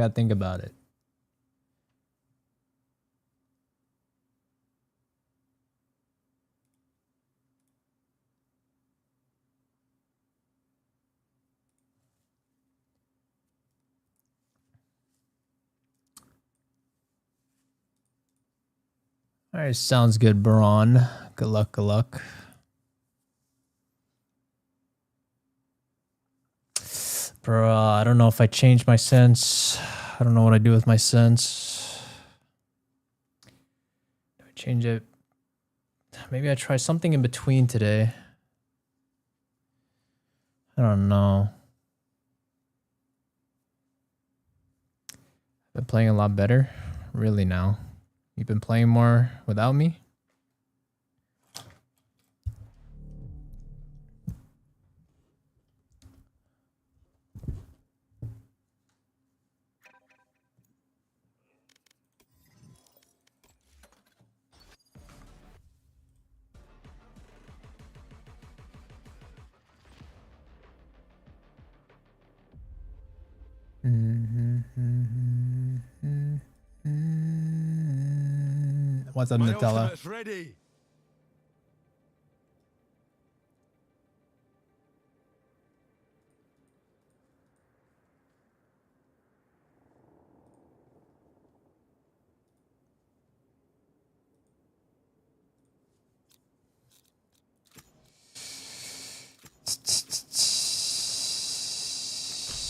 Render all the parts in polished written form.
gotta think about it. All right, sounds good, Braun. Good luck, good luck. Bro, I don't know if I change my sense. I don't know what I do with my sense. Do I change it? Maybe I try something in between today. I don't know. Been playing a lot better. Really now. You've been playing more without me? What's up, Nutella? Ready.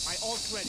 My ult's ready.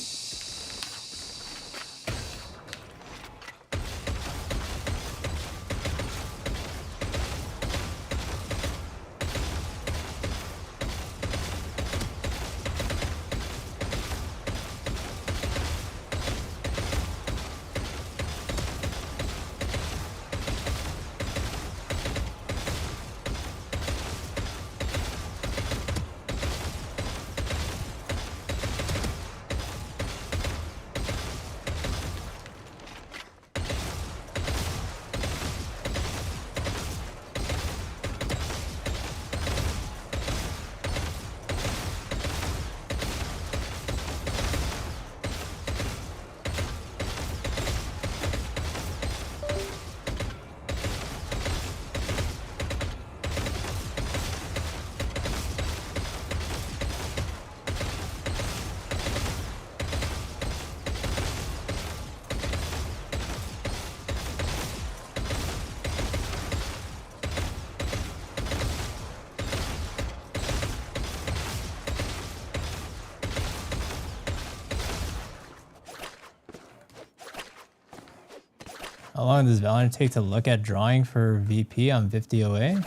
How long does Valorant take to look at drawing for VP on 50 OA?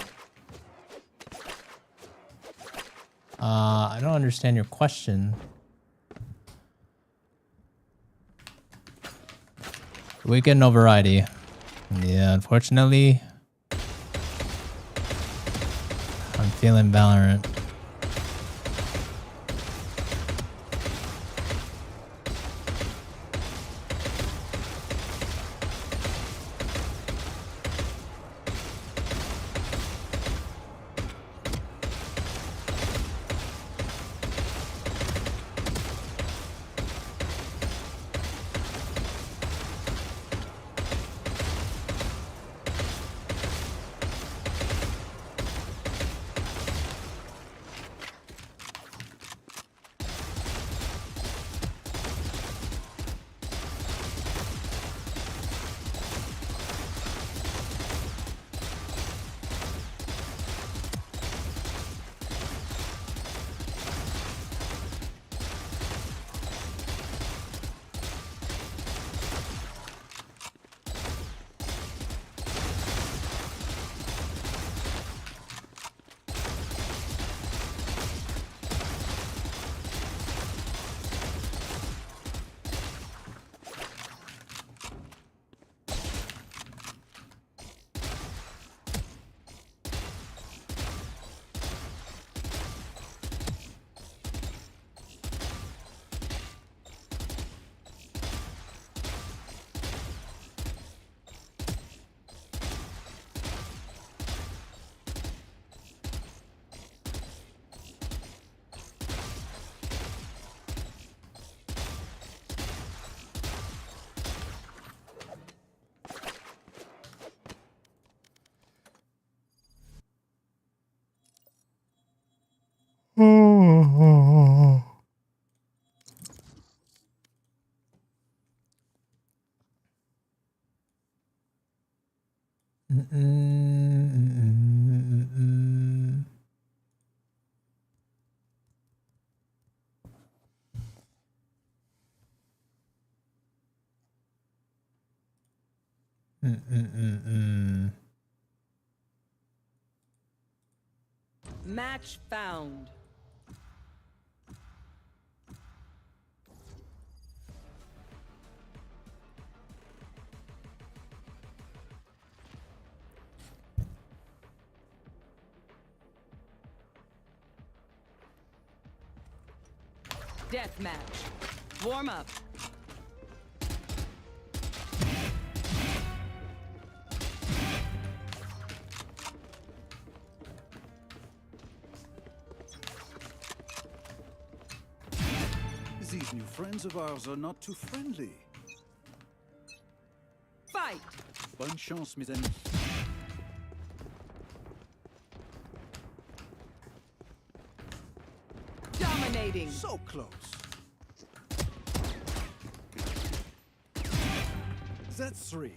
I don't understand your question. Weekend no variety. Yeah, unfortunately, I'm feeling Valorant. Match found. Deathmatch. Warm up. These new friends of ours are not too friendly. Fight! Bonne chance, mes amis. Dominating. So close. That's three.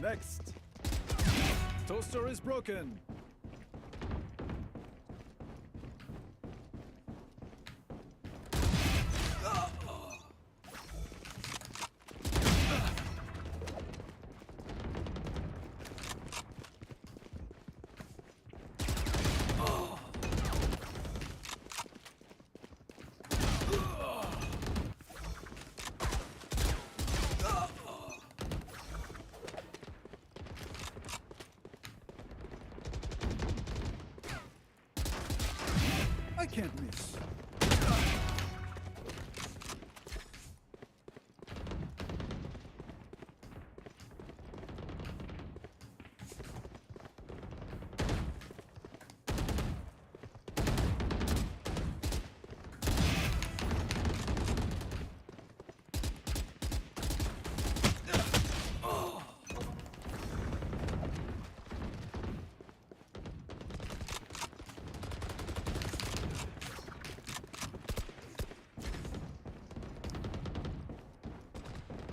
Next. Toaster is broken. I can't miss.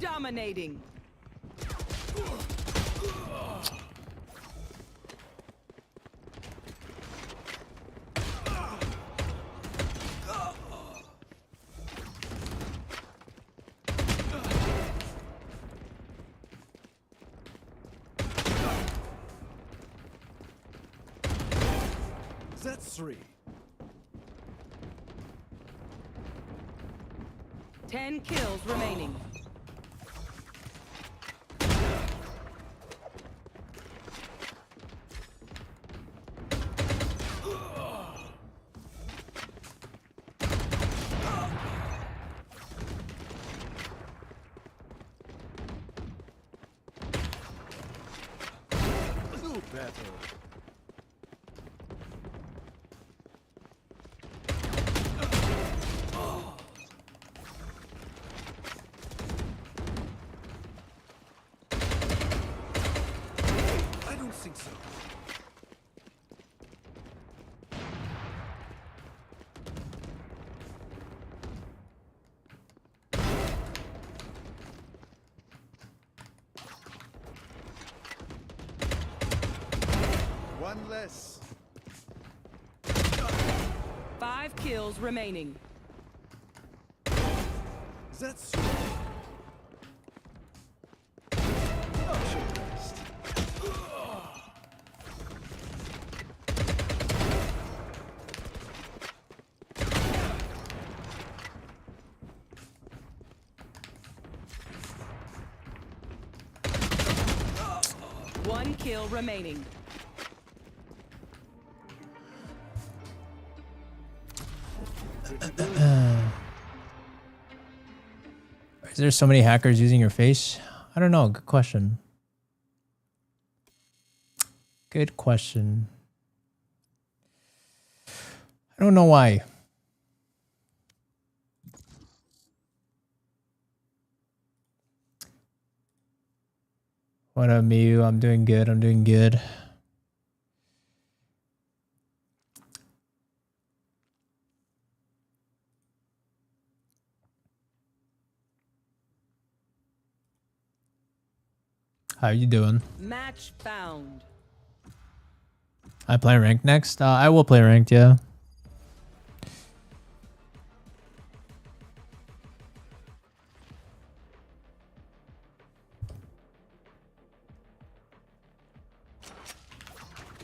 Dominating. That's three. 10 kills remaining. battle. I don't think so. One less. 5 kills remaining. That's right. Archer best. One kill remaining. Is there so many hackers using your face? I don't know. Good question. Good question. I don't know why. What up, Miu? I'm doing good. I'm doing good. How you doing? Match found. I play ranked next. I will play ranked, yeah.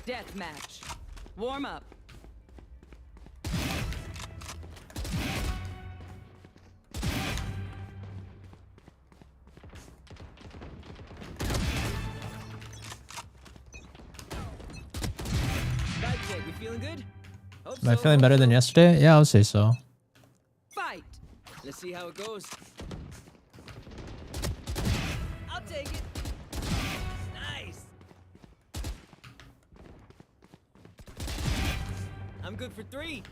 Death match. Warm up. You feeling good? Hope Am I so, feeling hope better than so. yesterday? Yeah, I would say so. Fight. Let's see how it goes. I'll take it. Nice. I'm good for 3.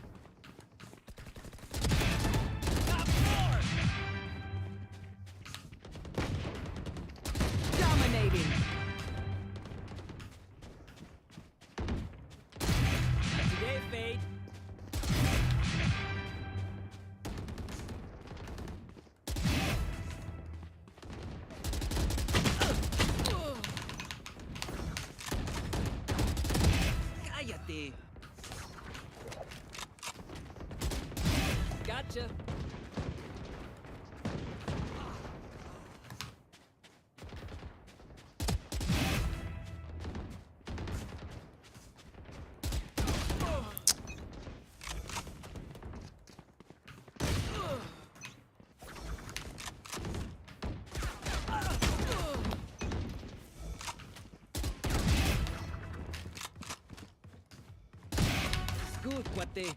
Top 4. Dominating. Not today, Fade. Cállate. Gotcha. It's good, cuate.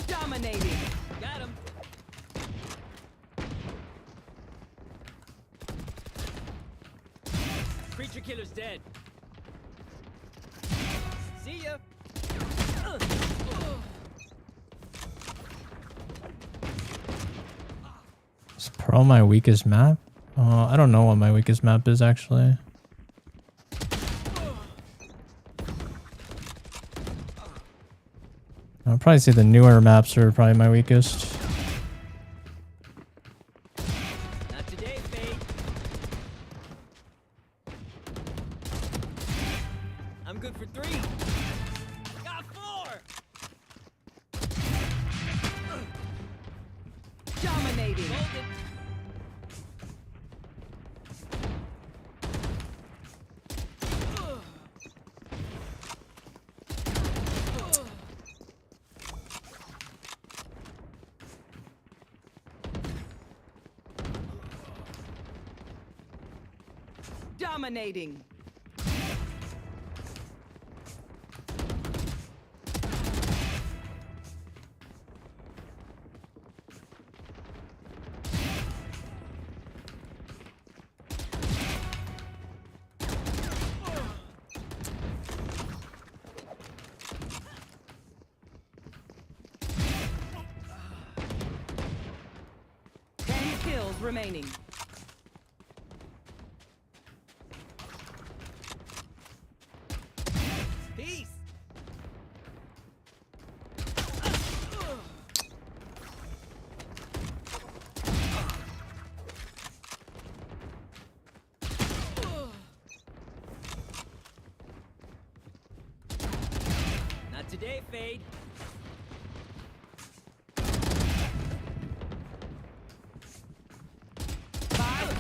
Dominating. Got him. Creature killer's dead. See ya. Is Pearl my weakest map? I don't know what my weakest map is actually. I'll probably say the newer maps are probably my weakest. Not today, Fade. I'm good for 3. Got 4. Dominating. Hold it. Dominating. Kills remaining. Peace. Not today, Fade.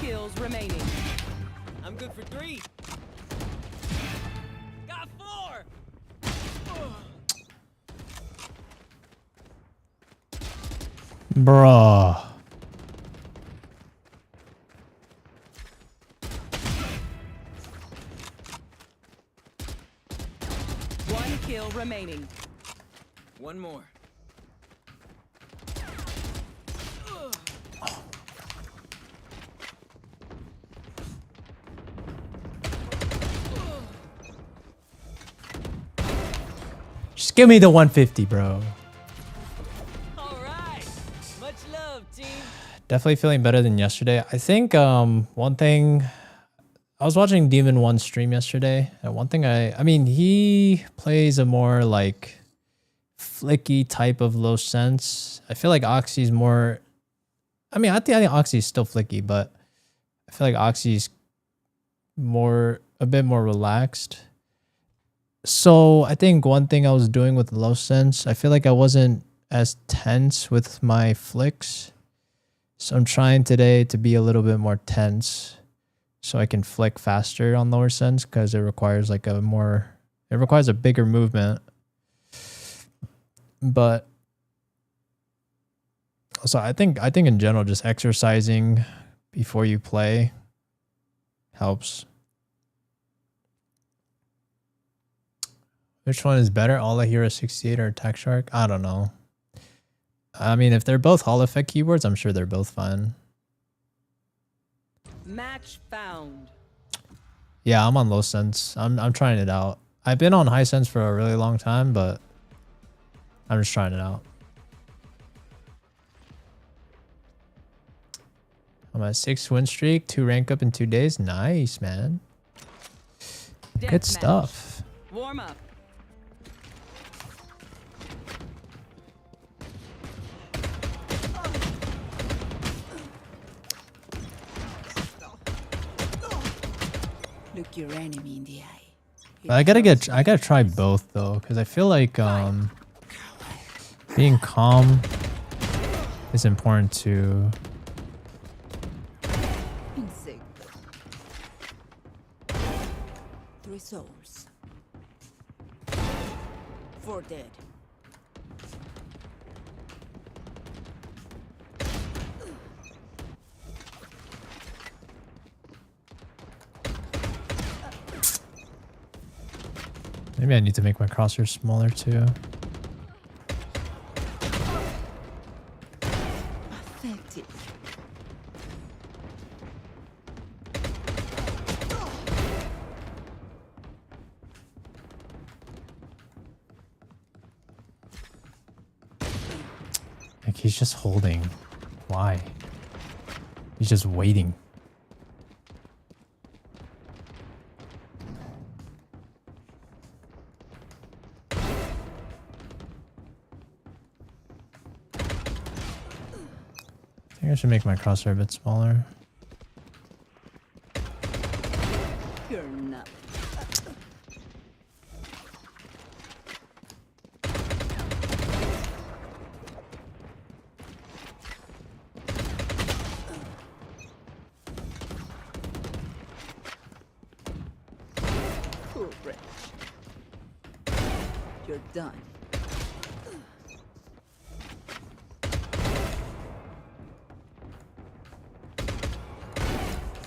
Kills remaining. I'm good for 3. Got 4. Bruh. One kill remaining. One more. Just give me the 150, bro. All right. Much love, team. Definitely feeling better than yesterday. I think one thing, I was watching Demon One stream yesterday, and one thing I mean, he plays a more like flicky type of low sense. I feel like Oxy's more, I mean, I think Oxy's still flicky, but I feel like Oxy's a bit more relaxed. So I think one thing I was doing with low sense, I feel like I wasn't as tense with my flicks. So I'm trying today to be a little bit more tense so I can flick faster on lower sense, because it requires like it requires a bigger movement. But so I think in general, just exercising before you play helps. Which one is better, All I Hear is 68 or Attack Shark? I don't know. I mean, if they're both Hall Effect keywords, I'm sure they're both fine. Match found. Yeah, I'm on low sense. I'm trying it out. I've been on high sense for a really long time, but I'm just trying it out. I'm at 6 win streak, 2 rank up in 2 days. Nice, man. Good Deathmatch. stuff. Warm up. Look your enemy in the eye. I gotta try both though, because I feel like being calm is important too. Insecto. 3 souls. 4 dead. Maybe I need to make my crosshair smaller too. Pathetic. Like he's just holding. Why? He's just waiting. I think I should make my crosshair a bit smaller. You're not. Cool, Rich. You're done.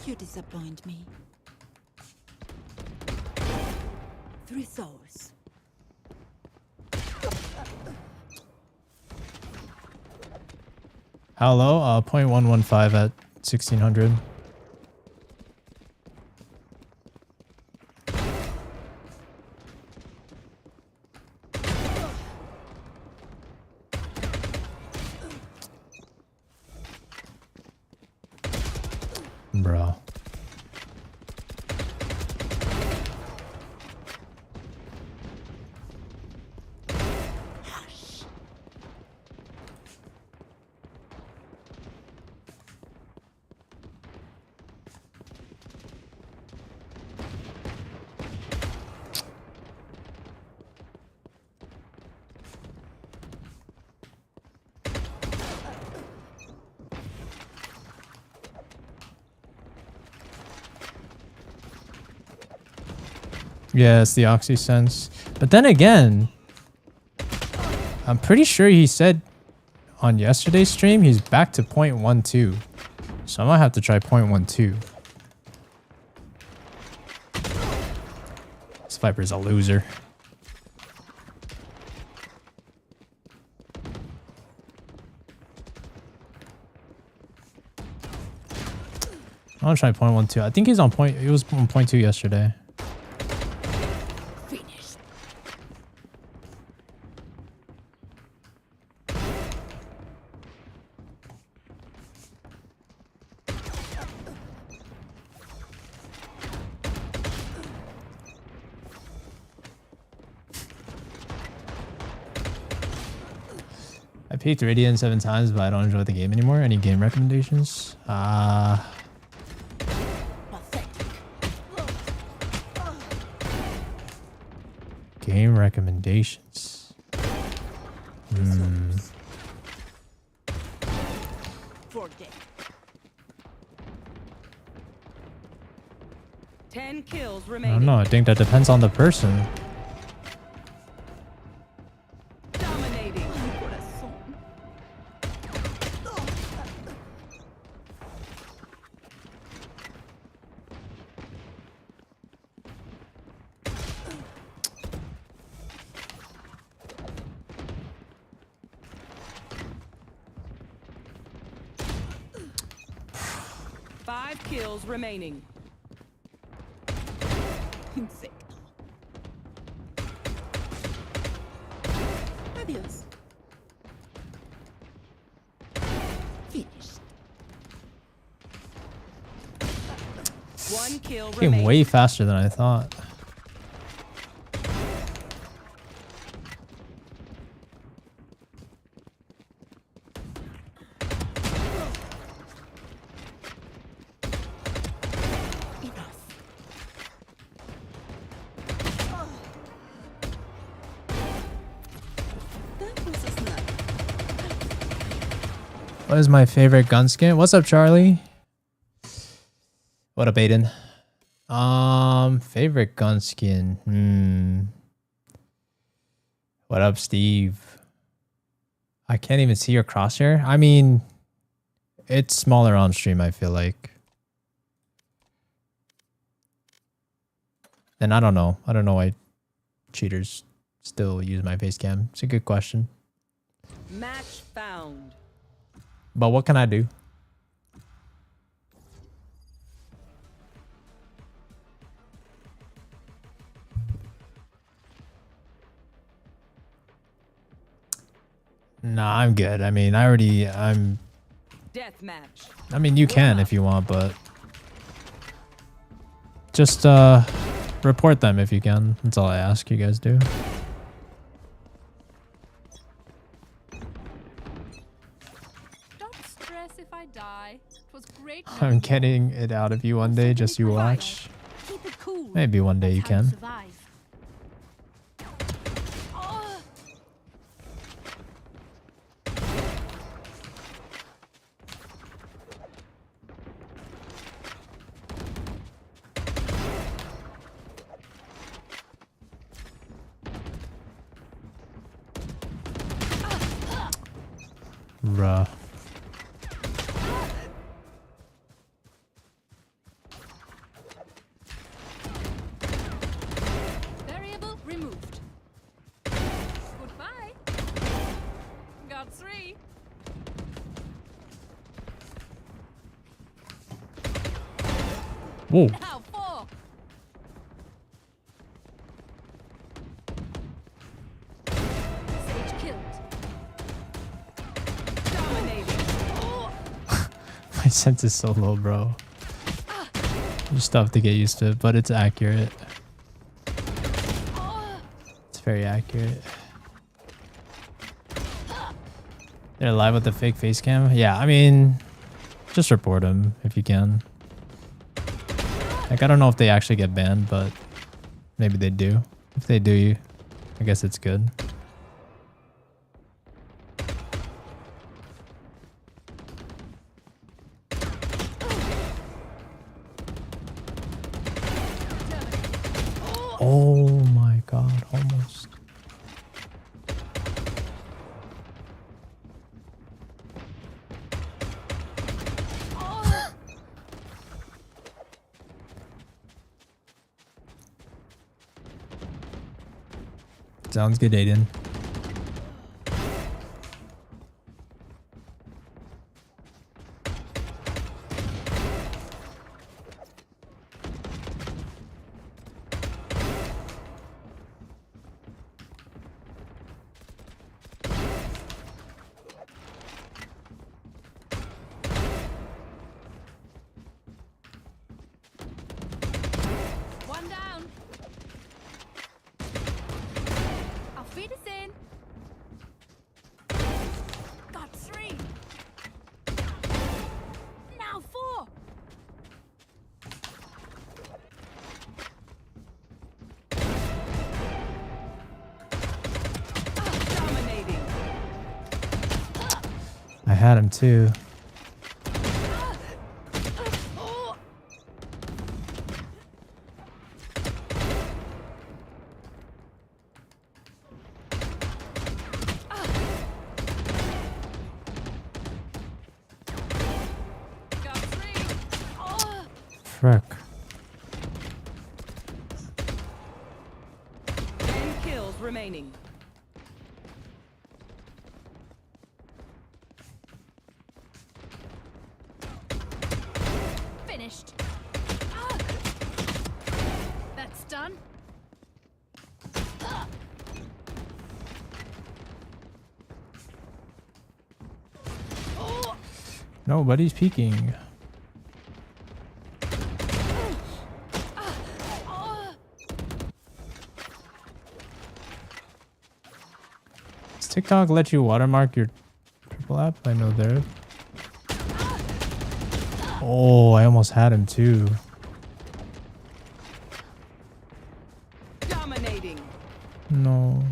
You disappoint me. 3 souls. How low? 0.115 at 1600. Bro. Yeah, it's the OxySense. But then again, I'm pretty sure he said on yesterday's stream he's back to 0.12. So I might have to try 0.12. This Viper's a loser. I'm gonna try 0.12. I think he's on point. He was on 0.2 yesterday. Finished. I peaked Radiant 7 times, but I don't enjoy the game anymore. Any game recommendations? Pathetic. Game recommendations. For dead. 10 kills I remaining. don't know. I think that depends on the person. Dominating. Corazón. Five kills remaining. Insecto. Adiós. Finished. One kill Came remaining. way faster than I thought. Enough. That was a snap. What is my favorite gun skin? What's up, Charlie? What up, Aiden? Favorite gun skin. What up, Steve? I can't even see your crosshair. I mean, it's smaller on stream, I feel like. And I don't know. I don't know why cheaters still use my face cam. It's a good question. Match found. But what can I do? Nah, I'm good. I mean, I Deathmatch. mean, you can if you want, but just report them if you can. That's all I ask you guys do. Don't stress if I die. It was great. I'm getting it out of you one day, just you watch. Keep it cool. Maybe one day you That's how can. survive. Oh, Bruh. variable Whoa. Now 4. Sage killed. Dominating. My sense is so low, bro. You just have to get used to it, but it's accurate. It's very accurate. They're live with the fake face cam? Yeah, I mean, just report them if you can. Like, I don't know if they actually get banned, but maybe they do. If they do, I guess it's good. Oh my god, almost. Sounds good, Aiden. One down. Auf Wiedersehen. Got 3. Now 4. Dominating. I had him too. Got 3. Oh. Frick. 10 kills remaining. Finished. That's done. Nobody's peeking. Does TikTok let you watermark your triple app? I know there. Oh, I almost had him too. Dominating. No.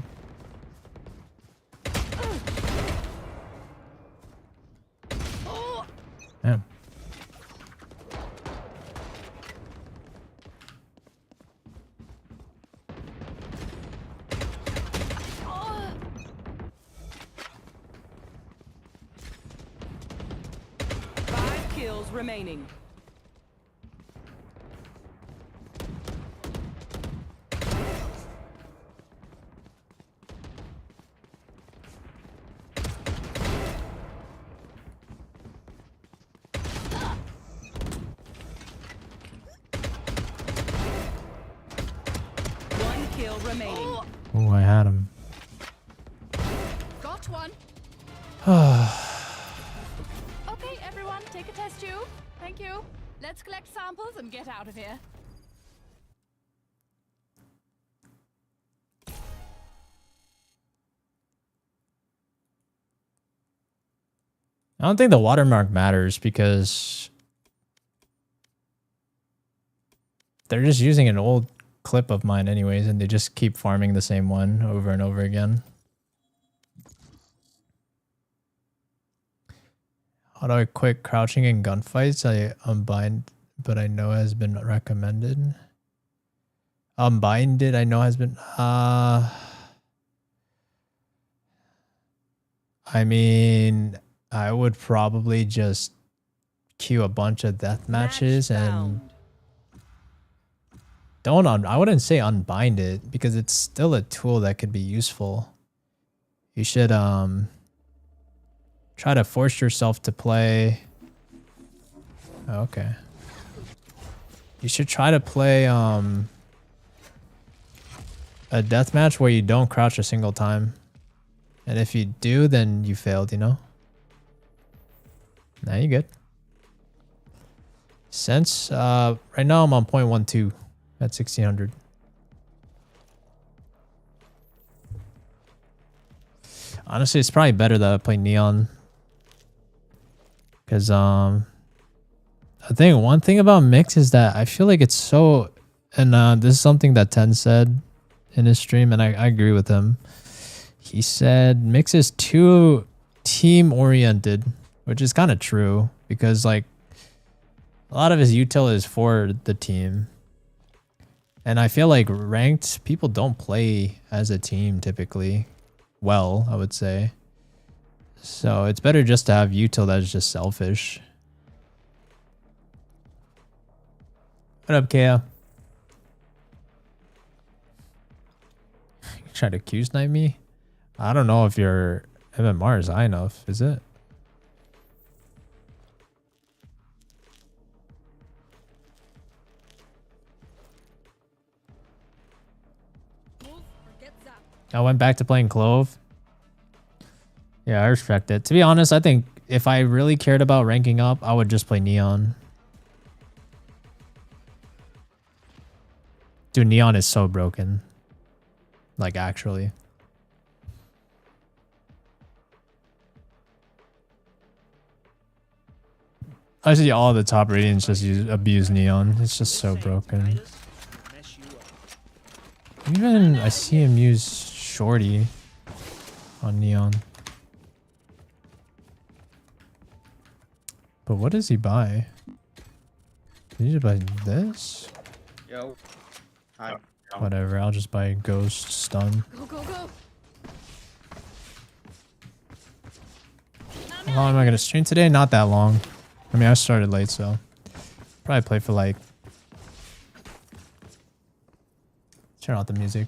Damn. Five kills remaining. One kill remaining. Oh, I had him. Got one. Okay, everyone, take a test tube. Thank you. Let's collect samples and get out of here. I don't think the watermark matters because they're just using an old clip of mine anyways, and they just keep farming the same one over and over again. How do I quit crouching in gunfights? I unbind, but I know has been recommended. Unbinded, I know has been... I mean, I would probably just queue a bunch of death matches Match and... found. I wouldn't say unbind it because it's still a tool that could be useful. You should try to force yourself to play. Oh, okay. You should try to play a deathmatch where you don't crouch a single time. And if you do, then you failed, you know? Now you're good. Since right now I'm on 0.12 at 1600. Honestly, it's probably better that I play Neon. Cause I think one thing about Mix is that I feel like it's so, and this is something that Ten said in his stream, and I agree with him. He said Mix is too team oriented, which is kind of true because like a lot of his util is for the team. And I feel like ranked people don't play as a team typically well, I would say. So it's better just to have util that's just selfish. What up, Kea? You try to Q-snipe me? I don't know if your MMR is high enough, is it? I went back to playing Clove. Yeah, I respect it. To be honest, I think if I really cared about ranking up, I would just play Neon. Dude, Neon is so broken. Like, actually. I see all the top ratings just abuse Neon. It's just so broken. Even I see him use Shorty on Neon. But what does he buy? Did he just buy this? Yo. Hi. Whatever, I'll just buy Ghost Stun. Go, go, go. How long am I gonna stream today? Not that long. I mean, I started late, so probably play for like. Turn out the music.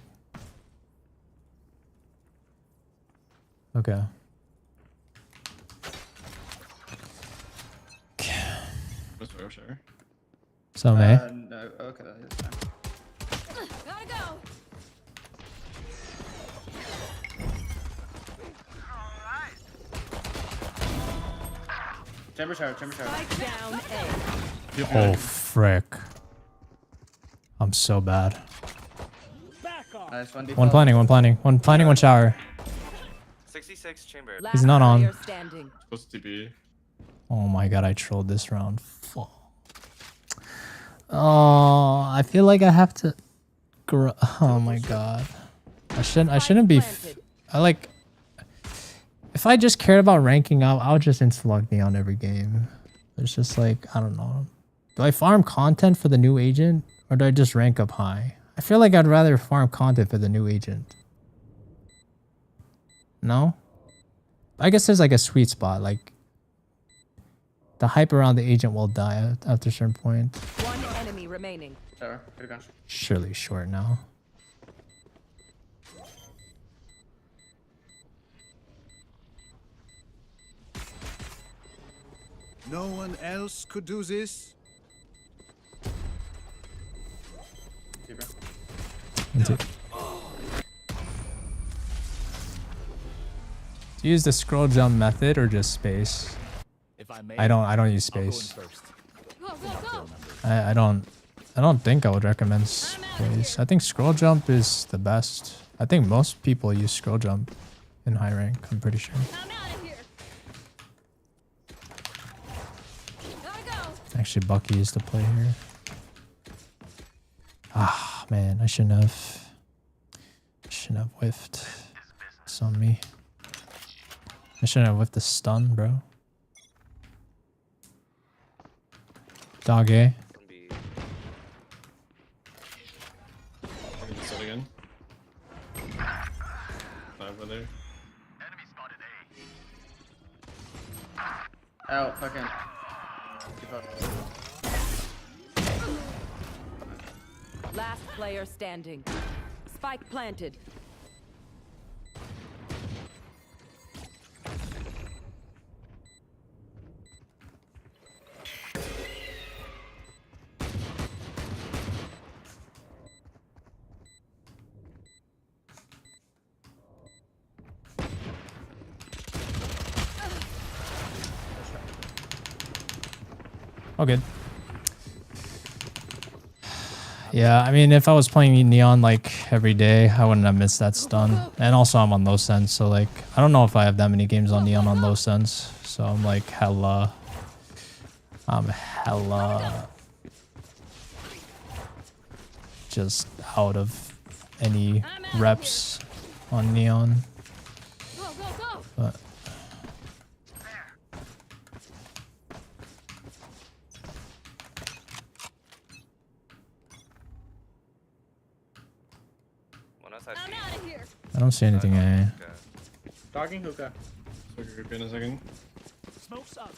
Okay. Sure. So May. No, okay, that's fine. Gotta go. Chamber shower, chamber shower. Spike down A. Oh frick! I'm so bad. Nice, one One planning, one shower. 66 chamber. He's not on. Player standing. Supposed to be. Oh my god, I trolled this round. Fuck. Oh, I feel like I have to. Oh my god. I shouldn't be. I like. If I just cared about ranking up, I would just insta-log Neon every game. It's just like, I don't know. Do I farm content for the new agent or do I just rank up high? I feel like I'd rather farm content for the new agent. No? I guess there's like a sweet spot. Like, the hype around the agent will die after a certain point. One enemy remaining. Shower, good gun. Surely short now. No one else could do this? Chamber. Do you use the scroll jump method or just space? If I may, I don't use I'll go in space. first. Go, go, go. I don't think I would recommend space. I think scroll jump is the best. I think most people use scroll jump in high rank, I'm pretty sure. I'm out of here. Gotta go. Actually, Bucky is the play here. Ah, man, I shouldn't have whiffed. It's on me. I shouldn't have whiffed the stun, bro. Dog A. Start again. Over there. Out, fucking. Keep up. Last player standing. Spike planted. All good. Yeah, I mean, if I was playing Neon like every day, I wouldn't have missed that stun. And also, I'm on low sense, so like, I don't know if I have that many games on Neon on low sense. So I'm like hella. I'm hella just out of any reps on Neon. Go, go, go. But One outside I'm B. out of here. I don't see anything. Okay. Dogging hookah. So you're in a second. Smoke's up.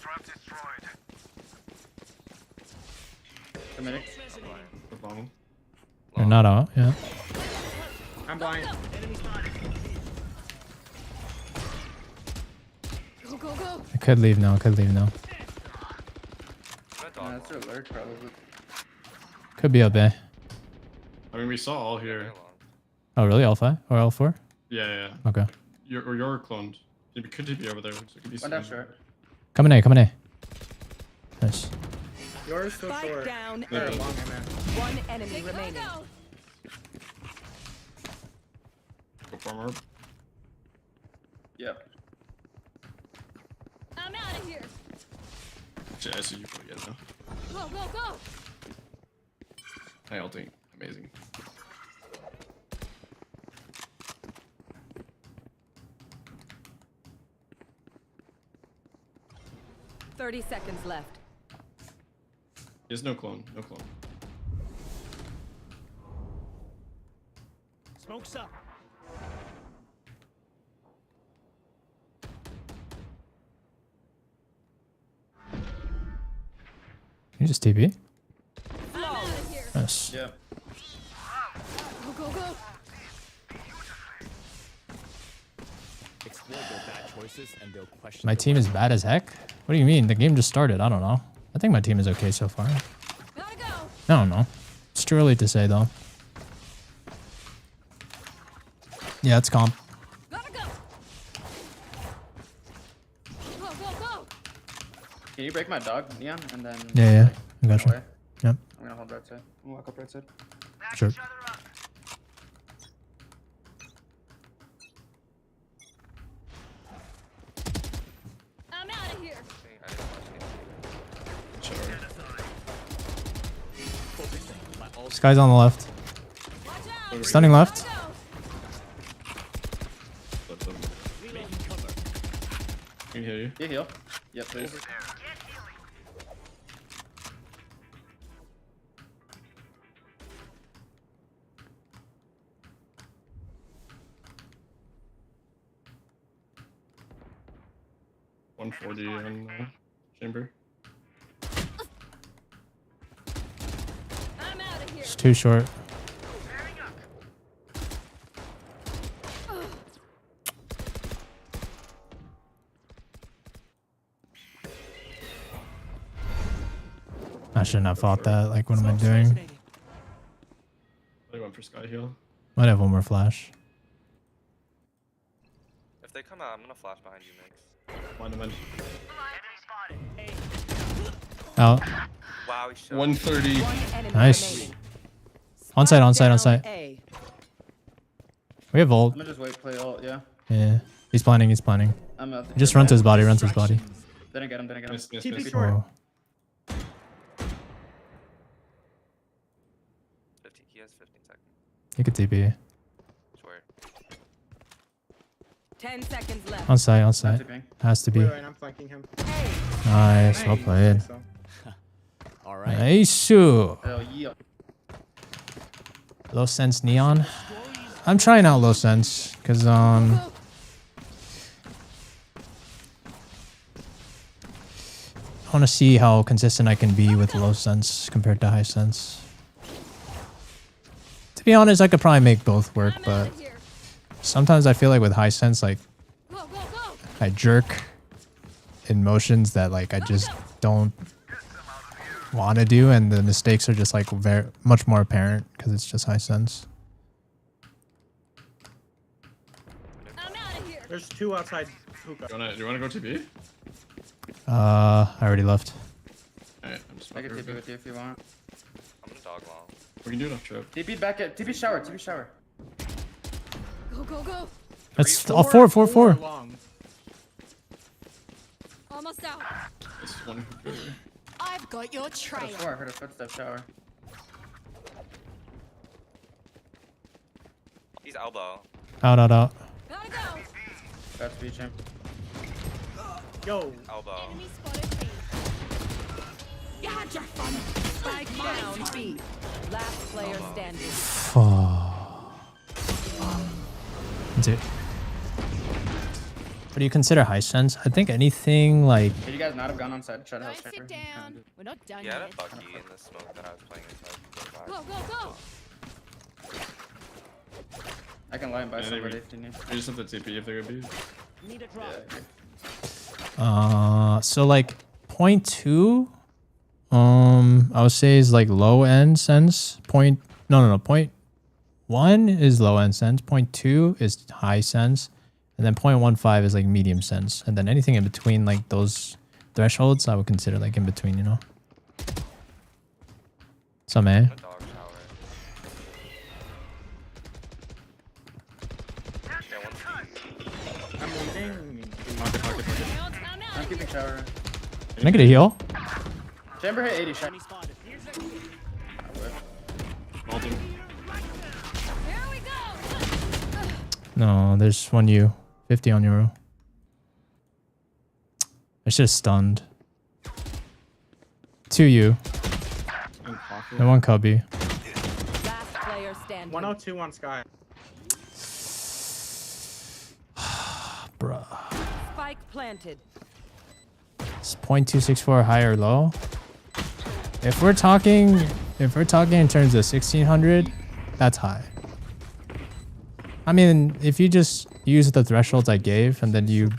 Committing. With long. you're not out. Yeah. I'm blind. Go, go, go. I could leave now. I could leave now. Went Yeah, dog that's their lurk probably. Could be up A. I mean, we saw all here. Uh, Yeah, Oh, really? L5 or L4? yeah. Okay. You're cloned. You could be over there. So it could be One down something. short. Coming A. Coming A. Nice. Yours so Spike short. down Yeah. A. Long, man. One enemy Go, remaining. go. Go for more. Yep. I'm out of here. Actually, I see you probably get it now. Go, go, go. Hey, ulting. Amazing. Thirty seconds left. There's no clone. No clone. Smoke's up. Can you just TP? I'm out of here. Yes. Yep. Go, go, go. Explore their bad choices and they'll question My team is bad as heck? What do you mean? The game just started. I don't know. I think my team is okay so far. Gotta go. I don't know. It's too early to say though. Yeah, it's comp. Gotta go. Go, go, go. Can you break my dog, Neon? And then. Yeah. I run got you. away? Yep. I'm gonna hold right side. I'm gonna walk up right side. Sure. I'm out of here. I didn't watch anything. Sure. This guy's on the left. Watch out. Stunning left. Go. Flip them. I can hear you. Yeah, heal. Yep, please. One 140 on chamber. I'm out of here. It's too short. I shouldn't have fought that. Like, what am I doing? I went for sky heal. Might have one more flash. If they come out, I'm gonna flash behind you, Mix. Blind him in. Out. Wow, he shot. 130. One enemy Nice. remaining. On site, on site, on Down site. A. We have ult. I'm gonna just wait, play ult, yeah. Yeah. He's planning, he's planning. I'm out. Just run to his body, run to his body. Didn't get him, didn't get him. Miss, miss, TP miss. short. Oh. 50. He has 15 seconds. He could TP. Swear. 10 seconds left. On site, on I'm site. tipping. Has to be. Wait, I'm flanking him. Nice, well played. So. All right. Nice. Hell yeah. Low sense neon. I'm trying out low sense because I want to see how consistent I can be with low sense compared to high sense. To be honest, I could probably make both work, I'm but out of here. sometimes I feel like with high sense, like Go, go, go. I jerk in motions that like I just don't want to do, and the mistakes are just like very much more apparent because it's just high sense. I'm out of here. There's two outside hookah. Do you wanna go TB? I already left. Alright, I'm just I can smoking. TP with you if you want. I'm gonna dog long. We can do it off trip. TP back at TP shower. TP shower. Go, go, go. That's a 4. Long. Almost out. This is one who I've got your Heard a trail. floor. Heard a footstep shower. He's elbow. Out. Gotta go. That's beach him. Yo. Elbow. Enemy spotted B. You had your fun. Spike down B. Last player standing. That's it. What do you consider high sense? I think anything like Could you guys not have gone on side? Try to help Guys, chamber. sit down. We're not done Yeah, yet. that Bucky in the smoke that I was playing inside. Go, go, go. I can lie and buy Yeah, somebody they- if you need. We just have to TP if they're gonna be. Need a drop. so like 0.2 I would say is like low end sense. Point 0.1 is low end sense, 0.2 is high sense, and then 0.15 is like medium sense, and then anything in between like those thresholds I would consider like in between, you know. Some A. A dog shower. Yeah, one. I'm leaving. Pocket. Now it's now, I'm keeping shower. Can I get a heal? Chamber hit 80 shot. Enemy spotted. Small team. Here we go. No, there's one U. 50 on Euro. It's just stunned. 2 U And pocket. and 1 cubby. Last player standing. 102 on Sky. Bruh. Spike planted. It's 0.264 high or low. If we're talking in terms of 1600, that's high. I mean, if you just use the thresholds I gave and then you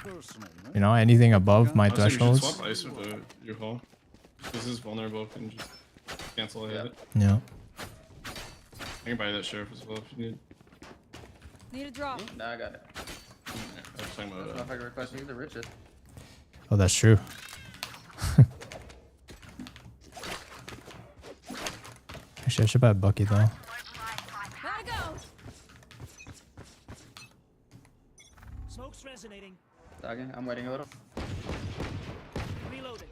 know, anything above my Honestly, we should thresholds. swap ice with the U-Haul. This is vulnerable and just cancel a hit. Yeah. I can buy that sheriff as well if you need. Need a drop. Nah, I got it. I was talking I don't know about if I can request you the richest. Oh, that's true. Actually, I should buy Bucky though. Gotta go. Smoke's resonating. Dogging. I'm waiting a little. Reloading.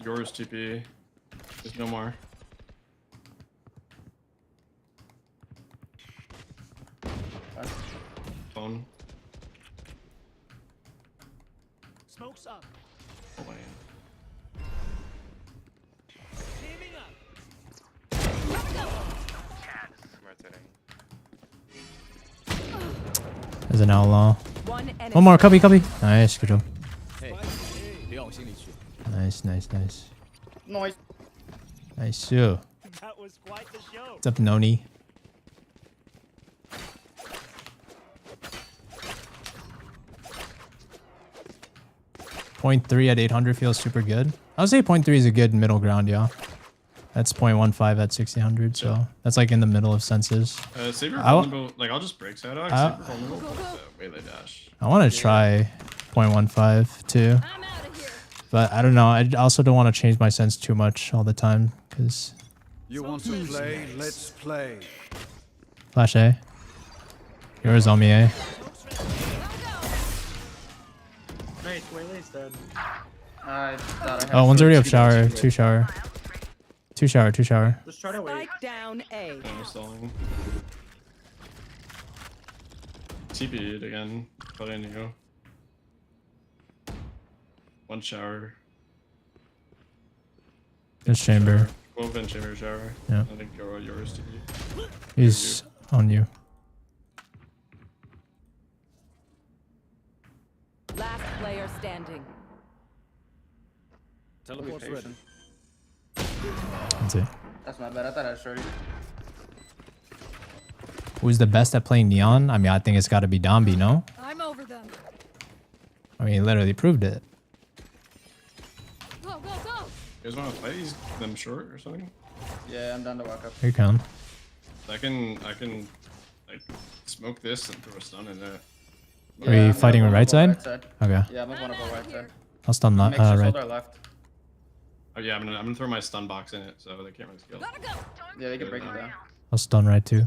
yours TP. There's no more. Phone. Smoke's up. Lane. Teaming up. Rotating. There's an outlaw. One enemy. One more, copy. Nice, good job. 嘿，别往心里去。 Nice. Noise. Nice. What's That was quite the show. up, Noni? .3 at 800 feels super good. I would say 0.3 is a good middle ground, yeah. That's 0.15 at 1600, so that's like in the middle of senses. Save your I'll- vulnerable. Like, I'll just break Sadox. I'll- Save your vulnerable. Waylay dash. I want to try 0.15 too, I'm out of here. but I don't know. I also don't want to change my sense too much all the time because You want to play? Let's play. Flash A. Yours on me A. Nice, Waylay's dead. I thought I had Oh, one's already up two shower. damage. Two shower. Just try to wait. Spike down A. Yeah, we're stalling. TP'd again. Probably need to go. One shower. This chamber. Go vent chamber shower. Yeah. I think go yours TP. He's on you. Last player standing. Teleport's Patient. ready. That's it. That's my bad. I thought I had shorty. Who's the best at playing Neon? I mean, I think it's got to be Dombi, no? I'm over them. I mean, he literally proved it. Go, go, go. You guys want to play these them short or something? Yeah, I'm down to walk up. Here you come. I can like smoke this and throw a stun in there. Are you I'm fighting gonna with right move on side? right Okay. Yeah, I'm moving on I'm our outta right here. side. I'll stun Make sure right. our left. Oh yeah, I'm gonna throw my stun box in it so they can't really skill. Gotta go. Yeah, they can break it down. I'll stun right too.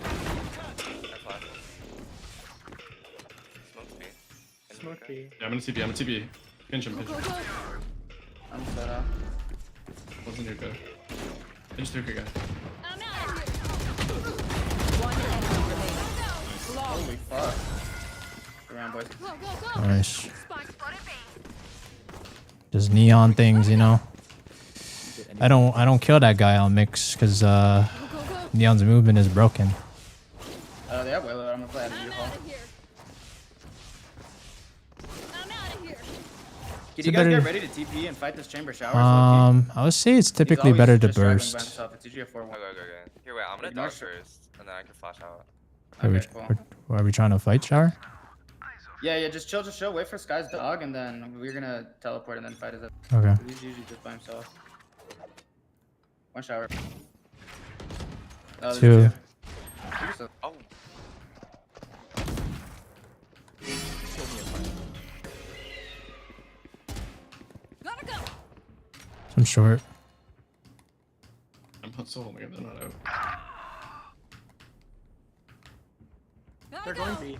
I flash. Smoke B. Smoke B. Yeah, I'm gonna TP. I'm gonna TP. Pinch him. Pinch him. I'm set up. What's in hookah? Pinch the hookah guy. I'm out of here. One enemy remaining. Holy fuck. Good round, boys. Go, go, go. Nice. Spike spotted B. Just neon things, you know. I don't kill that guy on mix because Go, go, go. Neon's movement is broken. They have Willow. I'm gonna play out of I'm U-Haul. out of here. I'm out of here. Can you guys better- get ready to TP and fight this chamber shower? I would say it's typically better to By burst. himself. It's usually a 4-1. Okay, okay, okay. Here, wait, I'm gonna Ignore dodge shit. first, and then I can flash out. Are we, Okay, cool. are we trying to fight, Shower? Yeah, just chill. Wait for Sky's dog, and then we're gonna teleport and then fight his. Okay. He's usually just by himself. One shower. Oh, there's Two. So- Oh, Gotta go. Some short. I'm not so holding it. They're not out. Gotta They're go. going B.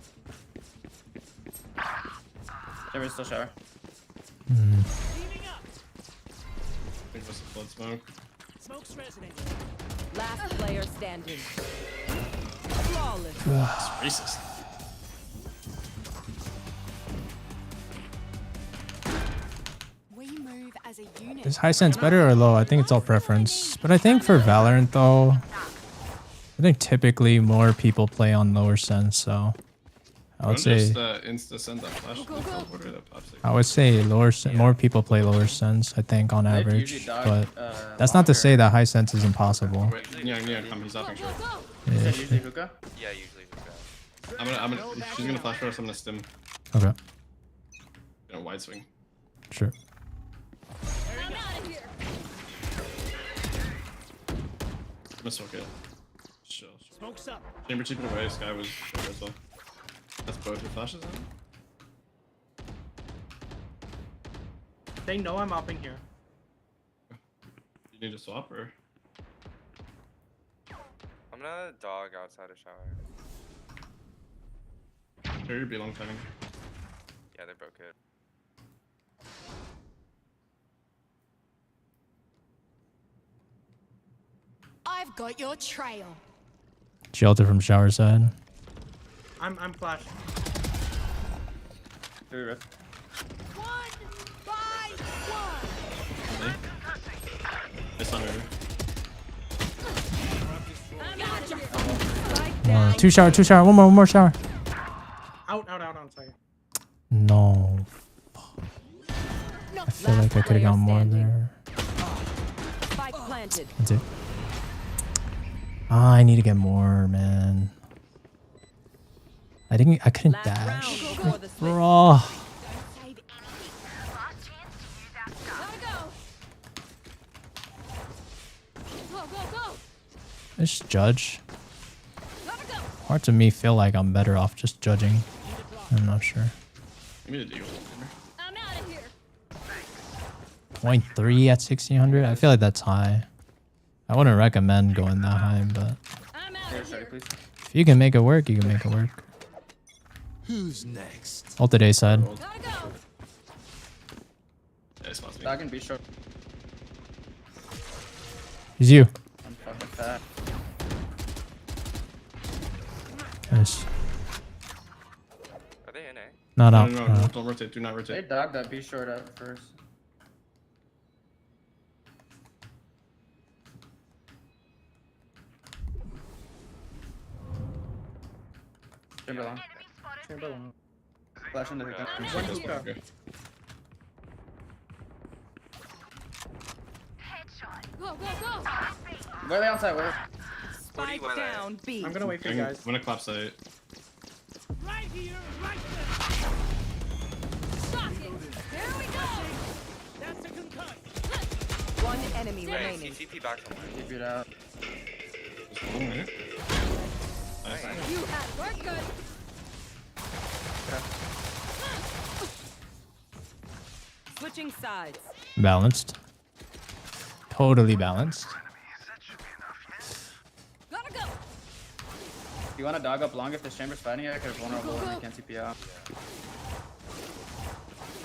Chamber's still shower. Beaming up. I think that's the blood smoke. Smoke's resonating. Last player standing. Flawless. It's racist. We move as a unit. Is high sense better or low? I think it's all preference. But I think for Valorant though, I think typically more people play on lower sense. So I would say Just insta send that flash. Go, go, go. Order that pops like- I would say more people play lower sense. I think on They've average, usually dodged, but that's not to longer. say that high sense is impossible. Wait, Neon, come. He's Go, offing go, short. go. You Yeah, said usually hookah? yeah, usually we go. I'm gonna. She's gonna flash first. I'm gonna stim. okay, Wide swing. sure. I'm out of here. I'm gonna smoke it. Chill. Smoke's up. Chamber cheaping away. Sky was short as well. That's both your flashes. Then? They know I'm upping here. You need to swap or? I'm gonna dog outside a shower. Sure, you'd be long timing. Yeah, they broke it. I've got your trail. Shelter from shower side. I'm flash. Three rip. One by one. It's on over. I'm out of here. Spike down. Two shower. One more shower. Out on site. No. I feel like I could have gone more there. Spike planted. That's it. I need to get more, man. I couldn't Last dash. round before the switch. Bro. Gotta go. Go, go, go. Just judge. Gotta go. Parts of me feel like I'm better off just judging. I'm not sure. Give me the deal. I'm out of here. 0.3 at 1600. I feel like that's high. I wouldn't recommend going that high, but I'm out Here, of sorry, here. please. if you can make it work, you can make it work. Who's next? Ulted A side. Gotta go. Yeah, it's me. Dog and be short. He's you. I'm fucking fat. Nice. Are they in A? Not No, out. no, not no, out. don't rotate. Do not They rotate. dogged that be short up first. Chamber long. Chamber long. Flash into the gun. I'm One out of is here. okay. Go, go, go. Where are they outside? Where? Spike were they? down B. I'm gonna wait for you guys. I'm gonna collapse it. Right here, right Shocking. Here we go. there. That's a concuss. One enemy Wait, remaining. CTP back somewhere. Keep it out. Just one minute. Nice. You had work good. Switching sides. Balanced. Totally balanced. Gotta go. You want to dog up long if this chamber's fighting it? Because vulnerable and you can't TP out.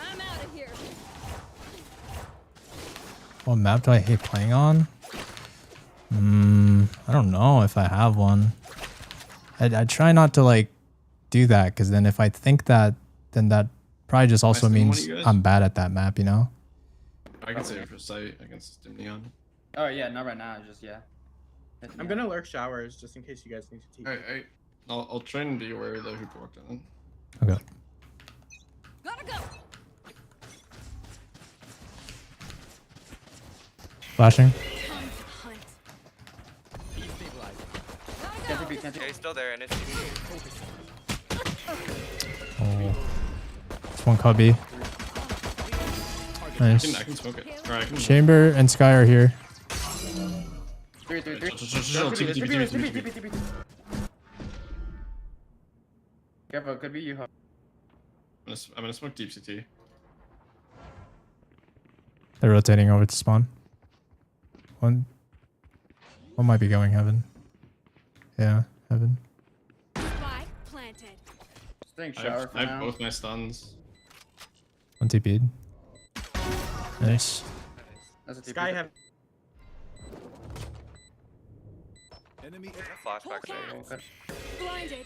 I'm out of here. What map do I hate playing on? I don't know if I have one. I try not to like do that because then if I think that, then that probably just also Nice to meet means you guys. I'm bad at that map, you know? I can save for sight against Dim Neon. Oh yeah, not right now. Just yeah. Hit I'm me gonna up. lurk showers just in case you guys need to TP. Alright, I'll try and be aware of the hoop walked in. Okay. Gotta go. Flashing. Time to hunt. Can't TP, can't Yeah, TP. he's still there, and it's Oh. It's one cubby. Nice. I can smoke it. Or I can. Chamber and Sky are here. 3, 3, 3. Chill, TP. Careful, could be you. I'm gonna smoke deep CT. They're rotating over to spawn. One might be going heaven. Yeah, heaven. Spike planted. Staying I shower have, for I have now. both my stuns. One TP'd. Nice. That's a TP. Sky have Enemy flashback Okay, there. okay. Blinded.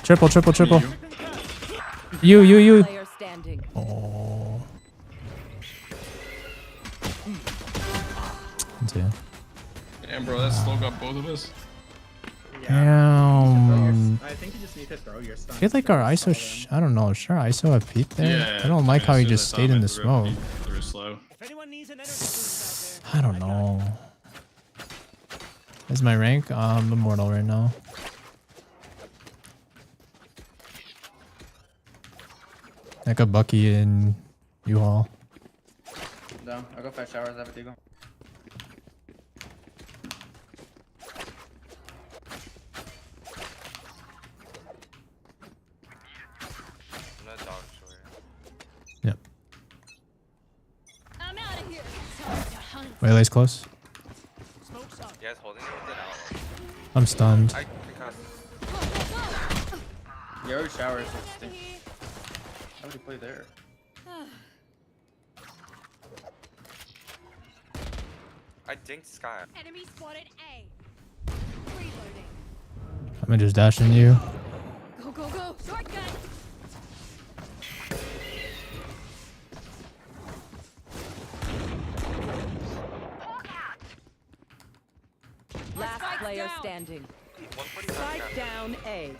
Triple. You. Player standing. Oh. Two. Damn, bro, that still got both of us. Damn. I think you just need to throw your stun. I feel like our ISO, I don't know, sure ISO have peaked there. Yeah. I don't like how he as soon as just I saw stayed him, in I the threw smoke. it, threw it slow. If anyone needs an energy boost out there, I don't know. Is my rank? I'm immortal right now. Like a Bucky in U-Haul. Down. I'll go 5 showers. I have a deagle. I'm gonna dog short. Yep. I'm out of here. Time to hunt. Waylay's close. smoke's up. You guys holding it? Get out. I'm stunned. I concussed. You already showers. How would you play there? I dinked Sky. Enemy spotted A. Reloading. I'm gonna just dash in you. Go, go, go. Shortcut. Last Spike's player down. standing. 145 Spike Sky. down A.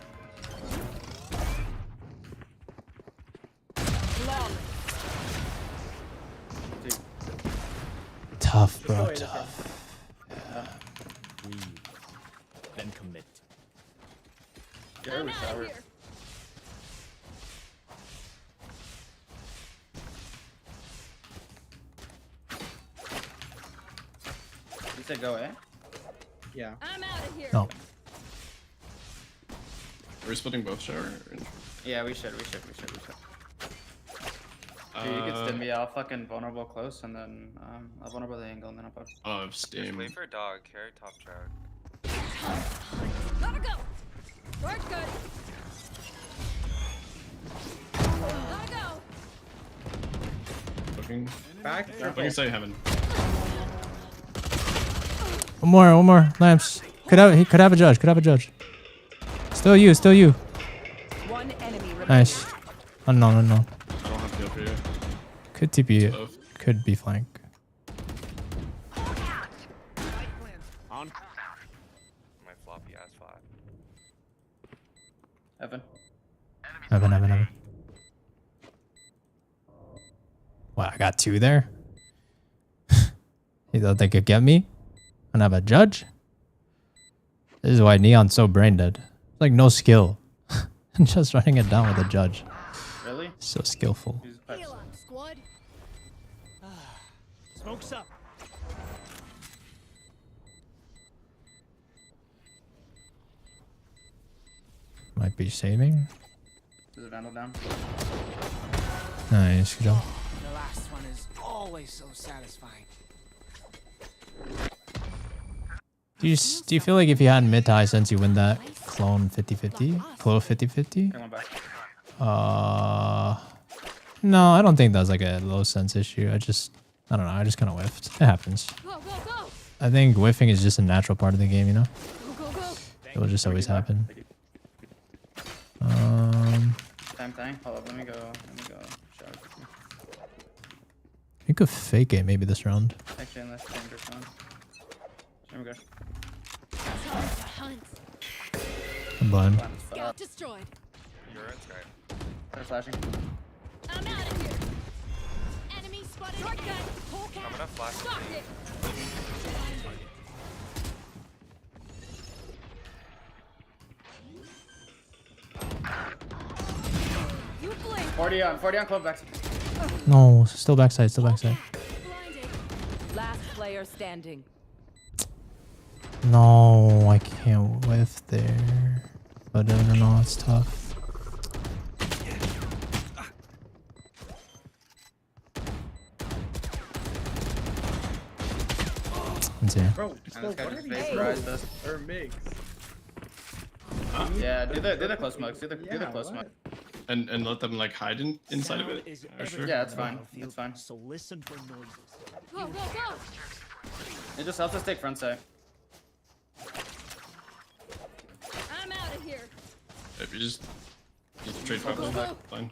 Tough, bro. Destroy the Tough. Breathe. Then commit. You already showers. You said go, eh? Yeah. I'm out of here. No. Are we splitting both shower? Or... Yeah, we should. Dude, you can stim me. I'll fucking vulnerable close and then I'll vulnerable the angle and then I'll push. Oh, I have Just steam. wait for a dog. Carry top track. Gotta go. Work good. Gotta go. Looking. Back. Looking say heaven. One more. Lamps. He could have a judge. Still you. One enemy remaining. Nice. Unknown. I don't have to go for you. Could TP. Both. Could be flank. On. My floppy ass 5. Evan. Heaven. Wow, I got 2 there. You thought they could get me? And have a judge? This is why Neon's so brain dead. Like no skill. Just running it down with a judge. Really? So skillful. Use pipes. Heal up, squad. Smoke's up. Might be saving. There's a vandal down. Nice, good job. The last one is always so satisfying. Do you feel like if you had mid to high sense, you win that clone 50-50? Flow 50-50? Come on back. No, I don't think that's like a low sense issue. I don't know. I just kind of whiffed. It happens. Go, go, go. I think whiffing is just a natural part of the game, you know? Go, go, go. It will just always happen. Same thing. Hold up. Let me go. Shower. You could fake it maybe this round. Actually, unless chamber's gone. Chamber go. Hunt. I'm blind. Scout destroyed. You're in Sky. They're flashing. I'm out of here. Enemy spotted. Short gun. Hawk I'm out. gonna flash. Stop it. You blink. 40 on club back. No, still backside, still backside. Blinded. Last player standing. No, I can't whiff there. But I don't know, it's tough. It's here. Bro, And so this guy what just are face these surprised us. Or mix? Yeah, do the close smokes. Do the close what? smoke. And let them like hide inside of it. Sure. Yeah, it's fine. It's fine. So listen for noises. Go, go, go. It just helps us take front side. I'm out of here. If you just trade probably fine.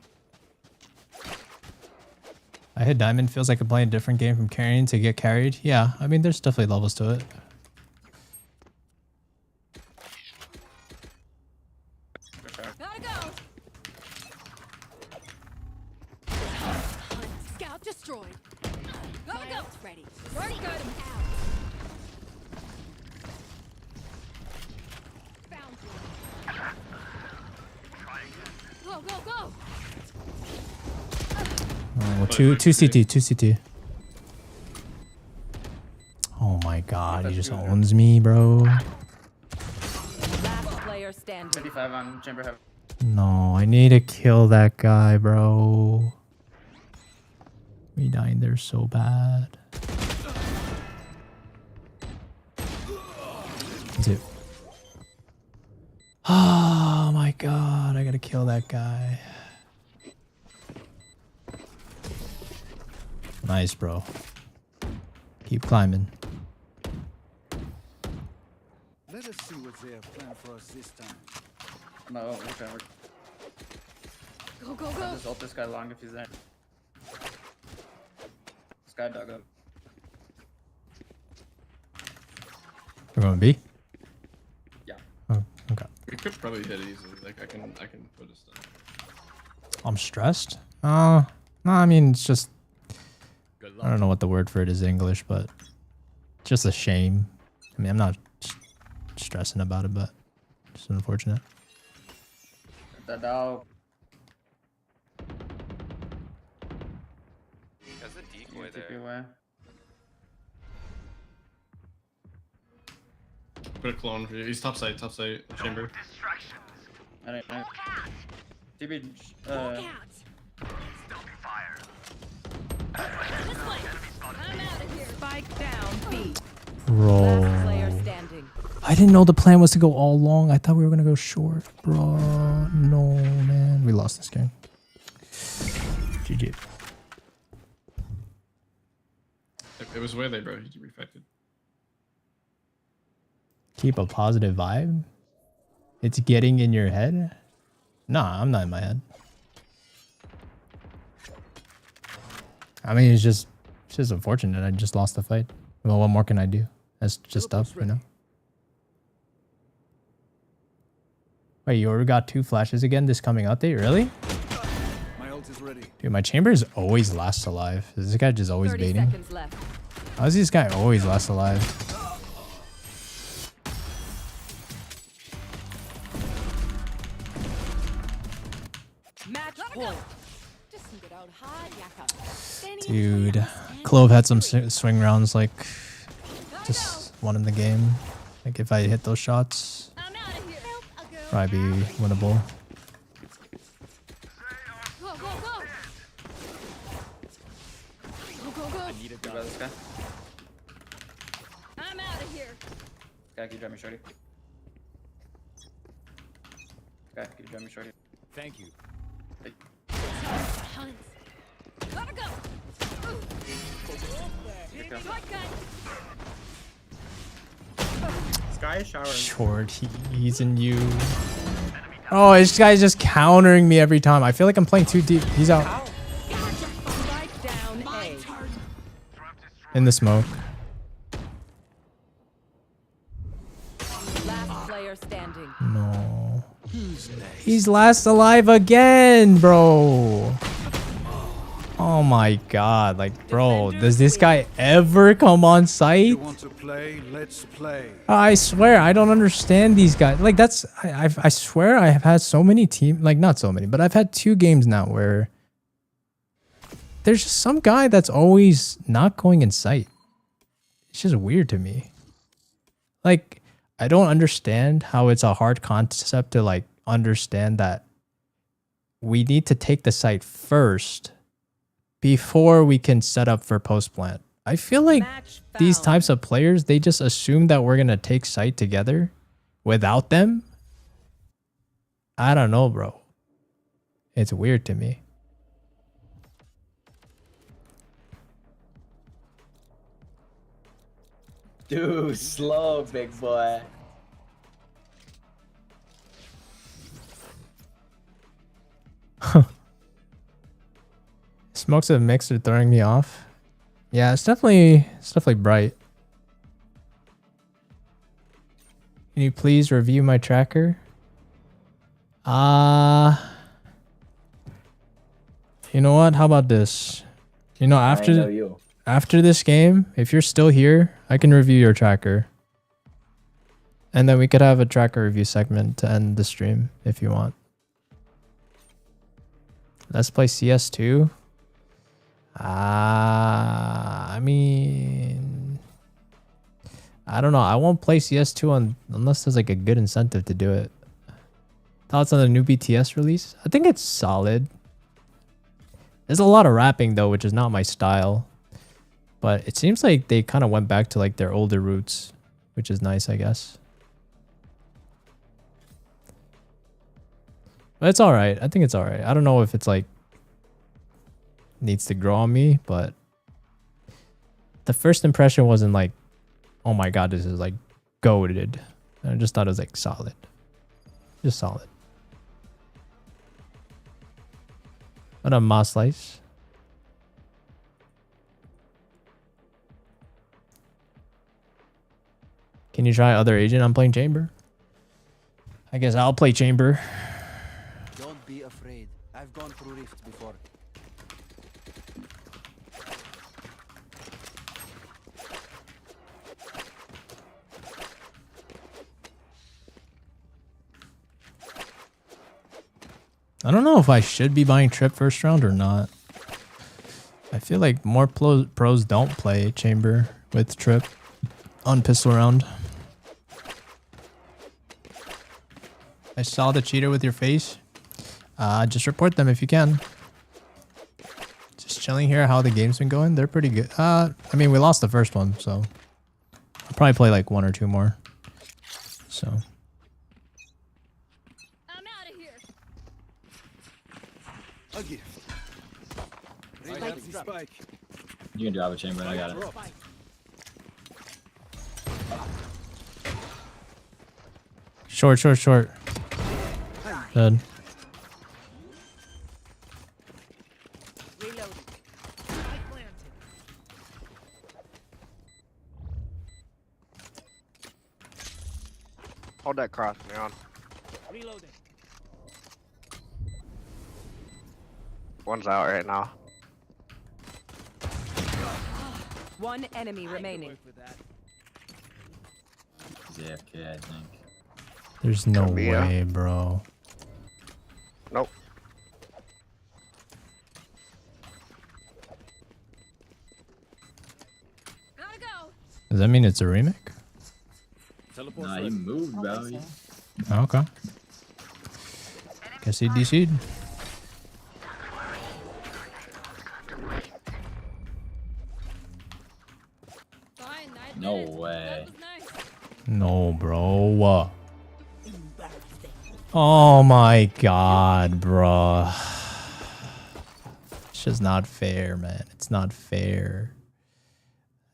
I hit diamond. Feels like I'm playing a different game from carrying to get carried. Yeah, I mean, there's definitely levels to it. Gotta go. Scout destroyed. Gotta go. Ult's ready. Already got him. Out. Found you. Go, go, go. Oh, two CT. Oh my god, he just owns me, bro. Last player standing. 55 on chamber heaven. No, I need to kill that guy, bro. Me dying there so bad. That's it. Oh my god, I gotta kill that guy. Nice, bro. Keep climbing. Let us see what they have planned for us this time. No, okay. Go, go, I'll go. just ult this guy long if he's there. This guy dug up. We're going B? Yeah. Oh, okay. We could probably hit easily. Like I can put a stun. I'm stressed? No, I mean, it's just, Good I don't know what the word for it is in English, but just a shame. I mean, I'm not stressing about it, but it's unfortunate. That dog. There's a decoy Take you there. away. Put a clone for you. He's top side chamber. I don't know. TB, Out. This way. I'm out of here. Spike down B. Last player Bro. standing. I didn't know the plan was to go all long. I thought we were going to go short. Bro. No, man. We lost this game. GG. It was where they, bro. He refacted. Keep a positive vibe? It's getting in your head? Nah, I'm not in my head. I mean, it's just unfortunate. I just lost the fight. Well, what more can I do? That's just tough, you know? Wait, you already got 2 flashes again this coming update? Really? My ult is ready. Dude, my chambers always last alive. Is this guy just always 30 baiting? seconds left. How does this guy always last alive? Match point. Just some good old hard yakka. Standing Dude, up, Clove had some swing rounds, like, just one in the game. Like, if I hit those shots, I'm out of here. help a girl probably be out. winnable. Go, go, go. I need a Good gun. by this guy. I'm out of here. Guy, can you drive me shorty? Guy, can you drive me shorty? Thank you. Tons. Gotta go. Here comes. Shotgun. Sky is showering. Shorties and you. Oh, this guy's just countering me every time. I feel like I'm playing too deep. He's out Spike down A. in the smoke. Last player standing. No. He's last alive again, bro. Oh my god. Like, bro, does this guy ever come on site? You want to play? Let's play. I swear, I don't understand these guys. Like, that's, I swear I have had so many like, not so many, but I've had 2 games now where there's just some guy that's always not going in sight. It's just weird to me. Like, I don't understand how it's a hard concept to, like, understand that we need to take the site first before we can set up for post plant. I feel like Match these found. types of players, they just assume that we're gonna take site together without them. I don't know, bro. It's weird to me. Dude, slow, big boy. Smokes of mix are throwing me off. Yeah, it's definitely bright. Can you please review my tracker? You know what? How about this? You know, after this game, if you're still here, I can review your tracker. And then we could have a tracker review segment to end the stream if you want. Let's play CS2. I mean, I don't know. I won't play CS2 unless there's like a good incentive to do it. Thoughts on the new BTS release? I think it's solid. There's a lot of rapping though, which is not my style. But it seems like they kind of went back to like their older roots, which is nice, I guess. But it's alright. I think it's alright. I don't know if it's like needs to grow on me, but the first impression wasn't like, oh my god, this is like goated. I just thought it was like solid. Just solid. What up, Moss Slice? Can you try other agent? I'm playing Chamber. I guess I'll play Chamber. Don't be afraid. I've gone through rifts before. I don't know if I should be buying Trip first round or not. I feel like more pros don't play Chamber with Trip on pistol round. I saw the cheater with your face. Just report them if you can. Just chilling here. How the game's been going? They're pretty good. I mean, we lost the first one, so I'll probably play like 1 or 2 more. So. I'm out of here. A gift. Reload the spike. You can drop a chamber, and I got it. Short. Dead. Reloading. Hold that cross, man. Reloading. One's out right now. One enemy remaining. He's AFK, I think. There's no Could be, way, bro. Nope. Gotta go. Does that mean it's a remake? Teleport Nah, first. he moved, bro. Oh, okay. Guess he DC'd. No way. No, bro. Oh my god, bro. It's just not fair, man. It's not fair.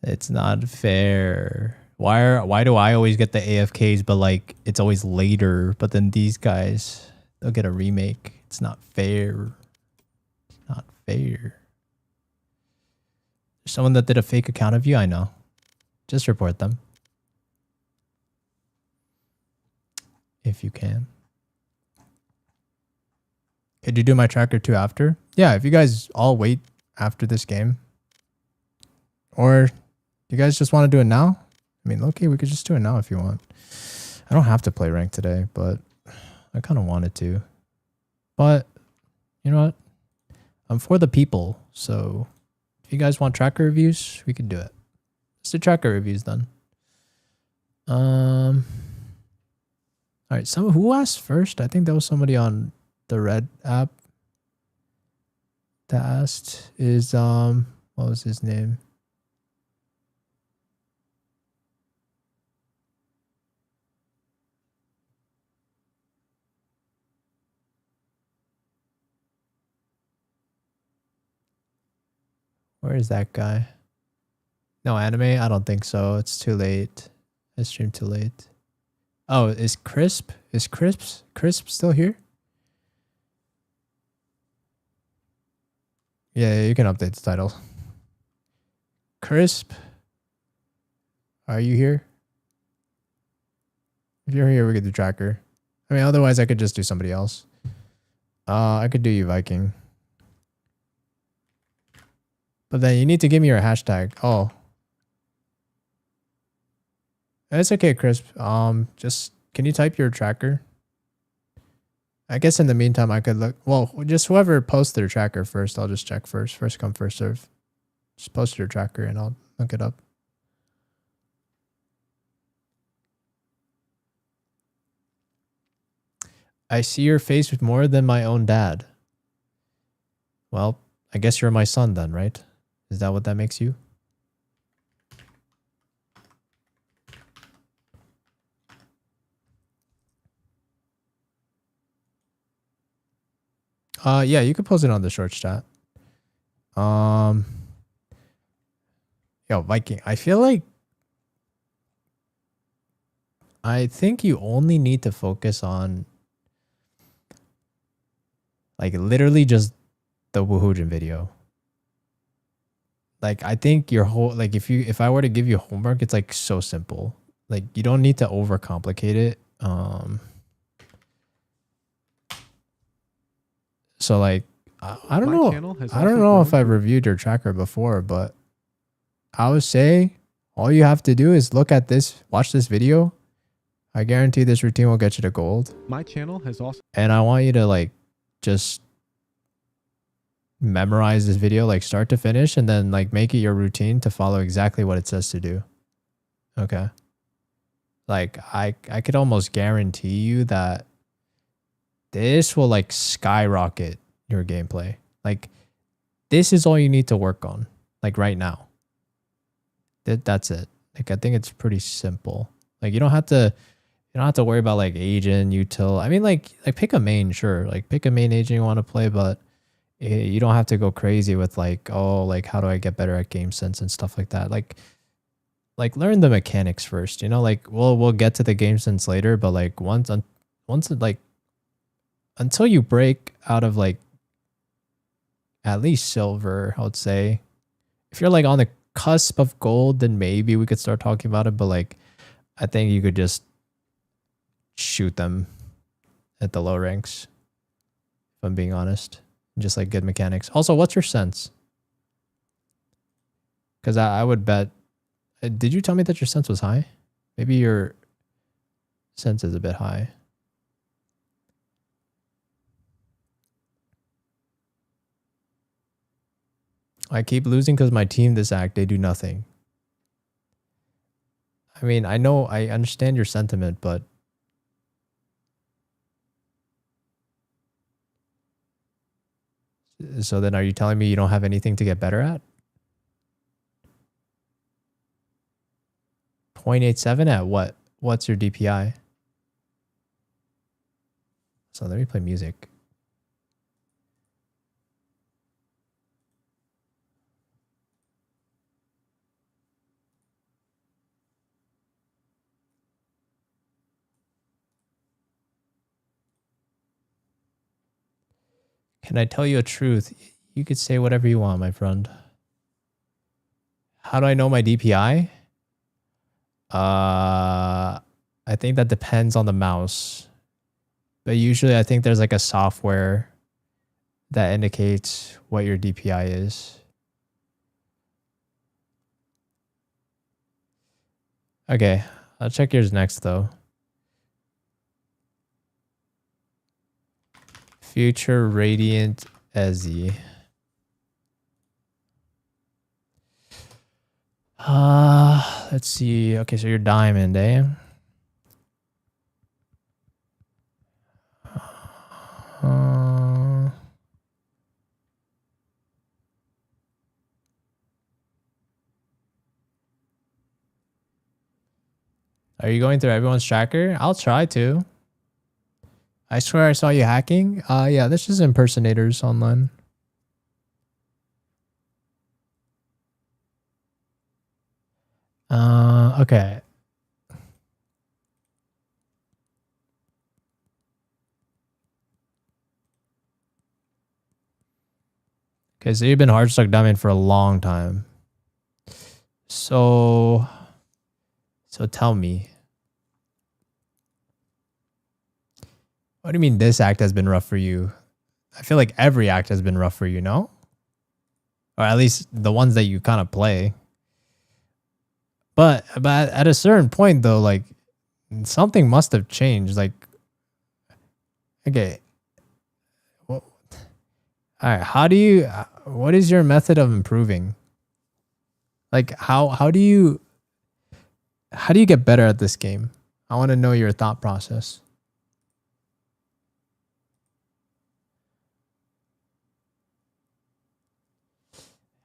It's not fair. Why do I always get the AFKs, but like it's always later, but then these guys, they'll get a remake. It's not fair. It's not fair. There's someone that did a fake account of you, I know. Just report them. If you can. Could you do my tracker too after? Yeah, if you guys all wait after this game. Or you guys just want to do it now? I mean, okay, we could just do it now if you want. I don't have to play rank today, but I kind of wanted to. But, you know what? I'm for the people, so if you guys want tracker reviews, we can do it. Let's do tracker reviews then. All right, who asked first? I think that was somebody on the Red app that asked. Is what was his name? Where is that guy? No anime? I don't think so. It's too late. I streamed too late. Oh, is Crisp? Is Crisp still here? Yeah, you can update the title. Crisp, are you here? If you're here, we could do tracker. I mean, otherwise I could just do somebody else. I could do you Viking. But then you need to give me your hashtag. Oh. It's okay, Crisp. Just can you type your tracker? I guess in the meantime I could look. Well, just whoever posts their tracker first, I'll just check first. First come, first serve. Just post your tracker and I'll look it up. I see your face with more than my own dad. Well, I guess you're my son then, right? Is that what that makes you? Yeah, you could post it on the short chat. Yo, Viking, I feel like I think you only need to focus on like literally just the Woohoojin video. Like I think your whole like if I were to give you homework, it's like so simple. Like you don't need to overcomplicate it. So like I don't know. I don't know if I've reviewed your tracker before, but I would say all you have to do is look at this, watch this video. I guarantee this routine will get you to gold. My channel has also, and I want you to like just memorize this video like start to finish and then like make it your routine to follow exactly what it says to do. Okay. Like I could almost guarantee you that this will like skyrocket your gameplay. Like this is all you need to work on like right now. That's it. Like I think it's pretty simple. Like you don't have to worry about like agent, util. I mean like pick a main, sure. Like pick a main agent you want to play, but you don't have to go crazy with like, oh, like how do I get better at game sense and stuff like that. Like learn the mechanics first, you know, like we'll get to the game sense later, but like once like until you break out of like at least silver, I would say. If you're like on the cusp of gold, then maybe we could start talking about it, but like I think you could just shoot them at the low ranks, if I'm being honest. Just like good mechanics. Also, what's your sense? Because I would bet. Did you tell me that your sense was high? Maybe your sense is a bit high. I keep losing because my team this act, they do nothing. I mean, I know, I understand your sentiment, but so then are you telling me you don't have anything to get better at? 0.87 at what? What's your DPI? So let me play music. Can I tell you a truth? You could say whatever you want, my friend. How do I know my DPI? I think that depends on the mouse. But usually I think there's like a software that indicates what your DPI is. Okay, I'll check yours next though. Future Radiant Ezzy. Let's see. Okay, so you're diamond, eh? Are you going through everyone's tracker? I'll try to. I swear I saw you hacking. Yeah, this is impersonators online. Okay. Okay, so you've been hard stuck diamond for a long time. So tell me. What do you mean this act has been rough for you? I feel like every act has been rough for you, no? Or at least the ones that you kind of play. But at a certain point though, like something must have changed. Like, okay. Well, all right. What is your method of improving? Like how do you get better at this game? I want to know your thought process.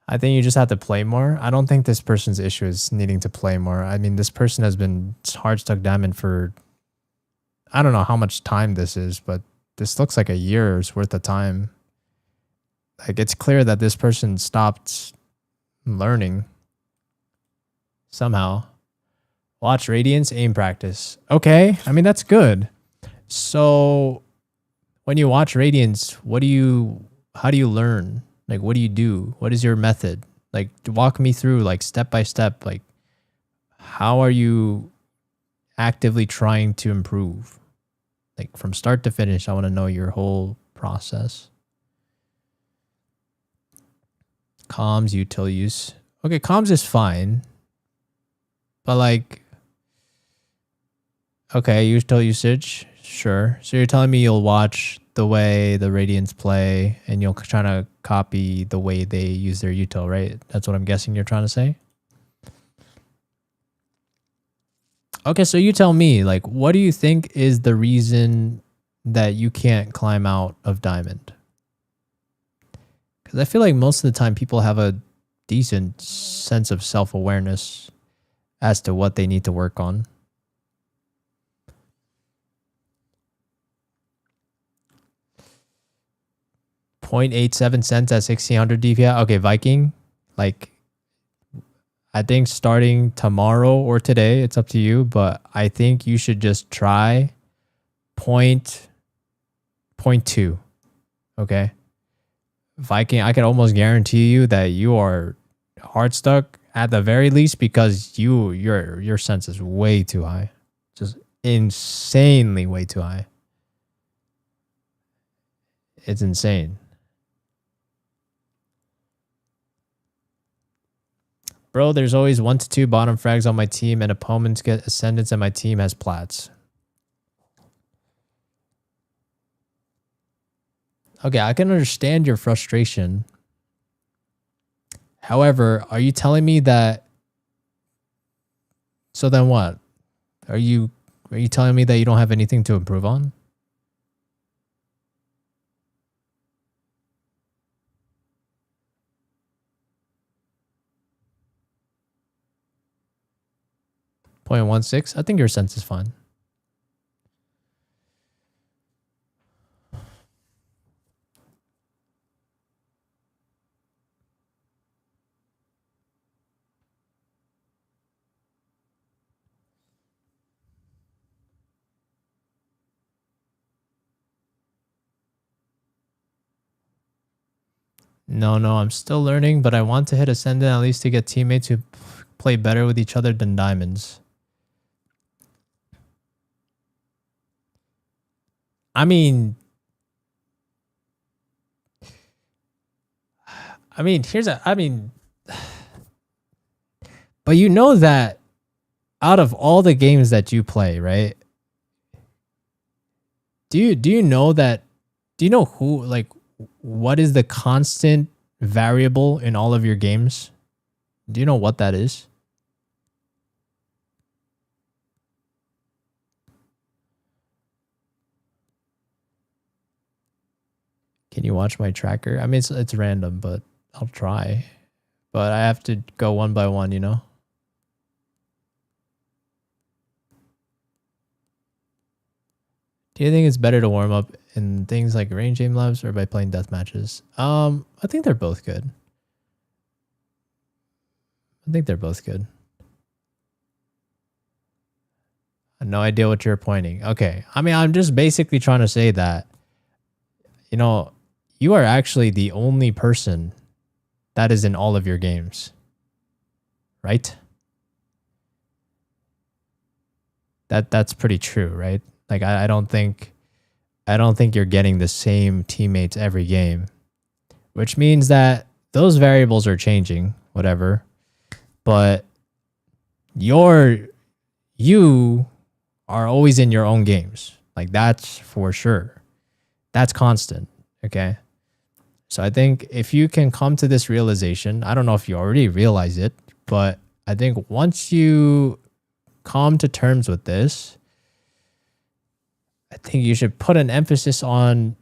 I think you just have to play more. I don't think this person's issue is needing to play more. I mean, this person has been hard stuck diamond for, I don't know how much time this is, but this looks like a year's worth of time. Like, it's clear that this person stopped learning somehow. Watch Radiance, aim practice. Okay, I mean, that's good. So when you watch Radiance, how do you learn? Like, what do you do? What is your method? Like, walk me through, like, step by step. Like, how are you actively trying to improve? Like, from start to finish, I want to know your whole process. Comms, util use. Okay, comms is fine. But, like, okay, util usage. Sure. So you're telling me you'll watch the way the Radiants play and you'll try to copy the way they use their util, right? That's what I'm guessing you're trying to say. Okay, so you tell me, like, what do you think is the reason that you can't climb out of diamond? Because I feel like most of the time people have a decent sense of self-awareness as to what they need to work on. $0.87 at 1600 DPI. Okay, Viking, like, I think starting tomorrow or today, it's up to you, but I think you should just try 0.2. Okay, Viking, I can almost guarantee you that you are hard stuck at the very least because your sense is way too high, just insanely way too high. It's insane. Bro, there's always 1 to 2 bottom frags on my team and opponents get ascendants and my team has plats. Okay, I can understand your frustration. However, are you telling me that... So then what? Are you telling me that you don't have anything to improve on? 0.16. I think your sense is fine. No, I'm still learning, but I want to hit Ascendant at least to get teammates who play better with each other than Diamonds. I mean, but you know that out of all the games that you play, right? Do you know that? Do you know who, like, what is the constant variable in all of your games? Do you know what that is? Can you watch my tracker? I mean, it's random, but I'll try. But I have to go one by one, you know? Do you think it's better to warm up in things like range aim labs or by playing death matches? I think they're both good. I think they're both good. I have no idea what you're pointing. Okay. I mean, I'm just basically trying to say that, you know, you are actually the only person that is in all of your games. Right? That's pretty true, right? Like, I don't think you're getting the same teammates every game, which means that those variables are changing, whatever. But you are always in your own games. Like, that's for sure. That's constant. Okay. So I think if you can come to this realization, I don't know if you already realize it, but I think once you come to terms with this, I think you should put an emphasis on,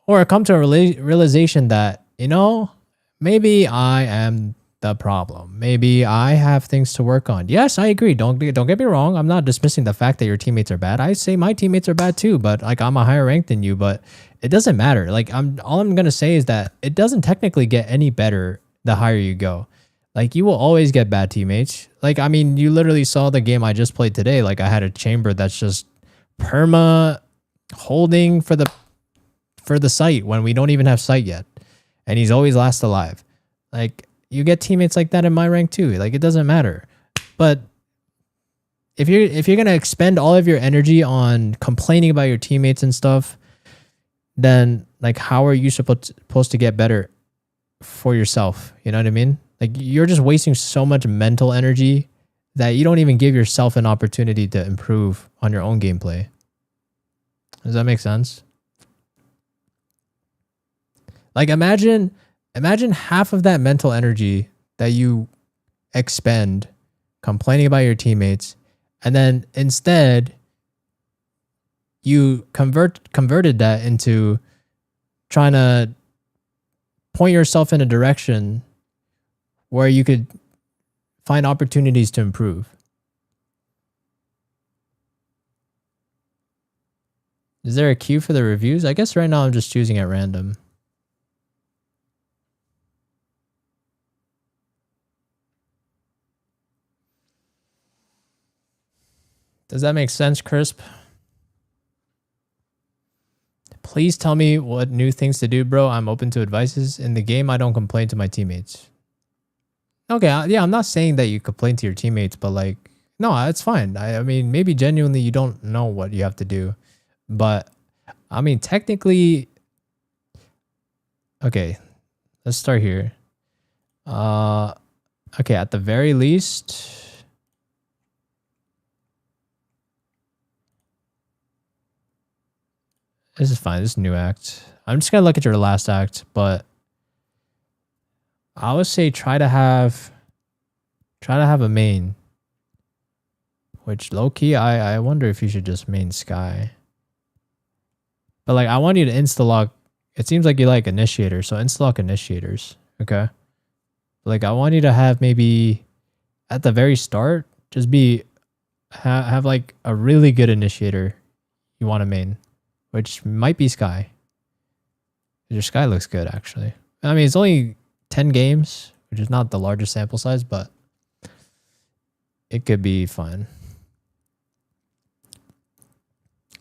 or come to a realization that, you know, maybe I am the problem. Maybe I have things to work on. Yes, I agree. Don't get me wrong. I'm not dismissing the fact that your teammates are bad. I say my teammates are bad too, but like, I'm a higher rank than you, but it doesn't matter. Like, all I'm going to say is that it doesn't technically get any better the higher you go. Like, you will always get bad teammates. Like, I mean, you literally saw the game I just played today. Like, I had a chamber that's just perma holding for the site when we don't even have site yet, and he's always last alive. Like, you get teammates like that in my rank too. Like, it doesn't matter. But if you're gonna expend all of your energy on complaining about your teammates and stuff, then like, how are you supposed to get better for yourself? You know what I mean? Like, you're just wasting so much mental energy that you don't even give yourself an opportunity to improve on your own gameplay. Does that make sense? Like, imagine half of that mental energy that you expend complaining about your teammates, and then instead you converted that into trying to point yourself in a direction where you could find opportunities to improve. Is there a queue for the reviews? I guess right now I'm just choosing at random. Does that make sense, Crisp? Please tell me what new things to do, bro. I'm open to advices. In the game, I don't complain to my teammates. Okay, yeah, I'm not saying that you complain to your teammates, but like, no, it's fine. I mean, maybe genuinely you don't know what you have to do. But, I mean, technically... Okay, let's start here. Okay, at the very least... This is fine. This is new act. I'm just going to look at your last act, but... I would say try to have a main. Which, low-key, I wonder if you should just main Sky. But like, I want you to insta-lock. It seems like you like initiators, so insta-lock initiators. Okay? Like, I want you to have maybe, at the very start, just be have like a really good initiator you want to main, which might be Sky. Your Sky looks good, actually. I mean, it's only 10 games, which is not the largest sample size, but it could be fine.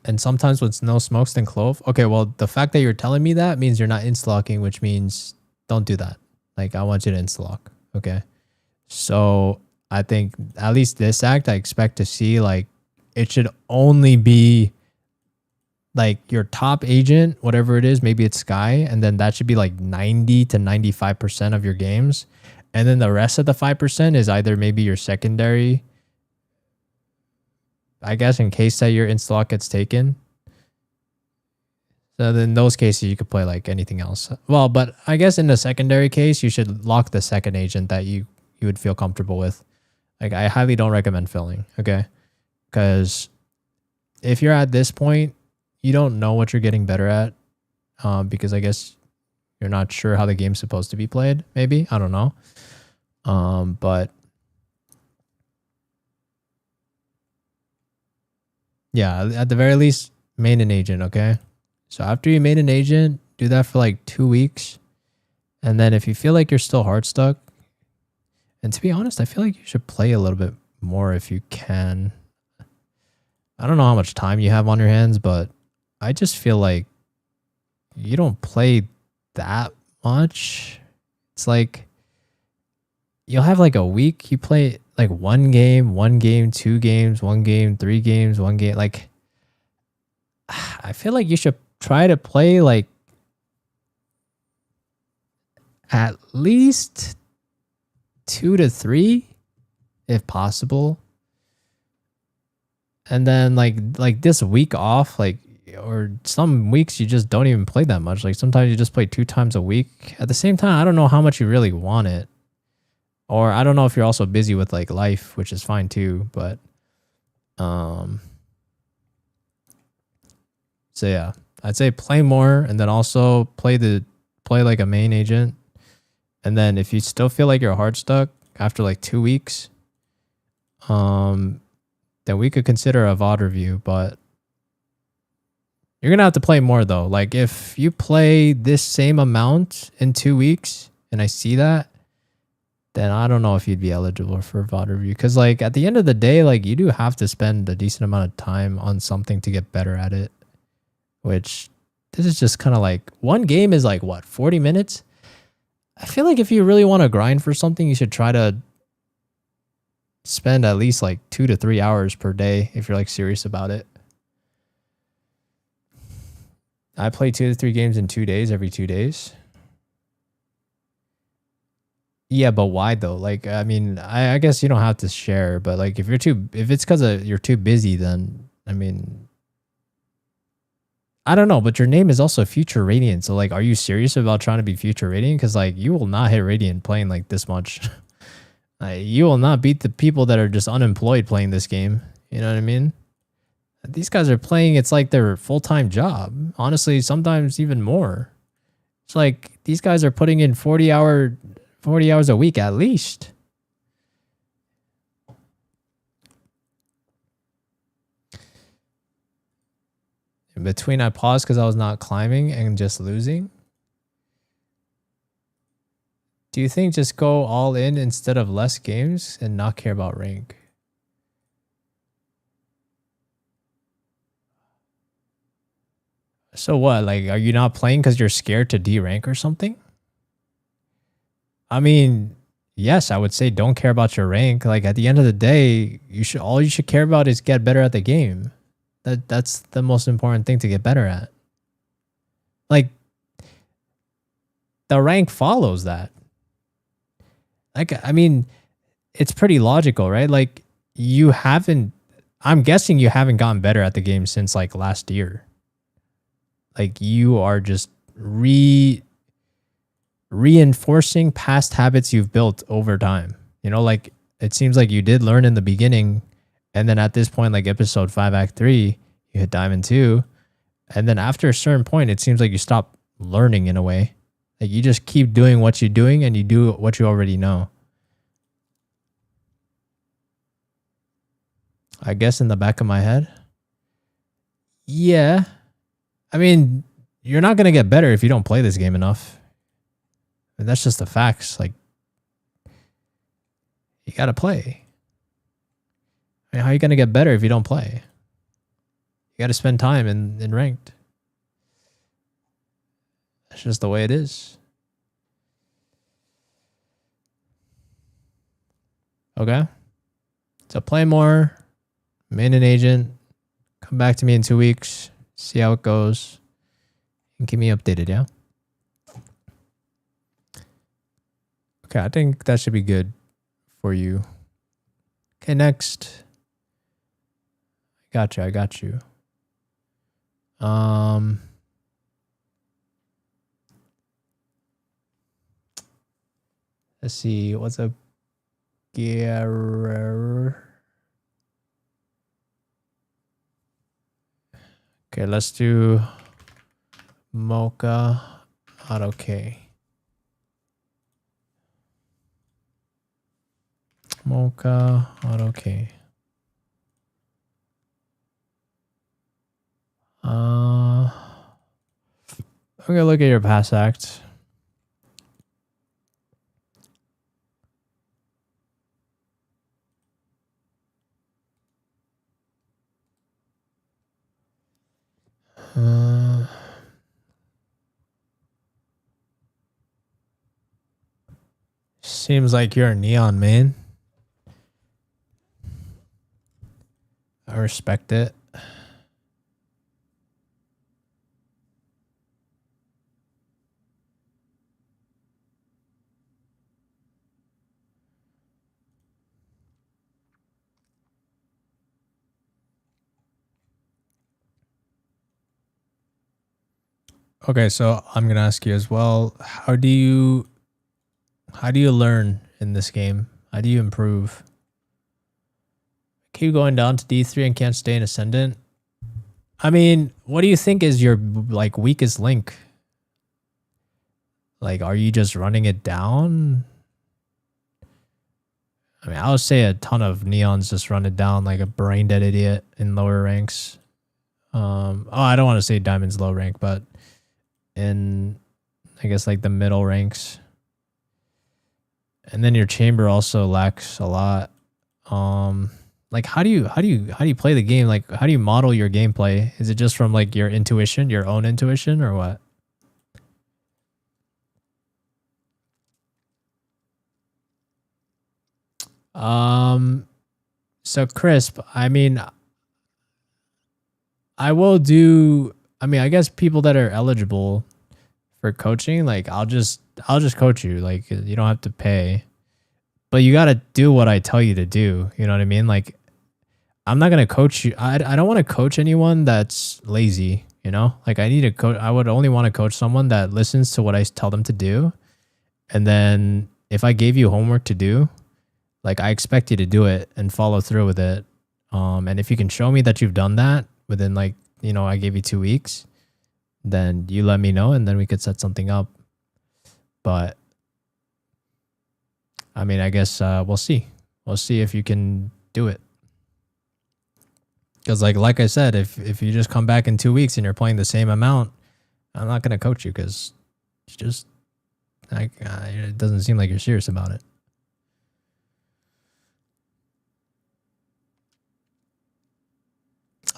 And sometimes with no smokes, then Clove. Okay, well, the fact that you're telling me that means you're not insta-locking, which means don't do that. Like, I want you to insta-lock, okay? So, I think at least this act, I expect to see, like, it should only be, like, your top agent, whatever it is, maybe it's Sky, and then that should be, like, 90 to 95% of your games. And then the rest of the 5% is either maybe your secondary, I guess, in case that your insta-lock gets taken. So in those cases, you could play like anything else. Well, but I guess in the secondary case, you should lock the second agent that you would feel comfortable with. Like, I highly don't recommend filling, okay? Because if you're at this point, you don't know what you're getting better at, because I guess you're not sure how the game's supposed to be played, maybe. I don't know. But yeah, at the very least, main an agent, okay? So after you main an agent, do that for like 2 weeks. And then if you feel like you're still hard stuck, and to be honest, I feel like you should play a little bit more if you can. I don't know how much time you have on your hands, but I just feel like you don't play that much. It's like you'll have like a week, you play like 1 game, 2 games, 1 game, 3 games, 1 game. Like, I feel like you should try to play like at least 2 to 3 if possible. And then like this week off, like, or some weeks you just don't even play that much. Like sometimes you just play 2 times a week. At the same time, I don't know how much you really want it. Or I don't know if you're also busy with like life, which is fine too, but so yeah, I'd say play more, and then also play like a main agent. And then if you still feel like you're hard stuck after like 2 weeks, then we could consider a VOD review, but you're gonna have to play more though. Like if you play this same amount in 2 weeks and I see that, then I don't know if you'd be eligible for a VOD review. Because like at the end of the day, like you do have to spend a decent amount of time on something to get better at it. Which this is just kind of like 1 game is like what, 40 minutes? I feel like if you really want to grind for something, you should try to spend at least like 2 to 3 hours per day if you're like serious about it. I play 2 to 3 games in 2 days, every 2 days. Yeah, but why though? Like, I mean, I guess you don't have to share, but like if it's because you're too busy, then I mean, I don't know, but your name is also Future Radiant. So like, are you serious about trying to be Future Radiant? Because like, you will not hit Radiant playing like this much. You will not beat the people that are just unemployed playing this game. You know what I mean? These guys are playing, it's like their full-time job. Honestly, sometimes even more. It's like these guys are putting in 40 hours a week at least. In between, I paused because I was not climbing and just losing. Do you think just go all in instead of less games and not care about rank? So what? Like, are you not playing because you're scared to D-rank or something? I mean, yes, I would say don't care about your rank. Like at the end of the day, all you should care about is get better at the game. That's the most important thing to get better at. Like the rank follows that. Like, I mean, it's pretty logical, right? Like I'm guessing you haven't gotten better at the game since like last year. Like you are just reinforcing past habits you've built over time. You know, like it seems like you did learn in the beginning, and then at this point, like episode 5, act 3, you hit Diamond 2, and then after a certain point, it seems like you stop learning in a way. Like you just keep doing what you're doing, and you do what you already know. I guess in the back of my head. Yeah. I mean, you're not going to get better if you don't play this game enough. And that's just the facts. Like, you got to play. I mean, how are you going to get better if you don't play? You got to spend time in ranked. That's just the way it is. Okay. So play more. Main an agent. Come back to me in 2 weeks. See how it goes. And keep me updated, yeah? Okay, I think that should be good for you. Okay, next. I got you. Let's see. What's up? Okay, let's do Mocha Auto K. Mocha Auto K. I'm gonna look at your pass act. Seems like you're a neon man. I respect it. Okay, so I'm gonna ask you as well. How do you learn in this game? How do you improve? Keep going down to D3 and can't stay in Ascendant. I mean, what do you think is your like weakest link? Like, are you just running it down? I mean, I would say a ton of neons just run it down like a brain dead idiot in lower ranks. I don't want to say diamond's low rank, but in I guess like the middle ranks. And then your chamber also lacks a lot. Like how do you play the game? Like how do you model your gameplay? Is it just from like your intuition, your own intuition, or what? So Crisp, I mean, I guess people that are eligible for coaching, like I'll just coach you. Like you don't have to pay, but you got to do what I tell you to do. You know what I mean? Like I'm not going to coach you. I don't want to coach anyone that's lazy, you know? Like I need to coach. I would only want to coach someone that listens to what I tell them to do. And then if I gave you homework to do, like I expect you to do it and follow through with it. And if you can show me that you've done that within like, you know, I gave you 2 weeks, then you let me know and then we could set something up. But I mean, I guess we'll see. We'll see if you can do it. Because like I said, if you just come back in 2 weeks and you're playing the same amount, I'm not going to coach you because it's just like it doesn't seem like you're serious about it.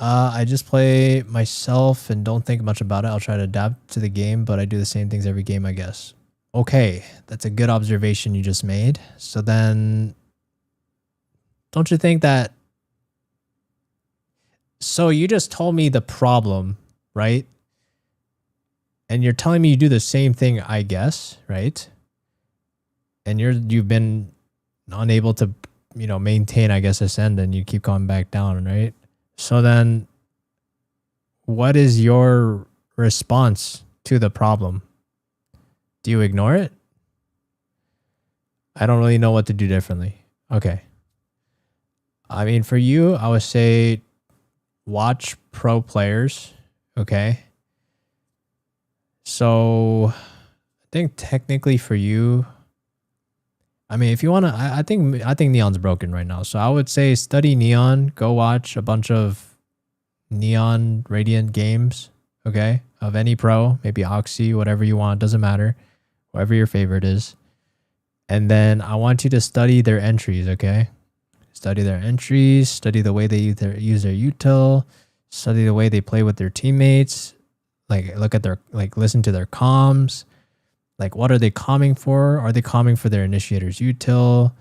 I just play myself and don't think much about it. I'll try to adapt to the game, but I do the same things every game, I guess. Okay, that's a good observation you just made. So then, don't you think that... So you just told me the problem, right? And you're telling me you do the same thing, I guess, right? And you've been unable to, you know, maintain, I guess, ascend, and you keep going back down, right? So then, what is your response to the problem? Do you ignore it? I don't really know what to do differently. Okay. I mean, for you, I would say watch pro players. Okay. So I think technically for you, I mean, if you want to, I think Neon's broken right now. So I would say study Neon. Go watch a bunch of Neon Radiant games. Okay, of any pro, maybe Oxy, whatever you want, doesn't matter, whatever your favorite is. And then I want you to study their entries. Okay, study their entries. Study the way they use their util. Study the way they play with their teammates. Like look at their listen to their comms. Like, what are they calming for? Are they calming for their initiator's util?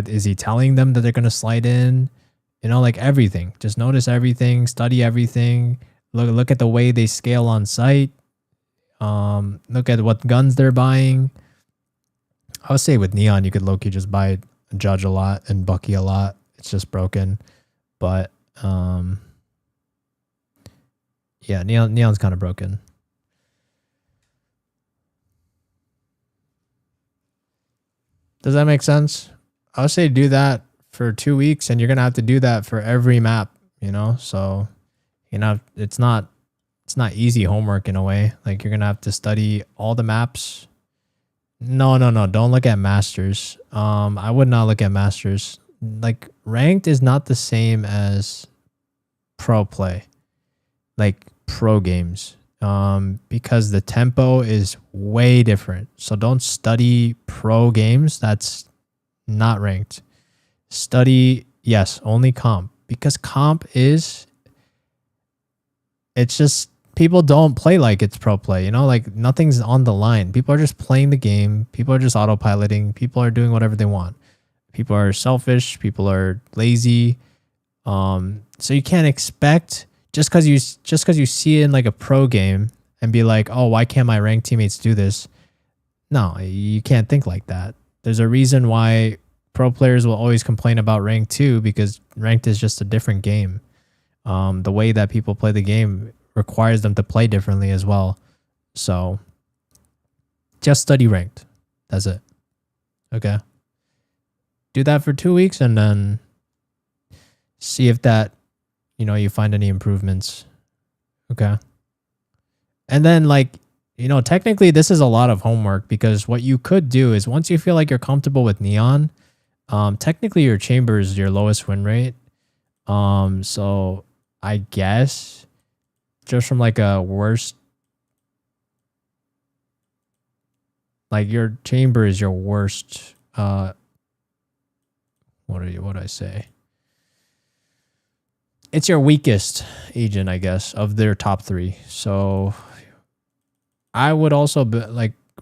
Is he telling them that they're gonna slide in? You know, like everything. Just notice everything, study everything. Look at the way they scale on site. Look at what guns they're buying. I would say with Neon, you could low-key just buy Judge a lot and Bucky a lot. It's just broken. But yeah, Neon's kind of broken. Does that make sense? I would say do that for 2 weeks, and you're gonna have to do that for every map, you know? So, you know, it's not easy homework in a way. Like, you're gonna have to study all the maps. No, don't look at Masters. I would not look at Masters. Like, ranked is not the same as pro play, like pro games. Because the tempo is way different. So don't study pro games. That's not ranked. Study, yes, only comp. Because comp it's just, people don't play like it's pro play, you know, like nothing's on the line. People are just playing the game. People are just autopiloting. People are doing whatever they want. People are selfish. People are lazy. So you can't expect, just because you see it in like a pro game and be like, oh, why can't my ranked teammates do this? No, you can't think like that. There's a reason why pro players will always complain about ranked too, because ranked is just a different game. The way that people play the game requires them to play differently as well. So just study ranked. That's it. Okay. Do that for 2 weeks and then see if that, you know, you find any improvements. Okay. And then, like, you know, technically this is a lot of homework, because what you could do is once you feel like you're comfortable with Neon, technically your chamber is your lowest win rate. So I guess just from like a worst, like your chamber is your worst, what do I say? It's your weakest agent, I guess, of their top 3. So I would also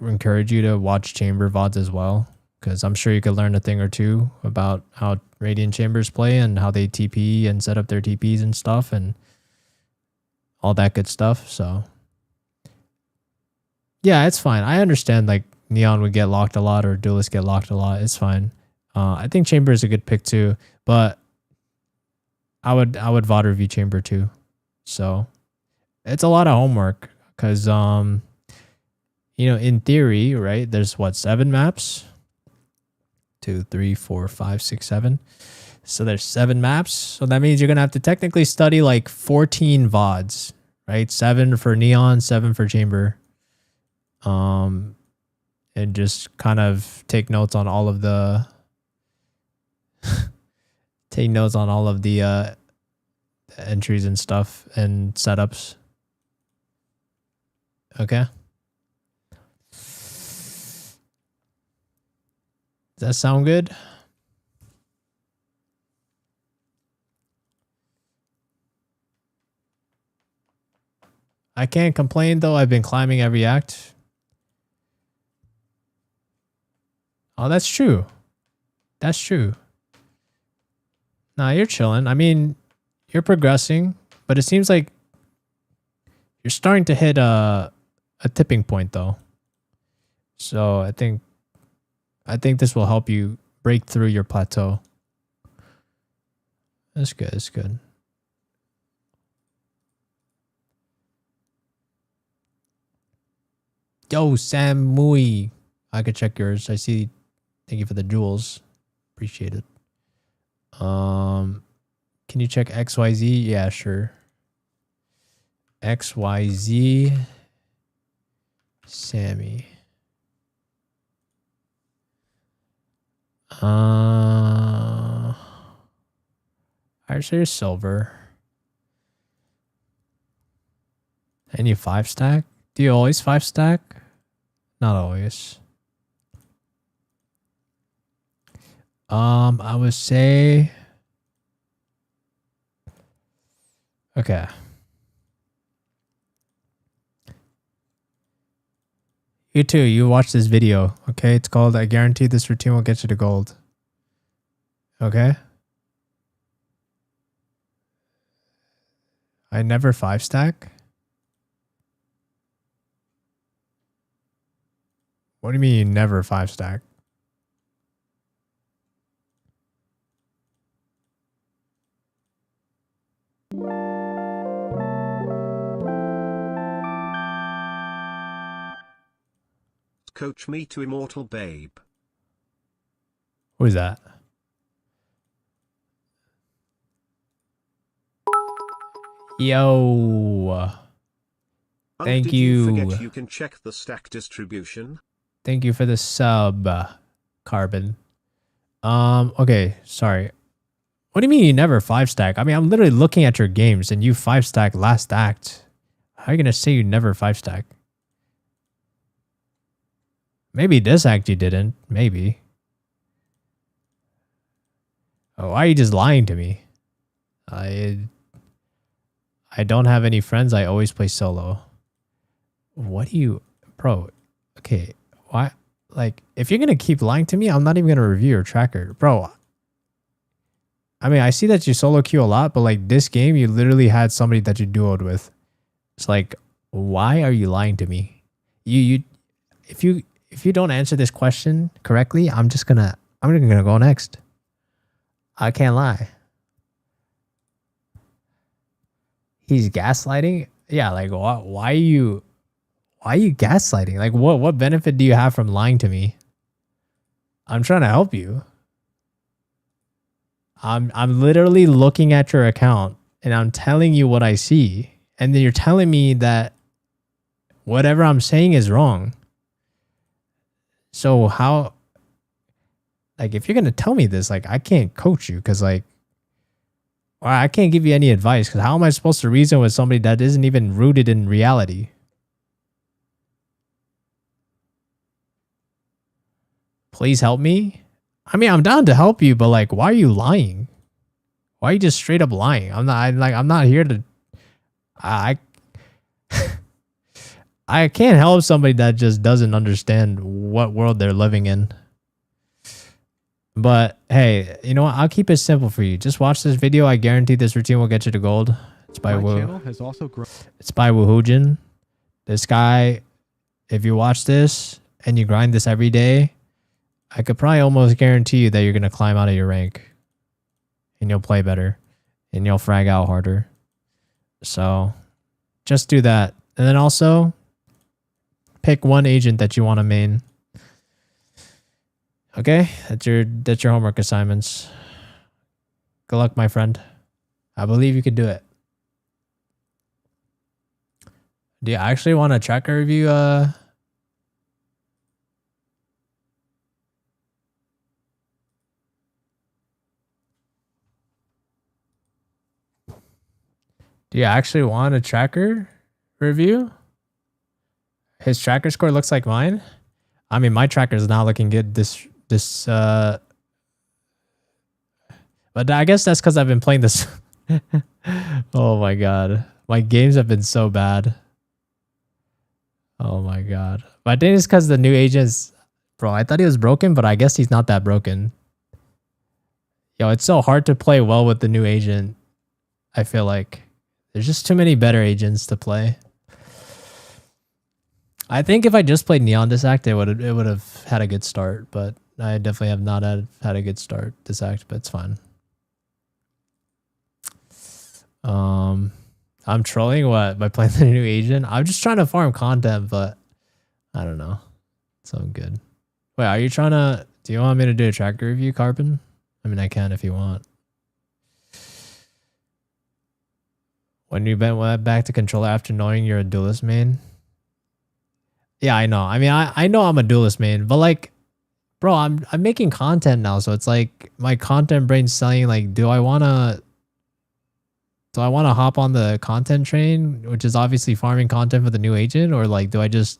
encourage you to watch chamber VODs as well, because I'm sure you could learn a thing or two about how Radiant Chambers play and how they TP and set up their TPs and stuff and all that good stuff. So yeah, it's fine. I understand like Neon would get locked a lot or Duelist get locked a lot. It's fine. I think chamber is a good pick too, but I would VOD review chamber too. So it's a lot of homework because, you know, in theory, right, there's what, 7 maps? 2, 3, 4, 5, 6, 7. So there's 7 maps. So that means you're going to have to technically study like 14 VODs, right? 7 for Neon, 7 for chamber. And just kind of take notes on all of the entries and stuff and setups. Okay. Does that sound good? I can't complain though. I've been climbing every act. Oh, that's true. That's true. Nah, you're chilling. I mean, you're progressing, but it seems like you're starting to hit a tipping point though. So I think this will help you break through your plateau. That's good. That's good. Yo, Sam Mui. I could check yours. I see. Thank you for the jewels. Appreciate it. Can you check XYZ? Yeah, sure. XYZ. Sammy. I'd say silver. Any 5-stack? Do you always 5-stack? Not always. I would say. Okay. You too, you watch this video, okay? It's called I Guarantee This Routine Will Get You to Gold. Okay? I never 5-stack? What do you mean you never 5-stack? Coach me to Immortal Babe. Who is that? Yo. Thank Did you. Forget you can check the stack distribution. Thank you for the sub, Carbon. Okay, sorry. What do you mean you never 5-stack? I mean, I'm literally looking at your games and you 5-stack last act. How are you gonna say you never 5-stack? Maybe this act you didn't. Maybe. Oh, why are you just lying to me? I don't have any friends. I always play solo. What do you... Bro, okay. Why? Like, if you're going to keep lying to me, I'm not even going to review your tracker. Bro, I mean, I see that you solo queue a lot, but like this game, you literally had somebody that you duoed with. It's like, why are you lying to me? If you don't answer this question correctly, I'm gonna go next. I can't lie. He's gaslighting? Yeah, like why are you gaslighting? Like what benefit do you have from lying to me? I'm trying to help you. I'm literally looking at your account and I'm telling you what I see, and then you're telling me that whatever I'm saying is wrong. So how, like, if you're going to tell me this, like, I can't coach you because, like, or I can't give you any advice because how am I supposed to reason with somebody that isn't even rooted in reality? Please help me. I mean, I'm down to help you, but like, why are you lying? Why are you just straight up lying? I'm not here to, I can't help somebody that just doesn't understand what world they're living in. But hey, you know what? I'll keep it simple for you. Just watch this video. I guarantee this routine will get you to gold. It's by It's by Woohoojin. This guy, if you watch this and you grind this every day, I could probably almost guarantee you that you're going to climb out of your rank. And you'll play better. And you'll frag out harder. So just do that. And then also pick one agent that you want to main. Okay? That's your homework assignments. Good luck, my friend. I believe you could do it. Do you actually want a tracker review? Do you actually want a tracker review? His tracker score looks like mine. I mean, my tracker is not looking good. But I guess that's because I've been playing this. Oh my god, my games have been so bad. Oh my god. But I think it's because the new agents, bro. I thought he was broken, but I guess he's not that broken. Yo, it's so hard to play well with the new agent. I feel like there's just too many better agents to play. I think if I just played Neon this act, it would have had a good start, but I definitely have not had a good start this act, but it's fine. I'm trolling what by playing the new agent. I'm just trying to farm content, but I don't know. It's all good. Wait, are you trying to? Do you want me to do a tracker review, Carbon? I mean, I can if you want. When you went back to controller after knowing you're a duelist main. Yeah, I know. I mean, I know I'm a duelist main, but like, bro, I'm making content now, so it's like my content brain's saying like, do I wanna hop on the content train, which is obviously farming content for the new agent, or like do I just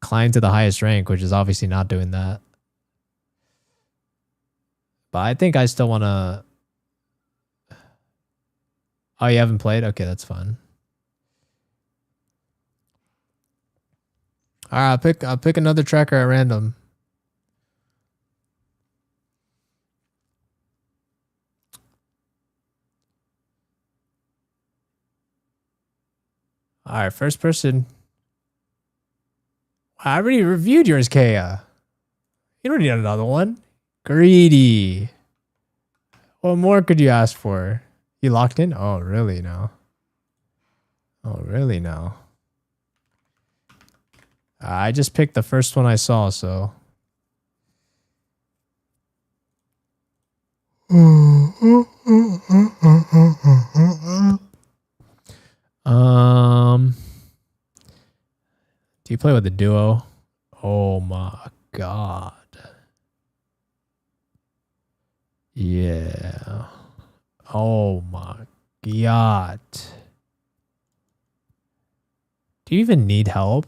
climb to the highest rank, which is obviously not doing that. But I think I still wanna. Oh, you haven't played? Okay, that's fine. All right, I'll pick another tracker at random. All right, first person. I already reviewed yours, Kaya. You don't need another one. Greedy. What more could you ask for? You locked in? Oh, really now? Oh, really now? I just picked the first one I saw, so. Do you play with a duo? Oh my god. Yeah. Oh my god. Do you even need help?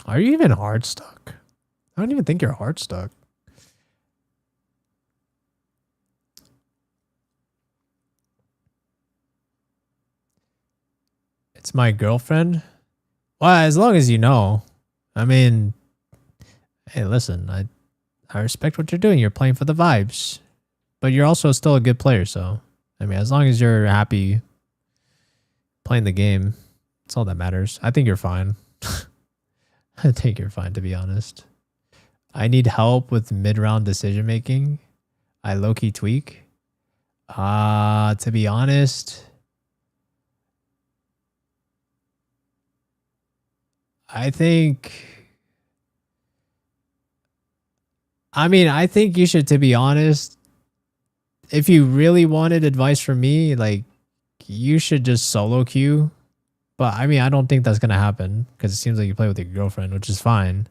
Are you even hard stuck? I don't even think you're hard stuck. It's my girlfriend? Well, as long as you know. I mean, hey, listen, I respect what you're doing. You're playing for the vibes. But you're also still a good player, so I mean, as long as you're happy playing the game, that's all that matters. I think you're fine. I think you're fine, to be honest. I need help with mid-round decision making. I low-key tweak. To be honest, I think you should, to be honest, if you really wanted advice from me, like, you should just solo queue. But I mean, I don't think that's going to happen because it seems like you play with your girlfriend, which is fine.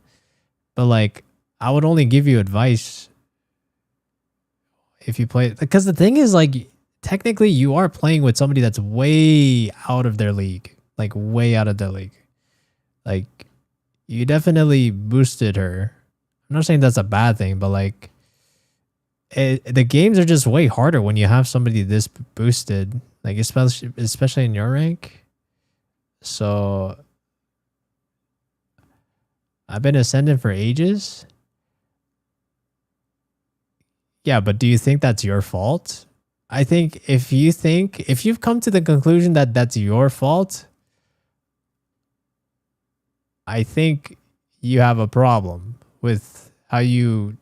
But like, I would only give you advice if you play, because the thing is, like, technically you are playing with somebody that's way out of their league, like way out of their league. Like, you definitely boosted her. I'm not saying that's a bad thing, but like, the games are just way harder when you have somebody this boosted, like especially in your rank. So I've been ascendant for ages. Yeah, but do you think that's your fault? I think if you've come to the conclusion that that's your fault, I think you have a problem with how you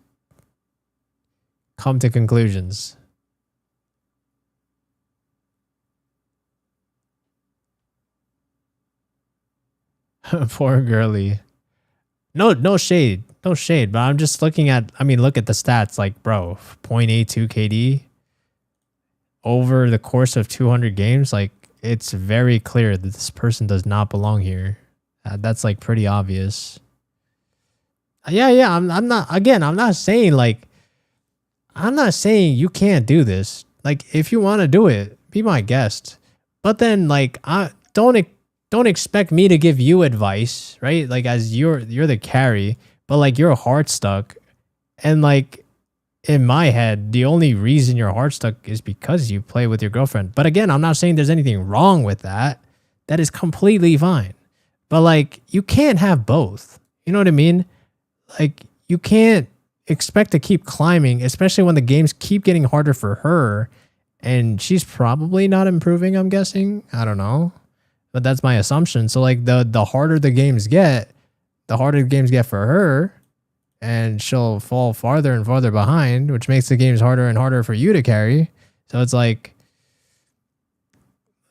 come to conclusions. Poor girly. No shade. No shade, but I'm just looking at, I mean, look at the stats. Like, bro, 0.82 KD over the course of 200 games. Like, it's very clear that this person does not belong here. That's like pretty obvious. Yeah. I'm not saying you can't do this. Like, if you want to do it, be my guest. But then, like, don't expect me to give you advice, right? Like, as you're the carry, but like, you're hard stuck. And like, in my head, the only reason you're hard stuck is because you play with your girlfriend. But again, I'm not saying there's anything wrong with that. That is completely fine. But like, you can't have both. You know what I mean? Like, you can't expect to keep climbing, especially when the games keep getting harder for her. And she's probably not improving, I'm guessing. I don't know. But that's my assumption. So like, the harder the games get, for her, and she'll fall farther and farther behind, which makes the games harder and harder for you to carry. So it's like,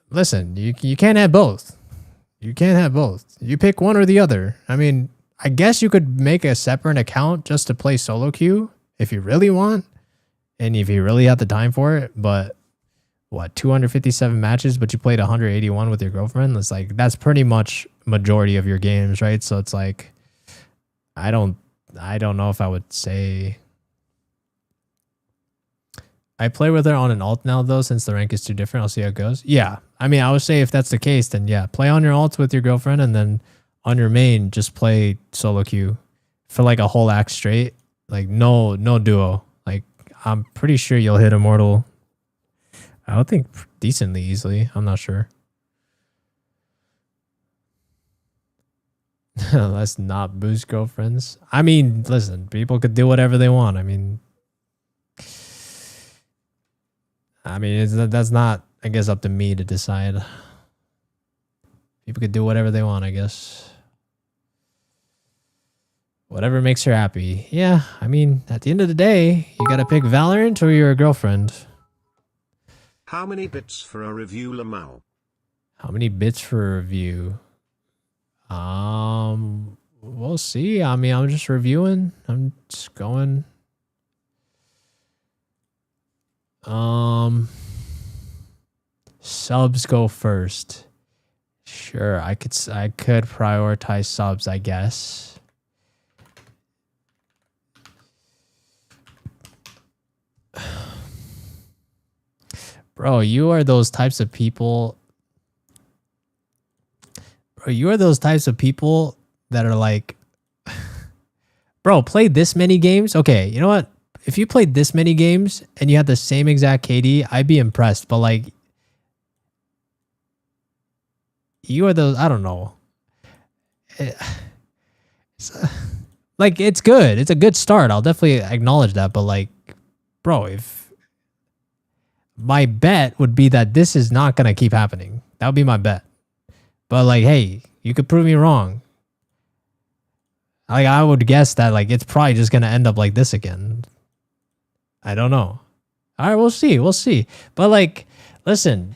listen, you can't have both. You can't have both. You pick one or the other. I mean, I guess you could make a separate account just to play solo queue if you really want, and if you really have the time for it. But what, 257 matches, but you played 181 with your girlfriend. It's like, that's pretty much majority of your games, right? So it's like, I don't know if I would say. I play with her on an alt now though, since the rank is too different. I'll see how it goes. Yeah, I mean, I would say if that's the case, then yeah, play on your alt with your girlfriend, and then on your main, just play solo queue for like a whole act straight. Like no duo. Like I'm pretty sure you'll hit Immortal. I don't think decently easily. I'm not sure. Let's not boost girlfriends. I mean, listen, people could do whatever they want. I mean, that's not, I guess, up to me to decide. People could do whatever they want, I guess. Whatever makes her happy. Yeah, I mean, at the end of the day, you gotta pick Valorant or your girlfriend. How many bits for a review, Lamal? How many bits for a review? We'll see. I mean, I'm just reviewing. I'm just going. Subs go first. Sure, I could prioritize subs, I guess. Bro, you are those types of people. Bro, you are those types of people that are like, bro, play this many games? Okay, you know what? If you played this many games and you had the same exact KD, I'd be impressed. But like, you are those, I don't know. Like, it's good. It's a good start. I'll definitely acknowledge that. But like, bro, if my bet would be that this is not going to keep happening. That would be my bet. But like, hey, you could prove me wrong. Like, I would guess that like, it's probably just going to end up like this again. I don't know. All right, we'll see. We'll see. But like, listen,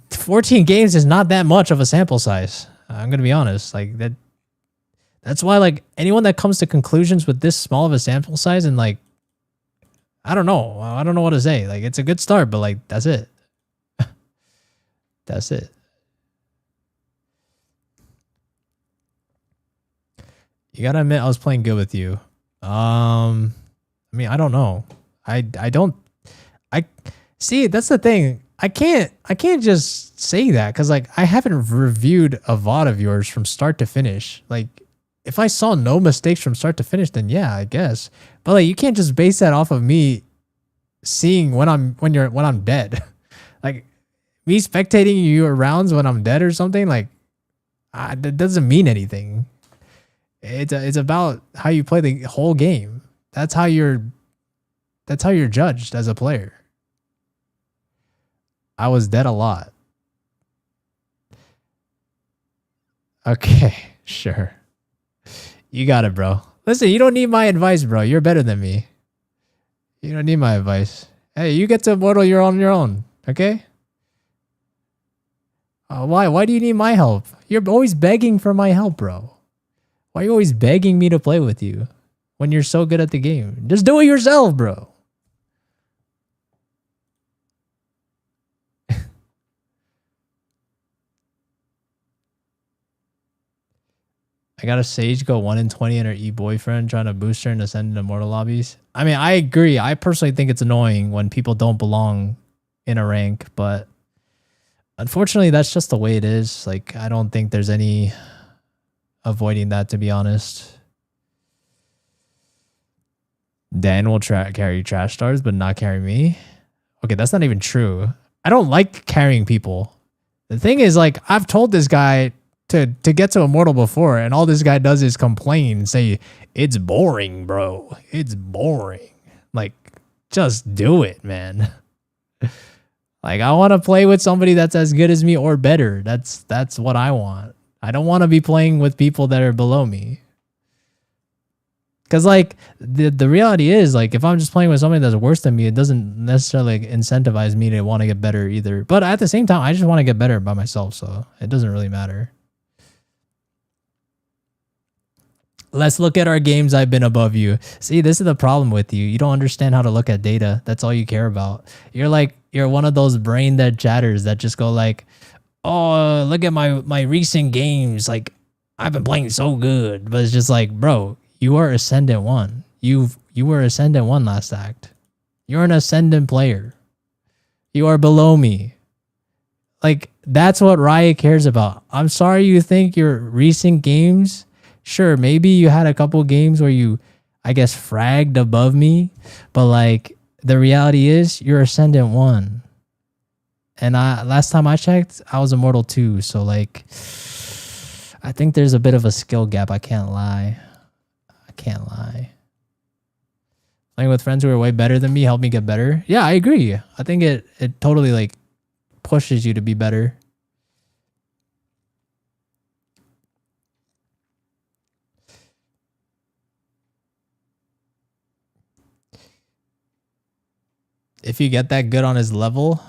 14 games is not that much of a sample size. I'm going to be honest. Like that's why like anyone that comes to conclusions with this small of a sample size and like, I don't know. I don't know what to say. Like, it's a good start, but like, that's it. That's it. You gotta admit, I was playing good with you. I mean, I don't know. I see, that's the thing. I can't just say that because like I haven't reviewed a VOD of yours from start to finish. Like, if I saw no mistakes from start to finish, then yeah, I guess. But like, you can't just base that off of me seeing when I'm dead. Like, me spectating you rounds when I'm dead or something. Like, that doesn't mean anything. It's about how you play the whole game. That's how you're judged as a player. I was dead a lot. Okay, sure. You got it, bro. Listen, you don't need my advice, bro. You're better than me. You don't need my advice. Hey, you get to Immortal, you're on your own, okay? Why? Why do you need my help? You're always begging for my help, bro. Why are you always begging me to play with you when you're so good at the game? Just do it yourself, bro. I got a Sage go 1 in 20 and her e-boyfriend trying to boost her and ascend into Immortal lobbies. I mean, I agree. I personally think it's annoying when people don't belong in a rank, but unfortunately, that's just the way it is. Like, I don't think there's any avoiding that, to be honest. Dan will carry trash stars, but not carry me. Okay, that's not even true. I don't like carrying people. The thing is, like, I've told this guy to get to Immortal before, and all this guy does is complain and say, it's boring, bro. It's boring. Like, just do it, man. Like, I want to play with somebody that's as good as me or better. That's what I want. I don't want to be playing with people that are below me. Because, like, the reality is, like, if I'm just playing with somebody that's worse than me, it doesn't necessarily incentivize me to want to get better either. But at the same time, I just want to get better by myself, so it doesn't really matter. Let's look at our games. I've been above you. See, this is the problem with you. You don't understand how to look at data. That's all you care about. You're one of those brain dead chatters that just go like, oh, look at my recent games. Like, I've been playing so good. But it's just like, bro, you are Ascendant 1. You were Ascendant 1 last act. You're an Ascendant player. You are below me. Like, that's what Riot cares about. I'm sorry you think your recent games, sure, maybe you had a couple games where you, I guess, fragged above me, but like, the reality is you're Ascendant 1. And last time I checked, I was Immortal 2. So like, I think there's a bit of a skill gap. I can't lie. Playing with friends who are way better than me helped me get better. Yeah, I agree. I think it totally like pushes you to be better. If you get that good on his level,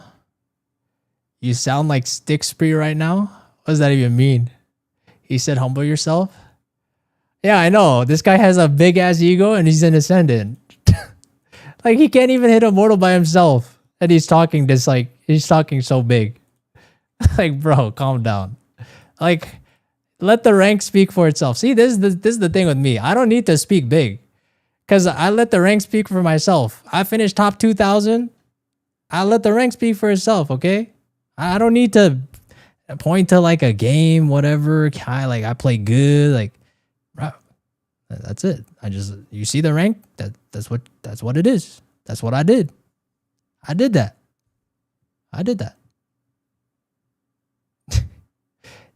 you sound like Stick Spree right now. What does that even mean? He said humble yourself. Yeah, I know. This guy has a big ass ego and he's an Ascendant. Like, he can't even hit Immortal by himself. And he's talking this like, he's talking so big. Like, bro, calm down. Like, let the rank speak for itself. See, this is the thing with me. I don't need to speak big. Because I let the rank speak for myself. I finished top 2,000. I let the rank speak for itself, okay? I don't need to point to like a game, whatever. I play good. Like, bro, that's it. You see the rank? That's what it is. That's what I did. I did that.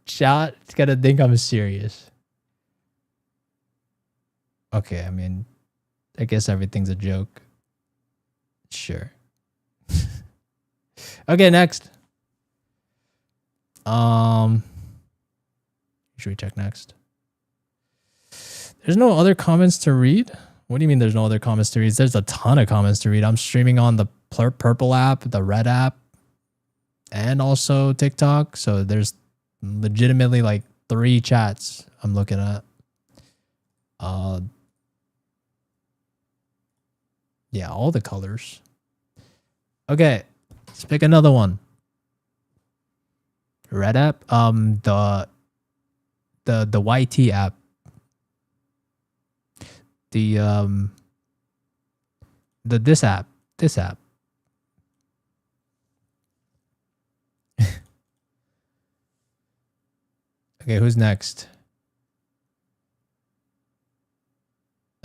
Chat, it's gonna think I'm serious. Okay, I mean, I guess everything's a joke. Sure. Okay, next. Should we check next? There's no other comments to read? What do you mean there's no other comments to read? There's a ton of comments to read. I'm streaming on the purple app, the red app, and also TikTok. So there's legitimately like 3 chats I'm looking at. Yeah, all the colors. Okay, let's pick another one. Red app, the YT app. This app. Okay, who's next?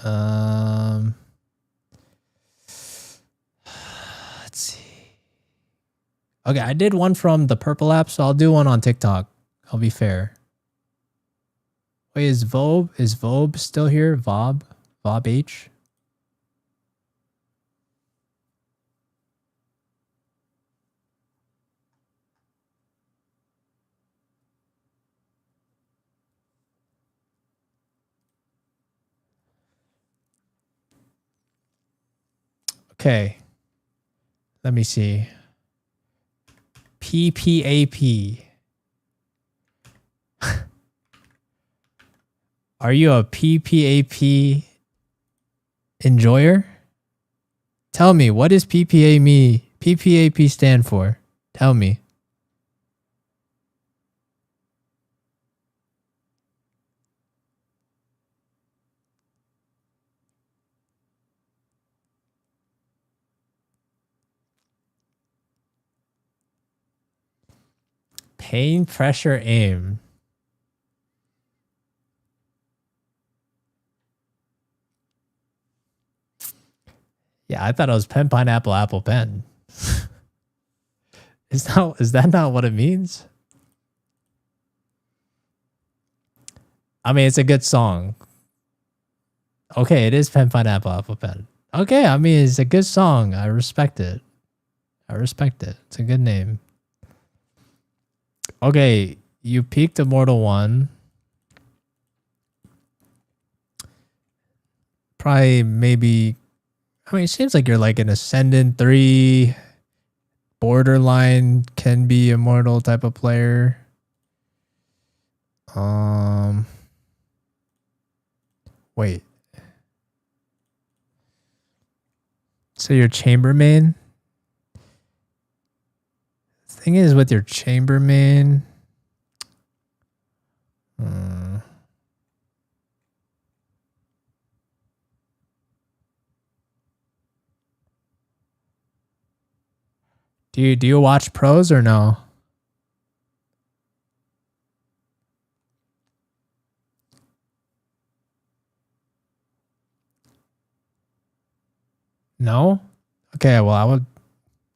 Let's see. Okay, I did one from the purple app, so I'll do one on TikTok. I'll be fair. Wait, is Vob still here? Vob H? Okay. Let me see. PPAP. Are you a PPAP enjoyer? Tell me, what does PPAP stand for? Tell me. Pain, pressure, aim. Yeah, I thought it was pen, pineapple, apple, pen. Is that not what it means? I mean, it's a good song. Okay, it is pen, pineapple, apple, pen. Okay, I mean, it's a good song. I respect it. It's a good name. Okay, you peaked Immortal 1. Probably, maybe... I mean, it seems like you're like an Ascendant 3, borderline, can be Immortal type of player. Wait. So your chambermain? Thing is with your chambermain. Do you watch pros or no? No? Okay, well I would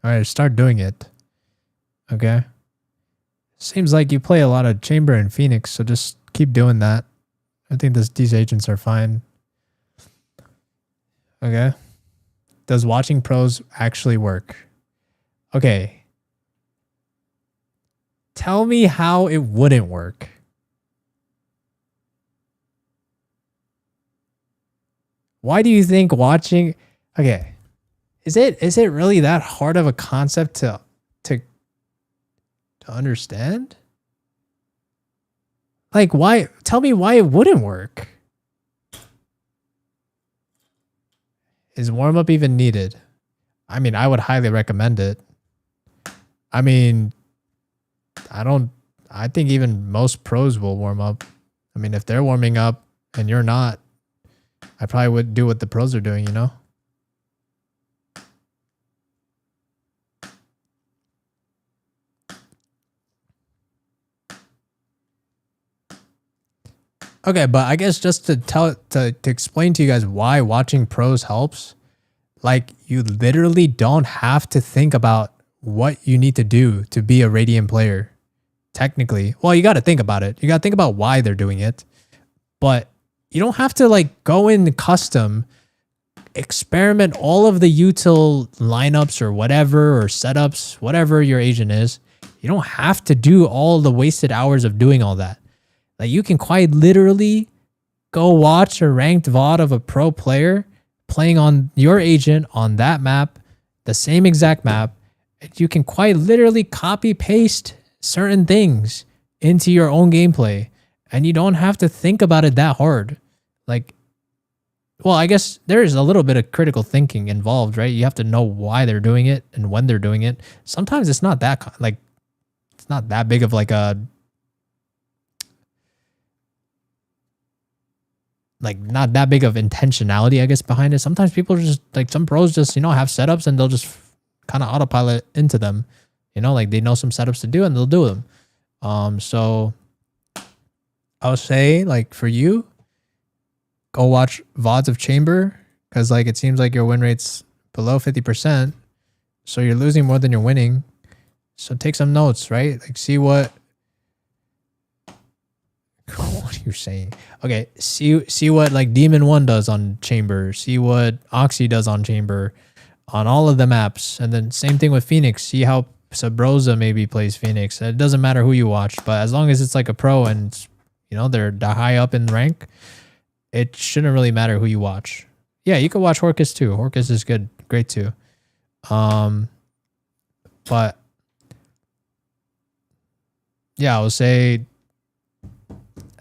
alright, start doing it. Okay. Seems like you play a lot of Chamber and Phoenix, so just keep doing that. I think these agents are fine. Okay. Does watching pros actually work? Okay. Tell me how it wouldn't work. Why do you think watching... Okay. Is it really that hard of a concept to understand? Like, why? Tell me why it wouldn't work. Is warm-up even needed? I mean, I would highly recommend it. I mean, I think even most pros will warm up. I mean, if they're warming up and you're not, I probably would do what the pros are doing, you know? Okay, but I guess just to explain to you guys why watching pros helps, like you literally don't have to think about what you need to do to be a Radiant player. Technically, well, you got to think about it. You got to think about why they're doing it, but you don't have to like go in custom, experiment all of the util lineups or whatever, or setups, whatever your agent is. You don't have to do all the wasted hours of doing all that. Like you can quite literally go watch a ranked VOD of a pro player playing on your agent on that map, the same exact map. You can quite literally copy paste certain things into your own gameplay, and you don't have to think about it that hard. Like, well, I guess there is a little bit of critical thinking involved, right? You have to know why they're doing it and when they're doing it. Sometimes it's not that like it's not that big of like a not that big of intentionality, I guess, behind it. Sometimes people are just like, some pros just, you know, have setups and they'll just kind of autopilot into them, you know, like they know some setups to do and they'll do them. So I would say like for you, go watch VODs of Chamber, because like it seems like your win rate's below 50%. So you're losing more than you're winning. So take some notes, right? Like see what what are you saying? Okay, see what like Demon 1 does on Chamber, see what Oxy does on Chamber, on all of the maps, and then same thing with Phoenix. See how Sabrosa maybe plays Phoenix. It doesn't matter who you watch, but as long as it's like a pro and you know they're high up in rank, it shouldn't really matter who you watch. Yeah, you could watch Horkus too. Horkus is good, great too. But yeah, I would say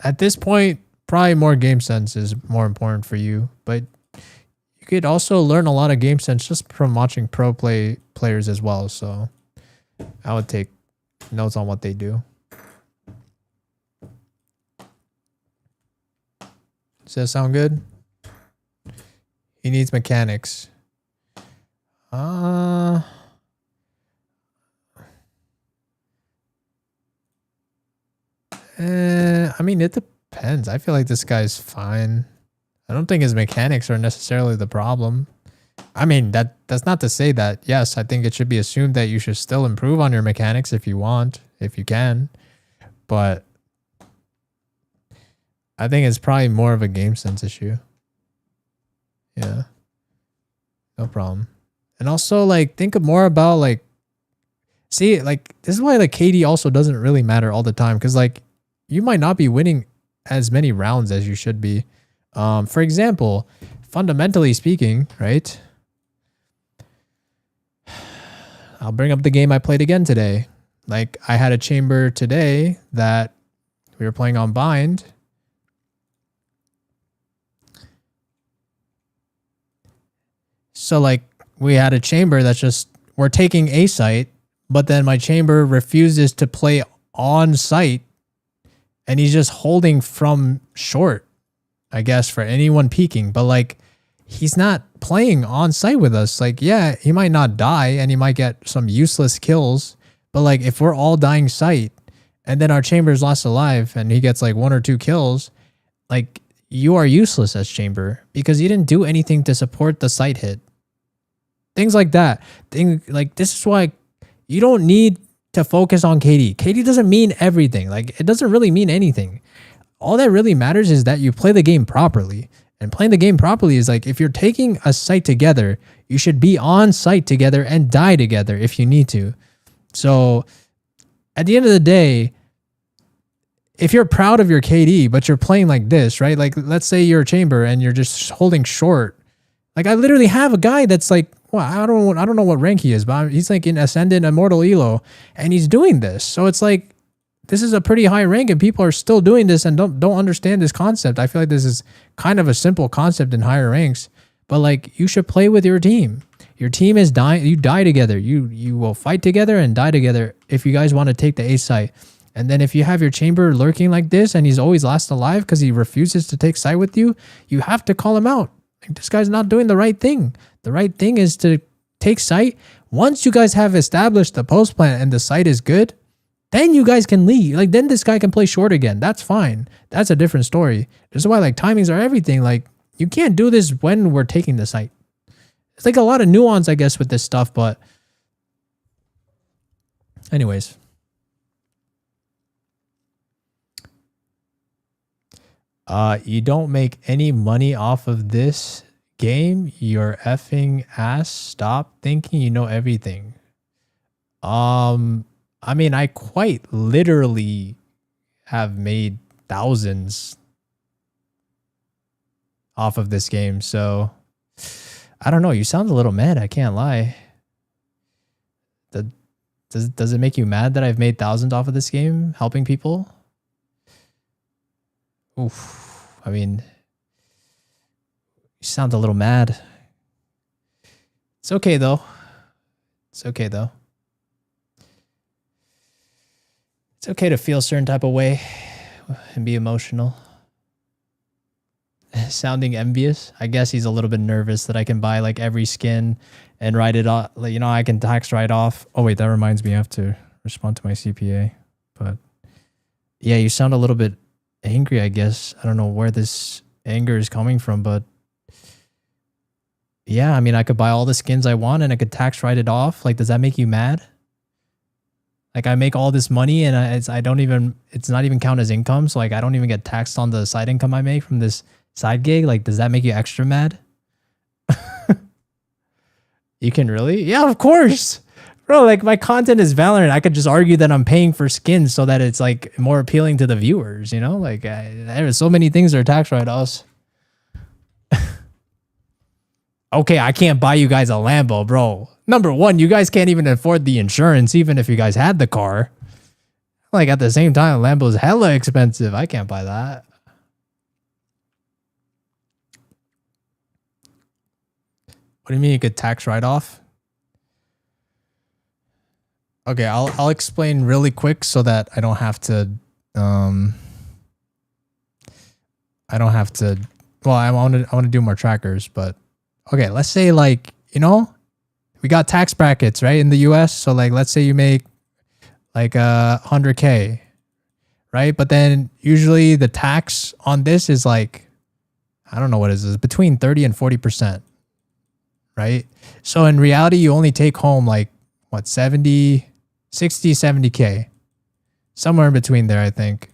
at this point, probably more game sense is more important for you, but you could also learn a lot of game sense just from watching pro players as well. So I would take notes on what they do. Does that sound good? He needs mechanics. I mean, it depends. I feel like this guy's fine. I don't think his mechanics are necessarily the problem. I mean, that's not to say that, yes, I think it should be assumed that you should still improve on your mechanics if you want, if you can. But I think it's probably more of a game sense issue. Yeah. No problem. And also, like, think more about, like, see, like, this is why, like, KD also doesn't really matter all the time. Because, like, you might not be winning as many rounds as you should be. For example, fundamentally speaking, right? I'll bring up the game I played again today. Like, I had a chamber today that we were playing on Bind. So like we had a chamber that's just, we're taking A site, but then my chamber refuses to play on site and he's just holding from short, I guess, for anyone peeking. But like, he's not playing on site with us. Like, yeah, he might not die and he might get some useless kills. But like, if we're all dying site and then our chamber's lost alive and he gets like 1 or 2 kills, like you are useless as chamber because you didn't do anything to support the site hit. Things like that. Like this is why you don't need to focus on KD. KD doesn't mean everything. Like it doesn't really mean anything. All that really matters is that you play the game properly. And playing the game properly is like, if you're taking a site together, you should be on site together and die together if you need to. So at the end of the day, if you're proud of your KD, but you're playing like this, right? Like let's say you're a chamber and you're just holding short. Like I literally have a guy that's like, well, I don't know what rank he is, but he's like in Ascendant Immortal Elo and he's doing this. So it's like, this is a pretty high rank and people are still doing this and don't understand this concept. I feel like this is kind of a simple concept in higher ranks, but like you should play with your team. Your team is dying. You die together. You will fight together and die together if you guys want to take the A site. And then if you have your chamber lurking like this and he's always last alive because he refuses to take site with you, you have to call him out. Like, this guy's not doing the right thing. The right thing is to take site. Once you guys have established the post plan and the site is good, then you guys can leave. Like then this guy can play short again. That's fine. That's a different story. This is why like timings are everything. Like you can't do this when we're taking the site. It's like a lot of nuance, I guess, with this stuff, but anyways. You don't make any money off of this game. You're effing ass. Stop thinking you know everything. I mean, I quite literally have made thousands off of this game. So I don't know. You sound a little mad. I can't lie. Does it make you mad that I've made thousands off of this game helping people? Oof. I mean, you sound a little mad. It's okay though. It's okay though. It's okay to feel a certain type of way and be emotional. Sounding envious. I guess he's a little bit nervous that I can buy like every skin and write it off. Like, you know, I can tax write off. Oh wait, that reminds me I have to respond to my CPA. But yeah, you sound a little bit angry, I guess. I don't know where this anger is coming from, but yeah, I mean, I could buy all the skins I want and I could tax write it off. Like, does that make you mad? Like, I make all this money and it's not even count as income. So like, I don't even get taxed on the side income I make from this side gig. Like, does that make you extra mad? You can really? Yeah, of course. Bro, like my content is Valorant. I could just argue that I'm paying for skins so that it's like more appealing to the viewers, you know? Like there's so many things that are tax write-offs. Okay, I can't buy you guys a Lambo, bro. Number one, you guys can't even afford the insurance even if you guys had the car. Like at the same time, Lambo's hella expensive. I can't buy that. What do you mean you could tax write-off? Okay, I'll explain really quick so that I don't have to well, I want to do more trackers, but okay, let's say like, you know, we got tax brackets, right, in the US. So like, let's say you make like 100K, right? But then usually the tax on this is like, I don't know what it is, between 30 and 40%, right? So in reality, you only take home like what, 60, 70K, somewhere in between there, I think,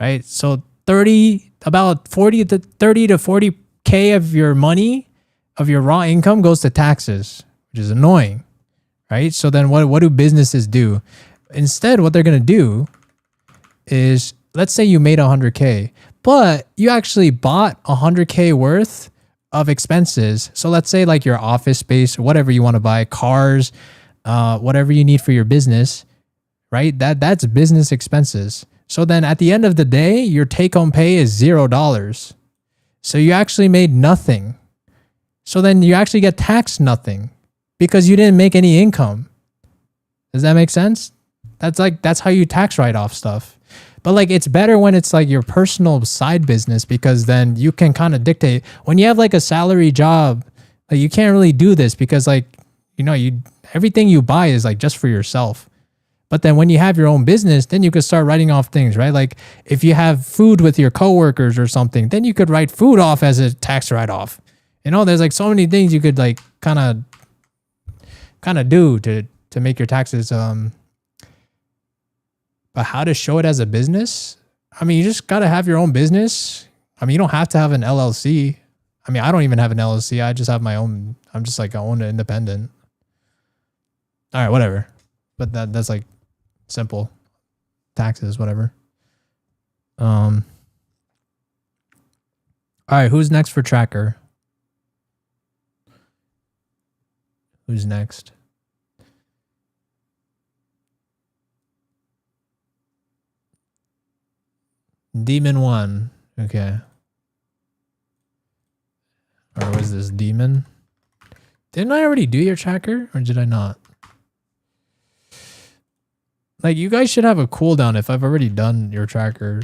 right? So about 30 to 40K of your money, of your raw income goes to taxes, which is annoying, right? So then what do businesses do? Instead, what they're going to do is, let's say you made 100K, but you actually bought 100K worth of expenses. So let's say like your office space, whatever you want to buy, cars, whatever you need for your business, right? That's business expenses. So then at the end of the day, your take home pay is $0. So you actually made nothing. So then you actually get taxed nothing because you didn't make any income. Does that make sense? That's how you tax write off stuff. But like it's better when it's like your personal side business because then you can kind of dictate. When you have like a salary job, like you can't really do this because like, you know, everything you buy is like just for yourself. But then when you have your own business, then you could start writing off things, right? Like if you have food with your coworkers or something, then you could write food off as a tax write off. You know, there's like so many things you could like kind of do to make your taxes but how to show it as a business? I mean, you just got to have your own business. I mean, you don't have to have an LLC. I mean, I don't even have an LLC. I just have my own. I'm just like I own an independent. All right, whatever. But that's like simple. Taxes, whatever. All right, who's next for tracker? Who's next? Demon 1. Okay. Or was this Demon? Didn't I already do your tracker? Or did I not? Like, you guys should have a cooldown if I've already done your tracker.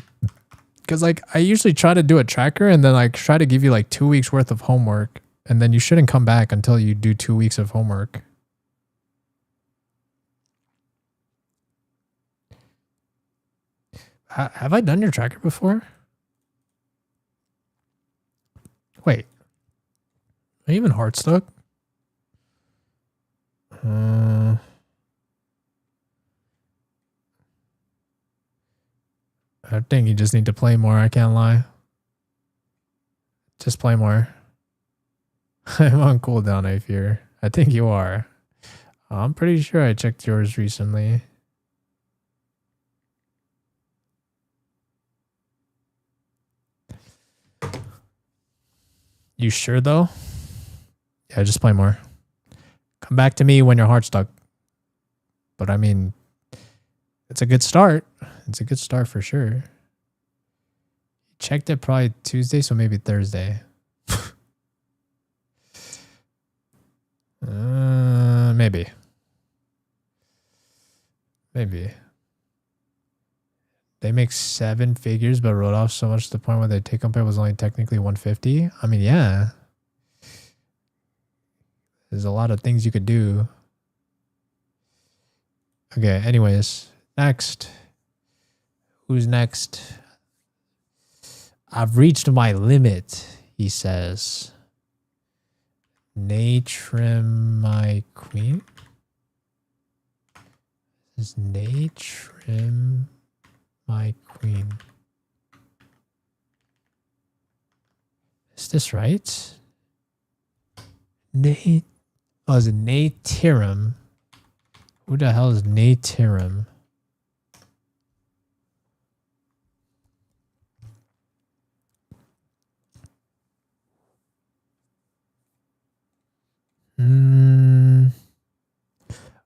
Because, like, I usually try to do a tracker and then, like, try to give you, like, 2 weeks worth of homework. And then you shouldn't come back until you do 2 weeks of homework. Have I done your tracker before? Wait. Are you even heart stuck? I think you just need to play more, I can't lie. Just play more. I'm on cooldown, I fear. I think you are. I'm pretty sure I checked yours recently. You sure though? Yeah, just play more. Come back to me when your heart's stuck. But I mean, it's a good start. It's a good start for sure. Checked it probably Tuesday, so maybe Thursday. Maybe. Maybe. They make 7 figures, but wrote off so much to the point where their take-home pay was only technically 150. I mean, yeah. There's a lot of things you could do. Okay, anyways. Next. Who's next? I've reached my limit, he says. Natrim my queen? Is Natrim my queen? Is this right? Nate. Oh, is it Natirum? Who the hell is Natirum?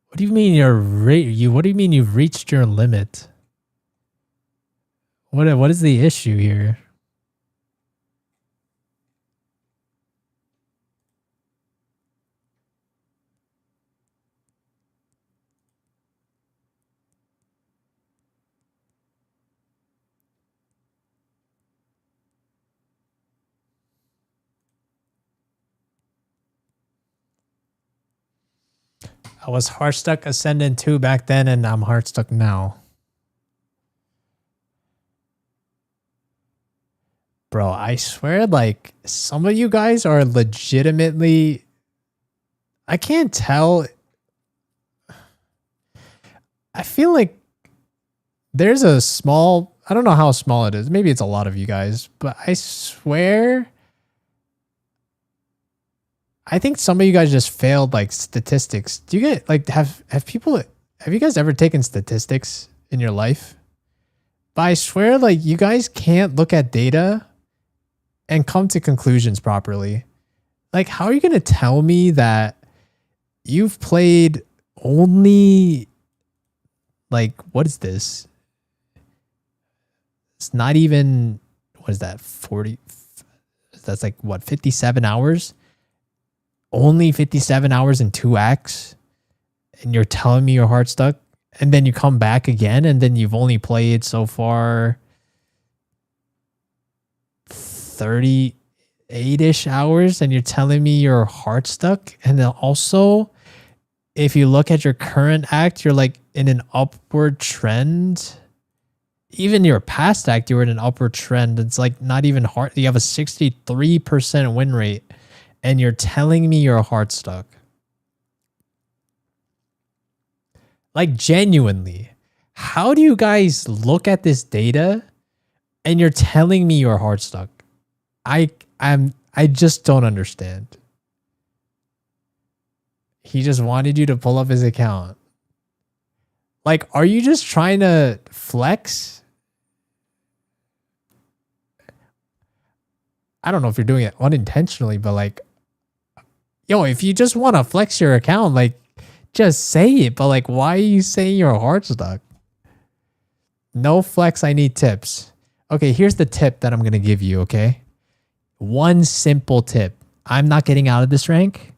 What do you mean what do you mean you've reached your limit? What is the issue here? I was Heartstuck Ascendant 2 back then, and I'm Heartstuck now. Bro, I swear, like, some of you guys are legitimately... I can't tell. I feel like there's a small... I don't know how small it is. Maybe it's a lot of you guys, but I swear... I think some of you guys just failed like statistics. Do you get like have you guys ever taken statistics in your life? But I swear like you guys can't look at data and come to conclusions properly. Like how are you going to tell me that you've played only like what is this? It's not even what is that 40 that's like what 57 hours? only 57 hours and 2x, and you're telling me your heart stuck, and then you come back again, and then you've only played so far 38-ish hours, and you're telling me your heart stuck. And then also, if you look at your current act, you're like in an upward trend. Even your past act, you were in an upward trend. It's like not even hard. You have a 63% win rate, and you're telling me your heart stuck. Like, genuinely, how do you guys look at this data and you're telling me your heart stuck? I just don't understand. He just wanted you to pull up his account. Like, are you just trying to flex? I don't know if you're doing it unintentionally, but like, yo, if you just want to flex your account, like, just say it. But like, why are you saying your heart stuck? No flex, I need tips. Okay, here's the tip that I'm going to give you, okay? One simple tip. I'm not getting out of this rank.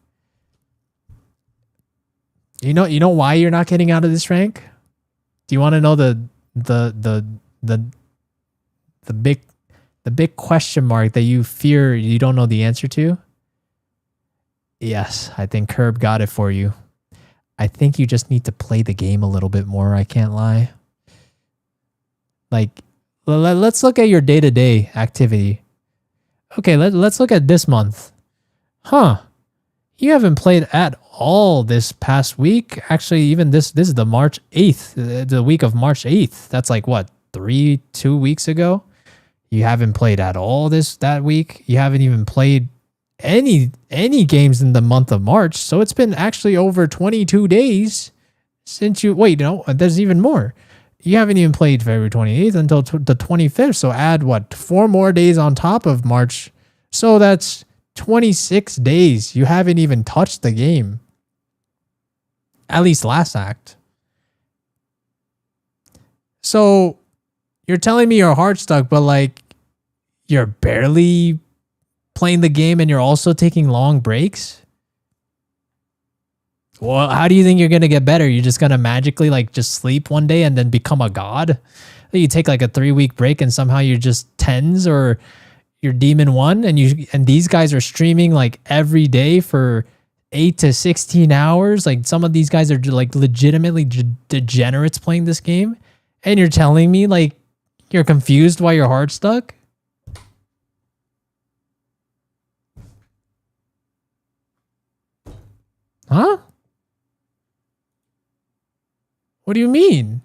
You know why you're not getting out of this rank? Do you want to know the big question mark that you fear you don't know the answer to? Yes, I think Curb got it for you. I think you just need to play the game a little bit more. I can't lie. Like, let's look at your day-to-day activity. Okay, let's look at this month. Huh. You haven't played at all this past week. Actually, even this is the March 8th, the week of March 8th. That's like what, 2 weeks ago? You haven't played at all that week. You haven't even played any games in the month of March. So it's been actually over 22 days since you, wait, no, there's even more. You haven't even played February 28th until the 25th. So add what, 4 more days on top of March. So that's 26 days. You haven't even touched the game. At least last act. So you're telling me your heart stuck, but like you're barely playing the game and you're also taking long breaks? Well, how do you think you're going to get better? You're just going to magically like just sleep one day and then become a god? You take like a 3-week break and somehow you're just 10s, or you're Demon 1 and these guys are streaming like every day for 8 to 16 hours. Like some of these guys are like legitimately degenerates playing this game, and you're telling me like you're confused why your heart's stuck? Huh? What do you mean?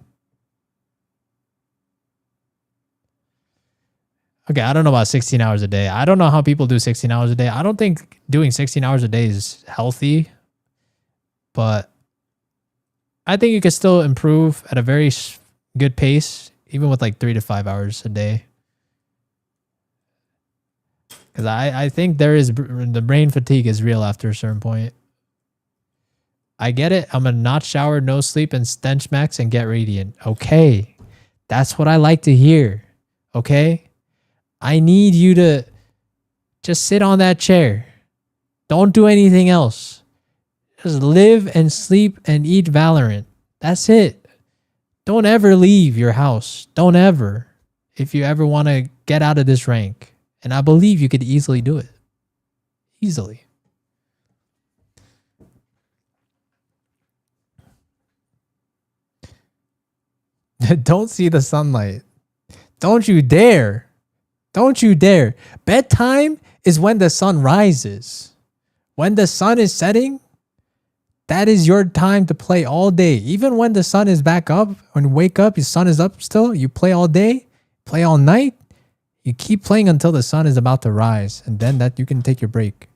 Okay, I don't know about 16 hours a day. I don't know how people do 16 hours a day. I don't think doing 16 hours a day is healthy, but I think you can still improve at a very good pace, even with like 3 to 5 hours a day. Because I think the brain fatigue is real after a certain point. I get it. I'm gonna not shower, no sleep, and stench max and get radiant. Okay. That's what I like to hear. Okay? I need you to just sit on that chair. Don't do anything else. Just live and sleep and eat Valorant. That's it. Don't ever leave your house. Don't ever. If you ever want to get out of this rank. And I believe you could easily do it. Easily. Don't see the sunlight. Don't you dare. Don't you dare. Bedtime is when the sun rises. When the sun is setting, that is your time to play all day. Even when the sun is back up, when you wake up, your sun is up still, you play all day, play all night. You keep playing until the sun is about to rise, and then that you can take your break.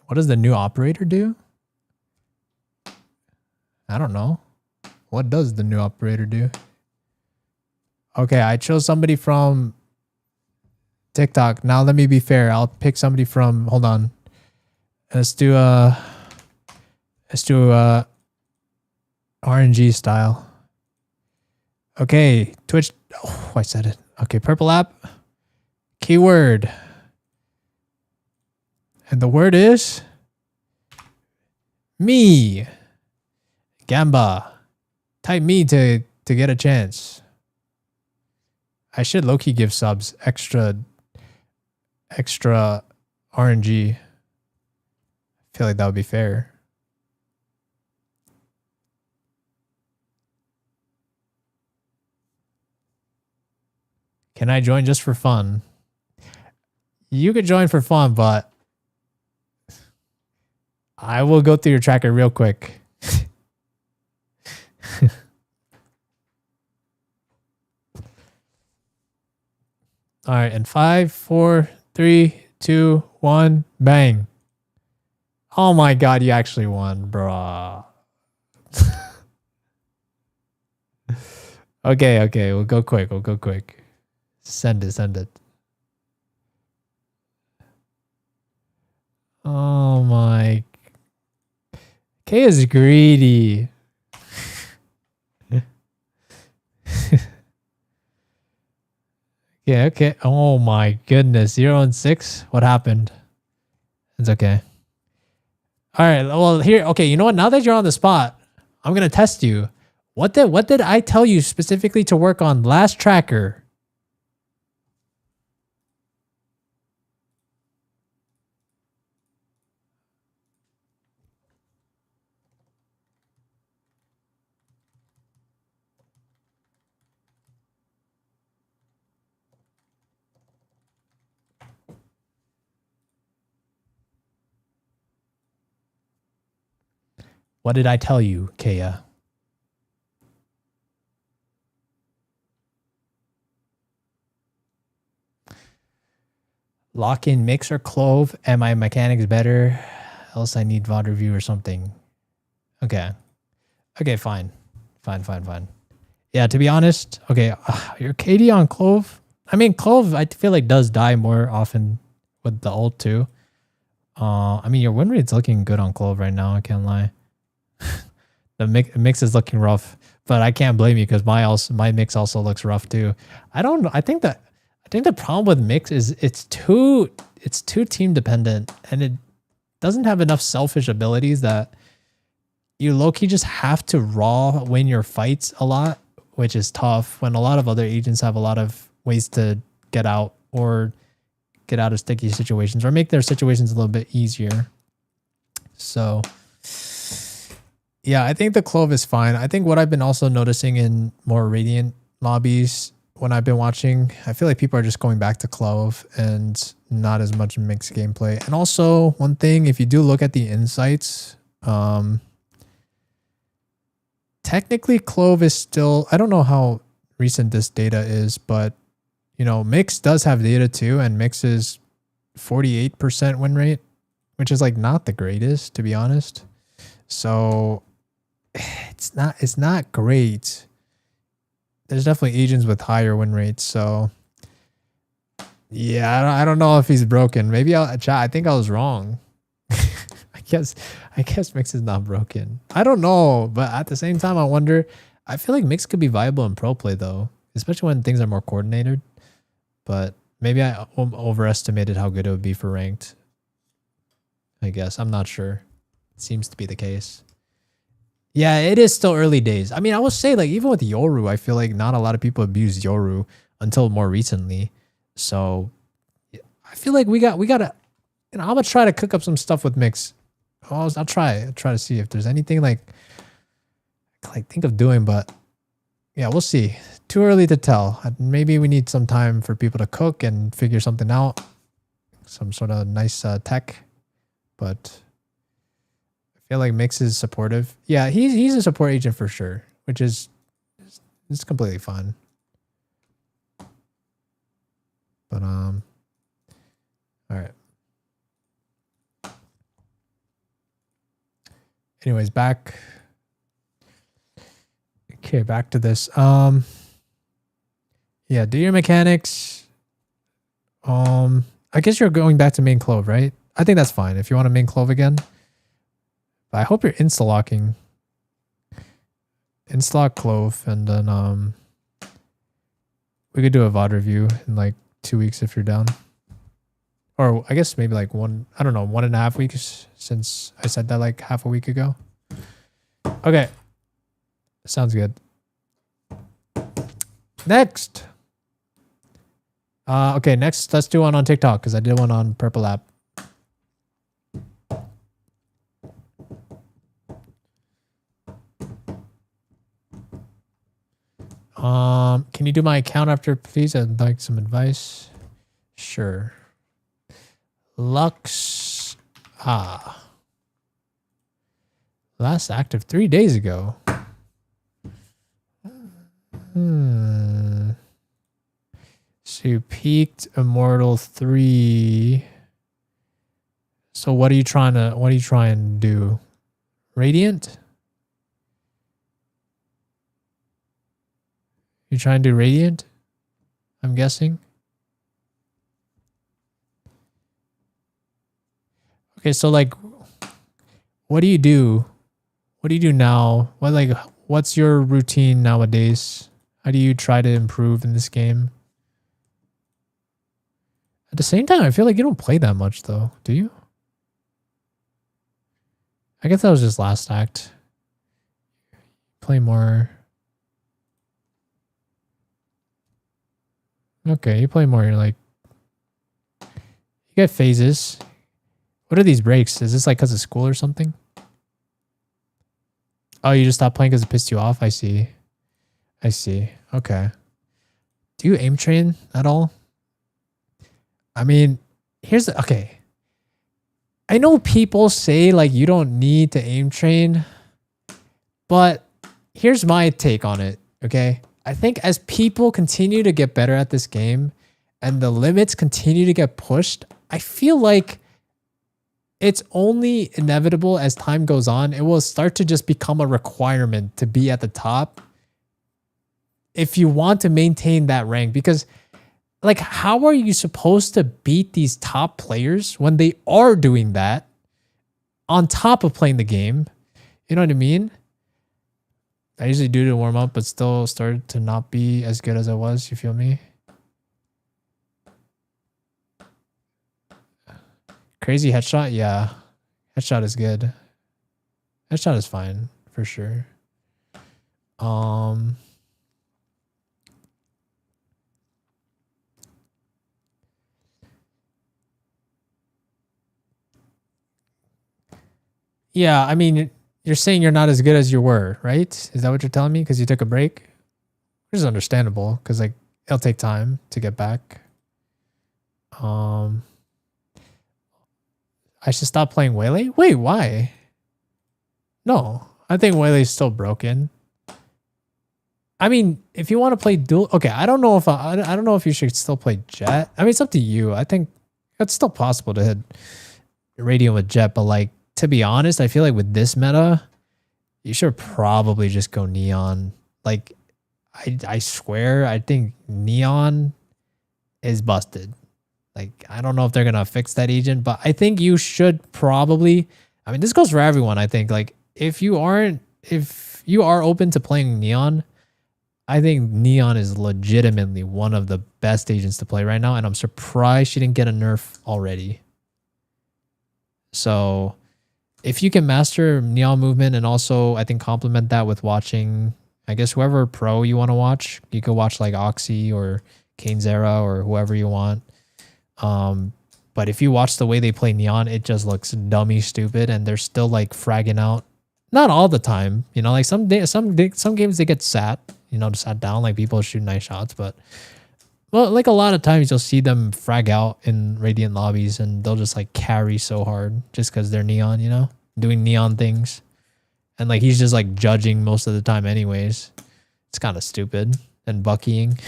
What does the new operator do? I don't know. What does the new operator do? Okay, I chose somebody from TikTok. Now let me be fair. I'll pick somebody from, hold on. Let's do RNG style. Okay, Twitch. Oh, I said it. Okay, purple app. Keyword. And the word is me. Gamba. Type me to get a chance. I should low-key give subs extra RNG. I feel like that would be fair. Can I join just for fun? You could join for fun, but I will go through your tracker real quick. All right, and 5, 4, 3, 2, 1, bang. Oh my god, you actually won, bruh. Okay, we'll go quick. Send it. Oh my. K is greedy. Yeah, okay. Oh my goodness. 0 and 6? What happened? It's okay. Alright, well here, okay, you know what? Now that you're on the spot, I'm gonna test you. What did I tell you specifically to work on last tracker? What did I tell you, Kea? Lock in mix or clove. Am I mechanics better? Else I need VOD review or something. Okay. Okay, fine. Fine. Yeah, to be honest, okay, your KD on clove. I mean, clove, I feel like does die more often with the ult too. I mean, your win rate's looking good on clove right now. I can't lie. The mix is looking rough, but I can't blame you because my mix also looks rough too. I think the problem with mix is it's too team dependent and it doesn't have enough selfish abilities that you low-key just have to raw win your fights a lot, which is tough when a lot of other agents have a lot of ways to get out or get out of sticky situations or make their situations a little bit easier. So yeah, I think the clove is fine. I think what I've been also noticing in more Radiant lobbies when I've been watching, I feel like people are just going back to clove and not as much mixed gameplay. And also one thing, if you do look at the insights, technically clove is still, I don't know how recent this data is, but you know, mix does have data too, and mix is 48% win rate, which is like not the greatest, to be honest. So it's not great. There's definitely agents with higher win rates. So yeah, I don't know if he's broken. Maybe I think I was wrong. I guess mix is not broken. I don't know, but at the same time, I wonder. I feel like mix could be viable in pro play though, especially when things are more coordinated. But maybe I overestimated how good it would be for ranked. I guess I'm not sure. It seems to be the case. Yeah, it is still early days. I mean, I will say like even with Yoru, I feel like not a lot of people abused Yoru until more recently. So I feel like we gotta. You know, I'm gonna try to cook up some stuff with mix. I'll try to see if there's anything like think of doing, but yeah, we'll see. Too early to tell. Maybe we need some time for people to cook and figure something out, some sort of nice tech. But I feel like mix is supportive. Yeah, he's a support agent for sure, which is it's completely fine. But all right. Anyways, back to this. Yeah, do your mechanics. I guess you're going back to main clove, right? I think that's fine if you want to main clove again. But I hope you're insta-locking. Insta-lock clove, and then we could do a VOD review in like 2 weeks if you're down. Or I guess maybe like one, I don't know, 1.5 weeks since I said that like half a week ago. Okay. Sounds good. Next. Okay, next let's do one on TikTok because I did one on Purple app. Can you do my account after, please? I'd like some advice. Sure. Lux. Last active 3 days ago. So you peaked Immortal 3. So what are you trying to do? Radiant? You trying to do Radiant? I'm guessing. Okay, so like what do you do? What do you do now? What's your routine nowadays? How do you try to improve in this game? At the same time, I feel like you don't play that much though, do you? I guess that was just last act. Play more. Okay, you play more. You're like, you get phases. What are these breaks? Is this like because of school or something? Oh, you just stopped playing because it pissed you off? I see. I see. Okay. Do you aim train at all? I mean, okay. I know people say like you don't need to aim train, but here's my take on it, okay? I think as people continue to get better at this game and the limits continue to get pushed, I feel like it's only inevitable as time goes on. It will start to just become a requirement to be at the top if you want to maintain that rank. Because like, how are you supposed to beat these top players when they are doing that on top of playing the game? You know what I mean? I usually do to warm up, but still started to not be as good as I was. You feel me? Crazy headshot? Yeah. Headshot is good. Headshot is fine for sure. Yeah, I mean, you're saying you're not as good as you were, right? Is that what you're telling me? Because you took a break? Which is understandable, because like it'll take time to get back. I should stop playing Waylay? Wait, why? No, I think Waylay's still broken. I mean, if you want to play dual, okay, I don't know if you should still play Jet. I mean, it's up to you. I think it's still possible to hit Radiant with Jet, but like, to be honest, I feel like with this meta, you should probably just go Neon. Like, I swear, I think Neon is busted. Like, I don't know if they're going to fix that agent, but I think you should probably, I mean, this goes for everyone, I think. Like, if you are open to playing Neon, I think Neon is legitimately one of the best agents to play right now, and I'm surprised she didn't get a nerf already. So if you can master Neon movement and also I think complement that with watching, I guess whoever pro you want to watch, you could watch like Oxy or Kane Zera or whoever you want. But if you watch the way they play Neon, it just looks dummy stupid, and they're still like fragging out. Not all the time, you know, like some games they get sat down, like people shoot nice shots, but well, like a lot of times you'll see them frag out in Radiant lobbies and they'll just like carry so hard just because they're Neon, you know, doing Neon things. And like he's just like judging most of the time anyways. It's kind of stupid and buckying.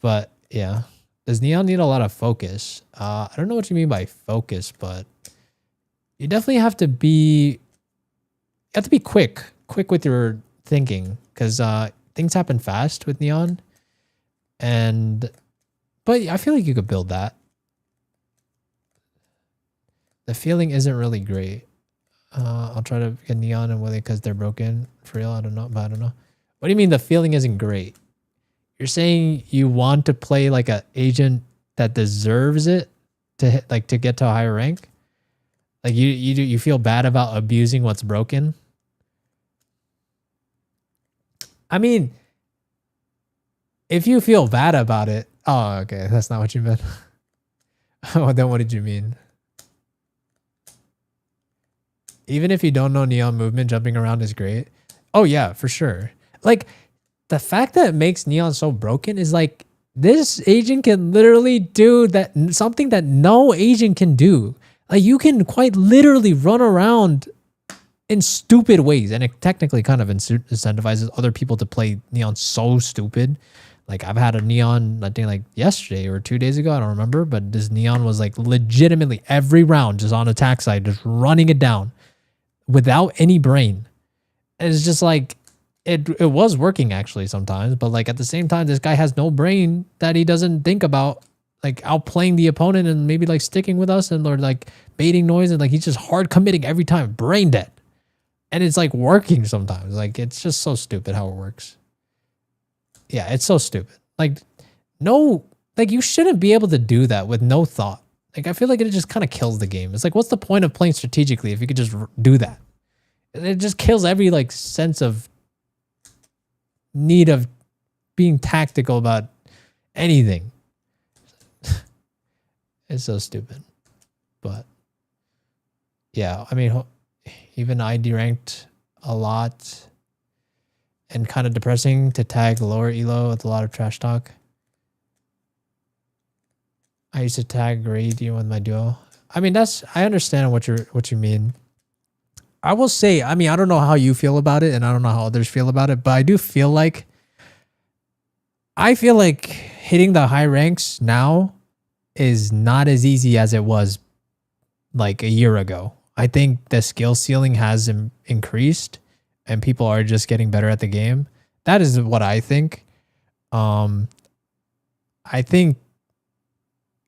But yeah. Does Neon need a lot of focus? I don't know what you mean by focus, but you definitely have to be quick with your thinking, because things happen fast with Neon. But I feel like you could build that. The feeling isn't really great. I'll try to get Neon and Willie because they're broken. For real, I don't know. What do you mean the feeling isn't great? You're saying you want to play like an agent that deserves it? to hit, like to get to a higher rank? Like you feel bad about abusing what's broken? I mean, if you feel bad about it, oh, okay, that's not what you meant. Oh, then what did you mean? Even if you don't know Neon movement, jumping around is great. Oh yeah, for sure. Like the fact that it makes Neon so broken is like this agent can literally do that, something that no agent can do. Like you can quite literally run around in stupid ways, and it technically kind of incentivizes other people to play Neon so stupid. Like I've had a Neon, I think like yesterday or 2 days ago, I don't remember, but this Neon was like legitimately every round just on attack side, just running it down without any brain. And it's just like, it was working actually sometimes, but like at the same time, this guy has no brain that he doesn't think about like outplaying the opponent and maybe like sticking with us and or like baiting noise, and like he's just hard committing every time, brain dead. And it's like working sometimes. Like it's just so stupid how it works. Yeah, it's so stupid. Like no, like you shouldn't be able to do that with no thought. Like I feel like it just kind of kills the game. It's like, what's the point of playing strategically if you could just do that? It just kills every like sense of need of being tactical about anything. It's so stupid. But yeah, I mean, even I deranked a lot and kind of depressing to tag lower elo with a lot of trash talk. I used to tag Grady with my duo. I mean, I understand what you mean. I will say, I mean, I don't know how you feel about it and I don't know how others feel about it, but I do feel like hitting the high ranks now is not as easy as it was like a year ago. I think the skill ceiling has increased and people are just getting better at the game. That is what I think. I think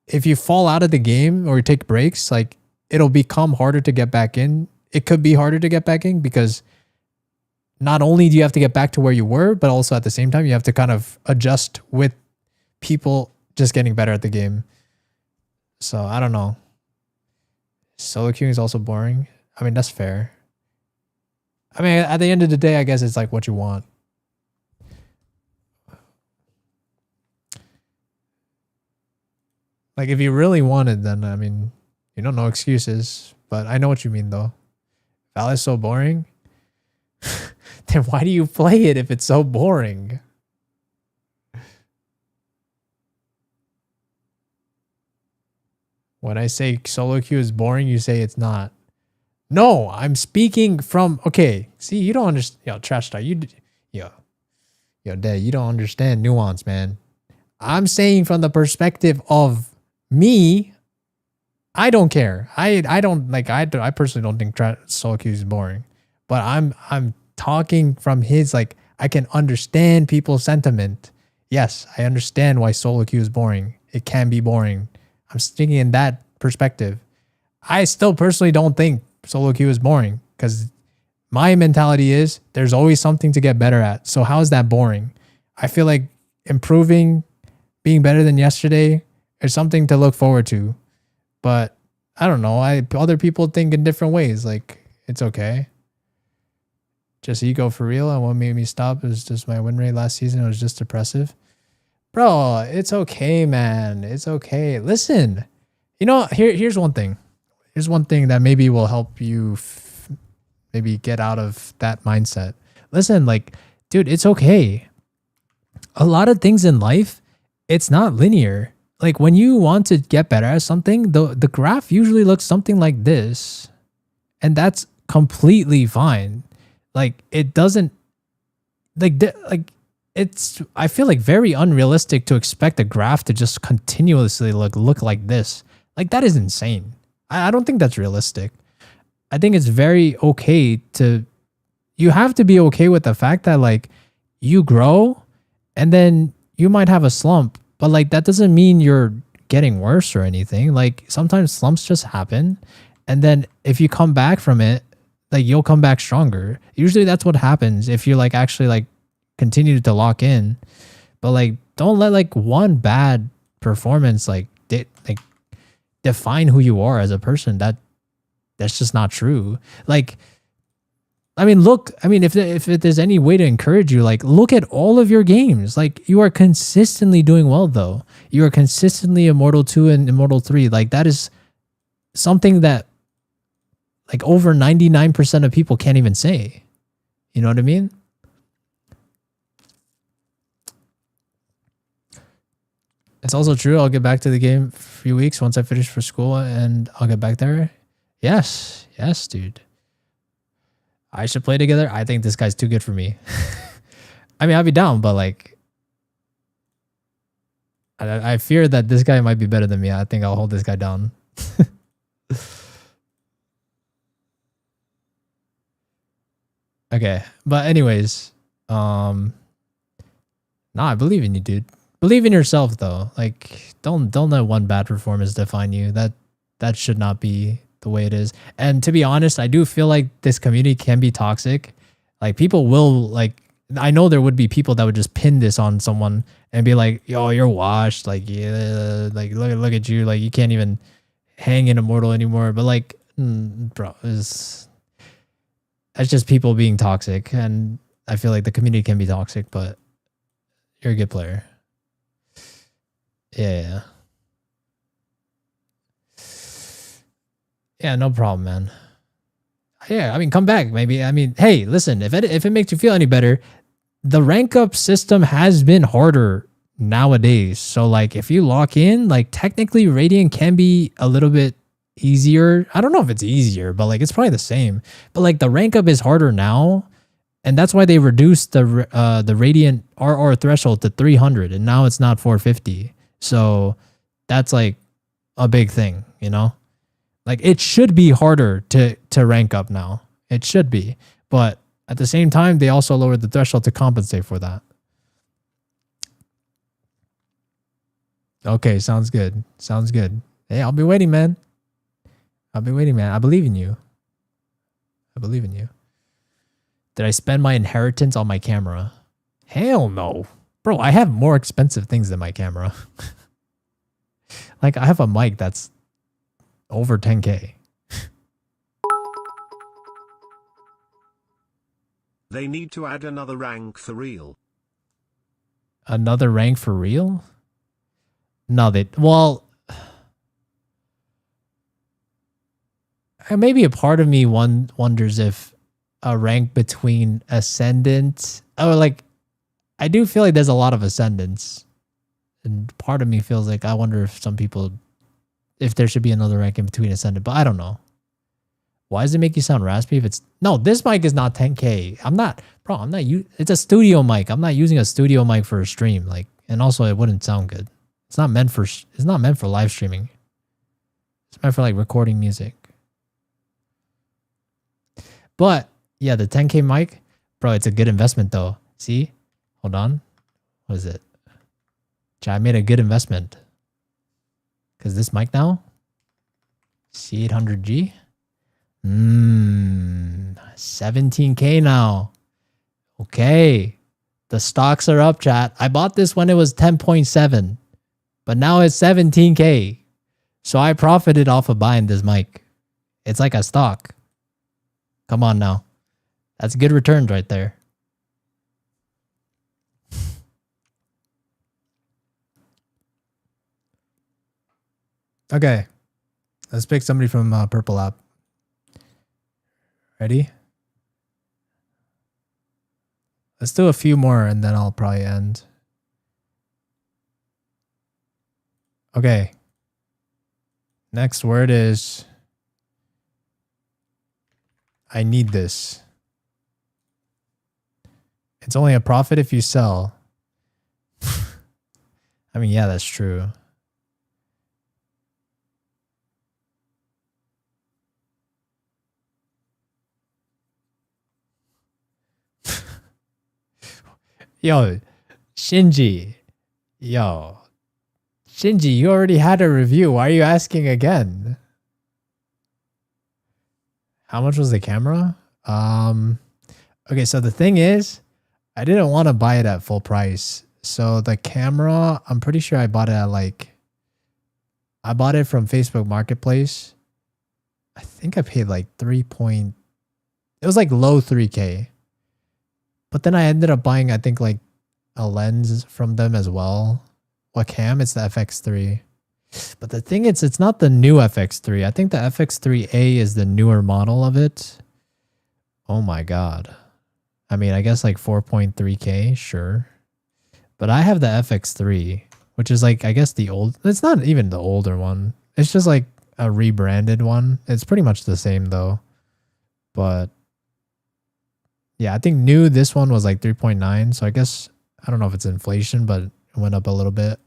if you fall out of the game or you take breaks, like it'll become harder to get back in. It could be harder to get back in because not only do you have to get back to where you were, but also at the same time, you have to kind of adjust with people just getting better at the game. So I don't know. Solo queuing is also boring. I mean, that's fair. I mean, at the end of the day, I guess it's like what you want. Like if you really wanted, then I mean, you don't know excuses, but I know what you mean though. Val is so boring. Then why do you play it if it's so boring? When I say solo queue is boring, you say it's not. No, I'm speaking from, okay. See, you don't understand. Yo, Trash Star, yo, Dad, you don't understand nuance, man. I'm saying from the perspective of me, I don't care. I personally don't think solo queue is boring, but I'm talking from his, like, I can understand people's sentiment. Yes, I understand why solo queue is boring. It can be boring. I'm sticking in that perspective. I still personally don't think solo queue is boring because my mentality is there's always something to get better at. So how is that boring? I feel like improving, being better than yesterday is something to look forward to. But I don't know. Other people think in different ways. Like, it's okay. Just ego for real. And what made me stop is just my win rate last season. It was just depressive. Bro, it's okay, man. It's okay. Listen, you know, here's one thing. Here's one thing that maybe will help you maybe get out of that mindset. Listen, like, dude, it's okay. A lot of things in life, it's not linear. Like when you want to get better at something, the graph usually looks something like this. And that's completely fine. Like it doesn't it's, I feel like very unrealistic to expect a graph to just continuously look like this. Like that is insane. I don't think that's realistic. I think it's very okay you have to be okay with the fact that like you grow and then you might have a slump, but like that doesn't mean you're getting worse or anything. Like sometimes slumps just happen. And then if you come back from it, like you'll come back stronger. Usually that's what happens if you like actually like continue to lock in. But like don't let like one bad performance like define who you are as a person. That's just not true. Like, I mean, look, I mean, if there's any way to encourage you, like, look at all of your games. Like, you are consistently doing well, though. You are consistently Immortal 2 and Immortal 3. Like, that is something that, like, over 99% of people can't even say. You know what I mean? It's also true. I'll get back to the game for a few weeks once I finish for school, and I'll get back there. Yes. Yes, dude. I should play together. I think this guy's too good for me. I mean, I'll be down, but like, I fear that this guy might be better than me. I think I'll hold this guy down. Okay, but anyways, nah, I believe in you, dude. Believe in yourself, though. Like, don't let one bad performance define you. That should not be the way it is. And to be honest, I do feel like this community can be toxic. Like, people will, like, I know there would be people that would just pin this on someone and be like, yo, you're washed. Like, yeah, like, look at you. Like, you can't even hang in Immortal anymore. But like, bro, that's just people being toxic. And I feel like the community can be toxic, but you're a good player. Yeah. Yeah, no problem, man. Yeah, I mean, come back, maybe. I mean, hey, listen, if it makes you feel any better, the rank up system has been harder nowadays. So, like, if you lock in, like, technically Radiant can be a little bit easier. I don't know if it's easier, but, like, it's probably the same. But, like, the rank up is harder now. And that's why they reduced the Radiant RR threshold to 300. And now it's not 450. So, that's, like, a big thing, you know? Like, it should be harder to rank up now. It should be. But at the same time, they also lowered the threshold to compensate for that. Okay, sounds good. Sounds good. Hey, I'll be waiting, man. I'll be waiting, man. I believe in you. I believe in you. Did I spend my inheritance on my camera? Hell no. Bro, I have more expensive things than my camera. Like, I have a mic that's over 10K. They need to add another rank for real. Another rank for real? No, well, maybe a part of me wonders if a rank between Ascendant, or like, I do feel like there's a lot of Ascendants, and part of me feels like I wonder if some people, if there should be another rank in between Ascendant, but I don't know. Why does it make you sound raspy if it's... No, this mic is not 10K. It's a studio mic. I'm not using a studio mic for a stream. Like, and also it wouldn't sound good. It's not meant for live streaming. It's meant for like recording music. But yeah, the 10K mic, bro, it's a good investment though. See? Hold on. What is it? I made a good investment. Because this mic now, C800G, 17K now. Okay. The stocks are up, chat. I bought this when it was 10.7, but now it's 17K. So I profited off of buying this mic. It's like a stock. Come on now. That's good returns right there. Okay, let's pick somebody from Purple App. Ready? Let's do a few more and then I'll probably end. Okay. Next word is I need this. It's only a profit if you sell. I mean, yeah, that's true. Yo, Shinji. Yo. Shinji, you already had a review. Why are you asking again? How much was the camera? Okay, so the thing is, I didn't want to buy it at full price. So the camera, I'm pretty sure I bought it at like I bought it from Facebook Marketplace. I think I paid like it was like low 3K. But then I ended up buying, I think, like a lens from them as well. What cam? It's the FX3. But the thing is, it's not the new FX3. I think the FX3A is the newer model of it. Oh my god. I mean, I guess like 4.3K, sure. But I have the FX3, which is like, I guess the old... It's not even the older one. It's just like a rebranded one. It's pretty much the same though. But yeah, I think new, this one was like 3.9. So I guess, I don't know if it's inflation, but it went up a little bit.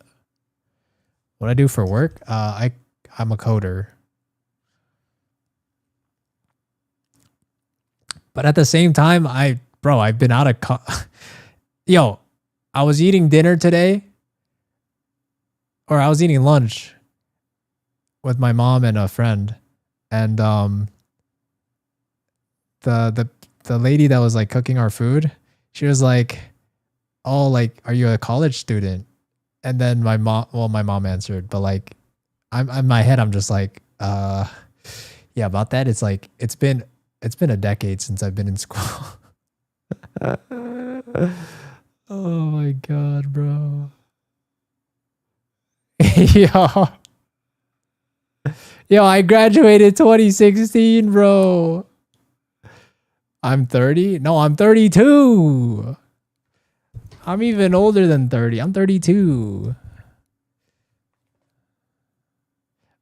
What I do for work? I'm a coder. But at the same time, I've been out of yo, I was eating dinner today, or I was eating lunch with my mom and a friend, and the lady that was like cooking our food, she was like, "Oh, like, are you a college student?" And then my mom answered, but like, I'm in my head, I'm just like, yeah, about that. It's like it's been a decade since I've been in school. Oh my god, bro. Yo, I graduated 2016, bro. I'm 30? No, I'm 32. I'm even older than 30. I'm 32.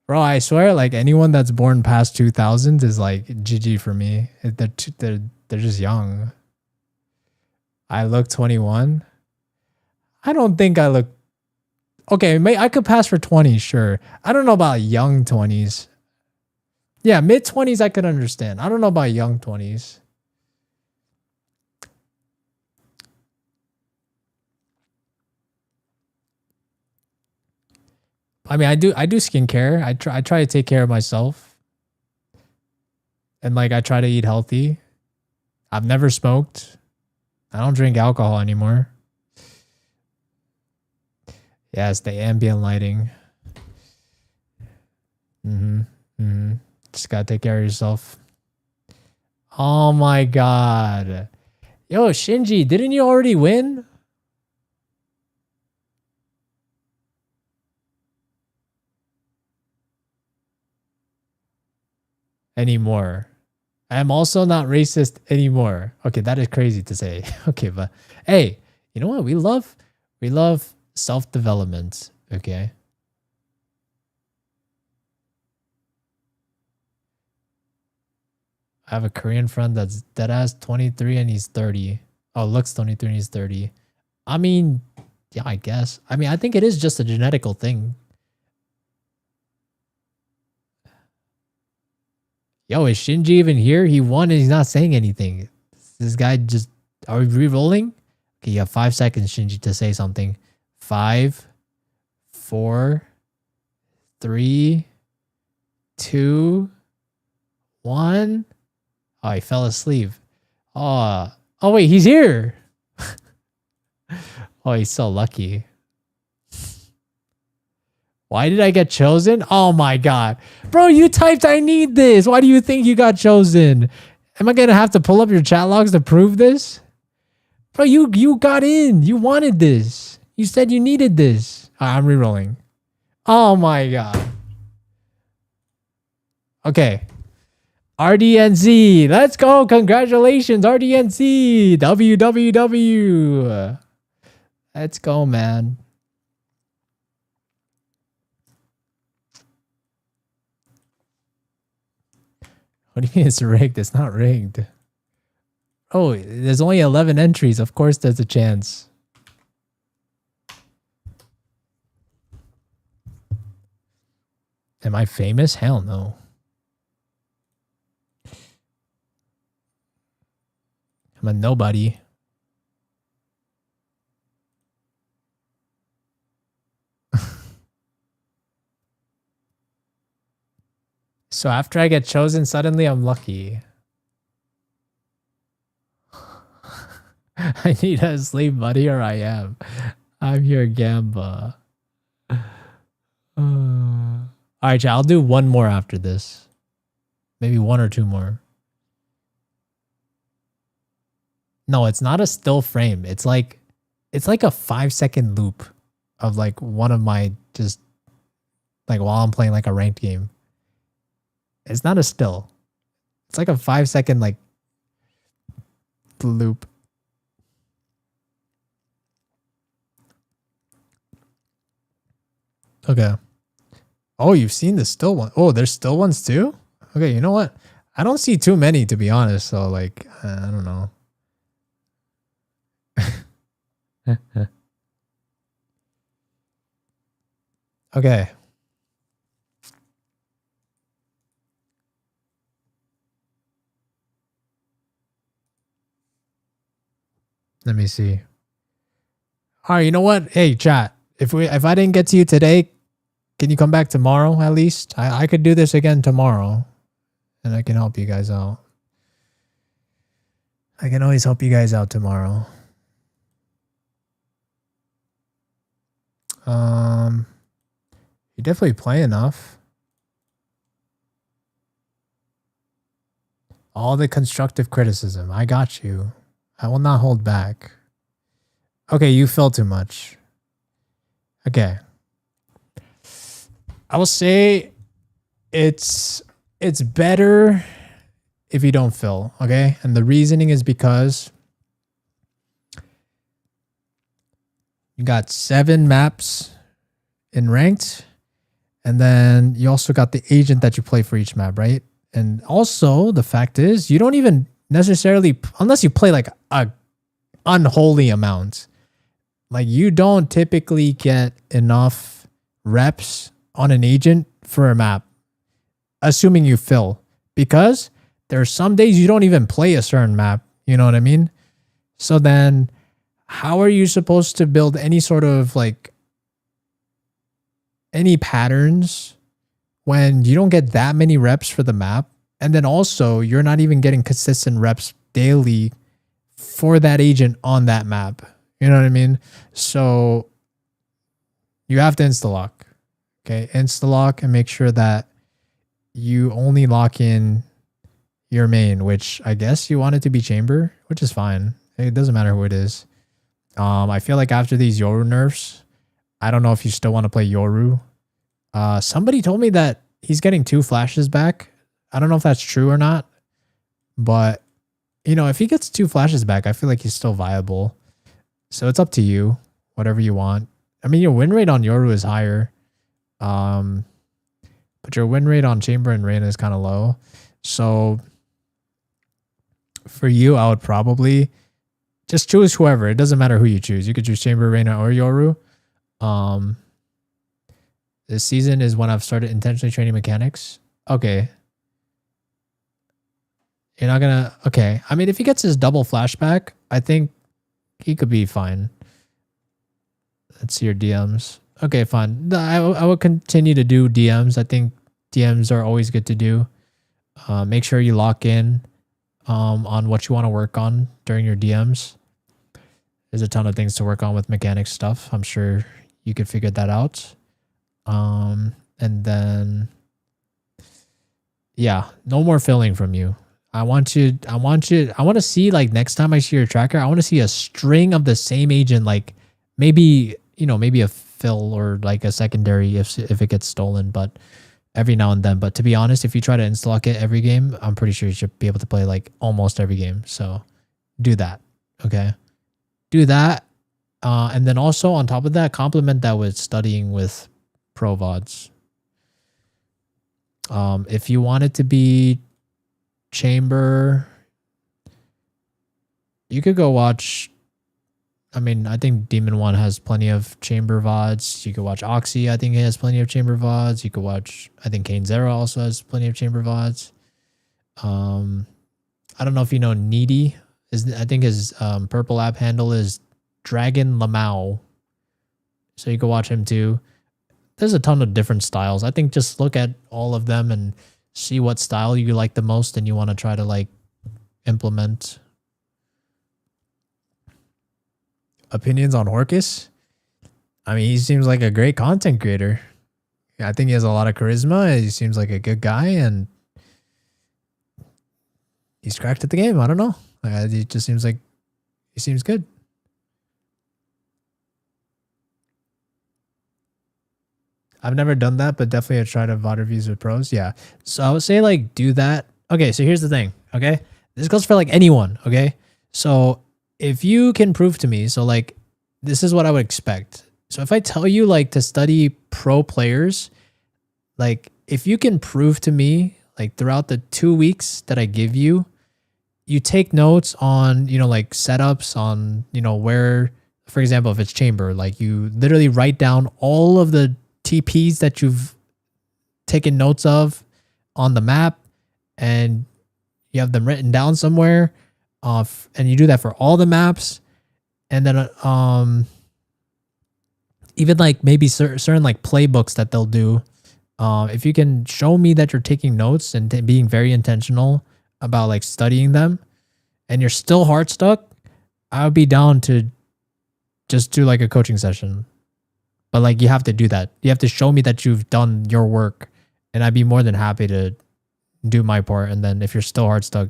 Bro, I swear, like, anyone that's born past 2000 is like GG for me. They're just young. I look 21. I don't think I look... Okay, I could pass for 20, sure. I don't know about young 20s. Yeah, mid-20s I could understand. I don't know about young 20s. I mean, I do skincare. I try to take care of myself. And like, I try to eat healthy. I've never smoked. I don't drink alcohol anymore. Yeah, it's the ambient lighting. Just gotta take care of yourself. Oh my god. Yo, Shinji, didn't you already win? Anymore. I'm also not racist anymore. Okay, that is crazy to say. Okay, but hey, you know what? We love self-development, okay? I have a Korean friend that's deadass 23 and he's 30. Oh, looks 23 and he's 30. I mean, yeah, I guess. I mean, I think it is just a genetical thing. Yo, is Shinji even here? He won and he's not saying anything. This guy just... Are we re-rolling? Okay, you have 5 seconds, Shinji, to say something. 5, 4, 3, 2, 1. Oh, he fell asleep. Oh wait, he's here. Oh, he's so lucky. Why did I get chosen? Oh my god. Bro, you typed I need this. Why do you think you got chosen? Am I gonna have to pull up your chat logs to prove this? Bro, you got in. You wanted this. You said you needed this. I'm re-rolling. Oh my god. Okay. RDNZ. Let's go. Congratulations, RDNZ. WWW. Let's go, man. What do you mean it's rigged? It's not rigged. Oh, there's only 11 entries. Of course there's a chance. Am I famous? Hell no. I'm a nobody. So after I get chosen, suddenly I'm lucky. I need a sleep buddy or I am. I'm your Gamba. All right, chat, I'll do one more after this. Maybe one or two more. No, it's not a still frame. It's like a 5-second loop of like one of my just like while I'm playing like a ranked game. It's not a still. It's like a 5-second like loop. Okay. Oh, you've seen the still one. Oh, there's still ones too? Okay, you know what? I don't see too many to be honest, so like I don't know. Okay. Let me see. All right, you know what? Hey, chat. If I didn't get to you today, can you come back tomorrow at least? I could do this again tomorrow, and I can help you guys out. I can always help you guys out tomorrow. You definitely play enough. All the constructive criticism. I got you. I will not hold back. Okay, you fill too much. Okay. I will say it's better if you don't fill, okay? And the reasoning is because you got 7 maps in ranked, and then you also got the agent that you play for each map, right? And also the fact is you don't even necessarily, unless you play like a unholy amount, like you don't typically get enough reps on an agent for a map, assuming you fill, because there are some days you don't even play a certain map. You know what I mean? So then how are you supposed to build any sort of like any patterns when you don't get that many reps for the map? And then also you're not even getting consistent reps daily for that agent on that map. You know what I mean? So you have to insta-lock. Okay, insta-lock and make sure that you only lock in your main, which I guess you want it to be chamber, which is fine. It doesn't matter who it is. I feel like after these Yoru nerfs, I don't know if you still want to play Yoru. Somebody told me that he's getting 2 flashes back. I don't know if that's true or not, but you know, if he gets 2 flashes back, I feel like he's still viable. So it's up to you, whatever you want. I mean, your win rate on Yoru is higher. But your win rate on Chamber and Reyna is kind of low. So for you, I would probably just choose whoever. It doesn't matter who you choose. You could choose Chamber, Reyna, or Yoru. This season is when I've started intentionally training mechanics. Okay. You're not gonna... Okay. I mean, if he gets his double flashback, I think he could be fine. Let's see your DMs. Okay, fine. I will continue to do DMs. I think DMs are always good to do. Make sure you lock in on what you want to work on during your DMs. There's a ton of things to work on with mechanics stuff. I'm sure you could figure that out. And then, yeah, no more filling from you. I want to see, like, next time I see your tracker, I want to see a string of the same agent, like maybe, you know, maybe a fill or like a secondary if it gets stolen, but every now and then. But to be honest, if you try to insta-lock it every game, I'm pretty sure you should be able to play like almost every game. So do that. Okay. Do that. And then also on top of that, complement that with studying with pro VODs. If you want it to be chamber, you could go watch. I mean, I think Demon One has plenty of chamber VODs. You could watch Oxy. I think he has plenty of chamber VODs. You could watch, I think Kane Zero also has plenty of chamber VODs. I don't know if you know Needy. I think his purple app handle is Dragon Lamau. So you can watch him too. There's a ton of different styles. I think just look at all of them and see what style you like the most and you want to try to like implement. Opinions on Horkus? I mean, he seems like a great content creator. Yeah, I think he has a lot of charisma. He seems like a good guy, and he's cracked at the game. I don't know. He just seems like he seems good. I've never done that, but definitely I tried to VOD reviews with pros. Yeah. So I would say like do that. Okay, so here's the thing. Okay. This goes for like anyone. Okay. So if you can prove to me, so like this is what I would expect. So if I tell you like to study pro players, like if you can prove to me like throughout the 2 weeks that I give you, you take notes on, you know, like setups on, you know, where, for example, if it's chamber, like you literally write down all of the TPs that you've taken notes of on the map and you have them written down somewhere, and you do that for all the maps. And then even like maybe certain like playbooks that they'll do, if you can show me that you're taking notes and being very intentional about like studying them and you're still hard stuck, I would be down to just do like a coaching session. But like you have to do that. You have to show me that you've done your work, and I'd be more than happy to do my part. And then if you're still hard stuck,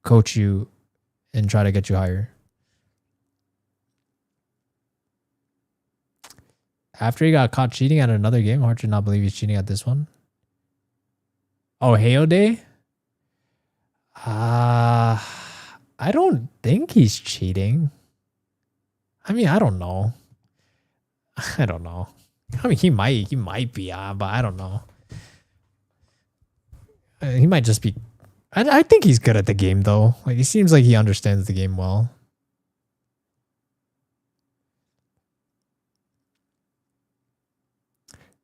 coach you and try to get you higher. After he got caught cheating at another game, hard to not believe he's cheating at this one. Oh, Heyo Day? I don't think he's cheating. I mean, I don't know. I don't know. I mean, he might be, but I don't know. He might just be. I think he's good at the game though. Like he seems like he understands the game well.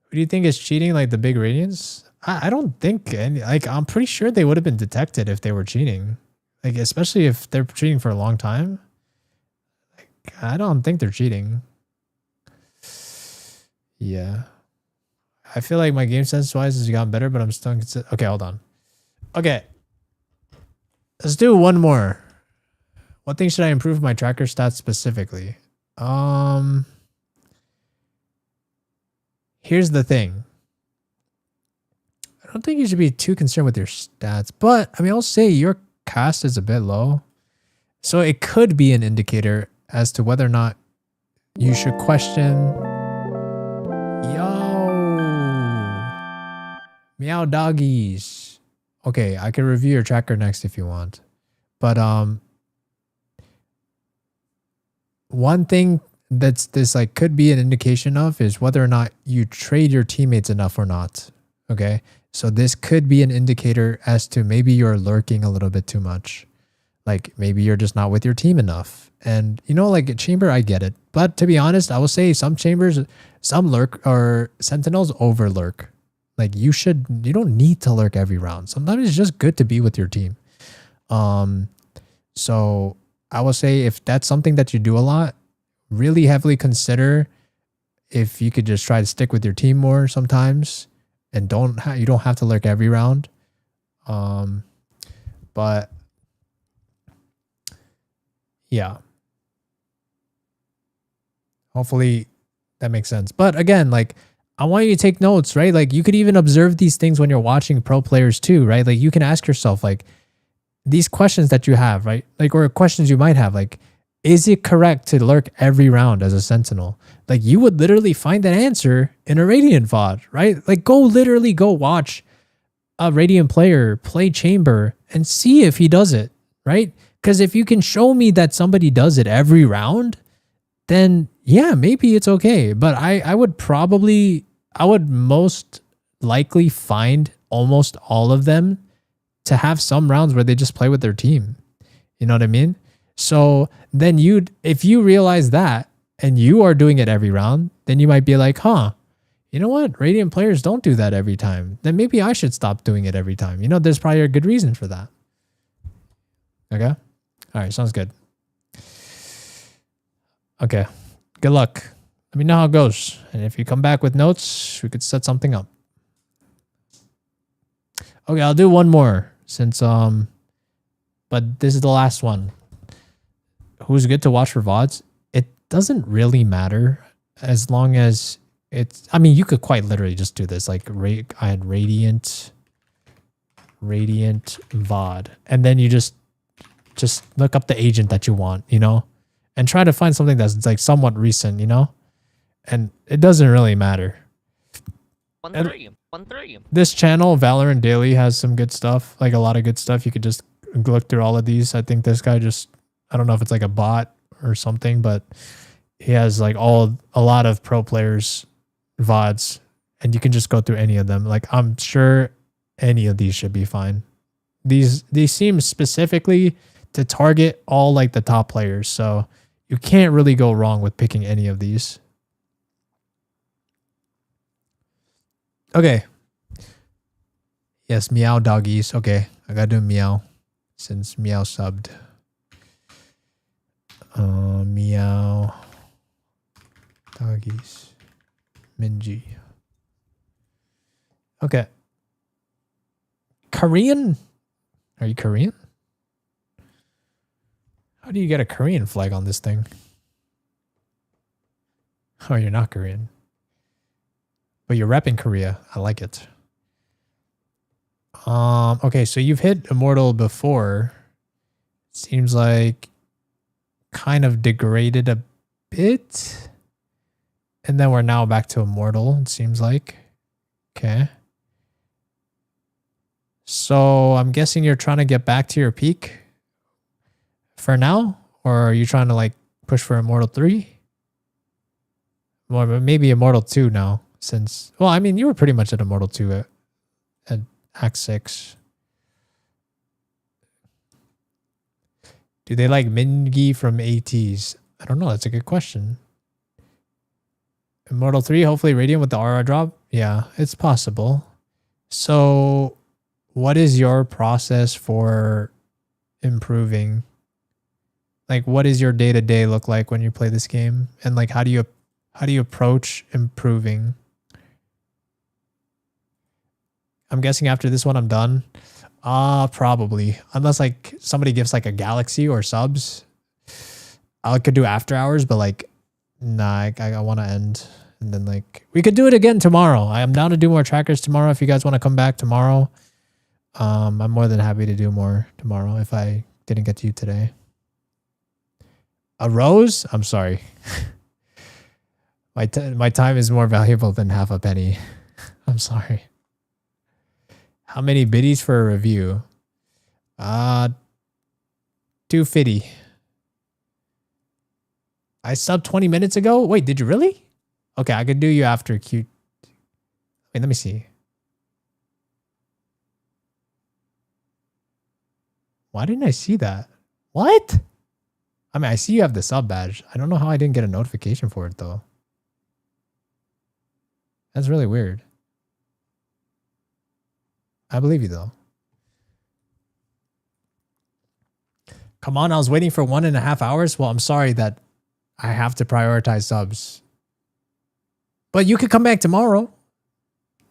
Who do you think is cheating? Like the big Radiants? I don't think any. Like I'm pretty sure they would have been detected if they were cheating. Like especially if they're cheating for a long time. Like I don't think they're cheating. Yeah. I feel like my game sense wise has gotten better, but I'm still okay, hold on. Okay. Let's do one more. What thing should I improve my tracker stats specifically? Here's the thing. I don't think you should be too concerned with your stats, but I mean, I'll say your cast is a bit low. So it could be an indicator as to whether or not you should question. Meow doggies. Okay, I can review your tracker next if you want. But one thing that's this like could be an indication of is whether or not you trade your teammates enough or not. Okay? So this could be an indicator as to maybe you're lurking a little bit too much. Like maybe you're just not with your team enough. And you know, like a chamber, I get it. But to be honest, I will say some chambers, some lurk or sentinels over lurk. Like you don't need to lurk every round. Sometimes it's just good to be with your team. So I will say if that's something that you do a lot, really heavily consider if you could just try to stick with your team more sometimes and you don't have to lurk every round. But yeah. Hopefully that makes sense. But again, like I want you to take notes, right? Like you could even observe these things when you're watching pro players too, right? Like you can ask yourself like these questions that you have, right? Like, or questions you might have, like, is it correct to lurk every round as a sentinel? Like you would literally find that answer in a Radiant VOD, right? Like go watch a Radiant player play chamber and see if he does it, right? Because if you can show me that somebody does it every round, then yeah, maybe it's okay. But I would most likely find almost all of them to have some rounds where they just play with their team. You know what I mean? So then if you realize that and you are doing it every round, then you might be like, huh, you know what? Radiant players don't do that every time. Then maybe I should stop doing it every time. You know, there's probably a good reason for that. Okay? All right, sounds good. Okay. Good luck. Let me know how it goes. And if you come back with notes, we could set something up. Okay, I'll do one more since but this is the last one. Who's good to watch for VODs? It doesn't really matter as long as It's, I mean, you could quite literally just do this. Like, I had Radiant VOD. And then you just look up the agent that you want, you know? And try to find something that's like somewhat recent, you know? And it doesn't really matter. 1-3. This channel, Valorant Daily, has some good stuff. Like a lot of good stuff. You could just look through all of these. I think this guy just, I don't know if it's like a bot or something, but he has like a lot of pro players VODs, and you can just go through any of them. Like I'm sure any of these should be fine. These seem specifically to target all like the top players, so you can't really go wrong with picking any of these. Okay. Yes, meow doggies. Okay, I gotta do meow since meow subbed. Meow doggies. Minji. Okay. Korean? Are you Korean? How do you get a Korean flag on this thing? Oh, you're not Korean. But you're repping Korea. I like it. Okay, so you've hit Immortal before. Seems like kind of degraded a bit. And then we're now back to Immortal, it seems like. Okay. So I'm guessing you're trying to get back to your peak for now? Or are you trying to like push for Immortal 3? Or maybe Immortal 2 now. Since, well, I mean, you were pretty much at Immortal 2 at Act 6. Do they like Mingi from ATs? I don't know. That's a good question. Immortal 3, hopefully Radiant with the aura drop. Yeah, it's possible. So what is your process for improving? Like, what does your day-to-day look like when you play this game? And like, how do you approach improving? I'm guessing after this one, I'm done. Probably. Unless like somebody gives like a galaxy or subs. I could do after hours, but like, nah, I want to end. And then like, we could do it again tomorrow. I am down to do more trackers tomorrow. If you guys want to come back tomorrow, I'm more than happy to do more tomorrow if I didn't get to you today. A rose? I'm sorry. My time is more valuable than half a penny. I'm sorry. How many biddies for a review? 250. I subbed 20 minutes ago? Wait, did you really? Okay, I could do you after Q. Wait, let me see. Why didn't I see that? What? I mean, I see you have the sub badge. I don't know how I didn't get a notification for it, though. That's really weird. I believe you, though. Come on, I was waiting for 1.5 hours. Well, I'm sorry that I have to prioritize subs. But you could come back tomorrow.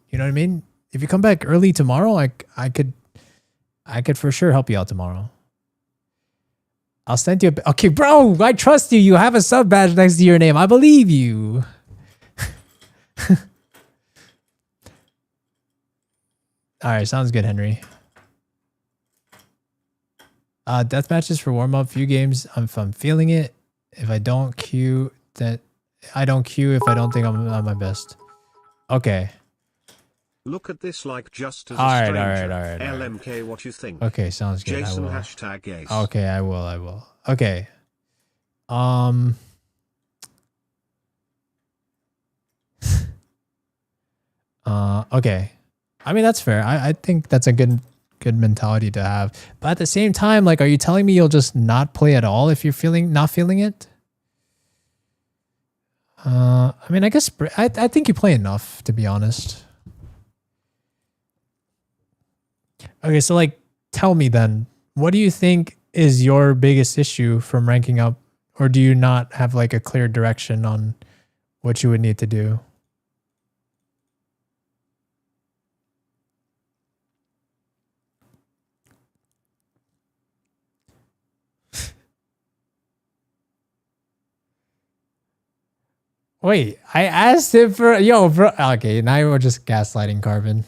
You know what I mean? If you come back early tomorrow, I could for sure help you out tomorrow. I'll send you a... Okay, bro, I trust you. You have a sub badge next to your name. I believe you. All right, sounds good, Henry. Death matches for warm up. Few games if I'm feeling it. If I don't queue, then I don't queue if I don't think I'm at my best. Okay. Look at this like just as All a right, stranger. LMK, what you think? Okay, sounds good. Jason I will. hashtag ace. Okay, I will. Okay. Okay. I mean, that's fair. I think that's a good mentality to have. But at the same time, like, are you telling me you'll just not play at all if you're not feeling it? I mean, I guess I think you play enough, to be honest. Okay, so like, tell me then, what do you think is your biggest issue from ranking up? Or do you not have like a clear direction on what you would need to do? Wait, I asked him for yo, bro. Okay, now we're just gaslighting Carbon.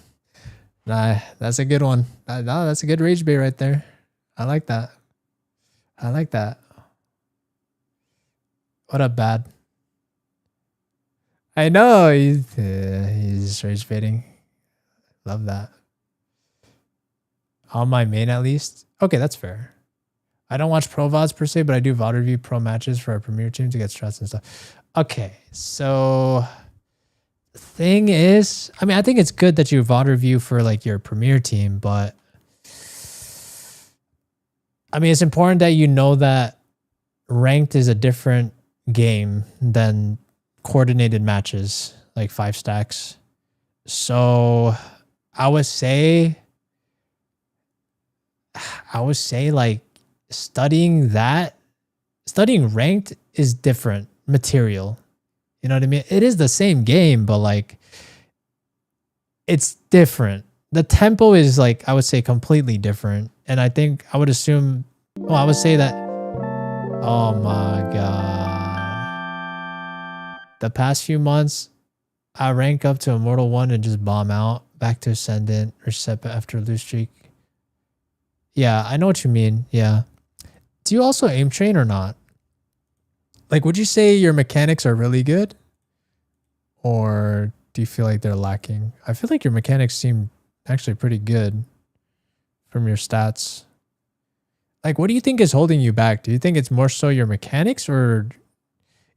Nah, that's a good one. No, that's a good rage bait right there. I like that. I like that. What up, bad? I know he's rage baiting. Love that. On my main, at least. Okay, that's fair. I don't watch pro VODs per se, but I do VOD review pro matches for our premier team to get strats and stuff. Okay, so the thing is, I mean, I think it's good that you VOD review for like your premier team, but I mean, it's important that you know that ranked is a different game than coordinated matches like 5 stacks. So I would say like studying ranked is different material. You know what I mean? It is the same game, but like it's different. The tempo is like, I would say, completely different. And I think I would assume, well, I would say that, oh my God. The past few months, I rank up to Immortal 1 and just bomb out, back to Ascendant or Sepa after a lose streak. Yeah, I know what you mean. Yeah. Do you also aim train or not? Like, would you say your mechanics are really good? Or do you feel like they're lacking? I feel like your mechanics seem actually pretty good from your stats. Like, what do you think is holding you back? Do you think it's more so your mechanics or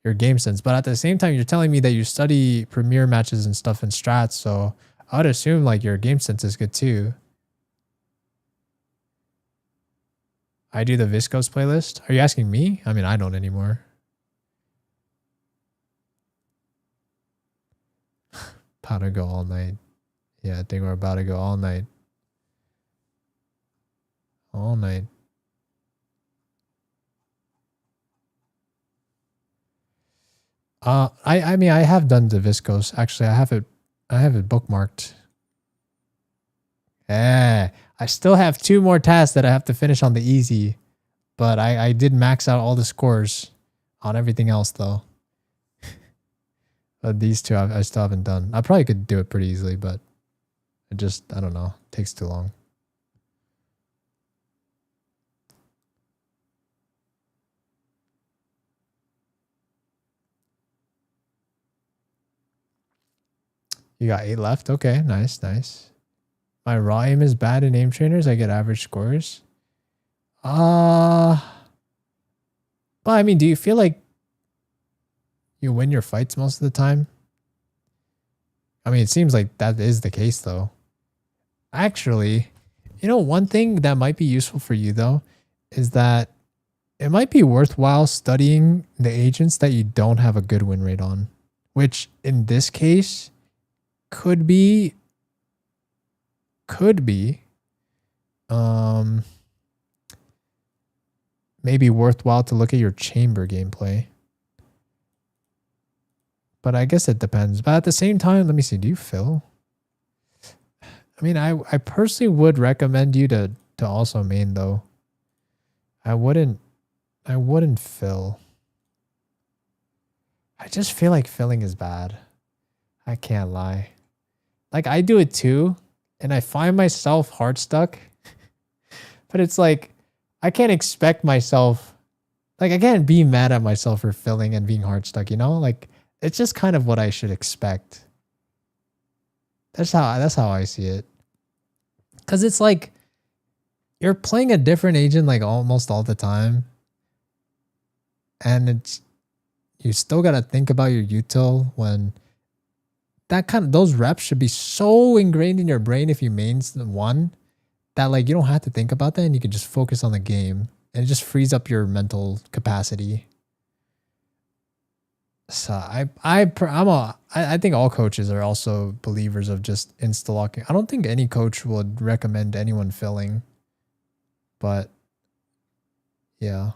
your game sense? But at the same time, you're telling me that you study premier matches and stuff in strats, so I would assume like your game sense is good too. I do the Viscos playlist. Are you asking me? I mean, I don't anymore. About to go all night. Yeah, I think we're about to go all night. All night. I mean, I have done the Viscos. Actually, I have it bookmarked. I still have 2 more tasks that I have to finish on the easy, but I did max out all the scores on everything else though. But these 2 I still haven't done. I probably could do it pretty easily, but it just, I don't know, takes too long. You got 8 left? Okay, nice, nice. My raw aim is bad in aim trainers. I get average scores. But I mean, do you feel like you win your fights most of the time? I mean, it seems like that is the case though. Actually, you know, one thing that might be useful for you though, is that it might be worthwhile studying the agents that you don't have a good win rate on, which in this case could be maybe worthwhile to look at your chamber gameplay. But I guess it depends. But at the same time, let me see, do you fill? I mean, I personally would recommend you to also main though. I wouldn't fill. I just feel like filling is bad. I can't lie. Like, I do it too, and I find myself hard stuck. But it's like, I can't expect myself, like, I can't be mad at myself for filling and being hard stuck, you know? Like, it's just kind of what I should expect. That's how I see it. Because it's like, you're playing a different agent like almost all the time. And it's, you still got to think about your util when those reps should be so ingrained in your brain if you main one that like you don't have to think about that and you can just focus on the game and it just frees up your mental capacity. So I think all coaches are also believers of just insta locking. I don't think any coach would recommend anyone filling, but yeah.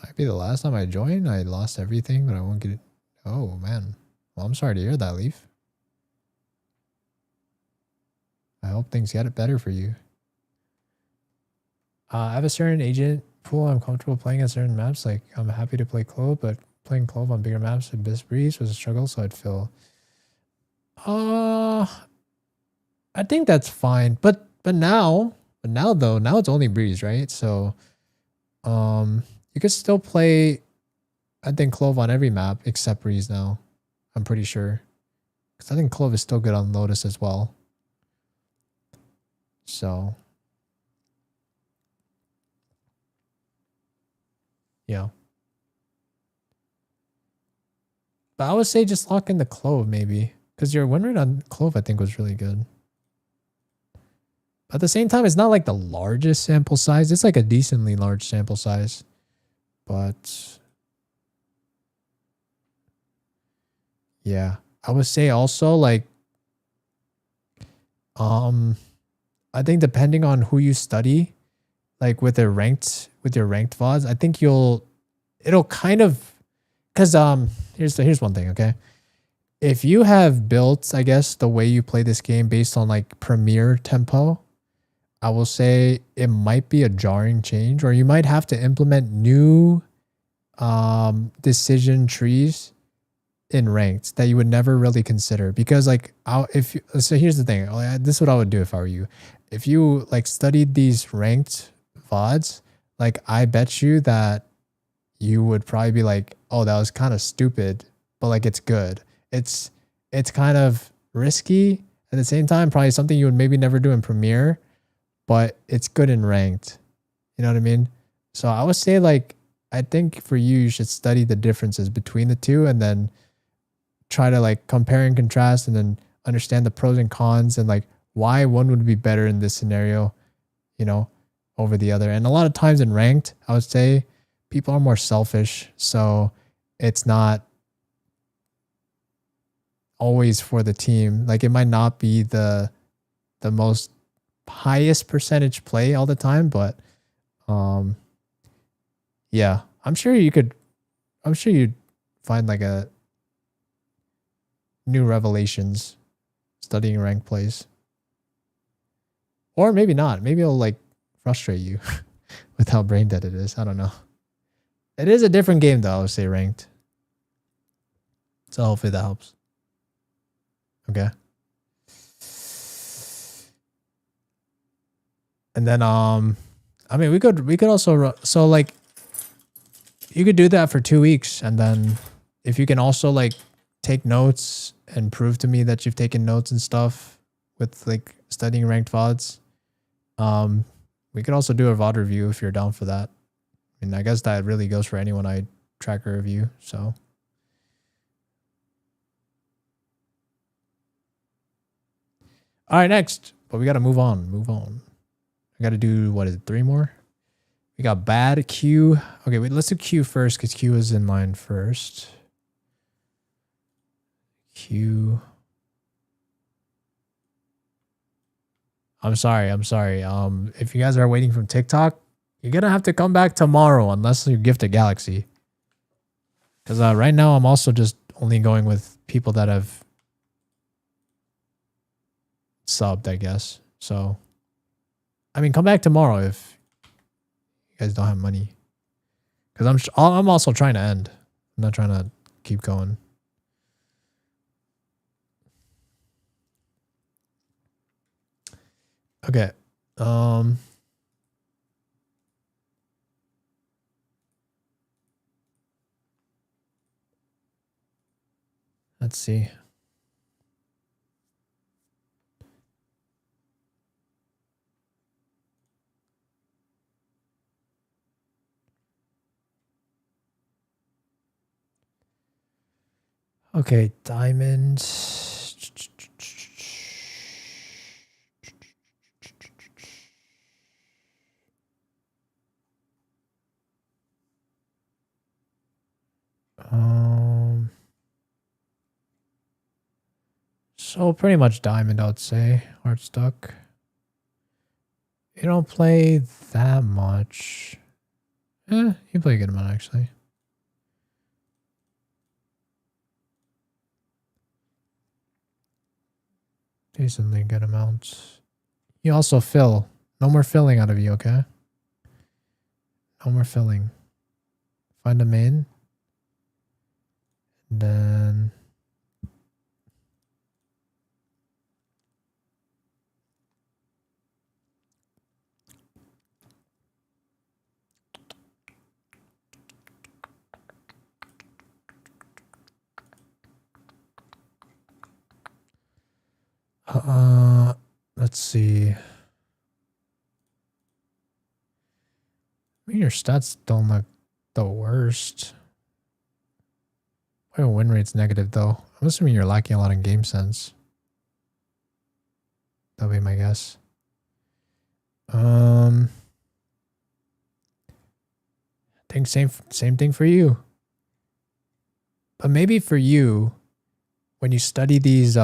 Might be the last time I joined. I lost everything, but I won't get it. Oh man. Well, I'm sorry to hear that, Leaf. I hope things get it better for you. I have a certain agent pool I'm comfortable playing at certain maps. Like, I'm happy to play Clove, but playing Clove on bigger maps with Abyss Breeze was a struggle, so I'd feel... I think that's fine. But now though, now it's only Breeze, right? So, you could still play, I think, Clove on every map except Breeze now. I'm pretty sure. Because I think Clove is still good on Lotus as well. So... yeah. But I would say just lock in the Clove maybe. Because your win rate on Clove I think was really good. But at the same time, it's not like the largest sample size. It's like a decently large sample size. But yeah. I would say also like I think depending on who you study, like with your ranked VODs, I think it'll kind of, because here's one thing, okay? If you have built, I guess, the way you play this game based on like Premier tempo, I will say it might be a jarring change, or you might have to implement new decision trees in ranked that you would never really consider. Because like, so here's the thing, this is what I would do if I were you. If you like studied these ranked VODs, like I bet you that you would probably be like, oh, that was kind of stupid, but like it's good. It's kind of risky at the same time, probably something you would maybe never do in Premiere, but it's good in ranked. You know what I mean? So I would say like, I think for you, you should study the differences between the two and then try to like compare and contrast and then understand the pros and cons and like why one would be better in this scenario, you know, over the other. And a lot of times in ranked, I would say people are more selfish. So it's not always for the team. Like it might not be the most highest percentage play all the time, but yeah, I'm sure you'd find like a new revelations studying rank plays. Or maybe not. Maybe it'll like frustrate you with how brain dead it is. I don't know. It is a different game though, I would say ranked. So hopefully that helps. Okay. And then I mean we could also, so like you could do that for 2 weeks, and then if you can also like take notes and prove to me that you've taken notes and stuff with like studying ranked VODs, we could also do a VOD review if you're down for that. I mean, I guess that really goes for anyone I track or review, so. All right, next, but we got to move on. I got to do, what is it, 3 more? We got bad Q. Okay, wait, let's do Q first because Q is in line first. Q. I'm sorry. If you guys are waiting from TikTok, you're going to have to come back tomorrow unless you gift a Galaxy. Because right now I'm also just only going with people that have subbed, I guess. So, I mean, come back tomorrow if you guys don't have money. Because I'm also trying to end. I'm not trying to keep going. Okay. Let's see. Okay, diamond. So pretty much diamond, I would say. Heart stuck. You don't play that much. You play a good amount actually. Decently good amounts. You also fill. No more filling out of you, okay? No more filling. Find a main. And then... let's see. I mean, your stats don't look the worst. Your win rate's negative though. I'm assuming you're lacking a lot in game sense. That'll be my guess. I think same thing for you. But maybe for you, when you study these,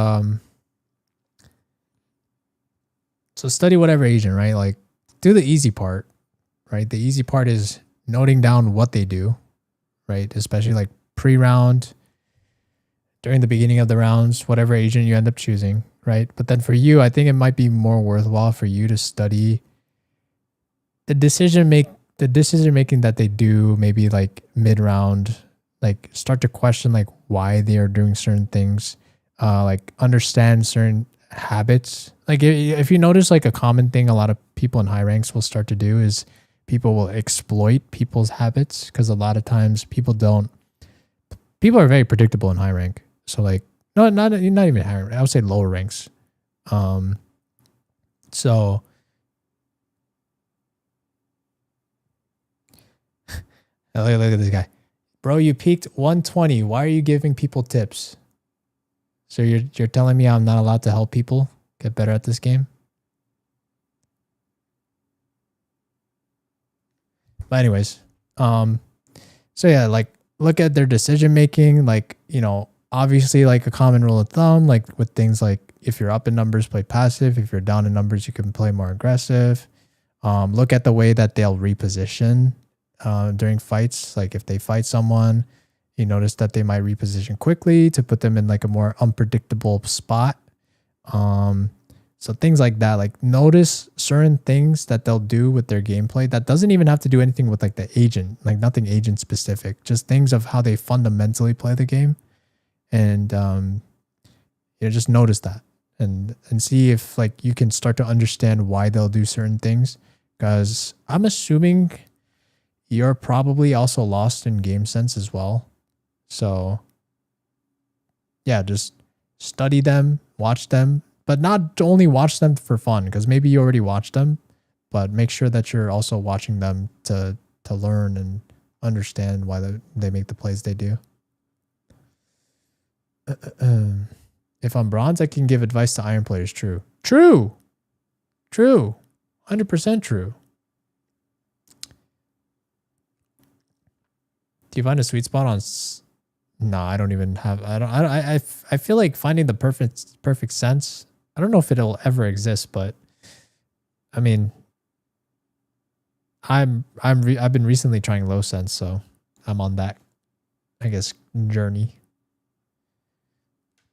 so study whatever agent, right? Like, do the easy part, right? The easy part is noting down what they do, right? Especially like pre-round, during the beginning of the rounds, whatever agent you end up choosing, right? But then for you, I think it might be more worthwhile for you to study the decision making that they do, maybe like mid-round, like start to question like why they are doing certain things, like understand certain habits. Like if you notice, like a common thing a lot of people in high ranks will start to do is people will exploit people's habits, because a lot of times people are very predictable in high rank. So like not even high rank, I would say lower ranks. So look at this guy. Bro, you peaked 120. Why are you giving people tips? So you're telling me I'm not allowed to help people get better at this game? But anyways, so yeah, like look at their decision making, like, you know, obviously like a common rule of thumb, like with things like if you're up in numbers, play passive. If you're down in numbers, you can play more aggressive. Look at the way that they'll reposition during fights. Like if they fight someone, you notice that they might reposition quickly to put them in like a more unpredictable spot. So things like that, like notice certain things that they'll do with their gameplay that doesn't even have to do anything with like the agent, like nothing agent specific, just things of how they fundamentally play the game. And, you know, just notice that and see if like you can start to understand why they'll do certain things. Because I'm assuming you're probably also lost in game sense as well. So yeah, just study them, watch them, but not only watch them for fun, because maybe you already watched them, but make sure that you're also watching them to learn and understand why they make the plays they do. If I'm bronze, I can give advice to iron players. True. 100% true. Do you find a sweet spot on? No, I don't even have. I feel like finding the perfect sense. I don't know if it'll ever exist, but I mean, I've been recently trying low sense, so I'm on that, I guess, journey.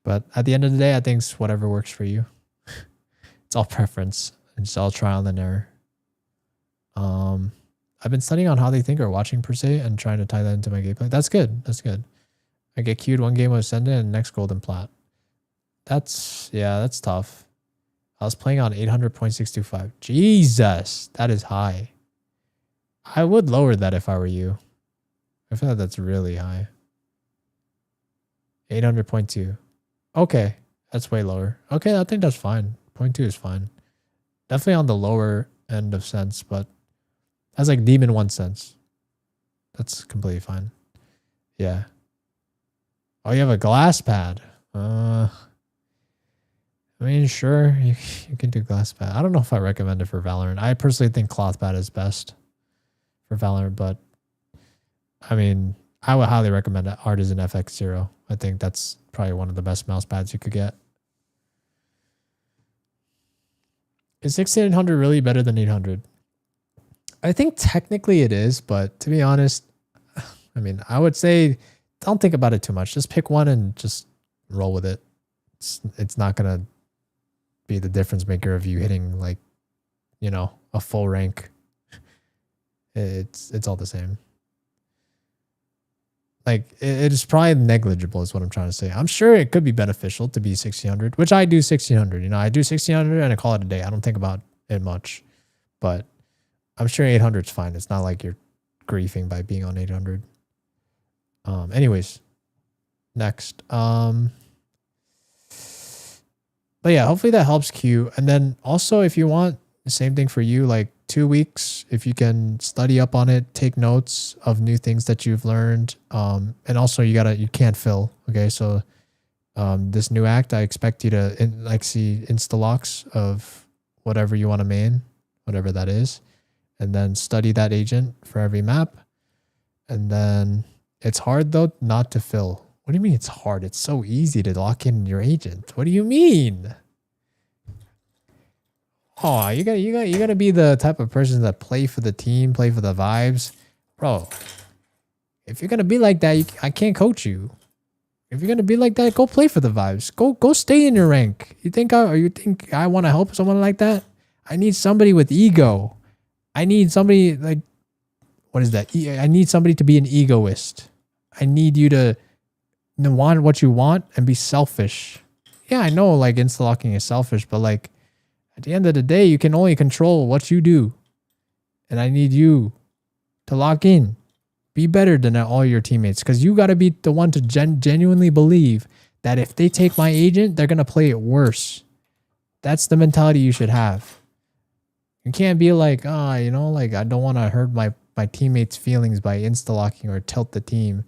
But at the end of the day, I think it's whatever works for you. It's all preference. It's all trial and error. I've been studying on how they think or watching per se and trying to tie that into my gameplay. That's good. That's good. I get queued one game with Ascendant and next Golden Plat. That's tough. I was playing on 800.625. Jesus, that is high. I would lower that if I were you. I feel like that's really high. 800.2. Okay, that's way lower. Okay, I think that's fine. 0.2 is fine. Definitely on the lower end of sense, but that's like Demon 1 sense. That's completely fine. Yeah. Oh, you have a glass pad. I mean, sure, you can do glass pad. I don't know if I recommend it for Valorant. I personally think cloth pad is best for Valorant, but I mean, I would highly recommend it. Artisan FX0. I think that's probably one of the best mouse pads you could get. Is 1600 really better than 800? I think technically it is, but to be honest, I mean, I would say don't think about it too much. Just pick one and just roll with it. It's not going to be the difference maker of you hitting like you know, a full rank. It's all the same. Like, it is probably negligible is what I'm trying to say. I'm sure it could be beneficial to be 1600, which I do 1600. You know, I do 1600 and I call it a day. I don't think about it much, but I'm sure 800 is fine. It's not like you're griefing by being on 800. Anyways, next. But yeah, hopefully that helps Q. And then also, if you want the same thing for you, like 2 weeks, if you can study up on it, take notes of new things that you've learned. And also you can't fill. Okay. So, this new act, I expect you to see insta locks of whatever you want to main, whatever that is, and then study that agent for every map. And then it's hard though, not to fill. What do you mean it's hard? It's so easy to lock in your agent. What do you mean? Oh, you gotta be the type of person that play for the team, play for the vibes. Bro, if you're gonna be like that, I can't coach you. If you're gonna be like that, go play for the vibes. Go stay in your rank. You think I want to help someone like that? I need somebody with ego. I need somebody like, what is that? I need somebody to be an egoist. I need you to want what you want and be selfish. Yeah, I know like insta-locking is selfish, but like at the end of the day, you can only control what you do. And I need you to lock in. Be better than all your teammates, because you got to be the one to genuinely believe that if they take my agent, they're going to play it worse. That's the mentality you should have. You can't be like, you know, like I don't want to hurt my teammates' feelings by insta-locking or tilt the team.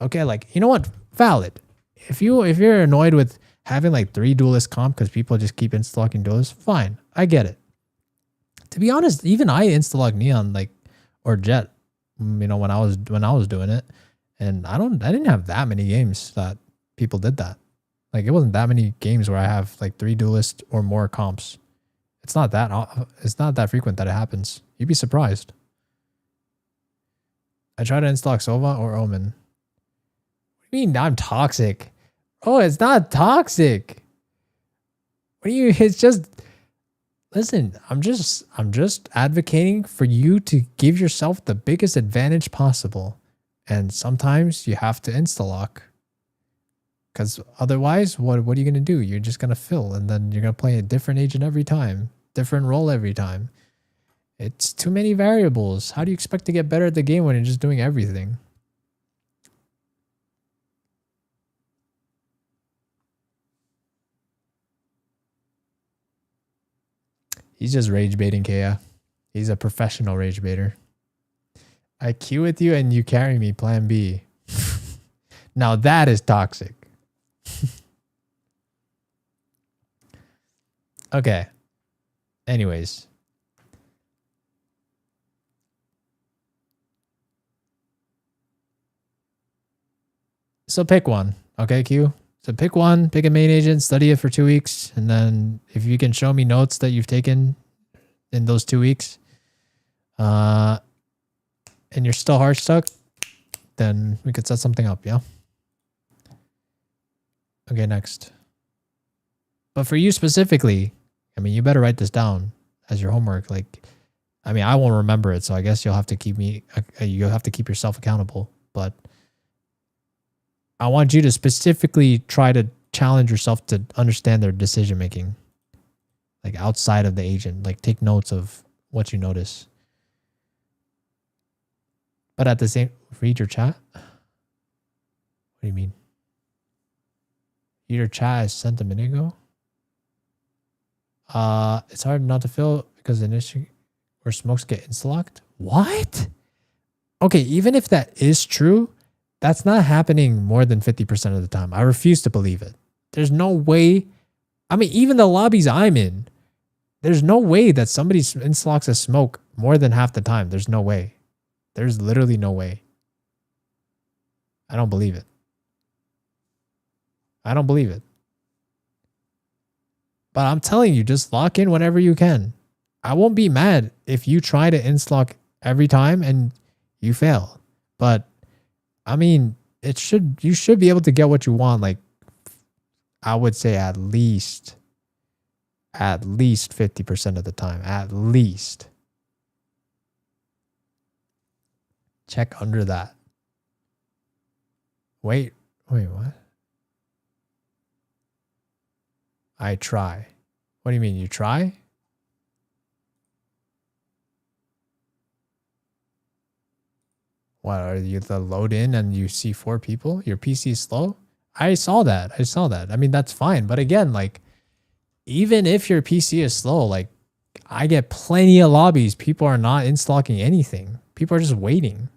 Okay, like, you know what? Valid. If you're annoyed with having like 3 duelist comp because people just keep insta-locking duelists, fine. I get it. To be honest, even I insta-lock Neon or Jet, you know, when I was doing it, and I didn't have that many games that people did that. Like, it wasn't that many games where I have like 3 duelist or more comps. It's not that frequent that it happens. You'd be surprised. I try to insta-lock Sova or Omen. What do you mean I'm toxic? Oh, it's not toxic. What do you? It's just. Listen, I'm just advocating for you to give yourself the biggest advantage possible, and sometimes you have to insta-lock. Because otherwise, what are you gonna do? You're just gonna fill, and then you're gonna play a different agent every time, different role every time. It's too many variables. How do you expect to get better at the game when you're just doing everything? He's just rage baiting Kea. He's a professional rage baiter. I queue with you and you carry me, plan B. Now that is toxic. Okay. Anyways. So pick one. Okay, Q? So pick one, pick a main agent, study it for 2 weeks, and then if you can show me notes that you've taken in those 2 weeks, and you're still hard stuck, then we could set something up, yeah? Okay, next. But for you specifically, I mean, you better write this down as your homework. Like, I mean, I won't remember it, so I guess you'll have to keep yourself accountable, but I want you to specifically try to challenge yourself to understand their decision making, like outside of the agent. Like, take notes of what you notice. But at the same, read your chat. What do you mean? Your chat is sent a minute ago. It's hard not to fill because initially where smokes get insta-locked. What? Okay, even if that is true, that's not happening more than 50% of the time. I refuse to believe it. There's no way. I mean, even the lobbies I'm in, there's no way that somebody insta-locks a smoke more than half the time. There's no way. There's literally no way. I don't believe it. I don't believe it. But I'm telling you, just lock in whenever you can. I won't be mad if you try to insta-lock every time and you fail. But I mean, you should be able to get what you want. Like, I would say at least At least 50% of the time. At least. Check under that. Wait, what? I try. What do you mean, you try? What, are you the load in and you see 4 people? Your PC is slow? I saw that. I mean, that's fine. But again, like, even if your PC is slow, like, I get plenty of lobbies. People are not installing anything. People are just waiting.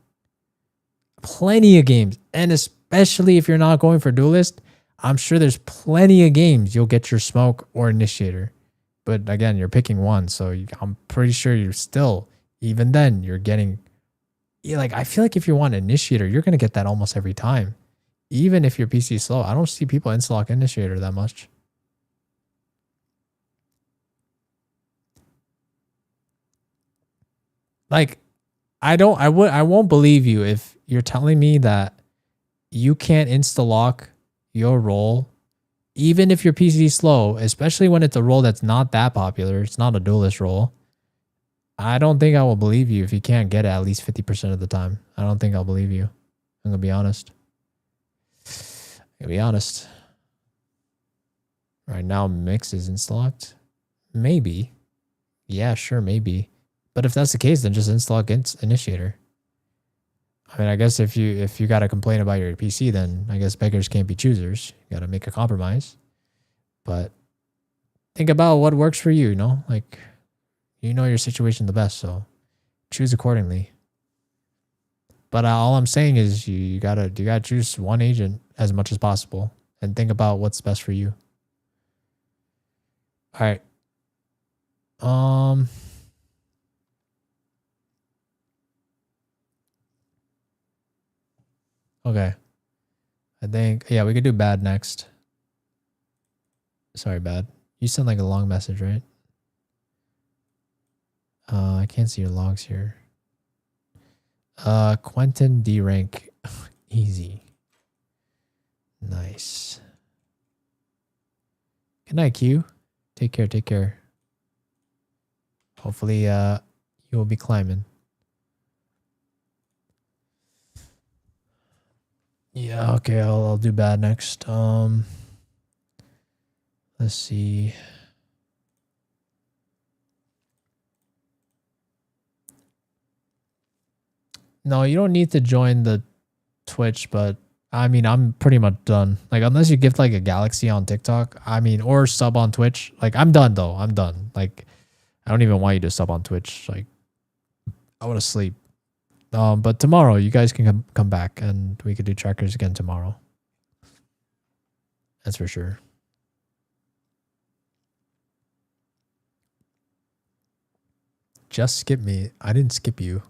Plenty of games. And especially if you're not going for duelist, I'm sure there's plenty of games you'll get your smoke or initiator. But again, you're picking one. So I'm pretty sure you're still, even then, you're getting... Yeah, like, I feel like if you want initiator, you're going to get that almost every time. Even if your PC is slow. I don't see people install initiator that much. Like, I won't believe you if you're telling me that you can't insta-lock your role, even if your PC is slow, especially when it's a role that's not that popular. It's not a duelist role. I don't think I will believe you if you can't get it at least 50% of the time. I don't think I'll believe you. I'm going to be honest. Right now, Mix is insta-locked. Maybe. Yeah, sure, maybe. But if that's the case, then just install initiator. I mean, I guess if you got to complain about your PC, then I guess beggars can't be choosers. You got to make a compromise. But think about what works for you, you know? Like, you know your situation the best, so choose accordingly. But all I'm saying is you gotta choose one agent as much as possible and think about what's best for you. All right. Okay. I think, yeah, we could do bad next. Sorry, bad. You sent like a long message, right? I can't see your logs here. Quentin D rank. Easy. Nice. Good night, Q. Take care. Hopefully, you will be climbing. Yeah, okay, I'll do bad next. Let's see. No, you don't need to join the Twitch, but I mean, I'm pretty much done. Like, unless you gift like a Galaxy on TikTok, I mean, or sub on Twitch. Like, I'm done though. I'm done. Like, I don't even want you to sub on Twitch. Like, I want to sleep. But tomorrow you guys can come back and we could do trackers again tomorrow. That's for sure. Just skip me. I didn't skip you.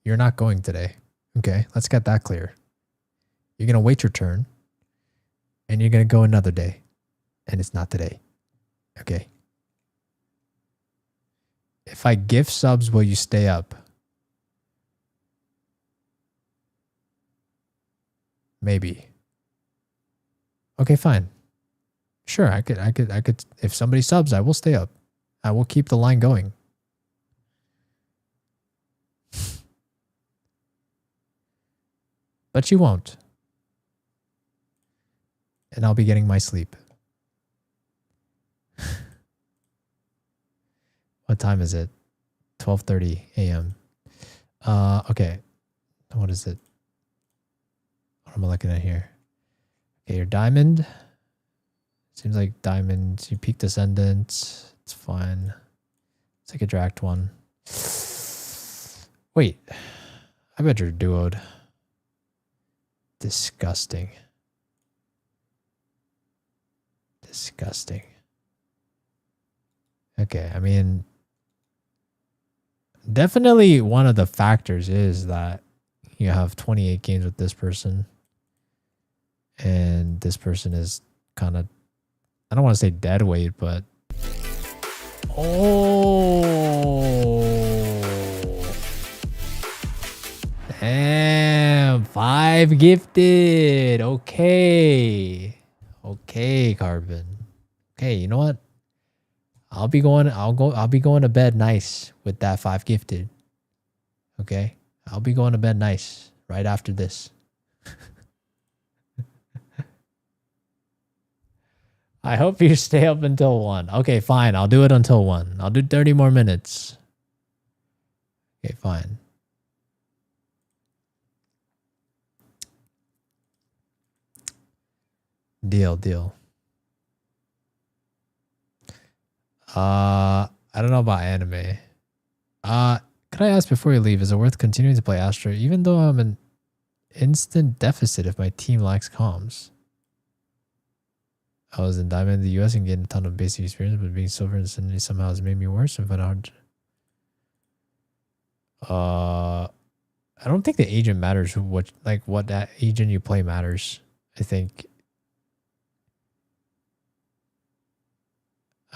You're not going today. Okay, let's get that clear. You're going to wait your turn and you're going to go another day. And it's not today. Okay. If I gift subs, will you stay up? Maybe. Okay, fine. Sure, I could. If somebody subs, I will stay up. I will keep the line going. But you won't. And I'll be getting my sleep. What time is it? 12:30 a.m. Okay. What is it? What am I looking at here? Okay, your diamond. Seems like diamond. You peak descendant. It's fine. Let's take a dragged one. Wait. I bet you're duoed. Disgusting. Disgusting. Okay, I mean, definitely one of the factors is that you have 28 games with this person. And this person is kind of, I don't want to say dead weight, but... Oh! Damn, 5 gifted. Okay. Okay, Carbon. Okay, you know what? I'll be going to bed nice with that 5 gifted. Okay? I'll be going to bed nice right after this. I hope you stay up until 1. Okay, fine. I'll do it until 1. I'll do 30 more minutes. Okay, fine. Deal. I don't know about anime. Could I ask before you leave, is it worth continuing to play Astra even though I'm an instant deficit if my team lacks comms? I was in Diamond in the US and getting a ton of basic experience, but being silver in Sydney somehow has made me worse and found it hard. I don't think the agent matters. What that agent you play matters.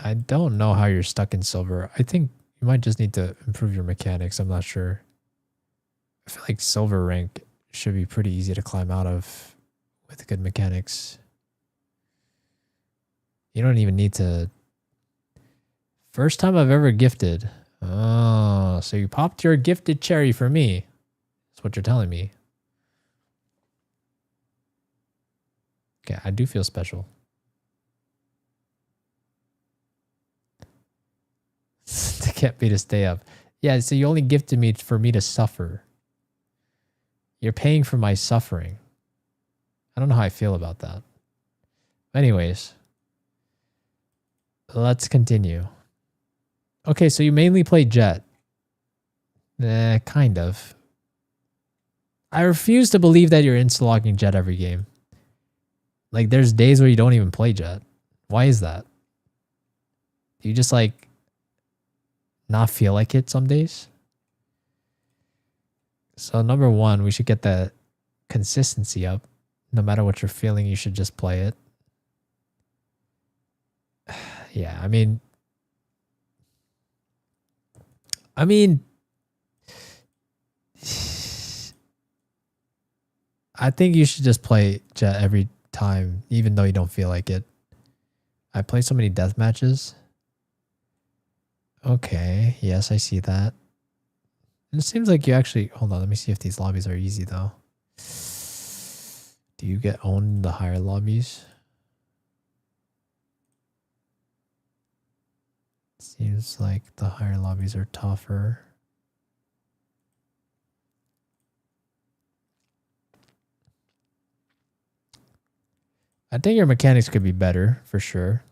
I don't know how you're stuck in silver. I think you might just need to improve your mechanics. I'm not sure. I feel like silver rank should be pretty easy to climb out of with good mechanics. You don't even need to. First time I've ever gifted. Oh, so you popped your gifted cherry for me. That's what you're telling me. Okay, I do feel special. To get me to stay up. Yeah, so you only gifted me for me to suffer. You're paying for my suffering. I don't know how I feel about that. Anyways. Let's continue. Okay, so you mainly play Jet. Kind of. I refuse to believe that you're insta-logging Jet every game. Like, there's days where you don't even play Jet. Why is that? Do you just, like, not feel like it some days? So, number 1, we should get the consistency up. No matter what you're feeling, you should just play it. Yeah, I mean, I think you should just play Jet every time, even though you don't feel like it. I play so many death matches. Okay, yes, I see that. It seems like you actually... Hold on, let me see if these lobbies are easy, though. Do you get owned in the higher lobbies? Seems like the higher lobbies are tougher. I think your mechanics could be better, for sure.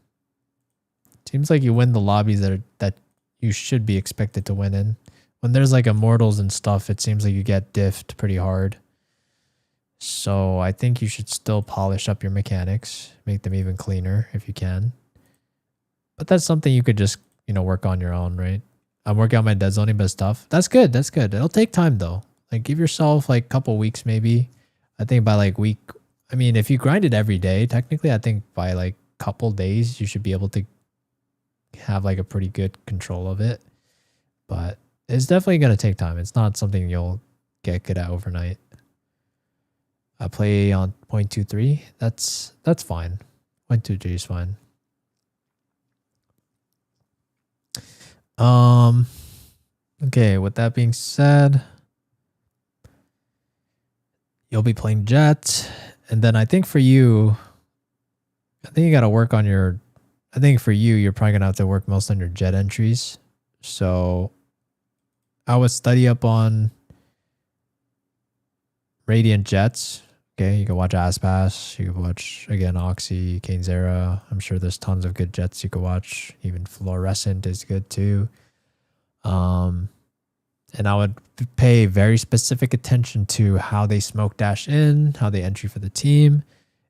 Seems like you win the lobbies that you should be expected to win in. When there's like immortals and stuff, it seems like you get diffed pretty hard. So I think you should still polish up your mechanics, make them even cleaner if you can. But that's something you could just, work on your own, right? I'm working on my dead zoning, but stuff. That's good. That's good. It'll take time though. Like, give yourself like a couple weeks maybe. I think by like week, if you grind it every day, technically, I think by like couple days, you should be able to have like a pretty good control of it. But it's definitely going to take time. It's not something you'll get good at overnight. I play on 0.23. That's fine. 0.23 is fine. Okay, with that being said, you'll be playing Jet. And then I think for you, you got to work on your... I think for you, you're probably going to have to work most on your Jet entries. So I would study up on Radiant Jets. Okay, you can watch Aspas. You can watch, again, Oxy, Kane Zera. I'm sure there's tons of good Jets you could watch. Even Fluorescent is good too. And I would pay very specific attention to how they smoke dash in, how they entry for the team,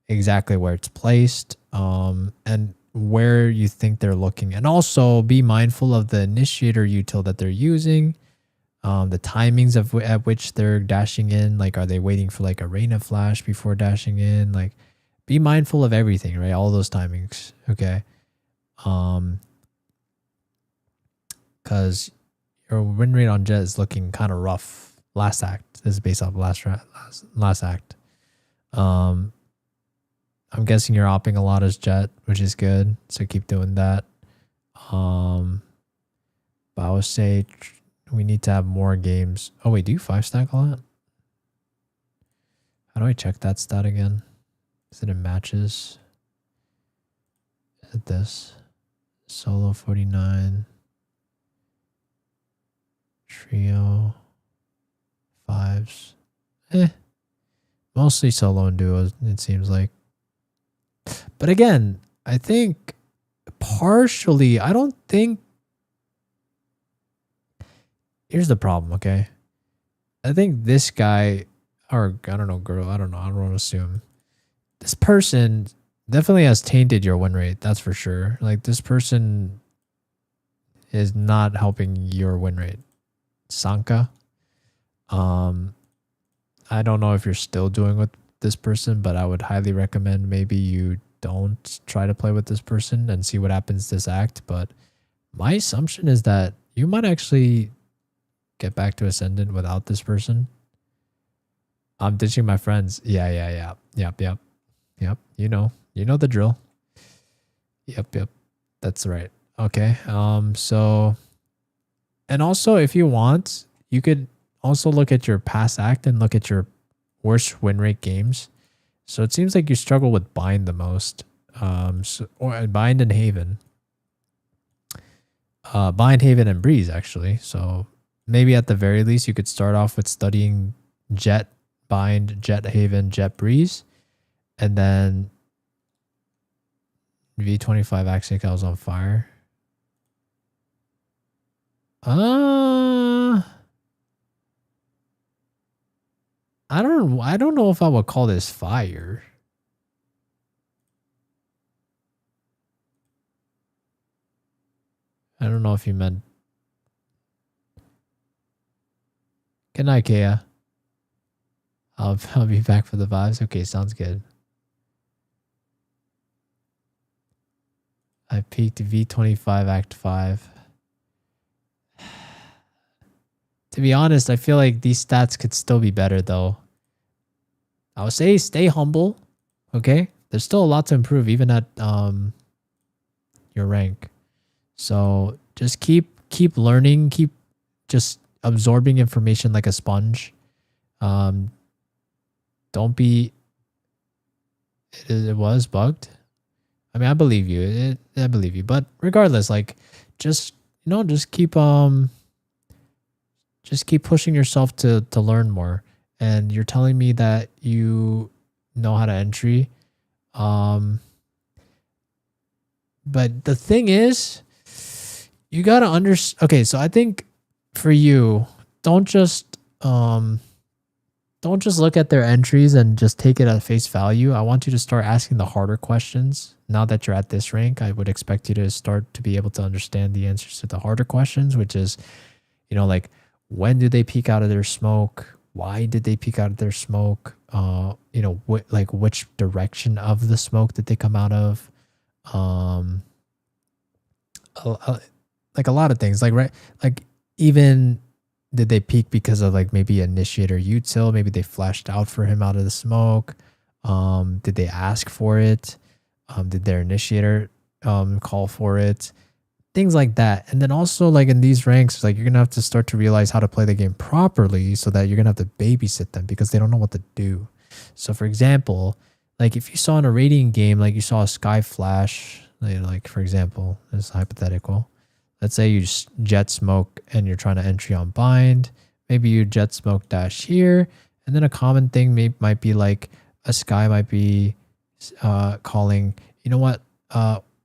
exactly where it's placed, and where you think they're looking. And also be mindful of the initiator util that they're using. The timings at which they're dashing in, like, are they waiting for like a Reyna flash before dashing in? Like, be mindful of everything, right? All those timings, okay? Because your win rate on Jet is looking kind of rough. Last act. This is based off last act. I'm guessing you're opping a lot as Jet, which is good. So keep doing that. But I would say we need to have more games. Oh wait, do you 5-stack a lot? How do I check that stat again? Is it in matches? Is it this? Solo 49. Trio. 5s. Mostly solo and duos, it seems like. But again, I think partially, I don't think. Here's the problem, okay? I think this guy, or I don't know, girl, I don't know, I don't want to assume. This person definitely has tainted your win rate, that's for sure. Like, this person is not helping your win rate. Sanka. I don't know if you're still doing with this person, but I would highly recommend maybe you don't try to play with this person and see what happens this act. But my assumption is that you might actually get back to Ascendant without this person. I'm ditching my friends. Yeah. Yep. You know the drill. Yep. That's right. Okay. So, and also if you want, you could also look at your past act and look at your worst win rate games. So it seems like you struggle with Bind the most. Or Bind and Haven. Bind, Haven, and Breeze, actually. So maybe at the very least, you could start off with studying Jet, Bind, Jet, Haven, Jet, Breeze. And then V25 actually was on fire. I don't know if I would call this fire. I don't know if you meant. Good night, Kea. I'll be back for the vibes. Okay, sounds good. I peaked V25 Act 5. To be honest, I feel like these stats could still be better, though. I would say stay humble, okay? There's still a lot to improve, even at your rank. So just keep learning, keep just absorbing information like a sponge. Don't be. It was bugged. I mean, I believe you. I believe you. But regardless, like, just keep pushing yourself to learn more. And you're telling me that you know how to entry. But the thing is, you gotta understand. Okay, so I think for you, don't just look at their entries and just take it at face value. I want you to start asking the harder questions. Now that you're at this rank, I would expect you to start to be able to understand the answers to the harder questions, which is, like, when do they peek out of their smoke? Why did they peek out of their smoke? Which direction of the smoke did they come out of? Like a lot of things, like, right? Like, even did they peek because of like maybe initiator util? Maybe they flashed out for him out of the smoke. Did they ask for it? Did their initiator call for it? Things like that. And then also, like, in these ranks, like, you're gonna have to start to realize how to play the game properly, so that you're gonna have to babysit them because they don't know what to do. So for example, like, if you saw in a Radiant game, like, you saw a Sky Flash, like for example, this is hypothetical. Let's say you just jet smoke and you're trying to entry on Bind. Maybe you jet smoke dash here. And then a common thing might be like a Sky might be calling, you know what?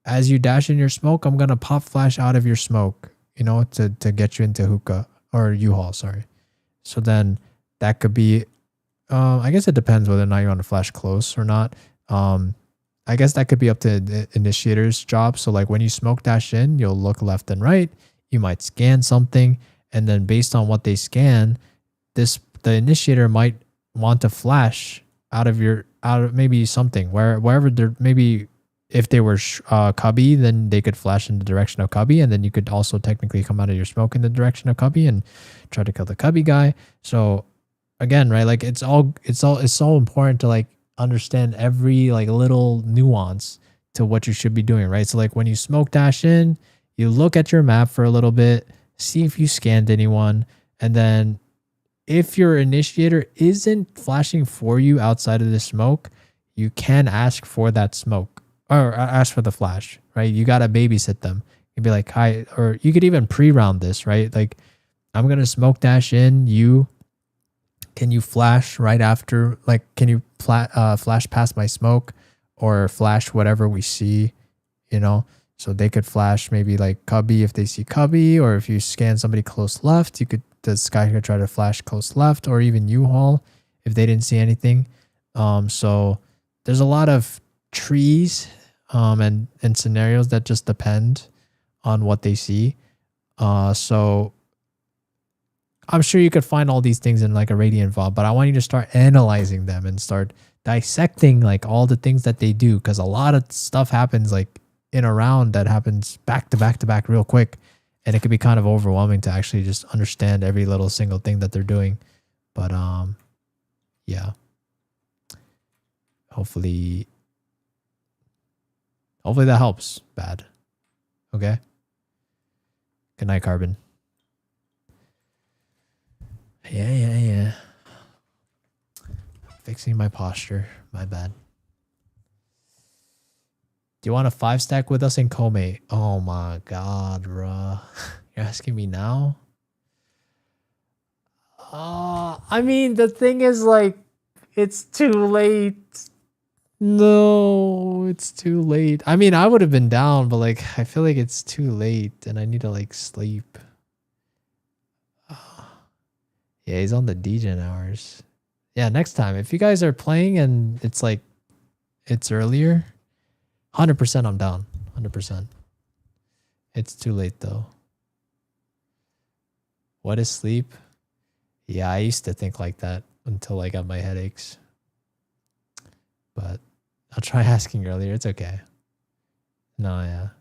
As you dash in your smoke, I'm going to pop flash out of your smoke, to get you into hookah or U-Haul, sorry. So then that could be, I guess it depends whether or not you want to flash close or not. I guess that could be up to the initiator's job. So like when you smoke dash in, you'll look left and right. You might scan something. And then based on what they scan, the initiator might want to flash out of maybe something wherever they're, maybe if they were cubby, then they could flash in the direction of cubby. And then you could also technically come out of your smoke in the direction of cubby and try to kill the cubby guy. So again, right, like it's so important to like understand every like little nuance to what you should be doing, right? So like when you smoke dash in, You look at your map for a little bit, see if you scanned anyone, and then if your initiator isn't flashing for you outside of the smoke, you can ask for that smoke or ask for the flash, right? You got to babysit them. You'd be like, hi, or you could even pre-round this, right? Like, I'm going to smoke dash in, can you flash right after, like, can you flash past my smoke or flash whatever we see, you know? So they could flash maybe like Cubby if they see Cubby, or if you scan somebody close left, this guy could try to flash close left, or even U-Haul if they didn't see anything. So there's a lot of trees and scenarios that just depend on what they see. So I'm sure you could find all these things in like a Radiant Vault, but I want you to start analyzing them and start dissecting like all the things that they do, because a lot of stuff happens like in a round that happens back to back to back real quick, and it can be kind of overwhelming to actually just understand every little single thing that they're doing. But yeah, hopefully that helps. Bad. Okay, good night, Carbon. Yeah. Fixing my posture. My bad. Do you want a 5-stack with us in Kome? Oh my god, bruh. You're asking me now? I mean, the thing is, like, it's too late. No, it's too late. I mean, I would have been down, but, like, I feel like it's too late and I need to, like, sleep. Yeah, he's on the degen hours. Yeah, next time. If you guys are playing and it's, like, it's earlier, 100% I'm down. 100%. It's too late though. What is sleep? Yeah, I used to think like that until I got my headaches. But I'll try asking earlier. It's okay. No, yeah.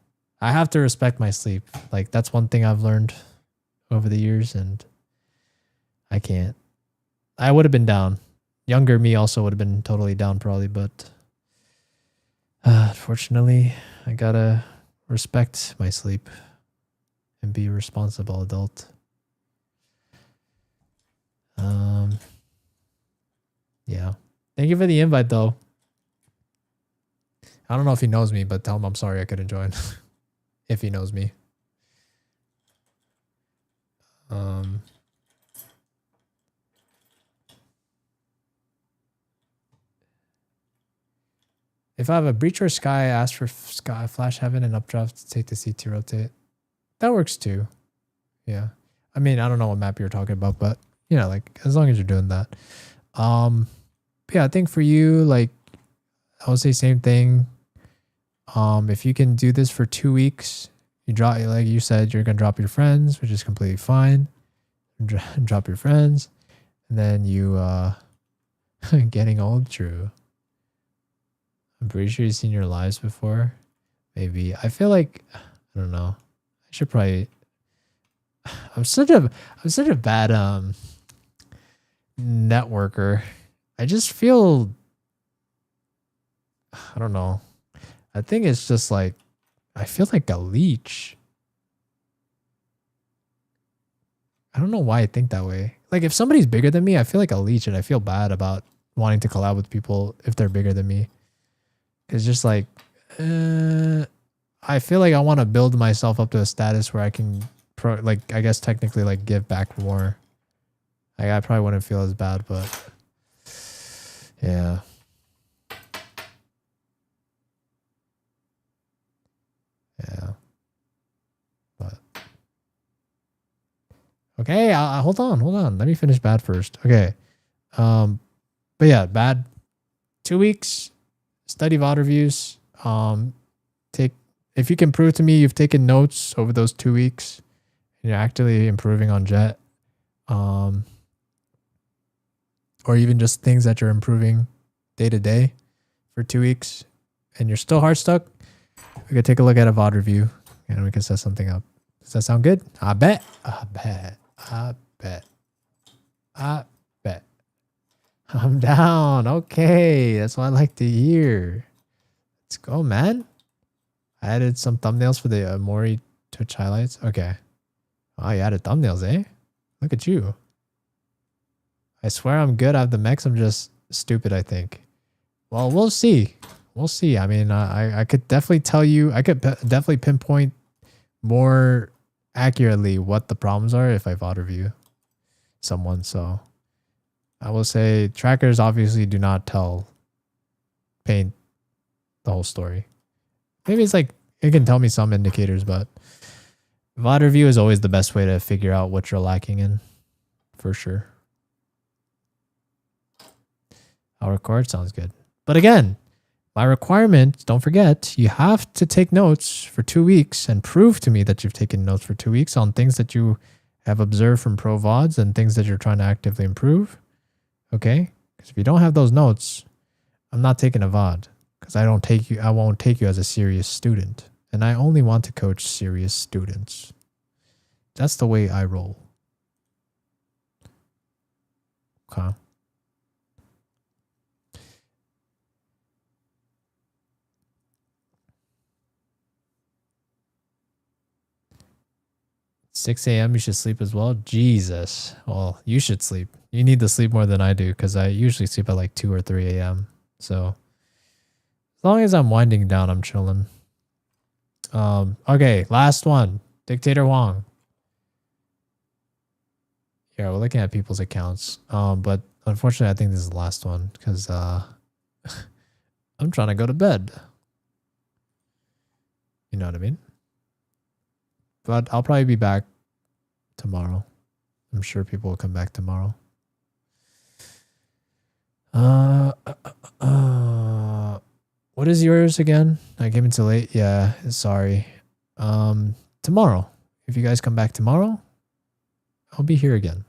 I have to respect my sleep. Like, that's one thing I've learned over the years, and I can't. I would have been down. Younger me also would have been totally down probably, but unfortunately, I gotta respect my sleep and be a responsible adult. Yeah. Thank you for the invite, though. I don't know if he knows me, but tell him I'm sorry I couldn't join. If he knows me. If I have a breach or sky, I ask for sky, flash heaven, and updraft to take the CT rotate. That works too. Yeah. I mean, I don't know what map you're talking about, but you know, like, as long as you're doing that. Yeah, I think for you, like, I would say same thing. If you can do this for 2 weeks, you drop, like you said, you're gonna drop your friends, which is completely fine. Drop your friends, and then you getting old, true. I'm pretty sure you've seen your lives before. Maybe. I feel like, I don't know. I should probably. I'm such a bad networker. I just feel, I don't know. I think it's just like, I feel like a leech. I don't know why I think that way. Like, if somebody's bigger than me, I feel like a leech, and I feel bad about wanting to collab with people if they're bigger than me. It's just like, I feel like I want to build myself up to a status where I can, I guess technically, like, give back more. Like, I probably wouldn't feel as bad, but yeah. Yeah. But okay, hold on. Let me finish bad first. Okay. But yeah, bad 2 weeks. Study VOD reviews. If you can prove to me you've taken notes over those 2 weeks and you're actively improving on Jet, or even just things that you're improving day to day for 2 weeks, and you're still hard stuck, we could take a look at a VOD review and we can set something up. Does that sound good? I bet. I'm down. Okay. That's what I like to hear. Let's go, man. I added some thumbnails for the Mori Twitch highlights. Okay. Oh, you added thumbnails, eh? Look at you. I swear I'm good. I have the mechs. I'm just stupid, I think. Well, we'll see. We'll see. I mean, I could definitely tell you. I could definitely pinpoint more accurately what the problems are if I VOD review someone. So I will say trackers obviously do not paint the whole story. Maybe it's like it can tell me some indicators, but VOD review is always the best way to figure out what you're lacking in, for sure. I'll record. Sounds good. But again, my requirement, don't forget, you have to take notes for 2 weeks and prove to me that you've taken notes for 2 weeks on things that you have observed from pro VODs and things that you're trying to actively improve. Okay? Because if you don't have those notes, I'm not taking a VOD because I won't take you as a serious student. And I only want to coach serious students. That's the way I roll. Okay. $6 a.m. you should sleep as well. Jesus. Well, you should sleep. You need to sleep more than I do because I usually sleep at like 2 or 3 a.m. So as long as I'm winding down, I'm chilling. Okay, last one. Dictator Wong. Yeah, we're looking at people's accounts. But unfortunately, I think this is the last one because I'm trying to go to bed. You know what I mean? But I'll probably be back tomorrow. I'm sure people will come back tomorrow. What is yours again? I came in too late. Yeah, sorry. Tomorrow. If you guys come back tomorrow, I'll be here again.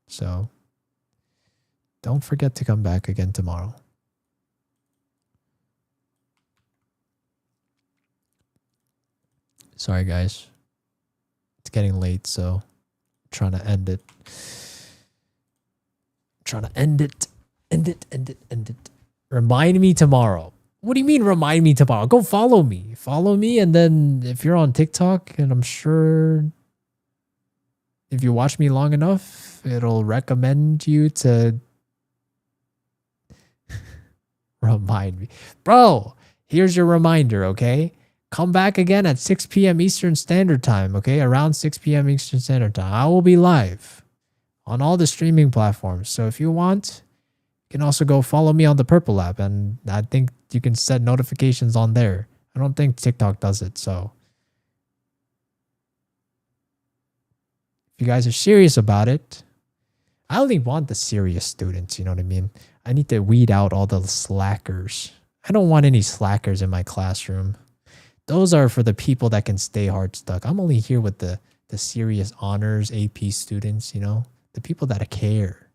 So don't forget to come back again tomorrow. Sorry, guys. It's getting late, so I'm trying to end it. End it. Remind me tomorrow. What do you mean remind me tomorrow? Go follow me. Follow me, and then if you're on TikTok, and I'm sure if you watch me long enough, it'll recommend you to remind me. Bro, here's your reminder, okay? Come back again at 6 p.m. Eastern Standard Time, okay? Around 6 p.m. Eastern Standard Time. I will be live on all the streaming platforms. So if you want, you can also go follow me on the Purple app. And I think you can set notifications on there. I don't think TikTok does it. So if you guys are serious about it, I only want the serious students, you know what I mean? I need to weed out all the slackers. I don't want any slackers in my classroom. Those are for the people that can stay hard stuck. I'm only here with the serious honors AP students, you know, the people that care.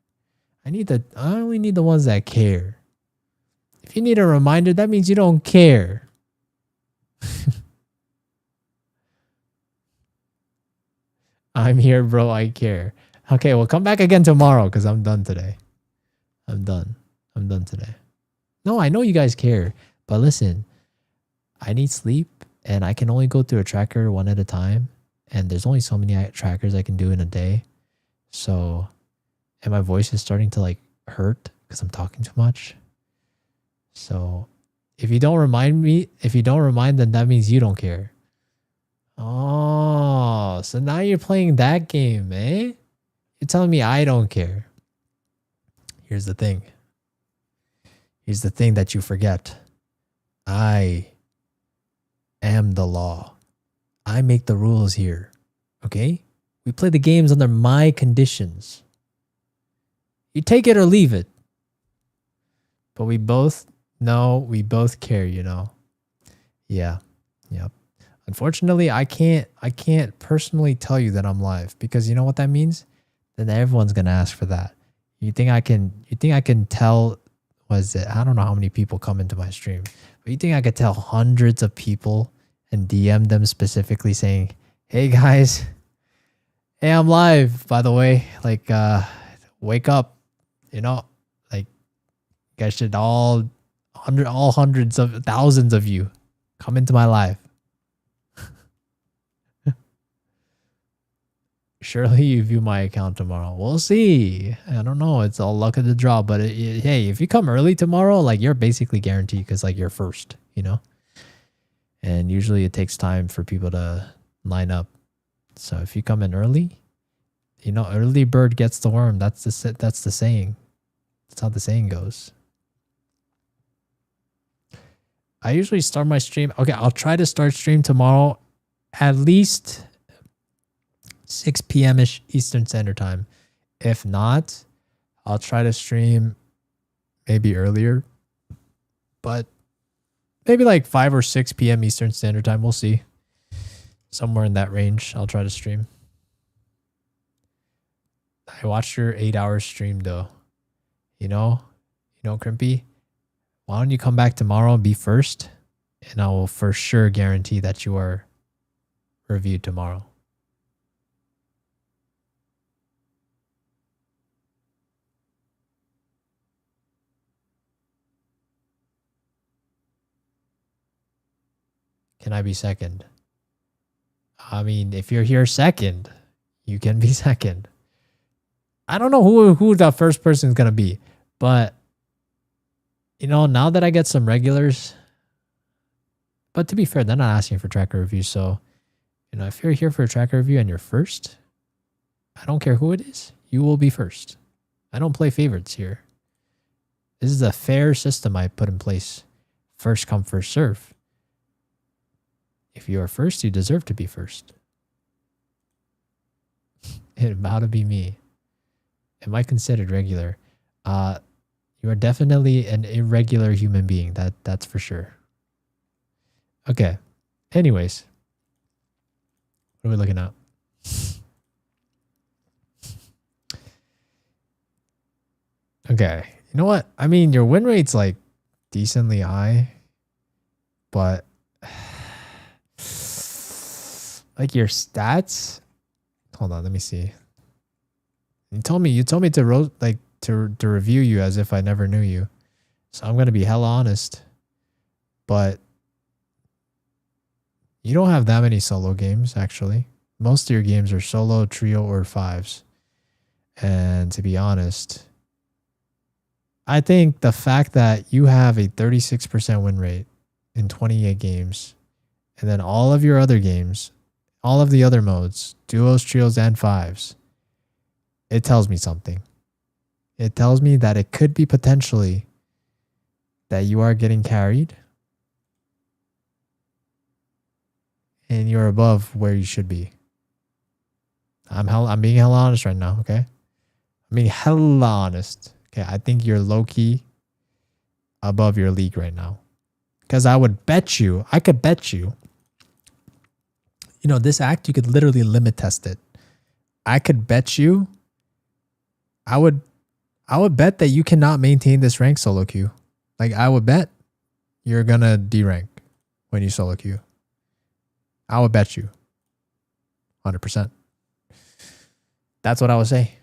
I only need the ones that care. If you need a reminder, that means you don't care. I'm here, bro. I care. Okay, well, come back again tomorrow because I'm done today. I'm done today. No, I know you guys care, but listen, I need sleep. And I can only go through a tracker one at a time. And there's only so many trackers I can do in a day. So, and my voice is starting to like hurt because I'm talking too much. So, if you don't remind, then that means you don't care. Oh, so now you're playing that game, eh? You're telling me I don't care. Here's the thing. Here's the thing that you forget. I am the law. I make the rules here. Okay? We play the games under my conditions. You take it or leave it. But we both know, we both care, you know. Yeah. Yep. Unfortunately, I can't personally tell you that I'm live because you know what that means? Then everyone's going to ask for that. You think I can tell, I don't know how many people come into my stream, but you think I could tell hundreds of people and DM them specifically saying, hey guys, hey, I'm live, by the way, like, wake up, you know, like, you guys should all hundreds of thousands of you come into my live. Surely you view my account tomorrow. We'll see. I don't know. It's all luck of the draw. But hey, if you come early tomorrow, like you're basically guaranteed because like you're first, you know. And usually it takes time for people to line up. So if you come in early, you know, early bird gets the worm. That's the saying. That's how the saying goes. I usually start my stream. Okay, I'll try to start stream tomorrow at least 6 p.m.-ish Eastern Standard Time. If not, I'll try to stream maybe earlier. But maybe like 5 or 6 p.m. Eastern Standard Time. We'll see. Somewhere in that range, I'll try to stream. I watched your 8-hour stream though. You know, Crimpy, why don't you come back tomorrow and be first? And I will for sure guarantee that you are reviewed tomorrow. Can I be second? I mean, if you're here second, you can be second. I don't know who the first person is going to be, but you know, now that I get some regulars, but to be fair, they're not asking for tracker review. So, you know, if you're here for a tracker review and you're first, I don't care who it is, you will be first. I don't play favorites here. This is a fair system I put in place. First come, first serve. If you are first, you deserve to be first. It about to be me. Am I considered regular? You are definitely an irregular human being. That's for sure. Okay. Anyways. What are we looking at? Okay. You know what? I mean, your win rate's like decently high, but like your stats. Hold on, let me see. You told me to review you as if I never knew you. So I'm gonna be hella honest. But you don't have that many solo games, actually. Most of your games are solo, trio, or fives. And to be honest, I think the fact that you have a 36% win rate in 28 games, and then all of your other games, all of the other modes, duos, trios, and fives, it tells me something. It tells me that it could be potentially that you are getting carried and you're above where you should be. I'm being hella honest right now, okay? I'm being hella honest. Okay, I think you're low-key above your league right now. Because I could bet you, you know, this act, you could literally limit test it. I could bet you, I would bet that you cannot maintain this rank solo queue. Like, I would bet you're gonna D-rank when you solo queue. I would bet you 100%. That's what I would say.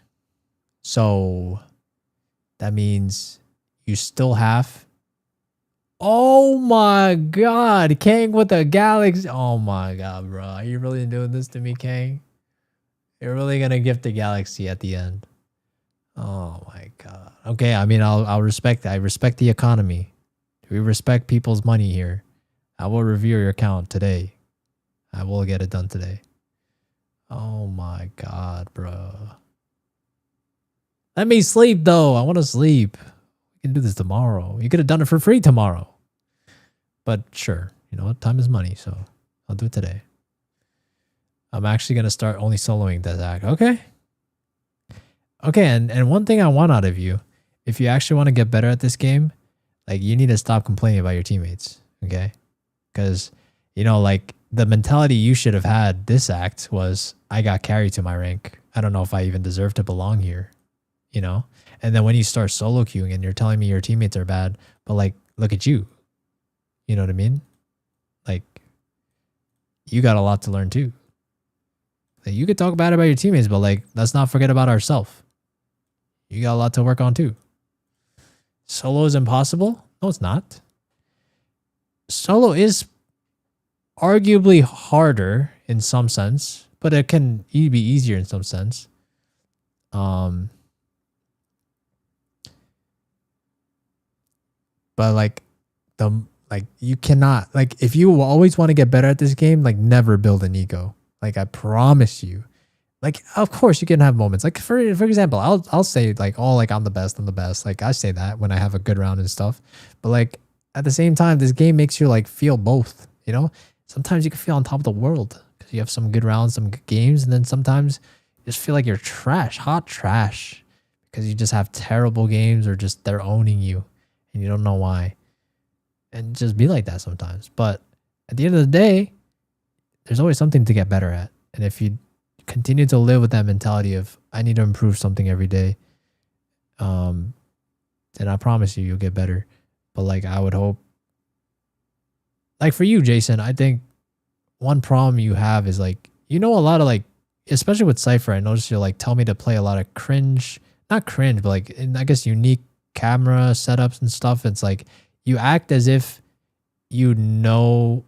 So that means you still have. Oh my God, Kang with the Galaxy. Oh my God, bro. Are you really doing this to me, Kang? You're really gonna gift the Galaxy at the end. Oh my God. Okay, I mean, I'll respect that. I respect the economy. We respect people's money here. I will review your account today. I will get it done today. Oh my God, bro. Let me sleep though. I want to sleep. We can do this tomorrow. You could have done it for free tomorrow. But sure, you know what? Time is money, so I'll do it today. I'm actually going to start only soloing that act. Okay. Okay, and one thing I want out of you, if you actually want to get better at this game, like, you need to stop complaining about your teammates, okay? Because, you know, like, the mentality you should have had this act was, I got carried to my rank. I don't know if I even deserve to belong here, you know? And then when you start solo queuing and you're telling me your teammates are bad, but like, look at you. You know what I mean? Like, you got a lot to learn too. Like, you could talk bad about your teammates, but like, let's not forget about ourselves. You got a lot to work on too. Solo is impossible? No, it's not. Solo is arguably harder in some sense, but it can be easier in some sense. But like you cannot, like, if you always want to get better at this game, like, never build an ego. Like, I promise you. Like, of course you can have moments. Like, for example, I'll say like, oh, like, I'm the best. Like, I say that when I have a good round and stuff. But like, at the same time, this game makes you like feel both, you know? Sometimes you can feel on top of the world because you have some good rounds, some good games, and then sometimes you just feel like you're trash, hot trash, because you just have terrible games or just they're owning you and you don't know why. And just be like that sometimes. But at the end of the day, there's always something to get better at. And if you continue to live with that mentality of, I need to improve something every day, then I promise you'll get better. But like, I would hope, like for you, Jason, I think one problem you have is like, you know, a lot of like, especially with Cypher, I noticed you like tell me to play a lot of not cringe, but like, I guess unique camera setups and stuff. It's like, you act as if you know,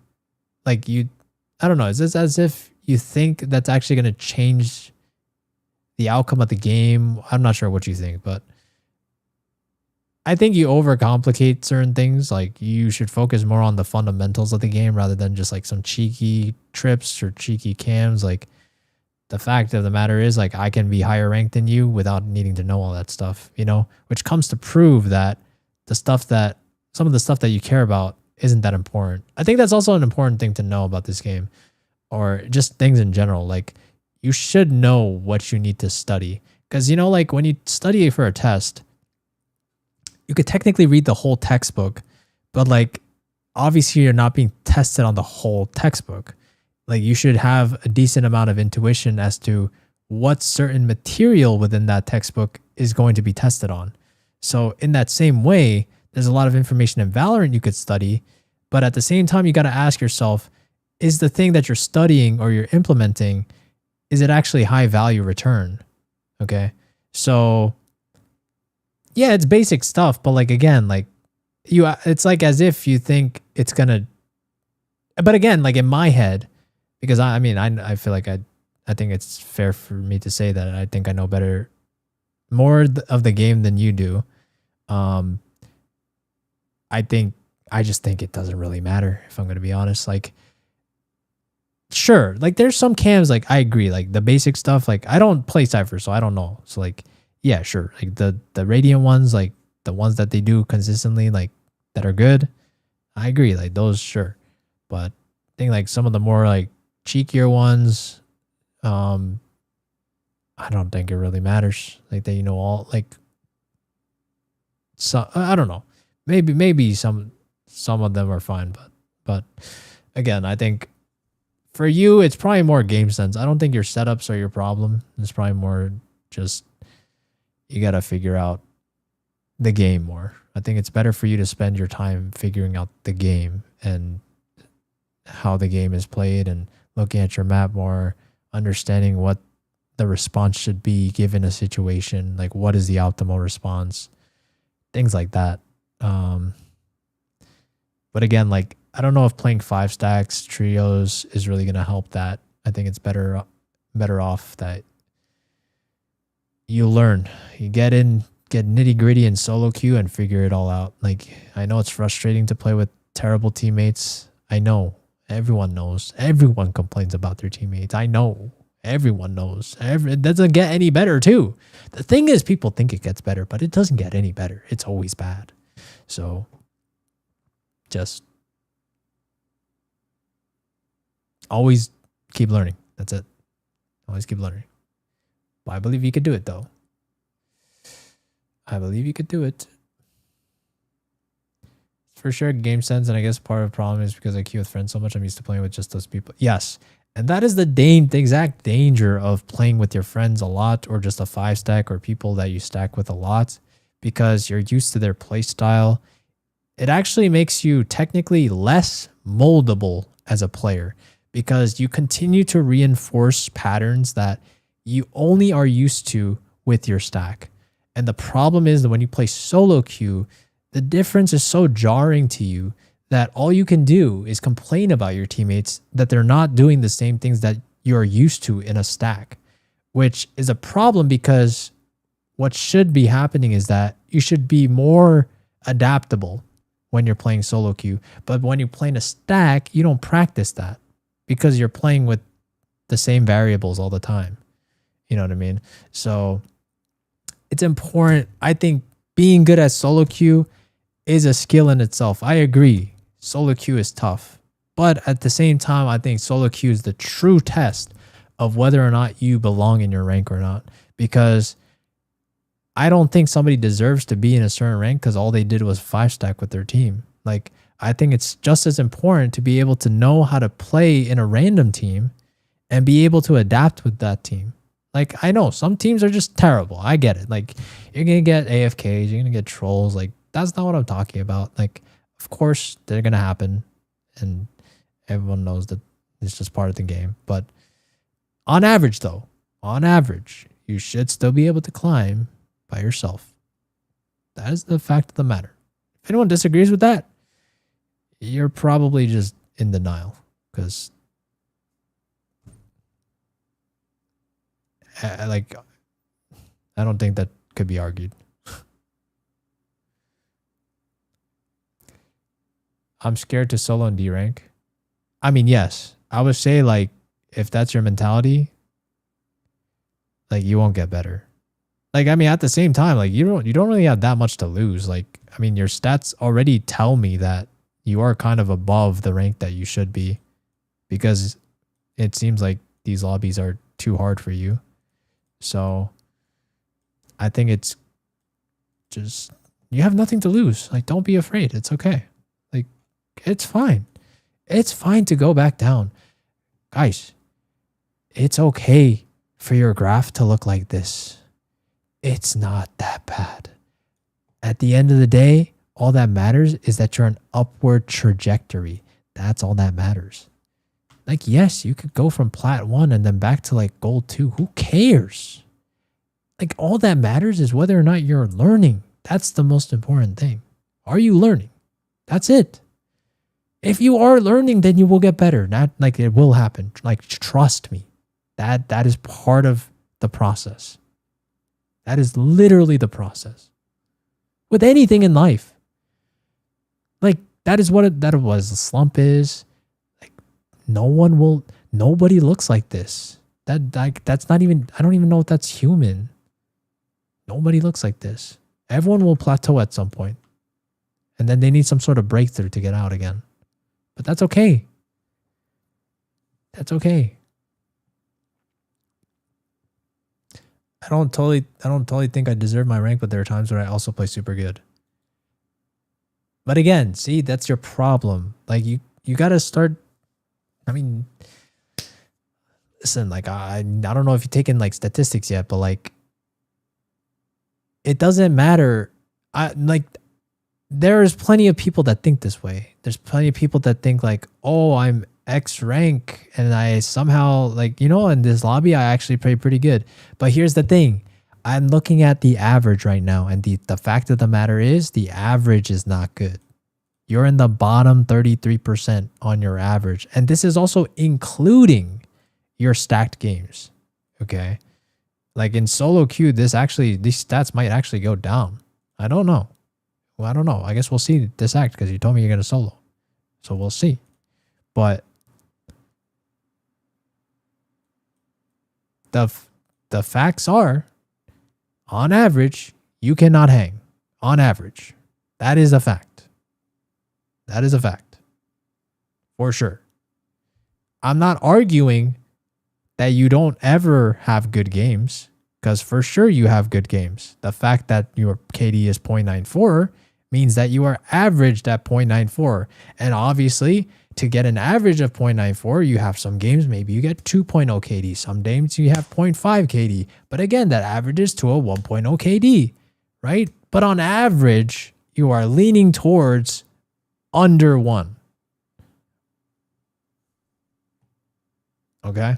like I don't know, it's as if you think that's actually going to change the outcome of the game. I'm not sure what you think, but I think you overcomplicate certain things. Like, you should focus more on the fundamentals of the game rather than just like some cheeky trips or cheeky cams. Like, the fact of the matter is, like, I can be higher ranked than you without needing to know all that stuff, you know, which comes to prove that some of the stuff that you care about isn't that important. I think that's also an important thing to know about this game, or just things in general. Like, you should know what you need to study. Because, you know, like when you study for a test, you could technically read the whole textbook, but like, obviously you're not being tested on the whole textbook. Like, you should have a decent amount of intuition as to what certain material within that textbook is going to be tested on. So in that same way, there's a lot of information in Valorant you could study, but at the same time, you got to ask yourself, is the thing that you're studying or you're implementing, is it actually high value return? Okay. So yeah, it's basic stuff, but like, again, like it's like as if you think it's going to, but again, like in my head, because I mean, I feel like I think it's fair for me to say that I think I know more of the game than you do. I just think it doesn't really matter, if I'm going to be honest. Like, sure, like there's some cams, like I agree, like the basic stuff, like I don't play Cypher, so I don't know. So like, yeah, sure. Like the Radiant ones, like the ones that they do consistently, like that are good, I agree, like those, sure. But I think like some of the more like cheekier ones, I don't think it really matters. Like that, you know, all like, so I don't know. Maybe some of them are fine, but again, I think for you, it's probably more game sense. I don't think your setups are your problem. It's probably more just you got to figure out the game more. I think it's better for you to spend your time figuring out the game and how the game is played and looking at your map more, understanding what the response should be given a situation, like what is the optimal response, things like that. But again, like, I don't know if playing 5 stacks, trios is really going to help that. I think it's better off that you learn, you get nitty gritty in solo queue and figure it all out. Like, I know it's frustrating to play with terrible teammates. I know, everyone knows, everyone complains about their teammates. I know, everyone knows. It doesn't get any better too. The thing is, people think it gets better, but it doesn't get any better. It's always bad. So just always keep learning. That's it. Always keep learning. But I believe you could do it, though. I believe you could do it. For sure, game sense, and I guess part of the problem is because I queue with friends so much, I'm used to playing with just those people. Yes, and that is the exact danger of playing with your friends a lot, or just a 5 stack, or people that you stack with a lot, because you're used to their play style. It actually makes you technically less moldable as a player, because you continue to reinforce patterns that you only are used to with your stack. And the problem is that when you play solo queue, the difference is so jarring to you that all you can do is complain about your teammates that they're not doing the same things that you're used to in a stack, which is a problem because what should be happening is that you should be more adaptable when you're playing solo queue. But when you're playing a stack, you don't practice that because you're playing with the same variables all the time. You know what I mean? So it's important. I think being good at solo queue is a skill in itself. I agree. Solo queue is tough. But at the same time, I think solo queue is the true test of whether or not you belong in your rank or not. Because I don't think somebody deserves to be in a certain rank because all they did was 5-stack with their team. Like, I think it's just as important to be able to know how to play in a random team and be able to adapt with that team. Like, I know some teams are just terrible. I get it. Like, you're going to get AFKs, you're going to get trolls. Like, that's not what I'm talking about. Like, of course, they're going to happen. And everyone knows that it's just part of the game. But on average, though, you should still be able to climb by yourself. That is the fact of the matter. If anyone disagrees with that, you're probably just in denial because I don't think that could be argued. I'm scared to solo in D rank. I mean, yes, I would say like if that's your mentality, like you won't get better. Like, I mean, at the same time, like you don't really have that much to lose. Like, I mean, your stats already tell me that you are kind of above the rank that you should be because it seems like these lobbies are too hard for you. So I think it's just, you have nothing to lose. Like, don't be afraid. It's okay. Like, it's fine. It's fine to go back down. Guys, it's okay for your graph to look like this. It's not that bad. At the end of the day, all that matters is that you're on upward trajectory. That's all that matters. Like, yes, you could go from plat 1 and then back to like gold 2. Who cares? Like, all that matters is whether or not you're learning. That's the most important thing. Are you learning? That's it. If you are learning, then you will get better. Not like it will happen. Like, trust me. That is part of the process. That is literally the process. With anything in life. Like, that is what that was. The slump is. Like, nobody looks like this. That's not even, I don't even know if that's human. Nobody looks like this. Everyone will plateau at some point. And then they need some sort of breakthrough to get out again. But that's okay. That's okay. I don't totally think I deserve my rank, but there are times where I also play super good. But again, see, that's your problem. Like, you got to start, I mean, listen, like, I don't know if you've taken like statistics yet, but like, it doesn't matter. There's plenty of people that think this way. There's plenty of people that think like, oh, I'm X rank and I somehow like, you know, in this lobby, I actually play pretty good. But here's the thing. I'm looking at the average right now. And the fact of the matter is the average is not good. You're in the bottom 33% on your average. And this is also including your stacked games. Okay. Like in solo queue, these stats might actually go down. I don't know. Well, I don't know. I guess we'll see this act because you told me you're going to solo. So we'll see. But the facts are, on average, you cannot hang. On average. That is a fact. That is a fact. For sure. I'm not arguing that you don't ever have good games, because for sure you have good games. The fact that your KD is 0.94 means that you are averaged at 0.94. And obviously, to get an average of 0.94, you have some games, maybe you get 2.0 KD. Some games you have 0.5 KD. But again, that averages to a 1.0 KD, right? But on average, you are leaning towards under 1. Okay?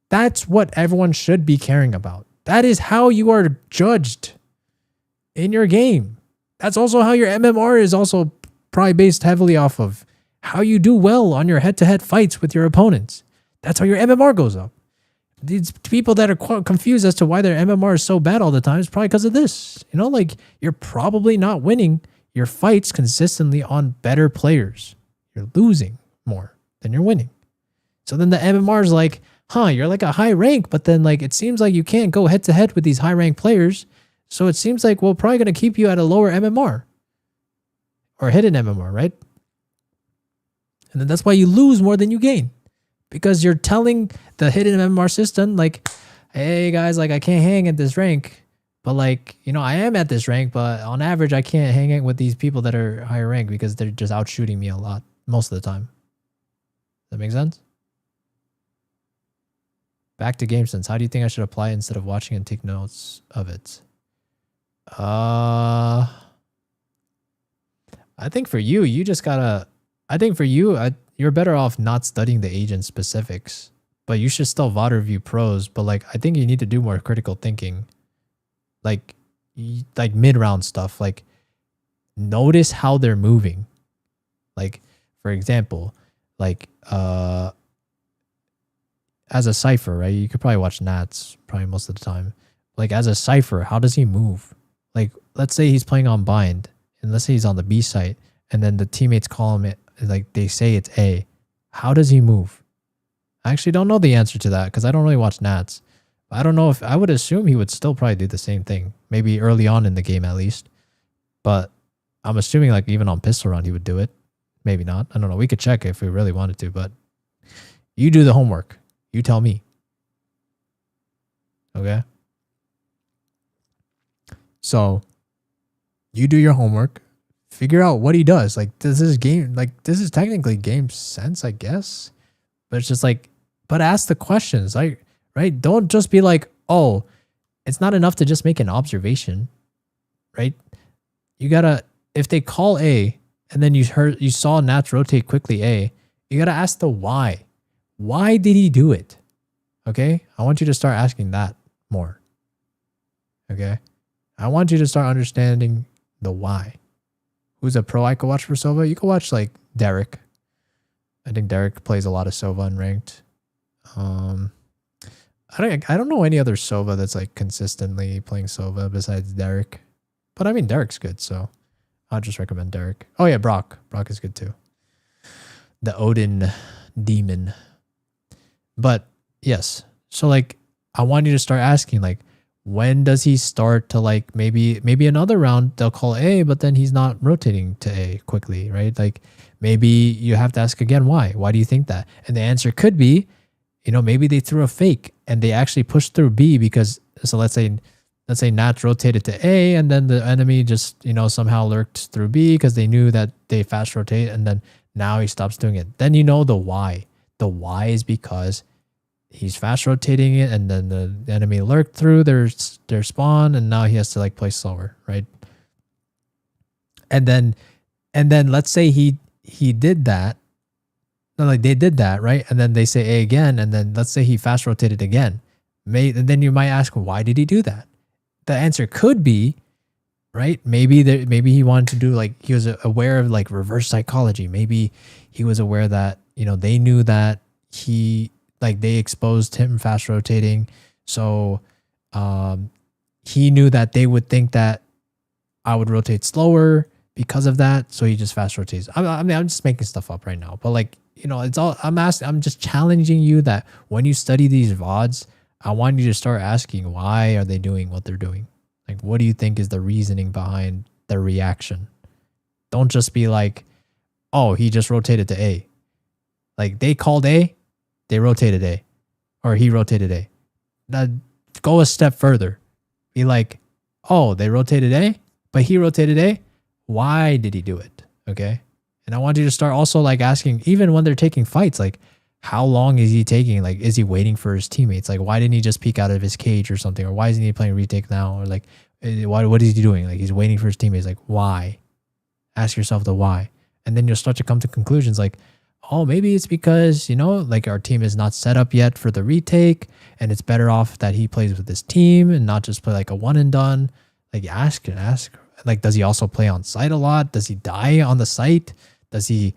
That's what everyone should be caring about. That is how you are judged in your game. That's also how your MMR is also probably based heavily off of how you do well on your head-to-head fights with your opponents. That's how your MMR goes up. These people that are confused as to why their MMR is so bad all the time is probably because of this. You know, like you're probably not winning your fights consistently on better players. You're losing more than you're winning. So then the MMR is like, you're like a high rank, but then like it seems like you can't go head to head with these high rank players. So it seems like we're probably going to keep you at a lower MMR or hidden MMR, right? And then that's why you lose more than you gain, because you're telling the hidden MMR system like, hey guys, like I can't hang at this rank, but like, you know, I am at this rank, but on average, I can't hang out with these people that are higher rank because they're just out shooting me a lot most of the time. Does that make sense? Back to GameSense. How do you think I should apply it instead of watching and take notes of it? I think for you, you just gotta, I think for you, you're better off not studying the agent specifics, but you should still VOD review pros. But like, I think you need to do more critical thinking, like mid-round stuff. Like notice how they're moving. Like, for example, like, as a Cypher, right? You could probably watch Nats probably most of the time. Like as a Cypher, how does he move? Like, let's say he's playing on bind, and let's say he's on the B site, and then the teammates call him it, like they say it's A. How does he move? I actually don't know the answer to that because I don't really watch Nats. I don't know if, I would assume he would still probably do the same thing. Maybe early on in the game at least. But I'm assuming like even on pistol round he would do it. Maybe not. I don't know. We could check if we really wanted to, but you do the homework. You tell me. Okay? So you do your homework. Figure out what he does. Like this is game, like this is technically game sense, I guess. But it's just like, but ask the questions. Like, right? Don't just be like, oh, it's not enough to just make an observation. Right? You gotta, if they call A and then you saw Nats rotate quickly A, you gotta ask the why. Why did he do it? Okay? I want you to start asking that more. Okay? I want you to start understanding the why. Who's a pro I could watch for Sova? You could watch like Derek. I think Derek plays a lot of Sova unranked. I don't know any other Sova that's like consistently playing Sova besides Derek. But I mean Derek's good, so I'll just recommend Derek. Oh yeah, Brock. Brock is good too. The Odin demon. But yes, so like I want you to start asking like, when does he start to like, maybe another round they'll call A, but then he's not rotating to A quickly, right? Like maybe you have to ask again, why? Why do you think that? And the answer could be, you know, maybe they threw a fake and they actually pushed through B because, so let's say Nats rotated to A and then the enemy just, you know, somehow lurked through B because they knew that they fast rotate and then now he stops doing it. Then you know the why. The why is because he's fast rotating it and then the enemy lurked through their spawn and now he has to like play slower, right? And then let's say he did that. No, like they did that, right? And then they say A again, and then let's say he fast rotated again. And then you might ask, why did he do that? The answer could be, right? Maybe he wanted to do like, he was aware of like reverse psychology. Maybe he was aware that, you know, they knew that they exposed him fast rotating. So he knew that they would think that I would rotate slower because of that. So he just fast rotates. I mean, I'm just making stuff up right now, but like, you know, it's all, I'm just challenging you that when you study these VODs, I want you to start asking, why are they doing what they're doing? Like, what do you think is the reasoning behind their reaction? Don't just be like, oh, he just rotated to A. Like they called A, they rotated A, or he rotated A. Now go a step further. Be like, oh, they rotated A, but he rotated A. Why did he do it? Okay. And I want you to start also like asking, even when they're taking fights, like how long is he taking? Like, is he waiting for his teammates? Like, why didn't he just peek out of his cage or something? Or why isn't he playing retake now? Or like, what is he doing? Like, he's waiting for his teammates. Like, why? Ask yourself the why. And then you'll start to come to conclusions like, oh, maybe it's because, you know, like our team is not set up yet for the retake and it's better off that he plays with his team and not just play like a one and done. Like ask. Like, does he also play on site a lot? Does he die on the site? Does he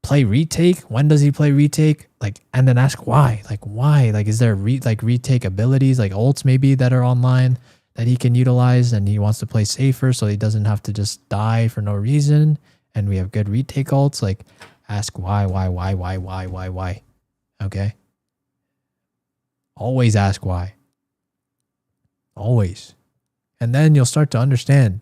play retake? When does he play retake? Like, and then ask why. Like, why? Like, is there retake abilities, like ults maybe that are online that he can utilize, and he wants to play safer so he doesn't have to just die for no reason? And we have good retake ults. Like, ask why. Okay. Always ask why. Always. And then you'll start to understand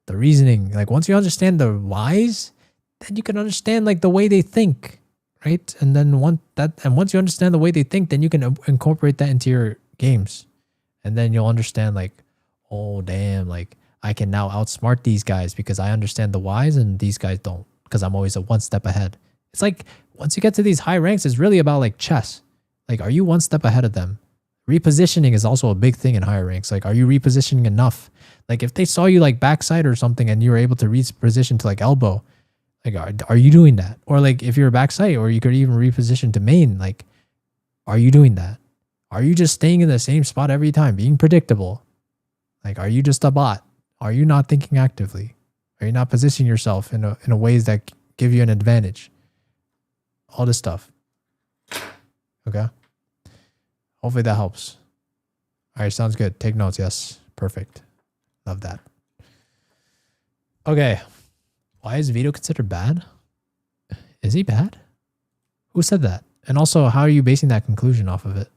the reasoning. Like, once you understand the whys, then you can understand like the way they think, right? And then once you understand the way they think, then you can incorporate that into your games. And then you'll understand like, oh damn, like I can now outsmart these guys because I understand the whys and these guys don't, because I'm always one step ahead. It's like once you get to these high ranks, it's really about like chess. Like, are you one step ahead of them? Repositioning is also a big thing in higher ranks. Like, are you repositioning enough? Like, if they saw you like backside or something and you were able to reposition to like elbow, like, are you doing that? Or like, if you're a backside, or you could even reposition to main, like, are you doing that? Are you just staying in the same spot every time, being predictable? Like, are you just a bot? Are you not thinking actively? Are you not positioning yourself in a ways that give you an advantage? All this stuff. Okay. Hopefully that helps. All right, sounds good. Take notes. Yes, perfect. Love that. Okay. Why is Vito considered bad? Is he bad? Who said that? And also, how are you basing that conclusion off of it?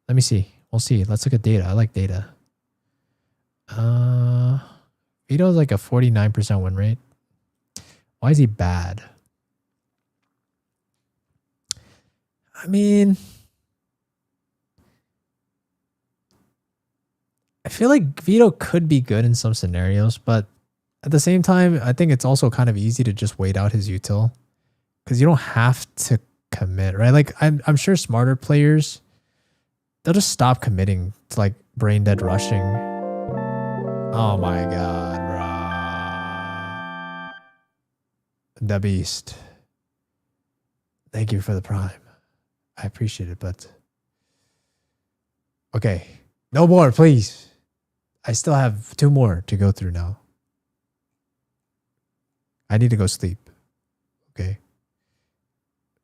Let me see. We'll see. Let's look at data. I like data. Vito is like a 49% win rate. Why is he bad? I mean, I feel like Vito could be good in some scenarios, but at the same time, I think it's also kind of easy to just wait out his util because you don't have to commit, right? Like, I'm sure smarter players, they'll just stop committing to like brain dead rushing. Oh my god, bro. The beast. Thank you for the prime. I appreciate it, but okay. No more, please. I still have 2 more to go through now. I need to go sleep. Okay.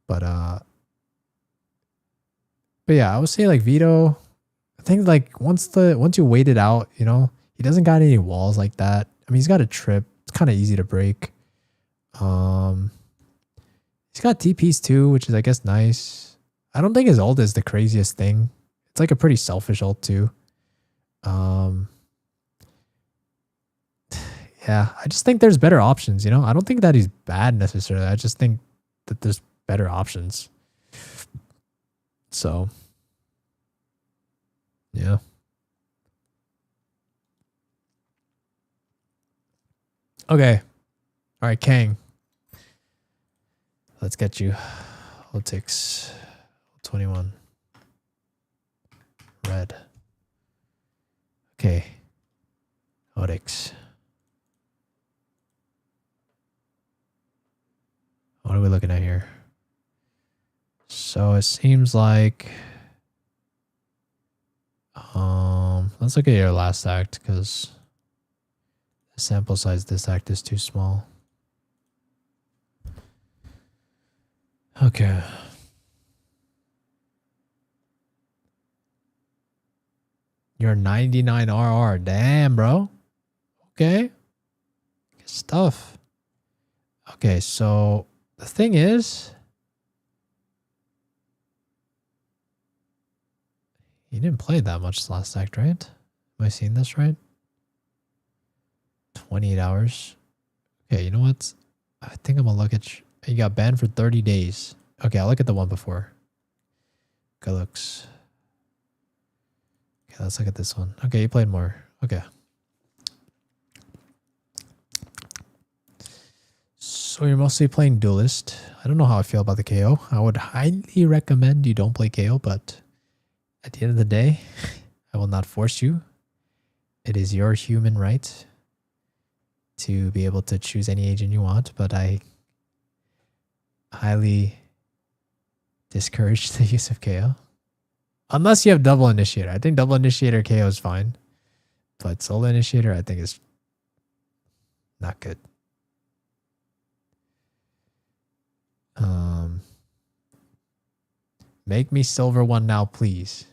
But yeah, I would say like Vito, I think like once you wait it out, you know, he doesn't got any walls like that. I mean, he's got a trip. It's kind of easy to break. He's got TPs too, which is I guess nice. I don't think his ult is the craziest thing. It's like a pretty selfish ult too. Yeah, I just think there's better options, you know? I don't think that he's bad necessarily. I just think that there's better options. So, yeah. Okay. All right, Kang. Let's get you. Oltics 21. Red. Okay. Oryx. What are we looking at here? So it seems like let's look at your last act because the sample size this act is too small. Okay. You're 99 RR. Damn, bro. Okay. Good stuff. Okay, so the thing is, you didn't play that much last act, right? Am I seeing this right? 28 hours. Okay, you know what? I think I'm gonna look at you got banned for 30 days. Okay, I'll look at the one before. Good looks. Okay, let's look at this one. Okay, you played more. Okay. So you're mostly playing Duelist. I don't know how I feel about the KO. I would highly recommend you don't play KO, but at the end of the day, I will not force you. It is your human right to be able to choose any agent you want, but I highly discourage the use of KO. Unless you have double initiator. I think double initiator KO is fine. But solo initiator I think is not good. Make me silver one now, please.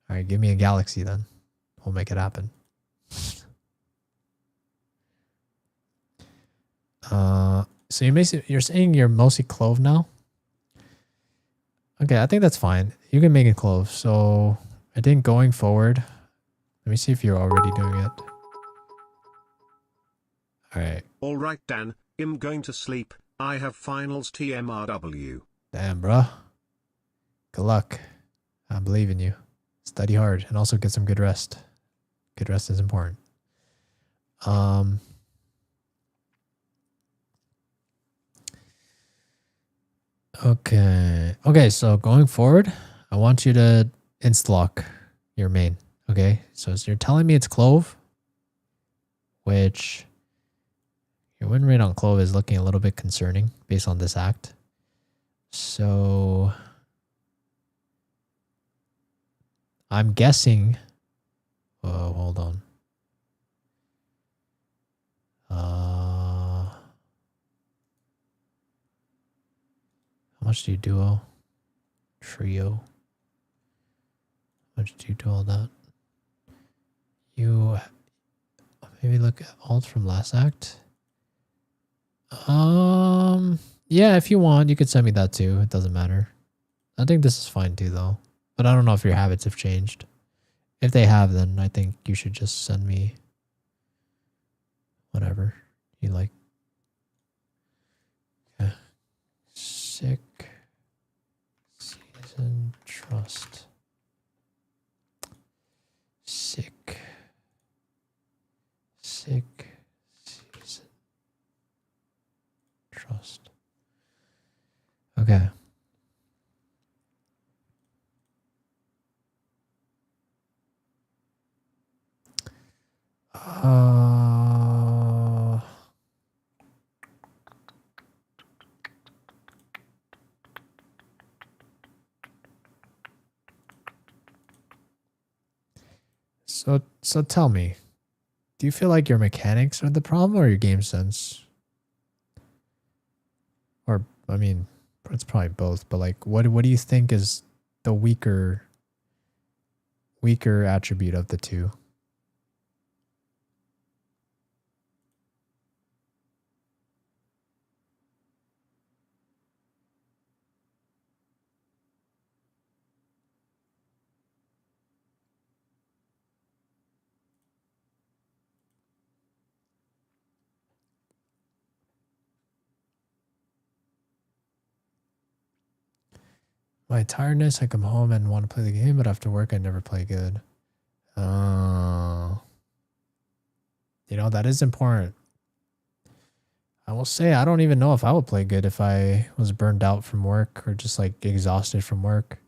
All right, give me a galaxy then. We'll make it happen. So you're saying you're mostly clove now? Okay, I think that's fine. You can make it clove. So I think going forward, let me see if you're already doing it. All right. All right, Dan. I'm going to sleep. I have finals TMRW. Damn, bruh. Good luck. I believe in you. Study hard and also get some good rest. Good rest is important. Okay, so going forward, I want you to insta-lock your main. Okay, so you're telling me it's clove, which your win rate on clove is looking a little bit concerning based on this act. So I'm guessing. Oh, hold on. How much do you duo? Trio. How much do you do all that? You maybe look at alt from last act. Yeah, if you want, you could send me that too. It doesn't matter. I think this is fine too, though. But I don't know if your habits have changed. If they have, then I think you should just send me whatever you like. Okay. Sick season trust. Sick season trust. Okay. So tell me, do you feel like your mechanics are the problem or your game sense? Or, I mean, it's probably both, but like, what do you think is the weaker attribute of the two? My tiredness, I come home and want to play the game, but after work, I never play good. You know, that is important. I will say, I don't even know if I would play good if I was burned out from work or just like exhausted from work.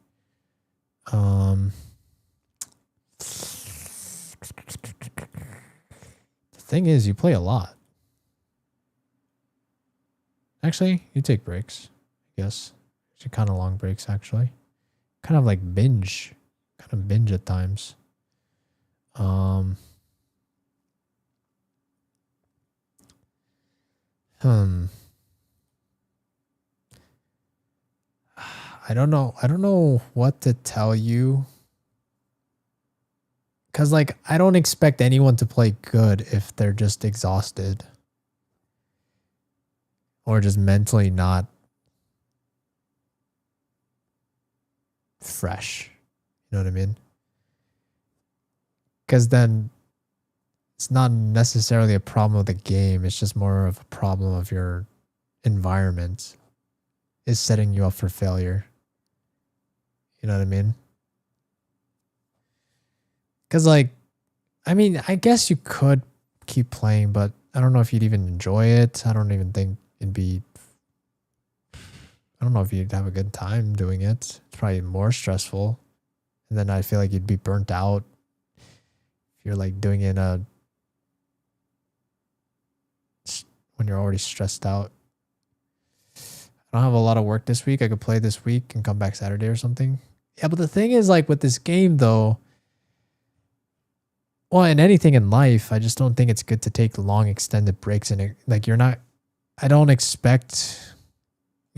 The thing is, you play a lot. Actually, you take breaks, I guess. Kind of long breaks, actually. Kind of like binge. Kind of binge at times. I don't know. I don't know what to tell you. Because, like, I don't expect anyone to play good if they're just exhausted. Or just mentally not fresh. You know what I mean? Because then it's not necessarily a problem of the game. It's just more of a problem of your environment is setting you up for failure. You know what I mean? Because, like, I mean, I guess you could keep playing, but I don't know if you'd even enjoy it. I don't even think it'd be... I don't know if you'd have a good time doing it. It's probably more stressful. And then I feel like you'd be burnt out if you're like doing it when you're already stressed out. I don't have a lot of work this week. I could play this week and come back Saturday or something. Yeah, but the thing is, like, with this game though, well, in anything in life, I just don't think it's good to take long extended breaks in it. Like, you're not, I don't expect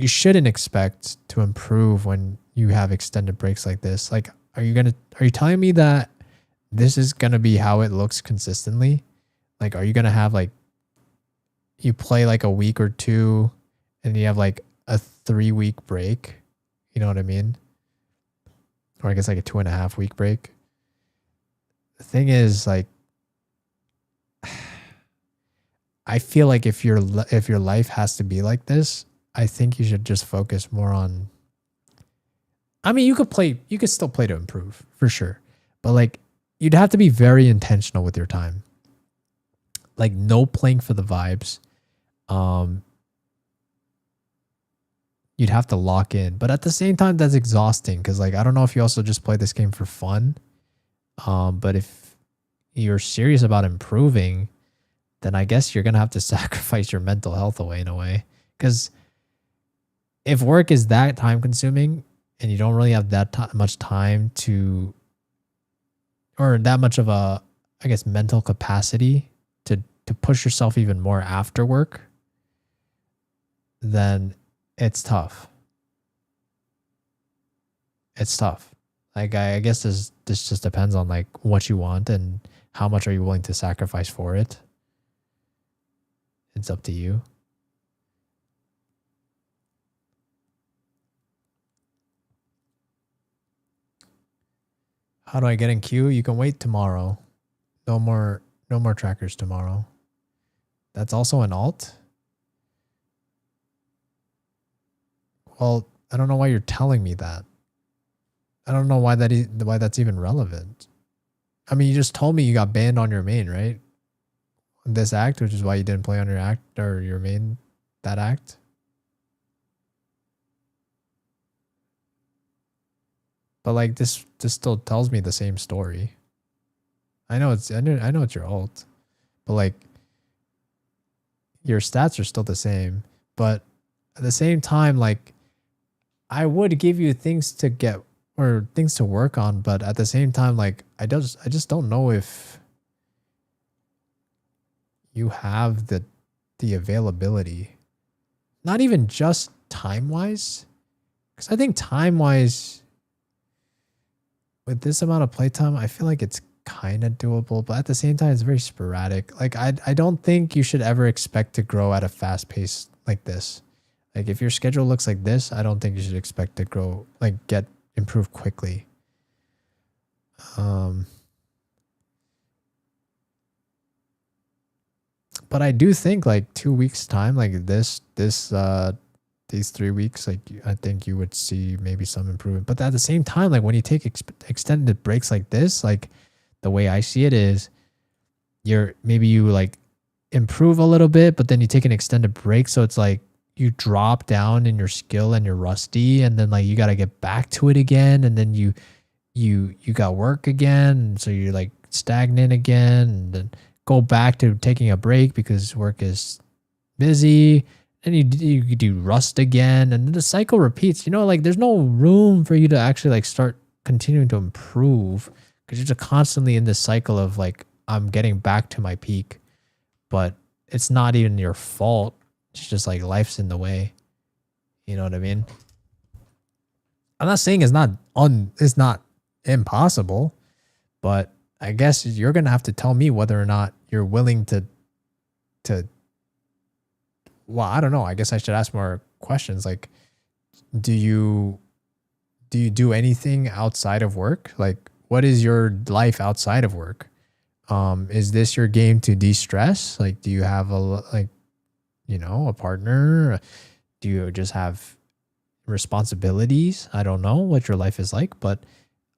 you shouldn't expect to improve when you have extended breaks like this. Like, are you telling me that this is gonna be how it looks consistently? Like, are you gonna have like, you play like a week or two and you have like a 3-week break? You know what I mean? Or I guess like a 2.5 week break. The thing is, like, I feel like if your life has to be like this, I think you should just focus more on. I mean, you could still play to improve for sure, but like, you'd have to be very intentional with your time. Like, no playing for the vibes. You'd have to lock in, but at the same time, that's exhausting because, like, I don't know if you also just play this game for fun. But if you're serious about improving, then I guess you're gonna have to sacrifice your mental health away in a way. Because if work is that time consuming and you don't really have that much time to, or that much of a, I guess, mental capacity to push yourself even more after work, then it's tough. It's tough. Like, I guess this just depends on like what you want and how much are you willing to sacrifice for it. It's up to you. How do I get in queue? You can wait tomorrow. No more trackers tomorrow. That's also an alt? Well, I don't know why you're telling me that. I don't know why that's even relevant. I mean, you just told me you got banned on your main, right? This act, which is why you didn't play on your act or your main, that act. But like, this still tells me the same story. I know it's your ult, but like, your stats are still the same. But at the same time, like, I would give you things to get or things to work on, but at the same time, like, I just don't know if you have the availability. Not even just time-wise, because I think time-wise, with this amount of playtime, I feel like it's kind of doable, but at the same time, it's very sporadic. Like, I don't think you should ever expect to grow at a fast pace like this. Like, if your schedule looks like this, I don't think you should expect to grow, like, improve quickly. But I do think like 2 weeks time, like these 3 weeks, like I think you would see maybe some improvement. But at the same time, like when you take extended breaks like this, like the way I see it is, maybe you like improve a little bit, but then you take an extended break, so it's like you drop down in your skill and you're rusty, and then like you got to get back to it again, and then you got work again, and so you're like stagnant again, and then go back to taking a break because work is busy, and you do rust again, and then the cycle repeats. You know, like there's no room for you to actually like start continuing to improve because you're just constantly in this cycle of like, I'm getting back to my peak, but it's not even your fault. It's just like life's in the way. You know what I mean? I'm not saying it's not impossible, but I guess you're gonna have to tell me whether or not you're willing to well, I don't know. I guess I should ask more questions. Like, do you do anything outside of work? Like, what is your life outside of work? Is this your game to de-stress? Like, do you have a partner? Do you just have responsibilities? I don't know what your life is like, but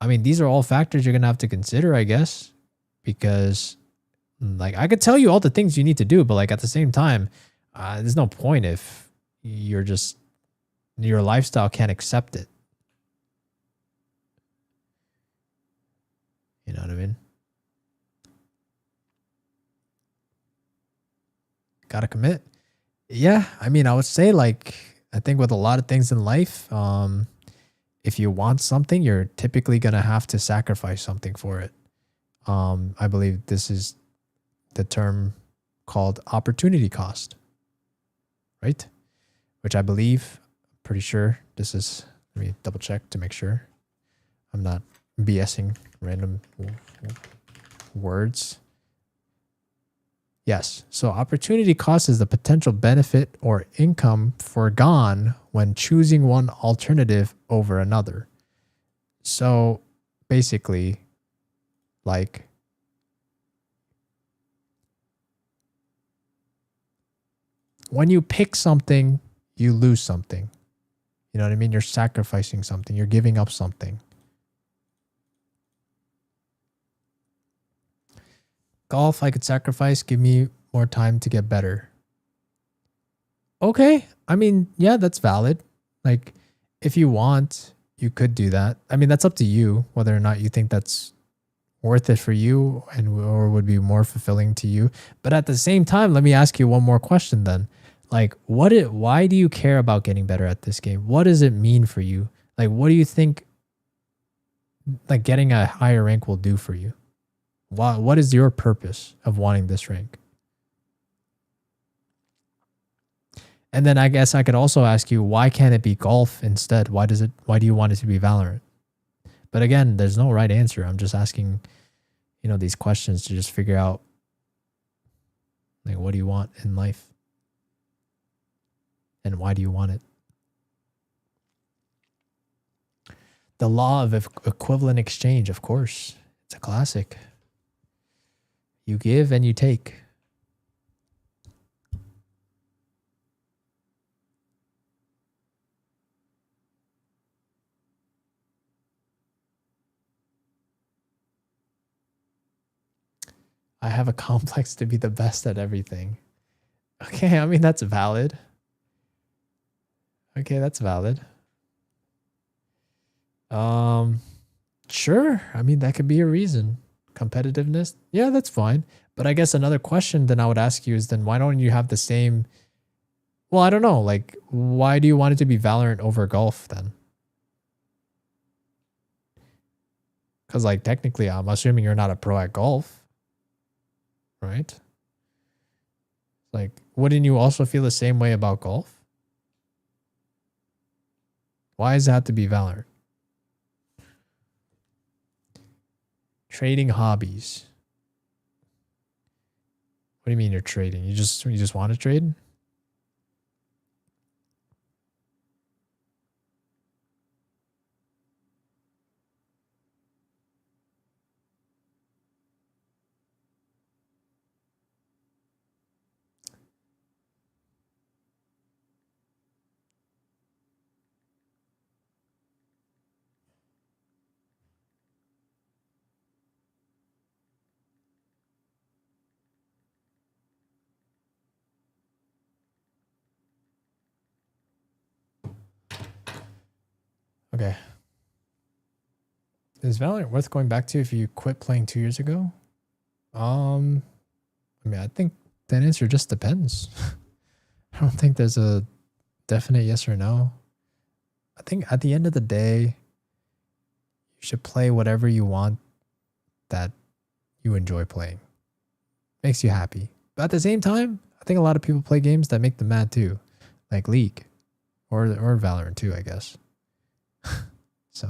I mean, these are all factors you're going to have to consider, I guess, because like I could tell you all the things you need to do, but like at the same time, there's no point if your lifestyle can't accept it. You know what I mean? Gotta commit. Yeah, I mean, I would say like, I think with a lot of things in life, if you want something, you're typically going to have to sacrifice something for it. I believe this is the term called opportunity cost, right? Which I believe Pretty sure this is, let me double check to make sure I'm not BSing random words. Yes, so opportunity cost is the potential benefit or income foregone when choosing one alternative over another. So basically, like, when you pick something, you lose something. You know what I mean? You're sacrificing something. You're giving up something. Golf, I could sacrifice. Give me more time to get better. Okay. I mean, yeah, that's valid. Like, if you want, you could do that. I mean, that's up to you, whether or not you think that's worth it for you and or would be more fulfilling to you. But at the same time, let me ask you one more question then. Like, why do you care about getting better at this game? What does it mean for you? Like, what do you think like getting a higher rank will do for you? What is your purpose of wanting this rank? And then I guess I could also ask you, why can't it be golf instead? Why do you want it to be Valorant? But again, there's no right answer. I'm just asking, you know, these questions to just figure out, like, what do you want in life? And why do you want it? The law of equivalent exchange, of course. It's a classic. You give and you take. I have a complex to be the best at everything. Okay, I mean, that's valid. Okay, that's valid. Sure. I mean, that could be a reason. Competitiveness. Yeah, that's fine. But I guess another question then I would ask you is then why don't you have the same... Well, I don't know. Like, why do you want it to be Valorant over golf then? Because, like, technically, I'm assuming you're not a pro at golf. Right? Like, wouldn't you also feel the same way about golf? Why does it have to be Valorant? Trading hobbies. What do you mean you're trading? You just want to trade? Okay. Is Valorant worth going back to if you quit playing 2 years ago? I mean, I think that answer just depends. I don't think there's a definite yes or no. I think at the end of the day, you should play whatever you want that you enjoy playing. Makes you happy. But at the same time, I think a lot of people play games that make them mad too. Like League. Or Valorant too, I guess. So,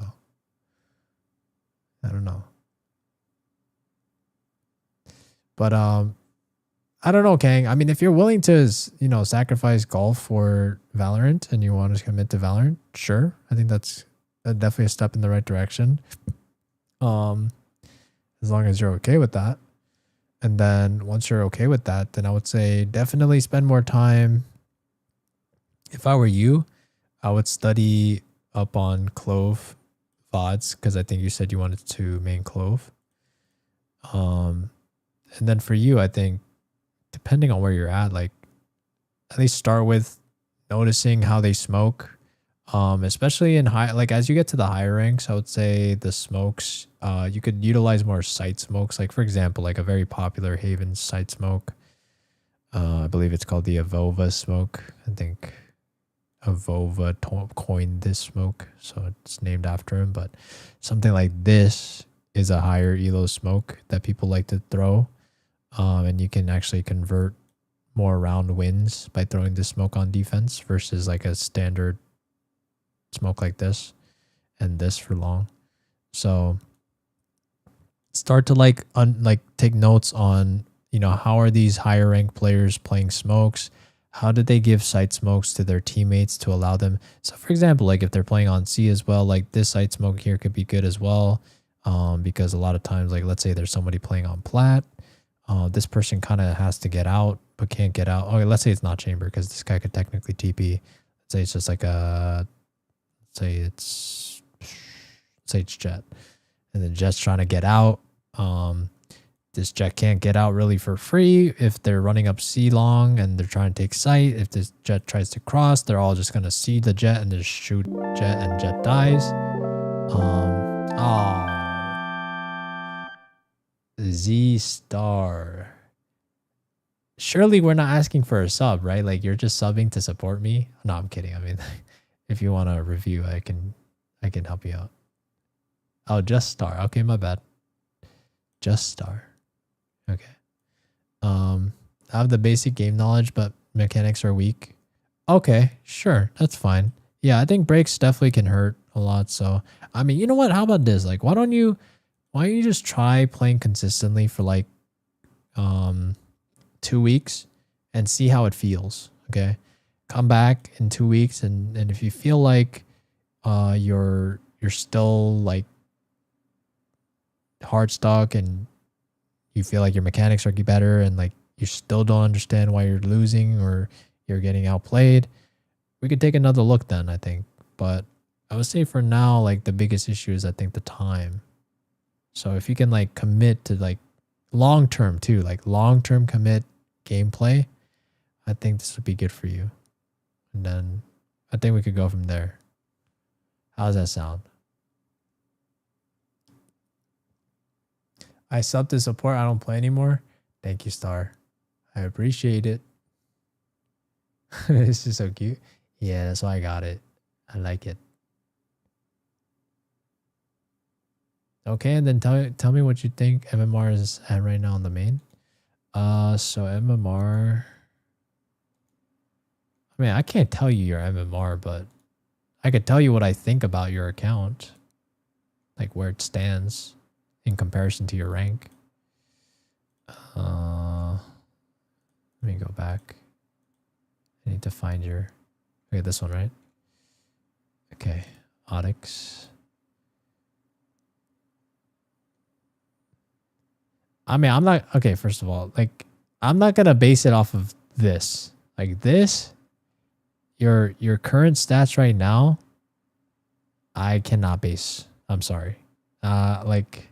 I don't know. But I don't know, Kang. I mean, if you're willing to, you know, sacrifice golf for Valorant and you want to commit to Valorant, sure. I think that's definitely a step in the right direction. As long as you're okay with that. And then once you're okay with that, then I would say definitely spend more time. If I were you, I would study up on Clove VODs, because I think you said you wanted to main Clove. And then for you, I think depending on where you're at, like at least start with noticing how they smoke. Especially in high, like as you get to the higher ranks, I would say the smokes, you could utilize more sight smokes. Like for example, like a very popular Haven sight smoke. I believe it's called the Avova smoke. I think Avova coined this smoke, so it's named after him. But something like this is a higher elo smoke that people like to throw, and you can actually convert more round wins by throwing this smoke on defense versus like a standard smoke like this and this for long. So start to like take notes on, you know, how are these higher ranked players playing smokes? How did they give site smokes to their teammates to allow them? So for example, like if they're playing on C as well, like this site smoke here could be good as well. Because a lot of times, like let's say there's somebody playing on plat, this person kind of has to get out but can't get out. Okay, let's say it's not chamber because this guy could technically TP. Let's say it's just like a, say it's Jet, and then Jet's trying to get out. This Jet can't get out really for free if they're running up C long and they're trying to take site. If this Jet tries to cross, they're all just gonna see the Jet and just shoot Jet, and Jet dies. Z Star. Surely we're not asking for a sub, right? Like you're just subbing to support me. No, I'm kidding. I mean, if you want a review, I can help you out. Oh, Just Star. Okay, my bad. Just Star. Okay. I have the basic game knowledge, but mechanics are weak. Okay, sure. That's fine. Yeah, I think breaks definitely can hurt a lot. So, I mean, you know what? How about this? Like, why don't you just try playing consistently for like 2 weeks and see how it feels. Okay. Come back in 2 weeks, and if you feel like you're still like hard stuck and you feel like your mechanics are better and like you still don't understand why you're losing or you're getting outplayed, we could take another look then, I think. But I would say for now, like the biggest issue is I think the time. So if you can like commit to like long term too, like long term commit gameplay, I think this would be good for you. And then I think we could go from there. How does that sound? I sub to support. I don't play anymore. Thank you, Star. I appreciate it. This is so cute. Yeah, that's why I got it. I like it. Okay, and then tell me what you think MMR is at right now on the main. So MMR. I mean, I can't tell you your MMR, but I could tell you what I think about your account, like where it stands in comparison to your rank. Let me go back. I need to find your. Okay, this one, right? Okay, Onyx. I mean, I'm not okay. First of all, like, I'm not gonna base it off of this. Like this, your current stats right now, I cannot base. I'm sorry. Like,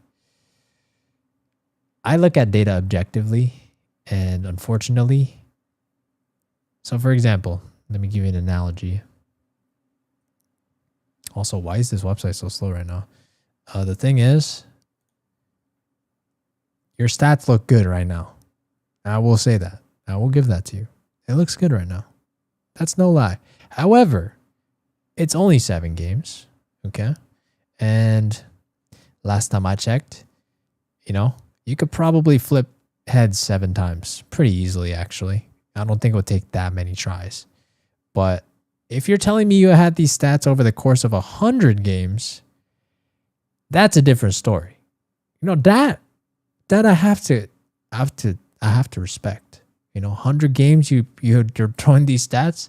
I look at data objectively, and unfortunately. So, for example, let me give you an analogy. Also, why is this website so slow right now? The thing is, your stats look good right now. I will say that. I will give that to you. It looks good right now. That's no lie. However, it's only 7 games. Okay. And last time I checked, you know, you could probably flip heads 7 times pretty easily, actually. I don't think it would take that many tries. But if you're telling me you had these stats over the course of 100 games, that's a different story. You know, that I have to respect. You know, 100 games you're throwing these stats,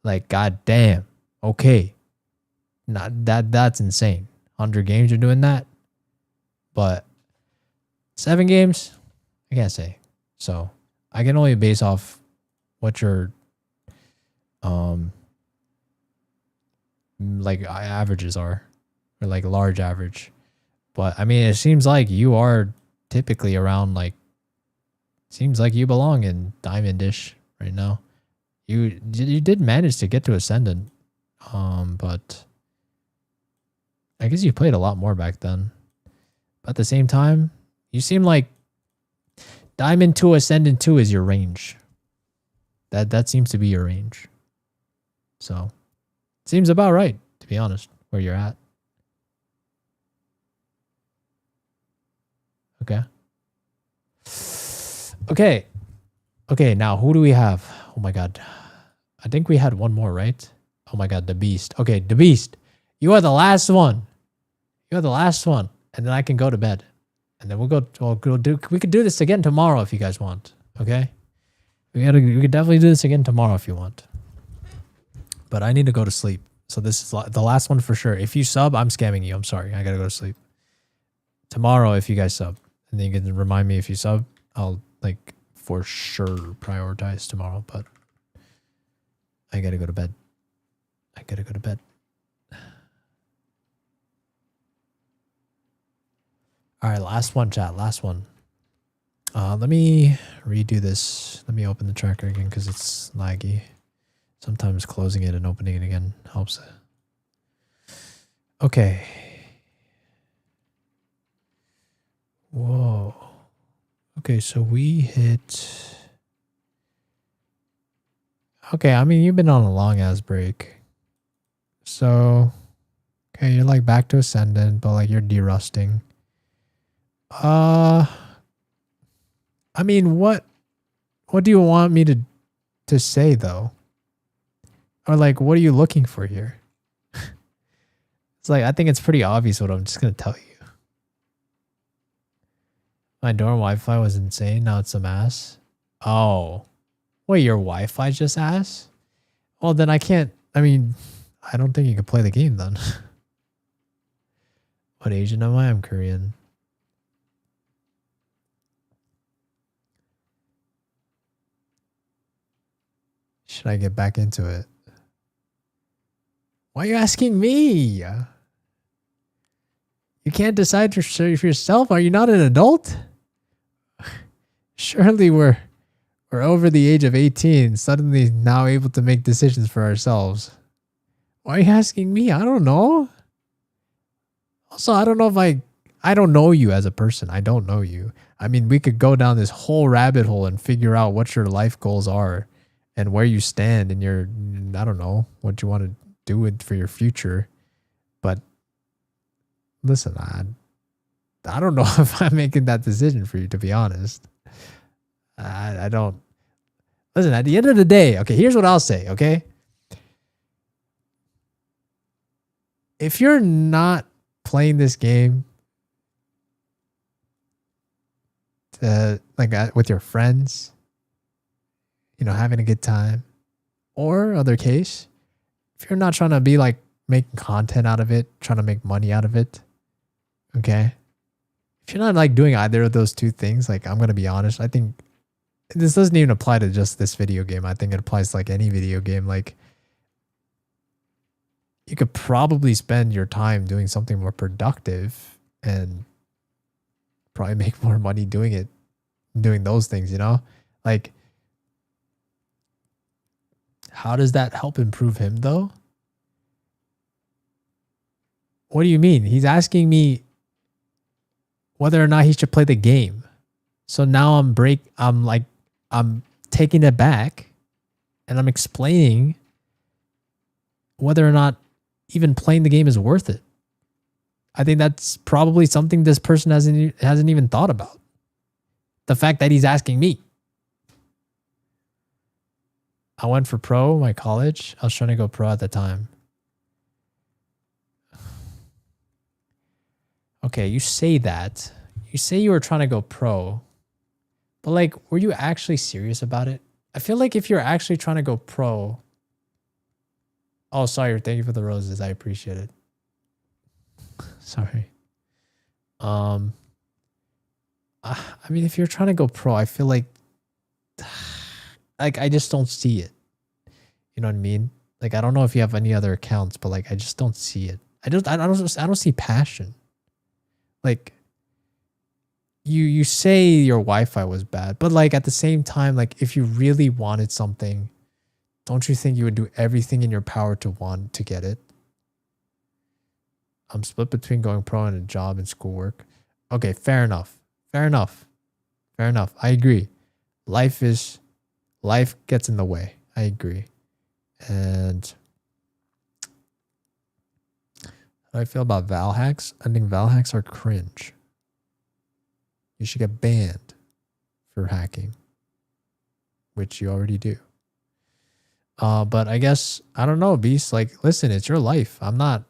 like, god damn. Okay. That's insane. 100 games you're doing that. But 7 games, I can't say. So I can only base off what your like averages are, or like large average. But I mean, it seems like you are typically around, like, seems like you belong in Diamond-ish right now. You did manage to get to Ascendant, but I guess you played a lot more back then. But at the same time, you seem like Diamond 2, Ascendant 2 is your range. That seems to be your range. So, seems about right, to be honest, where you're at. Okay. Okay, now who do we have? Oh my god. I think we had one more, right? Oh my god, the Beast. Okay, the Beast. You are the last one. You are the last one. And then I can go to bed. And then we could do this again tomorrow if you guys want. Okay? We could definitely do this again tomorrow if you want. But I need to go to sleep. So this is the last one for sure. If you sub, I'm scamming you. I'm sorry. I gotta go to sleep. Tomorrow, if you guys sub. And then you can remind me if you sub. I'll, like, for sure prioritize tomorrow. But I gotta go to bed. I gotta go to bed. All right, last one, chat. Last one. Let me redo this. Let me open the tracker again because it's laggy. Sometimes closing it and opening it again helps. Okay. Whoa. Okay, so we hit... Okay, I mean, you've been on a long-ass break. So... Okay, you're like back to Ascendant, but like you're derusting. I mean, what do you want me to say though? Or like, what are you looking for here? It's like, I think it's pretty obvious what I'm just going to tell you. My dorm Wi-Fi was insane. Now it's some ass. Oh, wait, your Wi-Fi just ass? Well, then I can't, I mean, I don't think you can play the game then. What Asian am I? I'm Korean. Should I get back into it? Why are you asking me? You can't decide for yourself. Are you not an adult? Surely we're over the age of 18, suddenly now able to make decisions for ourselves. Why are you asking me? I don't know. Also, I don't know if I don't know you as a person. I don't know you. I mean, we could go down this whole rabbit hole and figure out what your life goals are and where you stand in your, I don't know, what you want to do it for your future. But listen, I don't know if I'm making that decision for you, to be honest. I don't. Listen, at the end of the day, okay, here's what I'll say, okay? If you're not playing this game with your friends, you know, having a good time, or other case, if you're not trying to be like making content out of it, trying to make money out of it, okay? If you're not like doing either of those two things, like, I'm going to be honest, I think this doesn't even apply to just this video game. I think it applies to like any video game. Like, you could probably spend your time doing something more productive and probably make more money doing it, doing those things, you know? Like, how does that help improve him though? What do you mean? He's asking me whether or not he should play the game. So now I'm taking it back and I'm explaining whether or not even playing the game is worth it. I think that's probably something this person hasn't even thought about. The fact that he's asking me. I went for pro my college. I was trying to go pro at the time. Okay, you say that. You say you were trying to go pro. But like, were you actually serious about it? I feel like if you're actually trying to go pro... Oh, sorry. Thank you for the roses. I appreciate it. Sorry. I mean, if you're trying to go pro, I feel like I just don't see it. You know what I mean? Like, I don't know if you have any other accounts, but like, I just don't see it. I don't see passion. Like, you say your Wi-Fi was bad, but like at the same time, like if you really wanted something, don't you think you would do everything in your power to want to get it? I'm split between going pro and a job and schoolwork. Okay, fair enough. Fair enough. Fair enough. I agree. Life gets in the way. I agree. And how do I feel about Val hacks? I think Val hacks are cringe. You should get banned for hacking, which you already do. But I guess, I don't know, Beast, like, listen, it's your life. I'm not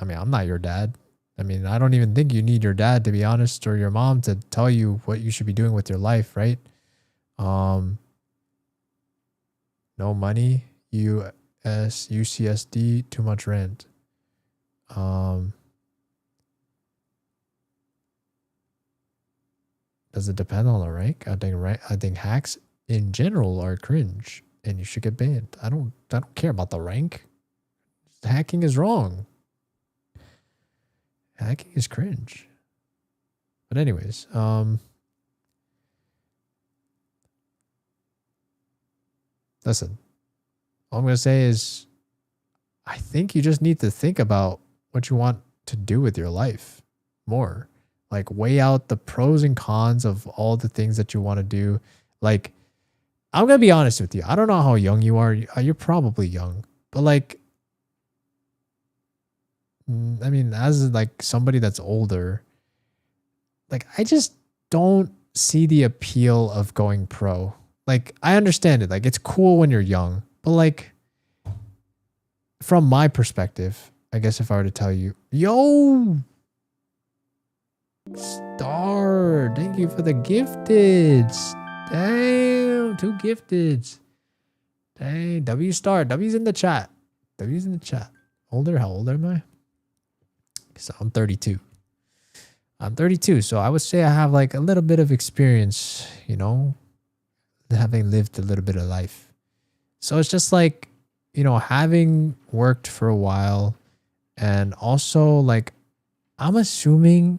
I mean, I'm not your dad. I mean, I don't even think you need your dad, to be honest, or your mom to tell you what you should be doing with your life, right? No money, UCSD, too much rent. Does it depend on the rank? I think hacks in general are cringe and you should get banned. I don't care about the rank. Hacking is wrong. Hacking is cringe. But anyways, listen, all I'm going to say is I think you just need to think about what you want to do with your life more. Like, weigh out the pros and cons of all the things that you want to do. Like, I'm going to be honest with you. I don't know how young you are. You're probably young. But like, I mean, as like somebody that's older, like, I just don't see the appeal of going pro. Like, I understand it. Like, it's cool when you're young. But like, from my perspective, I guess if I were to tell you, yo, Star, thank you for the gifteds. Damn, 2 gifteds. Dang, W Star. W's in the chat. W's in the chat. Older? How old am I? So I'm 32. I'm 32, so I would say I have like a little bit of experience, you know, having lived a little bit of life. So it's just like, you know, having worked for a while, and also like, I'm assuming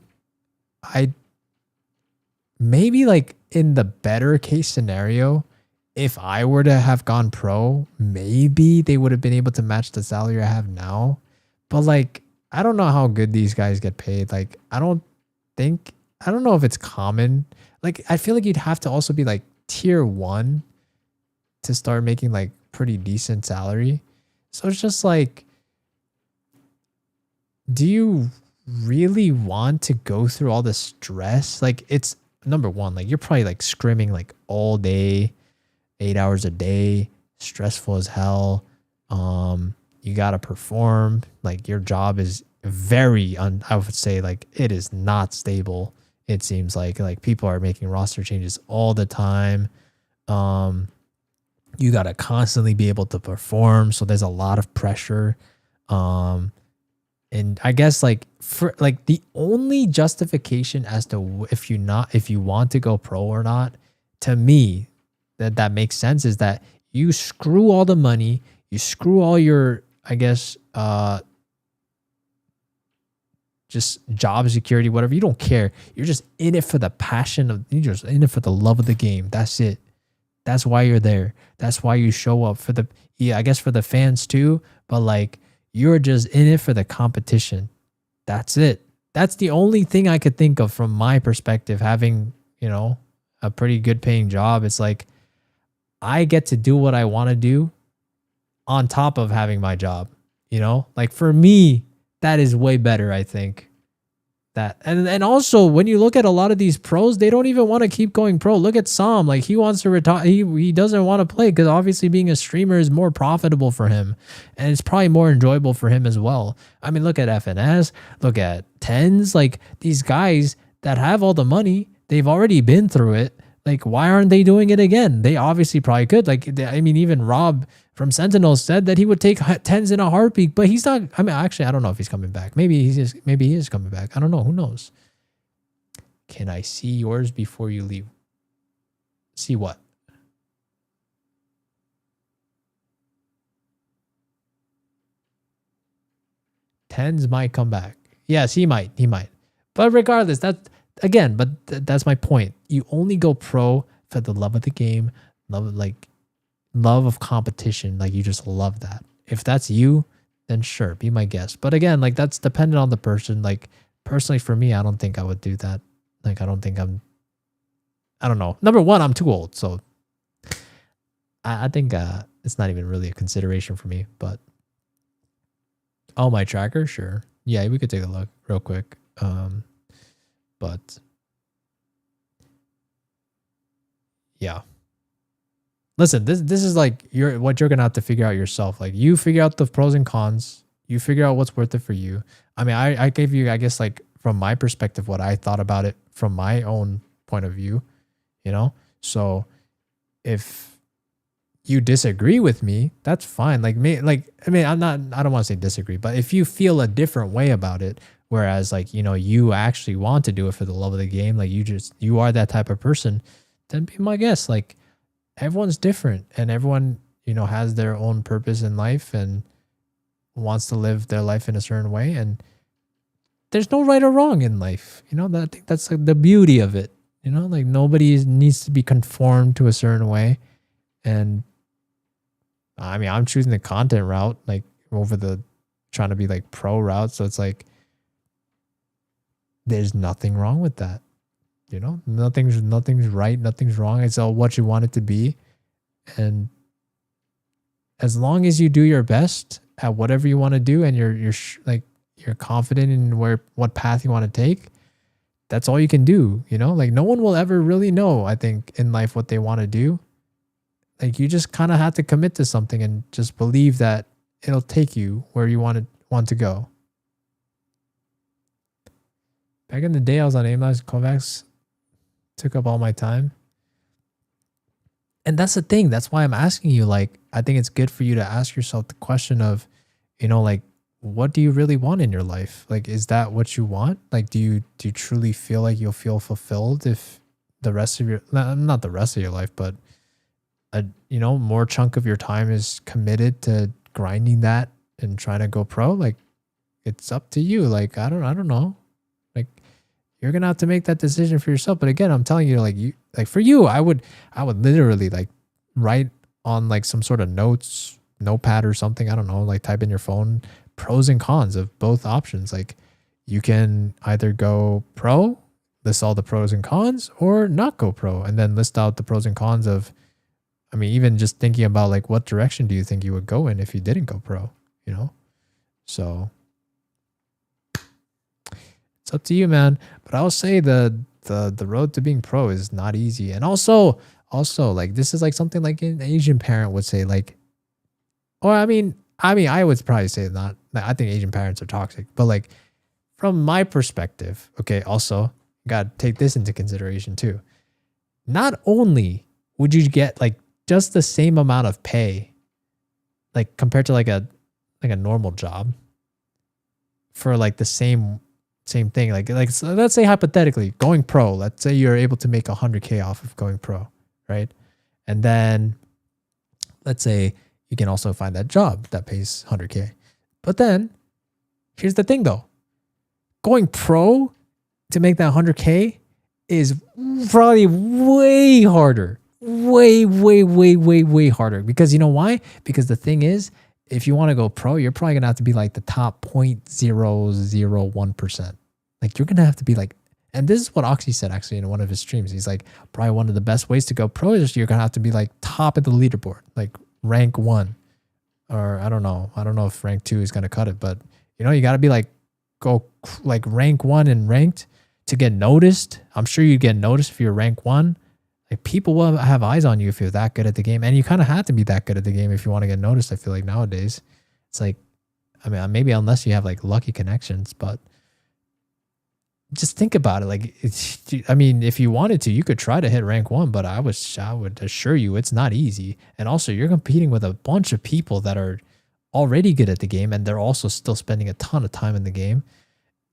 maybe like in the better case scenario, if I were to have gone pro, maybe they would have been able to match the salary I have now. But like, I don't know how good these guys get paid. Like, I don't know if it's common. Like, I feel like you'd have to also be like tier 1 to start making like pretty decent salary. So it's just like, do you really want to go through all the stress? Like, it's number one, like, you're probably like scrimming like all day, 8 hours a day, stressful as hell. You got to perform. Like, your job is very, I would say, like, it is not stable. It seems like people are making roster changes all the time. You got to constantly be able to perform. So there's a lot of pressure. And I guess like for like the only justification as to if you want to go pro or not, to me, that makes sense, is that you screw all the money, you screw all your, I guess, just job security, whatever. You don't care. You're just in it for the passion of, you're just in it for the love of the game. That's it. That's why you're there. That's why you show up for the, I guess for the fans too, but like, you're just in it for the competition. That's it. That's the only thing I could think of from my perspective, having, you know, a pretty good paying job. It's like, I get to do what I want to do on top of having my job, you know, like for me, that is way better, I think. That and also when you look at a lot of these pros, they don't even want to keep going pro. Look at Sam, like he wants to retire. He doesn't want to play because obviously being a streamer is more profitable for him, and it's probably more enjoyable for him as well. I mean, look at FNS, look at Tens, like these guys that have all the money, they've already been through it. Like, why aren't they doing it again? They obviously probably could. Like, I mean, even Rob from Sentinel said that he would take Tens in a heartbeat, but he's not. I mean, actually, I don't know if he's coming back. Maybe he is coming back. I don't know. Who knows? Can I see yours before you leave? See what? Tens might come back. Yes, he might. He might. But regardless, that's again. But that's my point. You only go pro for the love of the game, love of competition. Like, you just love that. If that's you, then sure, be my guest. But again, like, that's dependent on the person. Like, personally for me, I don't think I would do that. Like, I don't know. Number one, I'm too old. So I think it's not even really a consideration for me. But oh, my tracker, sure. Yeah, we could take a look real quick. But yeah. Listen, this is like what you're gonna have to figure out yourself. Like, you figure out the pros and cons. You figure out what's worth it for you. I mean, I gave you, I guess, like from my perspective, what I thought about it from my own point of view, you know? So if you disagree with me, that's fine. Like me, like, I mean, I don't want to say disagree, but if you feel a different way about it, whereas like, you know, you actually want to do it for the love of the game, like you are that type of person, then be my guest. Like everyone's different and everyone, you know, has their own purpose in life and wants to live their life in a certain way. And there's no right or wrong in life. You know, I think that's like the beauty of it. You know, like nobody needs to be conformed to a certain way. And I mean, I'm choosing the content route, like over the trying to be like pro route. So it's like, there's nothing wrong with that. You know, nothing's right, nothing's wrong. It's all what you want it to be. And as long as you do your best at whatever you want to do, and you're confident in what path you want to take, that's all you can do. You know, like no one will ever really know, I think, in life what they want to do. Like you just kind of have to commit to something and just believe that it'll take you where you want to go. Back in the day, I was on Aimlabs. Kovacs took up all my time. And that's the thing. That's why I'm asking you, like, I think it's good for you to ask yourself the question of, you know, like, what do you really want in your life? Like, is that what you want? Like, do you truly feel like you'll feel fulfilled if the rest of your, not the rest of your life, but you know, more chunk of your time is committed to grinding that and trying to go pro? Like, it's up to you. Like, I don't know. Like, you're gonna have to make that decision for yourself. But again, I'm telling you, like for you, I would literally like write on like some sort of notepad or something. I don't know, like type in your phone pros and cons of both options. Like you can either go pro, list all the pros and cons, or not go pro, and then list out the pros and cons of, I mean, even just thinking about like what direction do you think you would go in if you didn't go pro, you know? So it's up to you, man. But I'll say the road to being pro is not easy. And also like this is like something like an Asian parent would say, like, or I mean, I would probably say not. I think Asian parents are toxic, but like from my perspective, okay, also got to take this into consideration too. Not only would you get like just the same amount of pay, like compared to like a normal job for like the same thing. Like so let's say hypothetically going pro, let's say you're able to make 100K off of going pro, right? And then let's say you can also find that job that pays 100K. But then here's the thing though, going pro to make that 100K is probably way harder. Way harder. Because you know why? Because the thing is, if you want to go pro, you're probably gonna have to be like the top 0.001%. Like you're gonna have to be like, and this is what Oxy said actually in one of his streams. He's like, probably one of the best ways to go pro is you're gonna have to be like top of the leaderboard, like rank 1. Or I don't know if rank 2 is gonna cut it, but you know, you gotta be like go like rank 1 and ranked to get noticed. I'm sure you get noticed if you're rank 1. Like people will have eyes on you if you're that good at the game, and you kind of have to be that good at the game if you want to get noticed. I feel like nowadays it's like, I mean, maybe unless you have like lucky connections, but just think about it. Like, I mean, if you wanted to, you could try to hit rank 1, but I would assure you it's not easy. And also you're competing with a bunch of people that are already good at the game, and they're also still spending a ton of time in the game.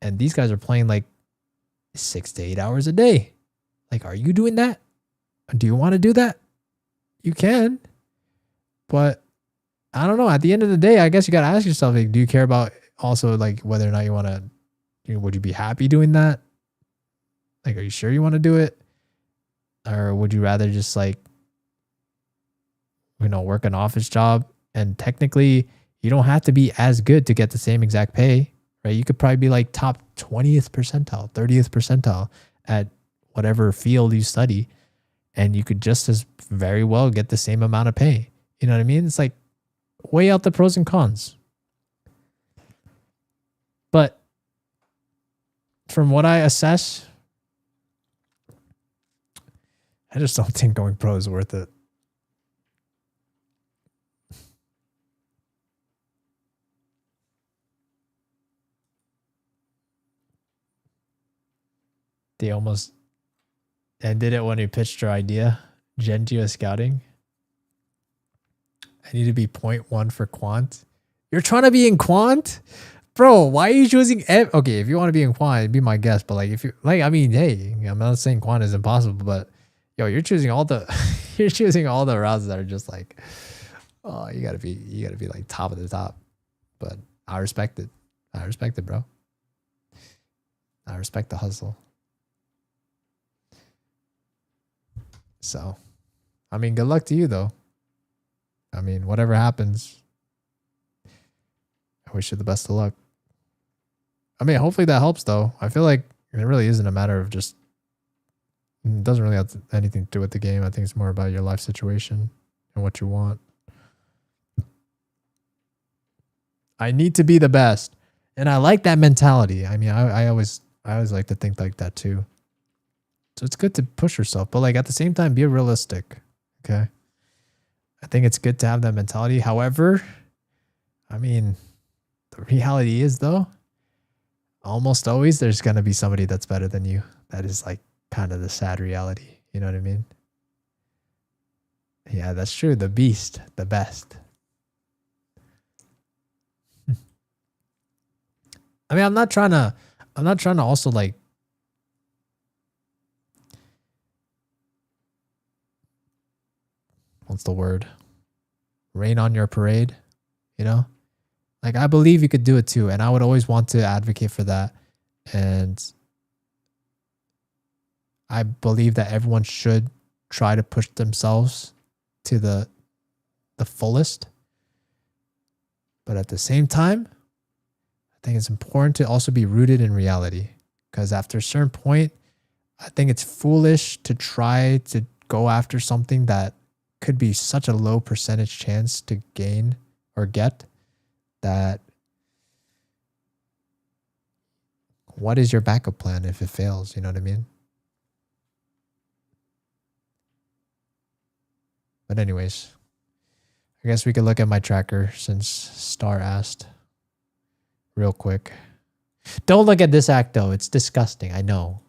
And these guys are playing like 6 to 8 hours a day. Like, are you doing that? Do you want to do that? You can, but I don't know. At the end of the day, I guess you got to ask yourself, like, do you care about also like whether or not you want to, would you be happy doing that? Like, are you sure you want to do it? Or would you rather just like, you know, work an office job, and technically you don't have to be as good to get the same exact pay, right? You could probably be like top 20th percentile, 30th percentile at whatever field you study, and you could just as very well get the same amount of pay. You know what I mean? It's like weigh out the pros and cons. But from what I assess, I just don't think going pro is worth it. They almost ended it when he pitched her idea. Gentio scouting. I need to be 0.1 for quant. You're trying to be in quant? Bro, why are you choosing... Okay, if you want to be in quant, be my guest. But like, if you... Like, I mean, hey, I'm not saying quant is impossible, but... Yo, you're choosing all the... you're choosing all the routes that are just like... Oh, you gotta be like top of the top. But I respect it. I respect it, bro. I respect the hustle. So, I mean, good luck to you, though. I mean, whatever happens, I wish you the best of luck. I mean, hopefully that helps, though. I feel like it really isn't a matter of just... It doesn't really have anything to do with the game. I think it's more about your life situation and what you want. I need to be the best. And I like that mentality. I mean, I always like to think like that, too. So it's good to push yourself. But like at the same time, be realistic. Okay? I think it's good to have that mentality. However, I mean, the reality is though, almost always there's going to be somebody that's better than you. That is like kind of the sad reality. You know what I mean? Yeah, that's true. The beast, the best. I mean, I'm not trying to also like, what's the word? Rain on your parade, you know? Like, I believe you could do it too. And I would always want to advocate for that. And I believe that everyone should try to push themselves to the fullest. But at the same time, I think it's important to also be rooted in reality. Because after a certain point, I think it's foolish to try to go after something that could be such a low percentage chance to gain or get, that what is your backup plan if it fails? You know what I mean? But anyways, I guess we could look at my tracker since Star asked real quick. Don't look at this act though. It's disgusting. I know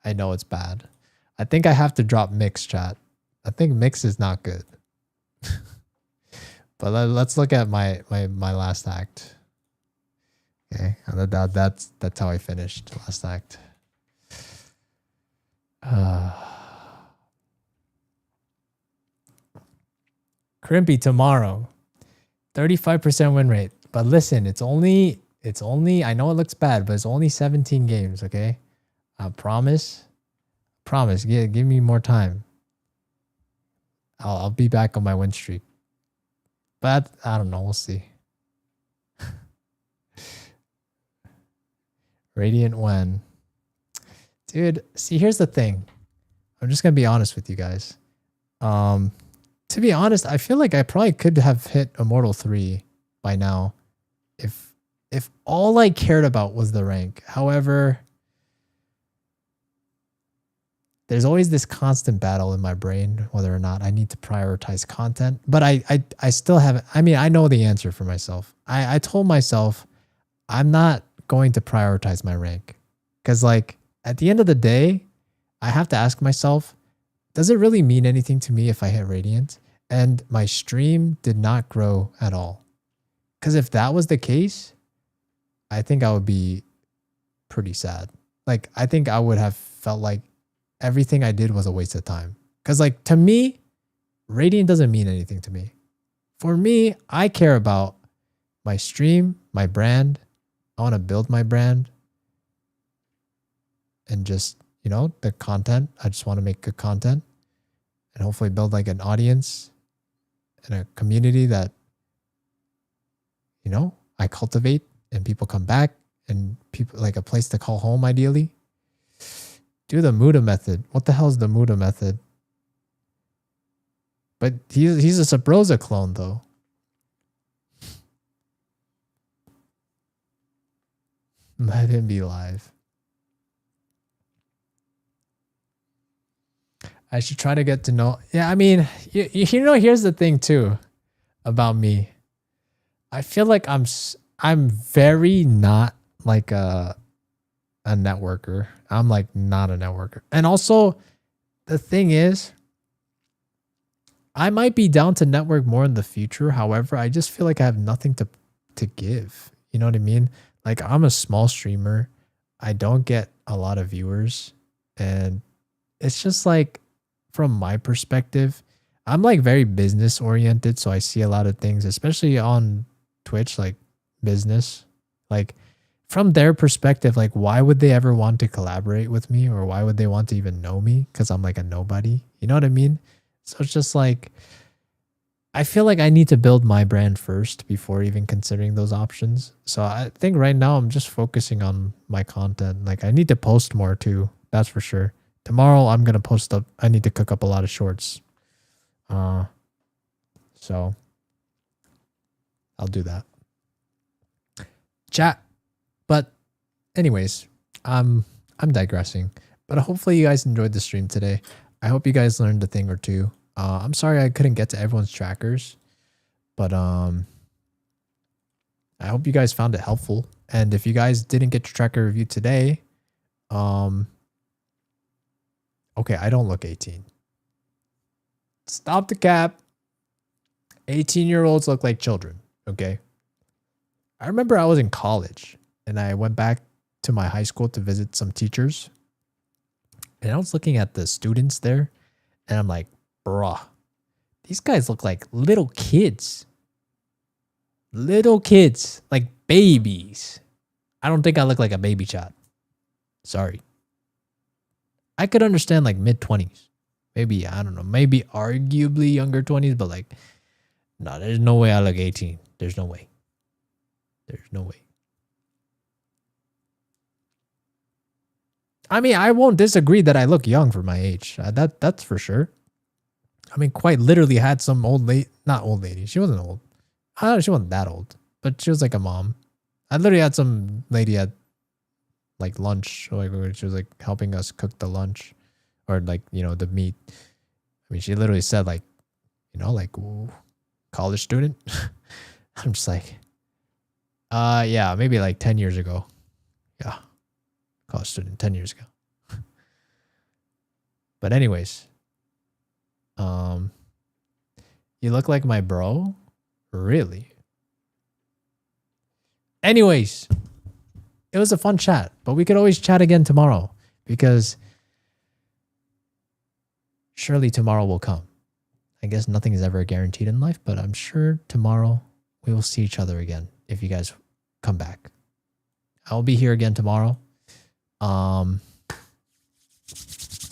it's bad. I think I have to drop Mix, chat. I think Mix is not good. But let's look at my last act. Okay, that's how I finished last act. Crimpy tomorrow, 35% win rate. But listen, it's only. I know it looks bad, but it's only 17 games. Okay, I promise. Give me more time. I'll be back on my win streak. But I don't know. We'll see. Radiant when. Dude, see, here's the thing. I'm just going to be honest with you guys. To be honest, I feel like I probably could have hit Immortal 3 by now if all I cared about was the rank. However, there's always this constant battle in my brain whether or not I need to prioritize content. But I still haven't. I mean, I know the answer for myself. I told myself I'm not going to prioritize my rank. Because like at the end of the day, I have to ask myself, does it really mean anything to me if I hit Radiant? And my stream did not grow at all. Because if that was the case, I think I would be pretty sad. Like, I think I would have felt like everything I did was a waste of time. Because like to me, Radiant doesn't mean anything to me. For me, I care about my stream, my brand. I want to build my brand. And just, you know, the content. I just want to make good content. And hopefully build like an audience and a community that, you know, I cultivate and people come back and people like a place to call home ideally. Do the Muda method. What the hell is the Muda method? But he's a Sabrosa clone though. Let him be live. I should try to get to know. Yeah, I mean, you know, here's the thing too about me. I feel like I'm very not like a a networker. I'm like not a networker. And also the thing is, I might be down to network more in the future. However, I just feel like I have nothing to give. You know what I mean? Like I'm a small streamer. I don't get a lot of viewers. And it's just like from my perspective, I'm like very business oriented. So I see a lot of things, especially on Twitch, like business. Like from their perspective, like why would they ever want to collaborate with me, or why would they want to even know me? Because I'm like a nobody. You know what I mean? So it's just like, I feel like I need to build my brand first before even considering those options. So I think right now I'm just focusing on my content. Like I need to post more too. That's for sure. Tomorrow I'm going to post up. I need to cook up a lot of shorts. So I'll do that. Chat. But anyways, I'm digressing, but hopefully you guys enjoyed the stream today. I hope you guys learned a thing or two. I'm sorry I couldn't get to everyone's trackers, but I hope you guys found it helpful. And if you guys didn't get your tracker review today, okay, I don't look 18. Stop the cap. 18-year-olds look like children, okay? I remember I was in college and I went back to my high school to visit some teachers. And I was looking at the students there and I'm like, bruh, these guys look like little kids. Little kids, like babies. I don't think I look like a baby chat. Sorry. I could understand like mid-20s. Maybe, I don't know, maybe arguably younger 20s, but like, no, there's no way I look 18. There's no way. There's no way. I mean, I won't disagree that I look young for my age. That's for sure. I mean, quite literally had some old lady, not old lady. She wasn't old. She wasn't that old, but she was like a mom. I literally had some lady at like lunch, like she was like helping us cook the lunch, or like, you know, the meat. I mean, she literally said like, you know, like, ooh, college student. I'm just like, yeah, maybe like 10 years ago. Yeah. College student 10 years ago. But anyways, you look like my bro? Really? Anyways, it was a fun chat, but we could always chat again tomorrow because surely tomorrow will come. I guess nothing is ever guaranteed in life, but I'm sure tomorrow we will see each other again if you guys come back. I'll be here again tomorrow.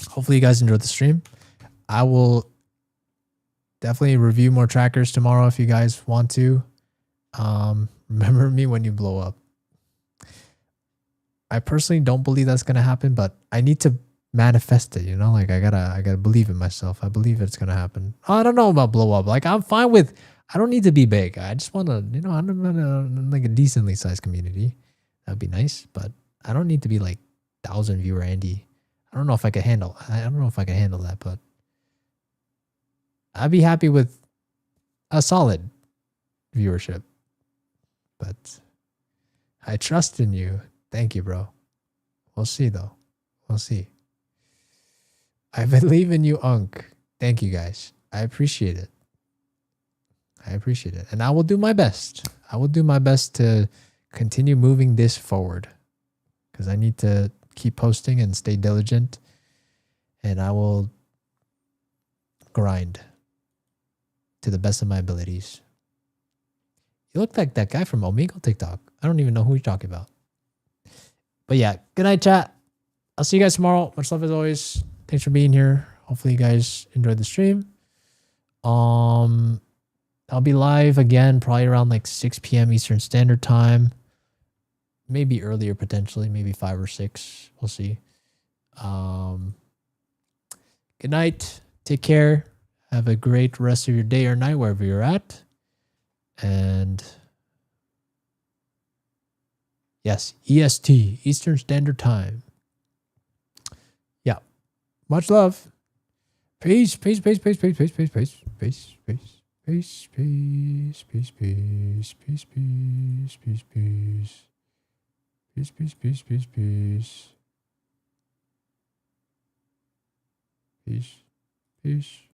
Hopefully you guys enjoyed the stream. I will definitely review more trackers tomorrow if you guys want to. Remember me when you blow up. I personally don't believe that's gonna happen, but I need to manifest it, you know? Like I gotta believe in myself. I believe it's gonna happen. I don't know about blow up. Like I'm fine with, I don't need to be big. I just wanna, you know, I'm like a decently sized community. That'd be nice, but I don't need to be like 1,000 viewer Andy. I don't know if I can handle that, but I'd be happy with a solid viewership. But I trust in you. Thank you, bro. We'll see though. We'll see. I believe in you, Unk. Thank you guys. I appreciate it. I appreciate it. And I will do my best. I will do my best to continue moving this forward, because I need to keep posting and stay diligent, and I will grind to the best of my abilities. You look like that guy from Omegle TikTok. I don't even know who you're talking about. But yeah, good night, chat. I'll see you guys tomorrow. Much love as always. Thanks for being here. Hopefully you guys enjoyed the stream. I'll be live again probably around like 6 p.m. Eastern Standard Time. Maybe earlier potentially, maybe 5 or 6. We'll see. Good night. Take care. Have a great rest of your day or night wherever you're at. And yes, EST, Eastern Standard Time. Yeah. Much love. Peace, peace, peace, peace, peace, peace, peace, peace, peace, peace, peace, peace, peace, peace, peace, peace, peace, peace. Peace, peace, peace, peace, peace. Peace, peace.